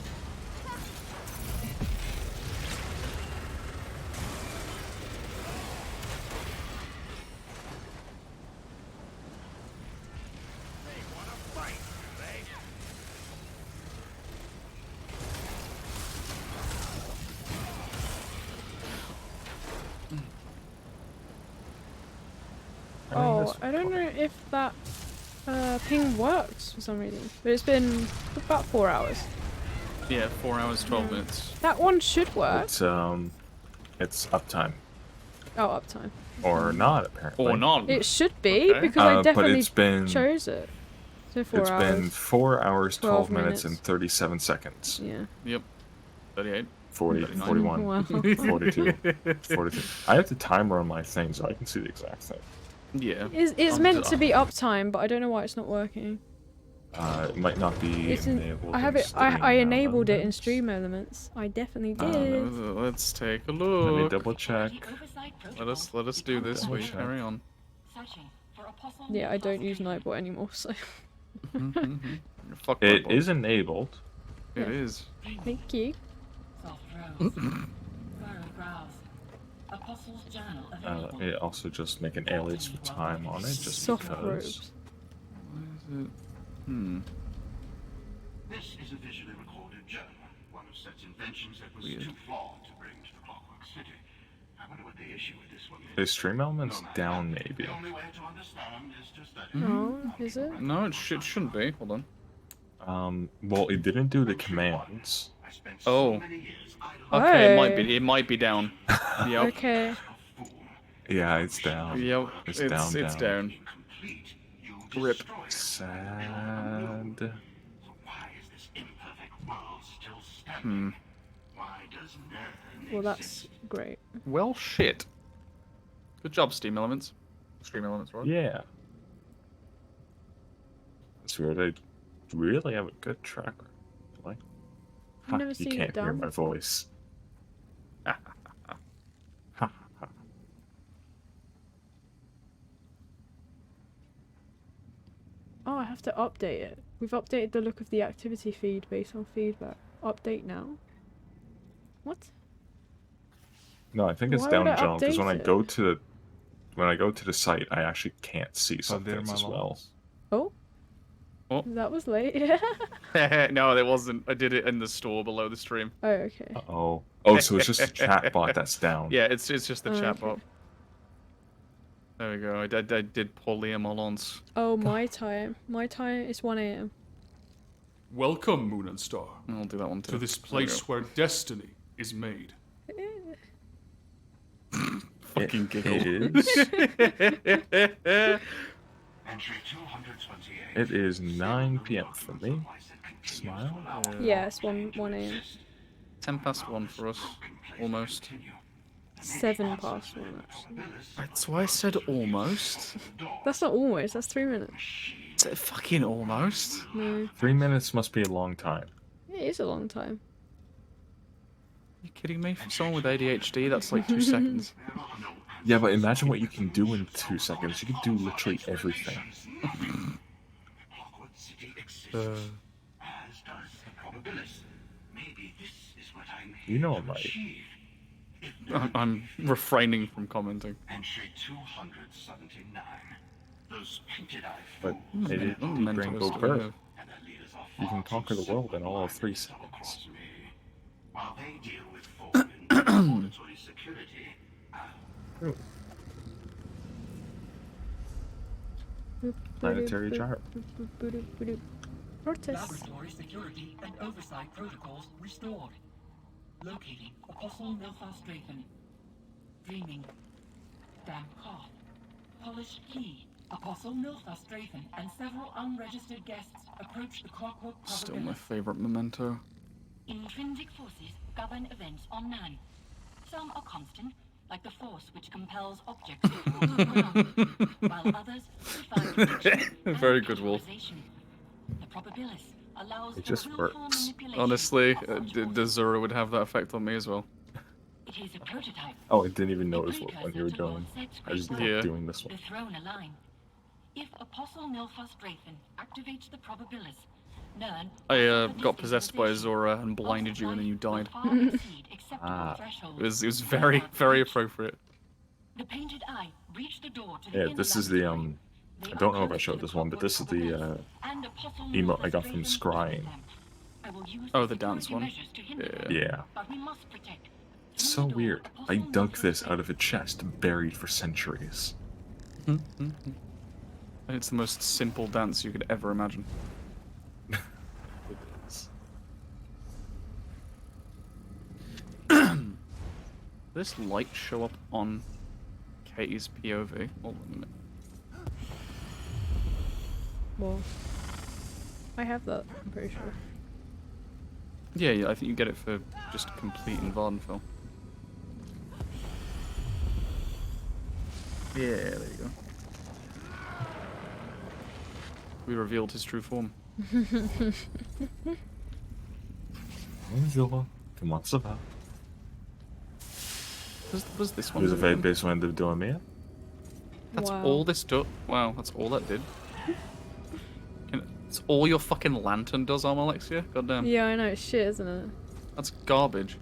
Oh, I don't know if that ping works for some reason, but it's been about 4 hours. Yeah, 4 hours, 12 minutes. That one should work. It's uptime. Oh, uptime. Or not, apparently. Or not. It should be, because I definitely chose it. So 4 hours. It's been 4 hours, 12 minutes, minutes. and 37 seconds. Yeah. Yep. 38. 40, 39. 41, Wow. 42, 42. I have the timer on my thing, so I can see the exact thing. Yeah. It's meant to be uptime, but I don't know why it's not working. It might not be enabled. I have it. I enabled it in Stream Elements. I definitely did. Let's take a look. Let me double check. Let us do this. We carry on. Yeah, I don't use Nightbot anymore, so. Fuck It Nightbot. is enabled. It is. Thank you. It also just make an alias for time on it, just Soft because. robes. This is a visually recorded journal, one of Set's inventions that was too flawed to bring to the Clockwork City. I wonder what the issue with this one is. Is Stream Elements down, maybe? The only way to understand is to study. Oh, is it? No, it shouldn't be. Hold on. Well, it didn't do the commands. Oh. Okay, it might be down. Yep. Okay. Yeah, it's down. Yep. It's down. Rip. Sad. Well, that's great. Well, shit. Good job, Steam Elements. Stream Elements, right? Yeah. That's weird. I really have a good tracker. Like, I've never seen you can't it down hear my before. voice. Oh, I have to update it. We've updated the look of the activity feed based on feedback. Update now. What? No, I think it's Why down would I general because when I update go to the site, I actually can't see some they're things my as well. Oh. Oh. That was late. No, it wasn't. I did it in the store below the stream. Oh, okay. Oh, so it's just the chat bot that's down. Yeah, it's just the chat okay. bot. There we go. I did pull Liam Alon's. Oh, my time. My time is 1 AM. Welcome, Moon and Star. I'll do that one too. To this place where destiny is made. Fucking giggle. It is 9 p.m. for me. Smile. Yeah, it's 1 AM. 10 past 1 for us. Almost. 7 past 1, actually. That's why I said almost. That's not almost, that's 3 minutes. Is it fucking almost? No. 3 minutes must be a long time. It is a long time. You kidding me? For someone with ADHD, that's like 2 seconds. Yeah, but imagine what you can do in 2 seconds. You can do literally everything. You know I'm right. I'm refraining from commenting. Entry 279. Those painted eye But fools. it did bring mentalist both we birth. have. You can conquer the world in all of 3 seconds. While they deal with foreign auditory security. Planetary gyro. Protest. Laboratory security and oversight protocols restored. Locating Apostle Nilfar-Strafen. Dreaming. Damp cough. Polished key. Apostle Nilfar-Strafen and several unregistered guests approach the Clockwork Still my probability. favorite memento. Intrinsic forces govern events on Nan. Some are constant, like the force which compels objects to fall to the ground, while others defy prediction and Very good, Wolf. categorization. The probabilis allows It just for willful works. manipulation Honestly, of such forces. the Zura would have that effect on me as well. It is a prototype. Oh, I didn't even notice when you were doing. I was Yeah. doing this one. The throne align. If Apostle Nilfar-Strafen activates the probabilis, Nern I got possessed by a Zora and blinded you and then you died. It was very, very appropriate. The painted eye reached the door to the Yeah, this is the I don't know if I showed this one, but this is the emote I got from Scrying. Oh, the dance one. Yeah. So weird. I dug this out of a chest buried for centuries. It's the most simple dance you could ever imagine. It is. This light show up on Katie's POV? Hold on a minute. Well, I have that, I'm pretty sure. Yeah, I think you get it for just completing Vardenfell. Yeah, there you go. We revealed his true form. Bonjour. Comment ça va? Was this one? Vous avez besoin de dormir? That's all this does. Wow, that's all that did. It's all your fucking lantern does, Alexia? Goddamn. Yeah, I know, it's shit, isn't it? That's garbage.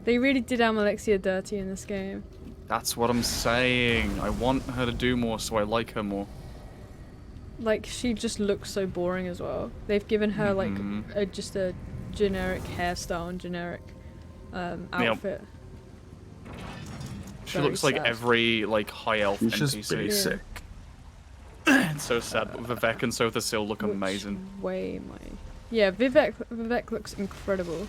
They really did Alexia dirty in this game. That's what I'm saying. I want her to do more, so I like her more. Like, she just looks so boring as well. They've given her, like, just a generic hairstyle and generic outfit. Yep. She looks like every, like, high elf NPC. She's just basic. Yeah. It's so sad, but Vivek and Sothasil look amazing. Way my... Yeah, Vivek looks incredible.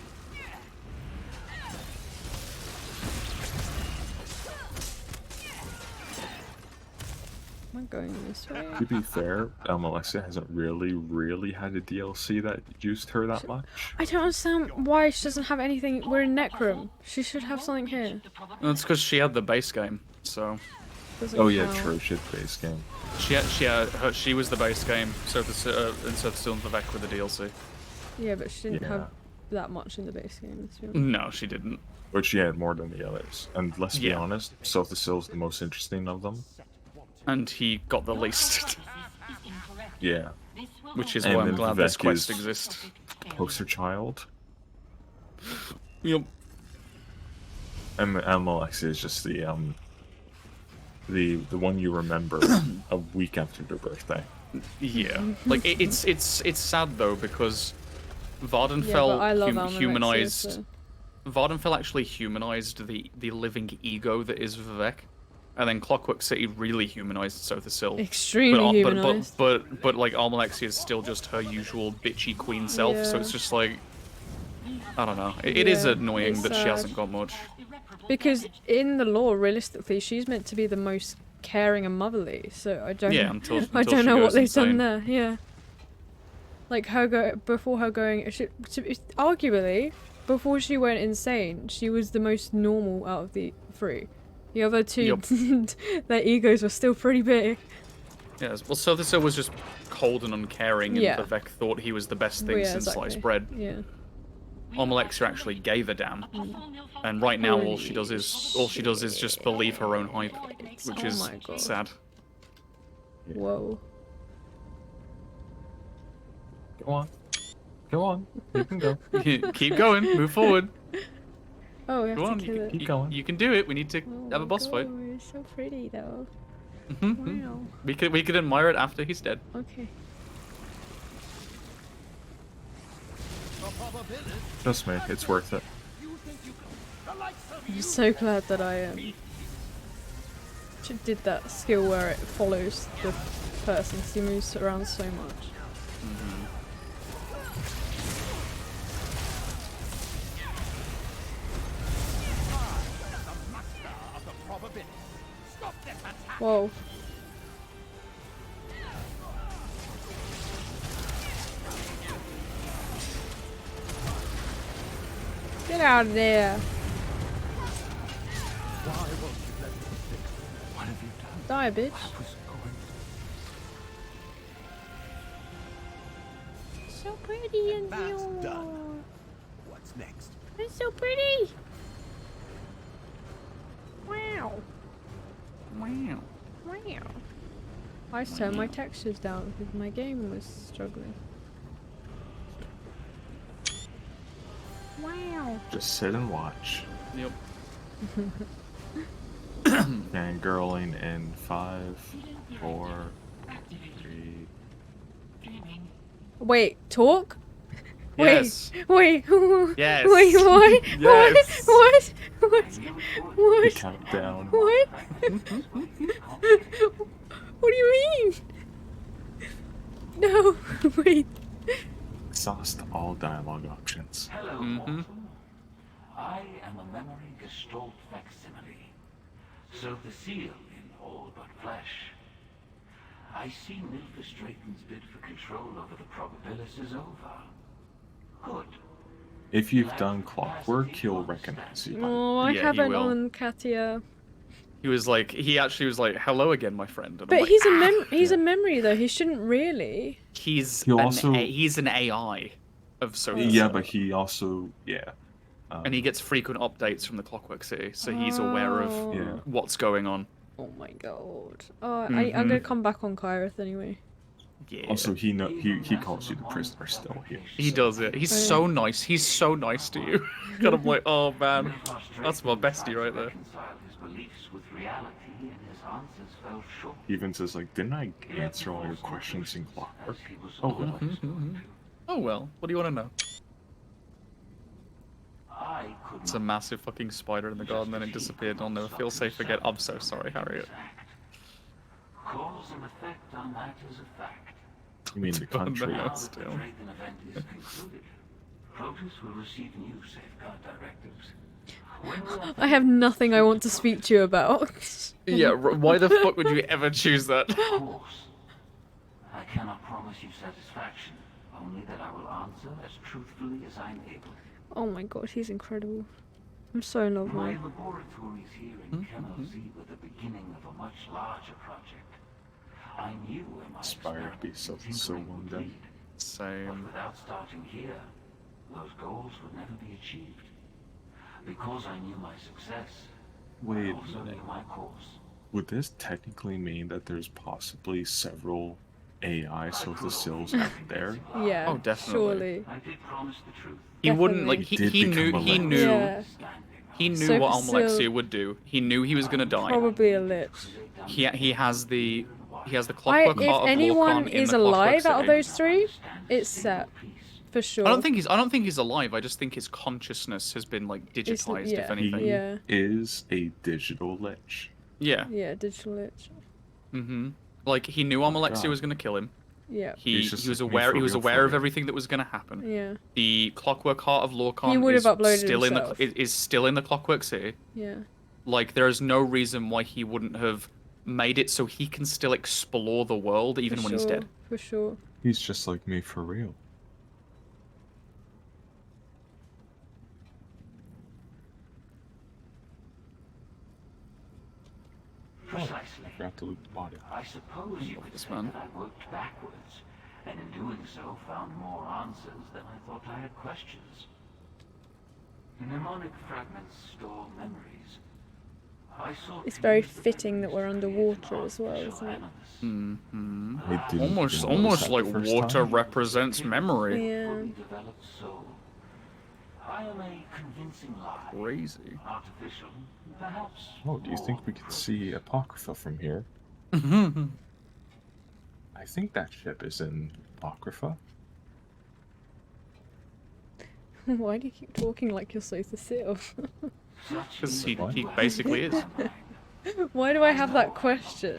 Am I going this way? To be fair, Alexia hasn't really had a DLC that used her that much. I don't understand why she doesn't have anything. We're in Necrom. She should have something here. That's because she had the base game, so... Oh yeah, true, she had the base game. She was the base game, Sothasil and Vivek were the DLC. Yeah, but she didn't have that much in the base game. No, she didn't. But she had more than the others. And let's be honest, Sothasil's the most interesting of them. And he got the least. Yeah. Which is why I'm glad this quest exists. Poster child. Yep. And Alexia is just the one you remember a week after their birthday. Yeah. Like it's sad though because Vardenfell humanized. So. Vardenfell actually humanized the living ego that is Vivek. And then Clockwork City really humanized Sothasil. Extremely humanized. But like Almalexia is still just her usual bitchy queen self, so it's just like I don't know. It is annoying that she hasn't got much. Because in the lore, realistically, she's meant to be the most caring and motherly. So I don't. Until I don't know what they've insane. done there. Yeah. Like before her going, arguably before she went insane, she was the most normal out of the three. The other two, their egos were still pretty big. Yes, well, Sothasil was just cold and uncaring, and Vivek thought he was the best thing since sliced bread. Yeah. Almalexia actually gave a damn, and right now all she does is just believe her own hype, which is sad. Whoa. Go on, you can go. Keep going, move forward. Oh, we have to kill it. Keep going. You can do it. We need to have a boss fight. It's so pretty though. Wow. We could admire it after he's dead. Okay. Trust me, it's worth it. I'm so glad that I did that skill where it follows the person because he moves around so much. Whoa. Get out of there. What have you done? Die, bitch. So pretty in here. Done. What's next? It's so pretty. Wow. Wow. Wow. I just turned my textures down because my game was struggling. Wow. Just sit and watch. Yep. Fangirling in 5, 4, 3. Wait, talk? Yes. Wait. Yes. Wait, what? Yes. What? Countdown. What? Wait. Exhaust all dialogue options. Hello, mortal. I am a memory gestalt facsimile. So the seal in all but flesh. I see Nilphys Drayton's bid for control over the Probabilis is over. Good. If you've done clockwork, he'll recognize you. Oh, I haven't on Katia. He was like, he actually was like, "Hello again, my friend." And But I'm like, he's a memory though. He shouldn't really. he's an AI of social. Yeah, but he also and he gets frequent updates from the Clockwork City, so he's aware of what's going on. Oh my god. Oh, I'm gonna come back on Kyrith anyway. Yeah. Also, he calls you the prisoner still here. He does it. He's so nice. He's so nice to you. And I'm like, oh man, that's my bestie right there. He even says like, didn't I answer all your questions in clockwork? Oh well. Oh well. What do you want to know? It's a massive fucking spider in the garden, then it disappeared. I'll never feel safe again. I'm so sorry, Harriet. Cause and effect on matters of fact. You mean the country? Now that the Drayton event is concluded, Protoss will receive new safeguard directives. I have nothing I want to speak to you about. Yeah, why the fuck would you ever choose that? Of course. I cannot promise you satisfaction, only that I will answer as truthfully as I'm able. Oh my god, he's incredible. I'm so in love with My him. laboratories here in Chemelzy were the beginning of a much larger project. I knew where my Aspire to be so one day. Same. But without starting here, those goals would never be achieved. Because I knew my success, Wait I a also minute. knew my course. Would this technically mean that there's possibly several AI Sills out there? Yeah. Oh, definitely. Surely. I did promise the truth. He wouldn't like he knew Yeah. he knew So what Sil- Almalexia would do. He knew he was gonna die. Probably a lich. He has the clockwork If heart of anyone Lorcan in is the Clockwork alive out of City. those three, it's Set. For sure. I don't think he's alive. I just think his consciousness has been like digitized, if anything. He is a digital lich. Yeah. Yeah, digital lich. Like he knew Almalexia God. was gonna kill him. Yeah. He was aware of everything that was gonna happen. Yeah. The Clockwork Heart of He Lorcan would is have uploaded still himself. is still in the Clockwork City. Yeah. Like there is no reason why he wouldn't have made it so he can still explore the world even For when he's sure, dead. For sure. He's just like me for real. Precisely. Forgot to loot the body. I suppose you could say that I worked backwards, and in doing so found more answers than I thought I had questions. Mnemonic fragments store memories. I saw It's very fitting that we're underwater as well, isn't it? Almost like water represents memory. Yeah. developed soul. I am a convincing lie. Crazy. Artificial, perhaps. Oh, do you think we could see Apocrypha from here? I think that ship is in Apocrypha. Why do you keep talking like you're so Cecile? Because he basically is. Why do I have that question?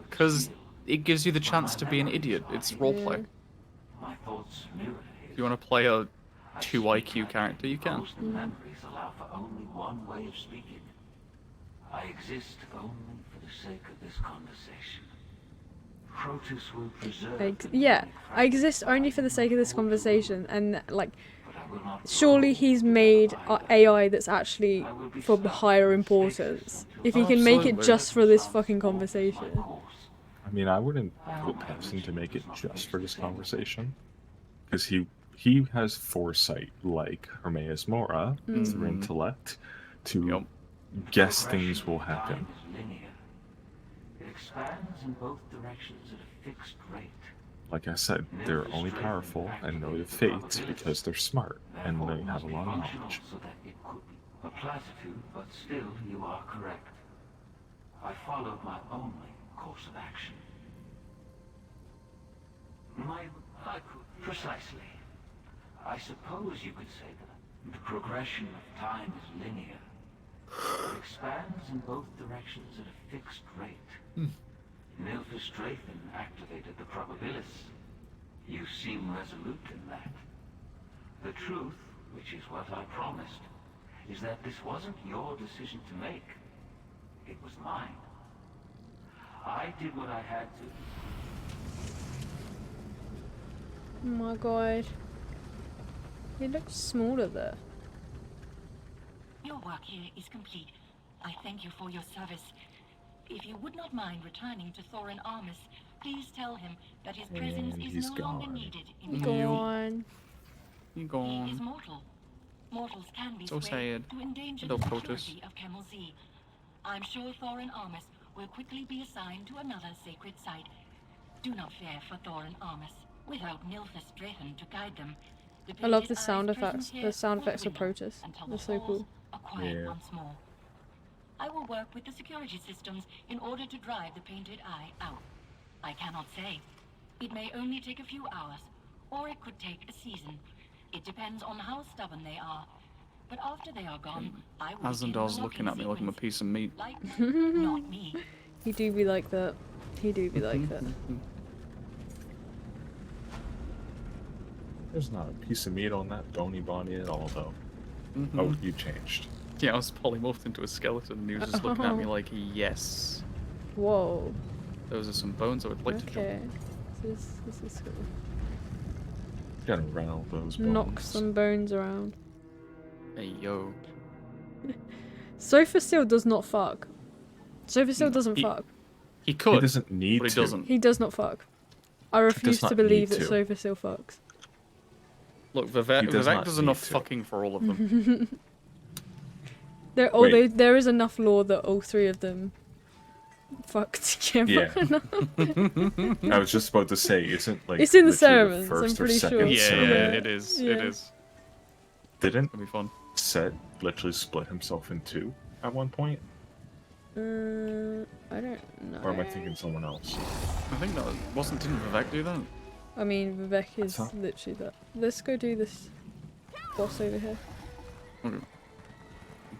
Because it gives you the chance to be an idiot. It's roleplay. If you want to play a 2 IQ character, you can. Most memories allow for only one way of speaking. I exist only for the sake of this conversation. Protoss will preserve. Yeah, I exist only for the sake of this conversation, and like, surely he's made AI that's actually for higher importance. If he can make it just for this fucking conversation. I mean, I wouldn't put past him to make it just for this conversation, because he has foresight like Herma-Mora, through intellect, to guess things will happen. It expands in both directions at a fixed rate. Like I said, they're only powerful and know the fates because they're smart and they have a lot of knowledge. So that it could be a platitude, but still you are correct. I followed my only course of action. Precisely. I suppose you could say that the progression of time is linear. It expands in both directions at a fixed rate. Nilphys Drayton activated the Probabilis. You seem resolute in that. The truth, which is what I promised, is that this wasn't your decision to make. It was mine. I did what I had to. Oh my god. He looks smaller there. Your work here is complete. I thank you for your service. If you would not mind returning to Thorin Armus, please tell him that his presence is no longer needed in the Gone. He is mortal. Mortals can be So swayed sad. to endanger Little the Protus. security of Camel Z. I'm sure Thorin Armus will quickly be assigned to another sacred site. Do not fear for Thorin Armus. Without Nilfis Drathan to guide them, the I love the Painted sound Eye's effects. presence The here sound will effects of dwindle Protoss. until They're the so halls cool. are quiet once more. I will work with the security systems in order to drive the Painted Eye out. I cannot say. It may only take a few hours, or it could take a season. It depends on how stubborn they are. But after they are gone, I will begin the Azandar's looking at me like I'm a sequence. piece of meat. Like, not me. He do be like that. He do be like that. There's not a piece of meat on that bony body at all, though. Oh, you changed. Yeah, I was polymorphed into a skeleton and he was just looking at me like, yes. Whoa. Those are some bones I would like to Okay. jump. This is cool. Gotta rattle those bones. Knock some bones around. Hey, yo. Sofa Seal does not fuck. Sofa Seal doesn't fuck. He could. He doesn't need but he to. doesn't. He does not fuck. I refuse not to believe need that to. Sofa Seal fucks. Look, He Vivek does not does need enough to. fucking for all of them. There is enough lore that all three of them fuck together. Yeah. I was just about to say, isn't like It's in the literally cerements, first I'm pretty or second sure. Yeah, ceremony? it is. Yeah. It is. Didn't It'll be fun. Set literally split himself in two at one point? I don't know. Or am I thinking someone else? I think that didn't Vivek do that? I mean, Vivek is What's that? literally that. Let's go do this boss over here. Okay.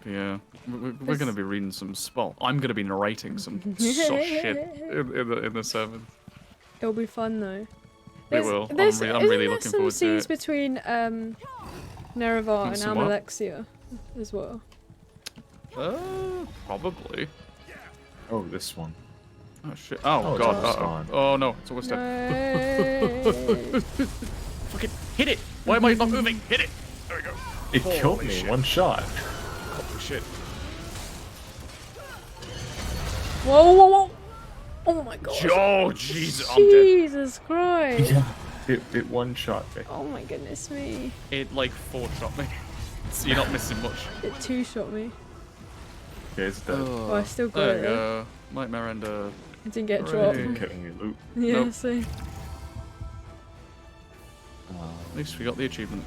Yeah, we're going to be reading some. Well, I'm going to be narrating some soft shit in the sermon. It'll be fun though. It will. I'm Isn't really there looking some forward to scenes it. between Nerevar and Some what? Amalexia as well? Probably. Oh, this one. Oh shit! Oh, Oh, god! it's gone. Oh no! It's almost dead. Fucking hit it! Why am I not moving? Hit it! There we go. It killed me in one shot. Holy shit! Whoa, whoa, whoa! Oh my god! Oh Jesus! I'm dead. Jesus Christ! Yeah. It one shot me. Oh my goodness me! It like 4-shot me. So you're not missing much. It 2-shot me. Okay, it's dead. Oh, I still got There it we though. go. Nightmare Ender. I didn't get Hooray. dropped. Didn't get any loot. Yeah, Nope. so At least we got the achievement.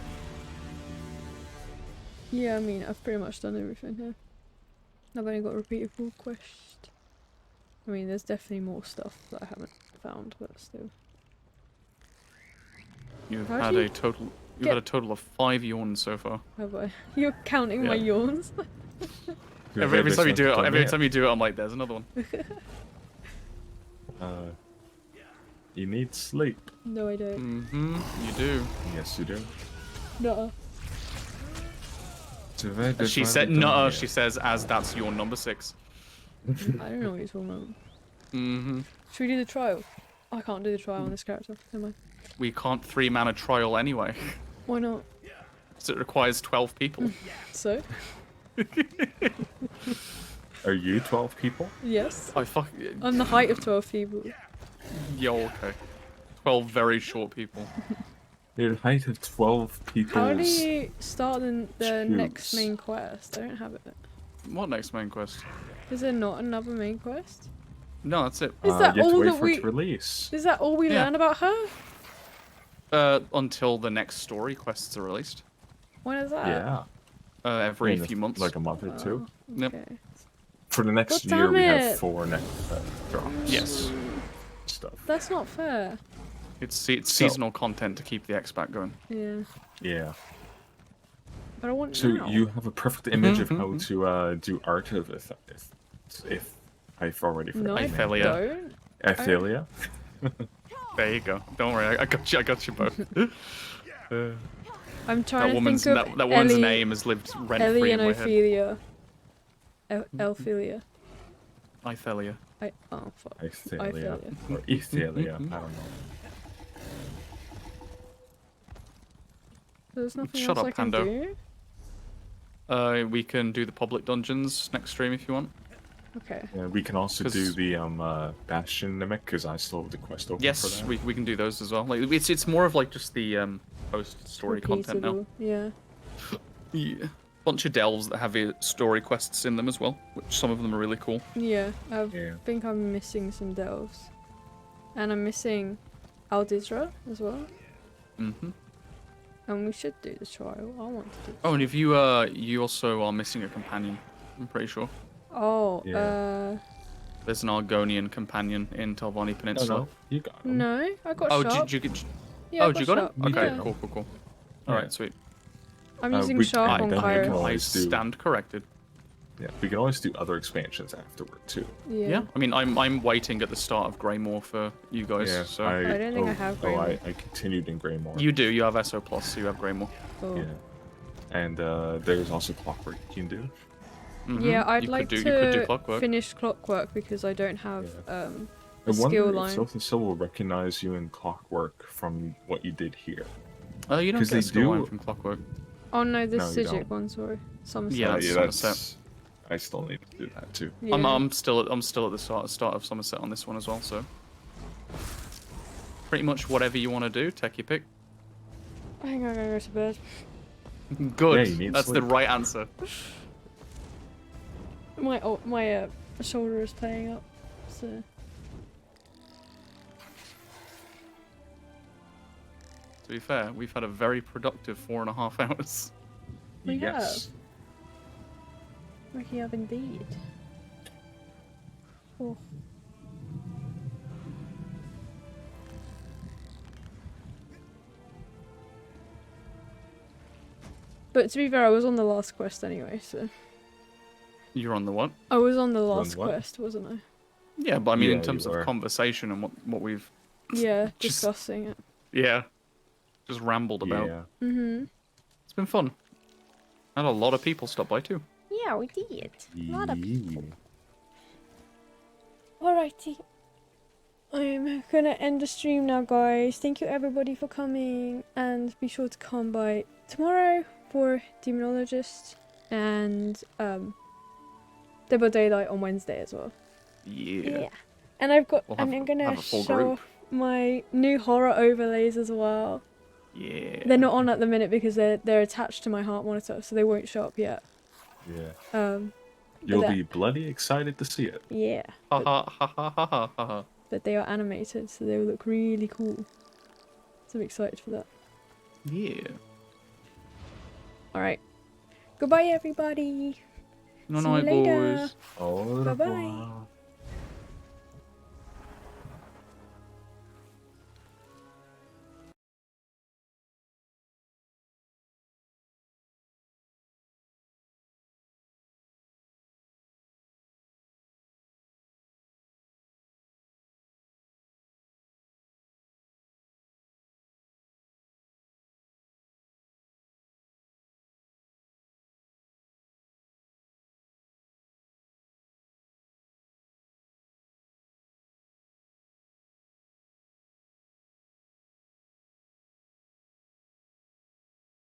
yeah, I mean, I've pretty much done everything here. I've only got a repeatable quest. I mean, there's definitely more stuff that I haven't found, but still. You've How had do you a total. You've get- had a total of 5 yawns so far. Have I? You're counting my Yeah. yawns. Every time you do it, I'm like, there's another one. You need sleep. No, I don't. You do. Yes, you do. No. She said no. She says as that's your number 6. I don't know what you're talking about. Should we do the trial? I can't do the trial on this character. Never mind. We can't 3-mana trial anyway. Why not? So it requires 12 people. So? Are you 12 people? Yes. I fuck. I'm the height of 12 people. Yo, okay. 12 very short people. Your height of 12 people. How do you start the next main quest? I don't have it. What next main quest? Is there not another main quest? No, that's it. Is that you have to all wait that for we? it to release. Is that all we Yeah. learn about her? Until the next story quests are released. When is that? Yeah. Every In few months. Like a month or two. Yep. Okay. For the next God year, damn we have it. 4 next drops. Yes. Stuff. That's not fair. It's So- seasonal content to keep the expat going. Yeah. Yeah. But I want So now. you have a perfect image of how to do art of if I've already No, I forgotten. don't. Ophelia. There you go. Don't worry, I got you. I got you both. I'm trying to think of that woman's name has lived rent Ellie free and in my Ophelia. Elphelia. Ithelia. Oh fuck. Ithelia. Or Ethelia. I don't know. There's nothing Shut else up, I can Pando. do. We can do the public dungeons next stream if you want. Okay. Yeah, we can also do the Bastion Mimic because I still have the quest open for that. Yes, we can do those as well. Like it's more of like just the post story content now. Yeah. Yeah. Bunch of delves that have story quests in them as well, which some of them are really cool. Yeah, I think I'm missing some delves. And I'm missing Aldizra as well. Mm-hmm. And we should do the trial. I want to do Oh, and if you you also are missing a companion, I'm pretty sure. Oh, There's an Argonian companion in Telvanni Peninsula. Oh, no, you got him. No, I got Sharp. Did you get... Yeah, oh, did you got Sharp. it? Okay, Yeah. cool. Alright, sweet. I'm using Sharp on Kairos. I stand corrected. Yeah, we can always do other expansions afterward too. Yeah. I mean, I'm waiting at the start of Greymore for you guys. Yeah, so I don't think I have Greymore. I continued in Greymore. You do. You have SO Plus, so you have Greymore. Oh. Yeah. And there's also Clockwork you can do. Mm-hmm. Yeah, I'd you like could do to Clockwork. finish Clockwork because I don't have a I wonder skill if line. Soul will recognize you in Clockwork from what you did here. Oh, you don't get a skill line from Clockwork. Oh no, the No, you Sijic don't. one, sorry. Somerset. Yeah, Somerset. I still need to do that too. Yeah. I'm still at the start of Somerset on this one as well. So pretty much whatever you want to do, take your pick. I think I'm gonna go to bed. Good. Yeah, you need That's the sleep. right answer. My shoulder is playing up, so. To be fair, we've had a very productive 4.5 hours. We Yes. We have indeed. Oh. But to be fair, I was on the last quest anyway, so. You're on the what? I was on the on last what? quest, wasn't I? Yeah, but I mean, in Yeah, terms you of were. conversation and what we've Yeah, Just- discussing it. just rambled about. Yeah. Mm-hmm. It's been fun. And a lot of people stopped by too. Yeah, we did. A lot of Yeah. Alrighty. I'm gonna end the stream now, guys. Thank you everybody for coming, and be sure to come by tomorrow for Demonologist and Dead by Daylight on Wednesday as well. Yeah. And I've got We'll I'm have gonna a full show group. off my new horror overlays as well. Yeah. They're not on at the minute because they're attached to my heart monitor, so they won't show up yet. Yeah. You'll be bloody excited to see it. Yeah. Ha ha ha ha ha ha ha. But they are animated, so they will look really cool. So I'm excited for that. Yeah. Alright. Goodbye, everybody. No, See you later. boys. Au Bye-bye. revoir.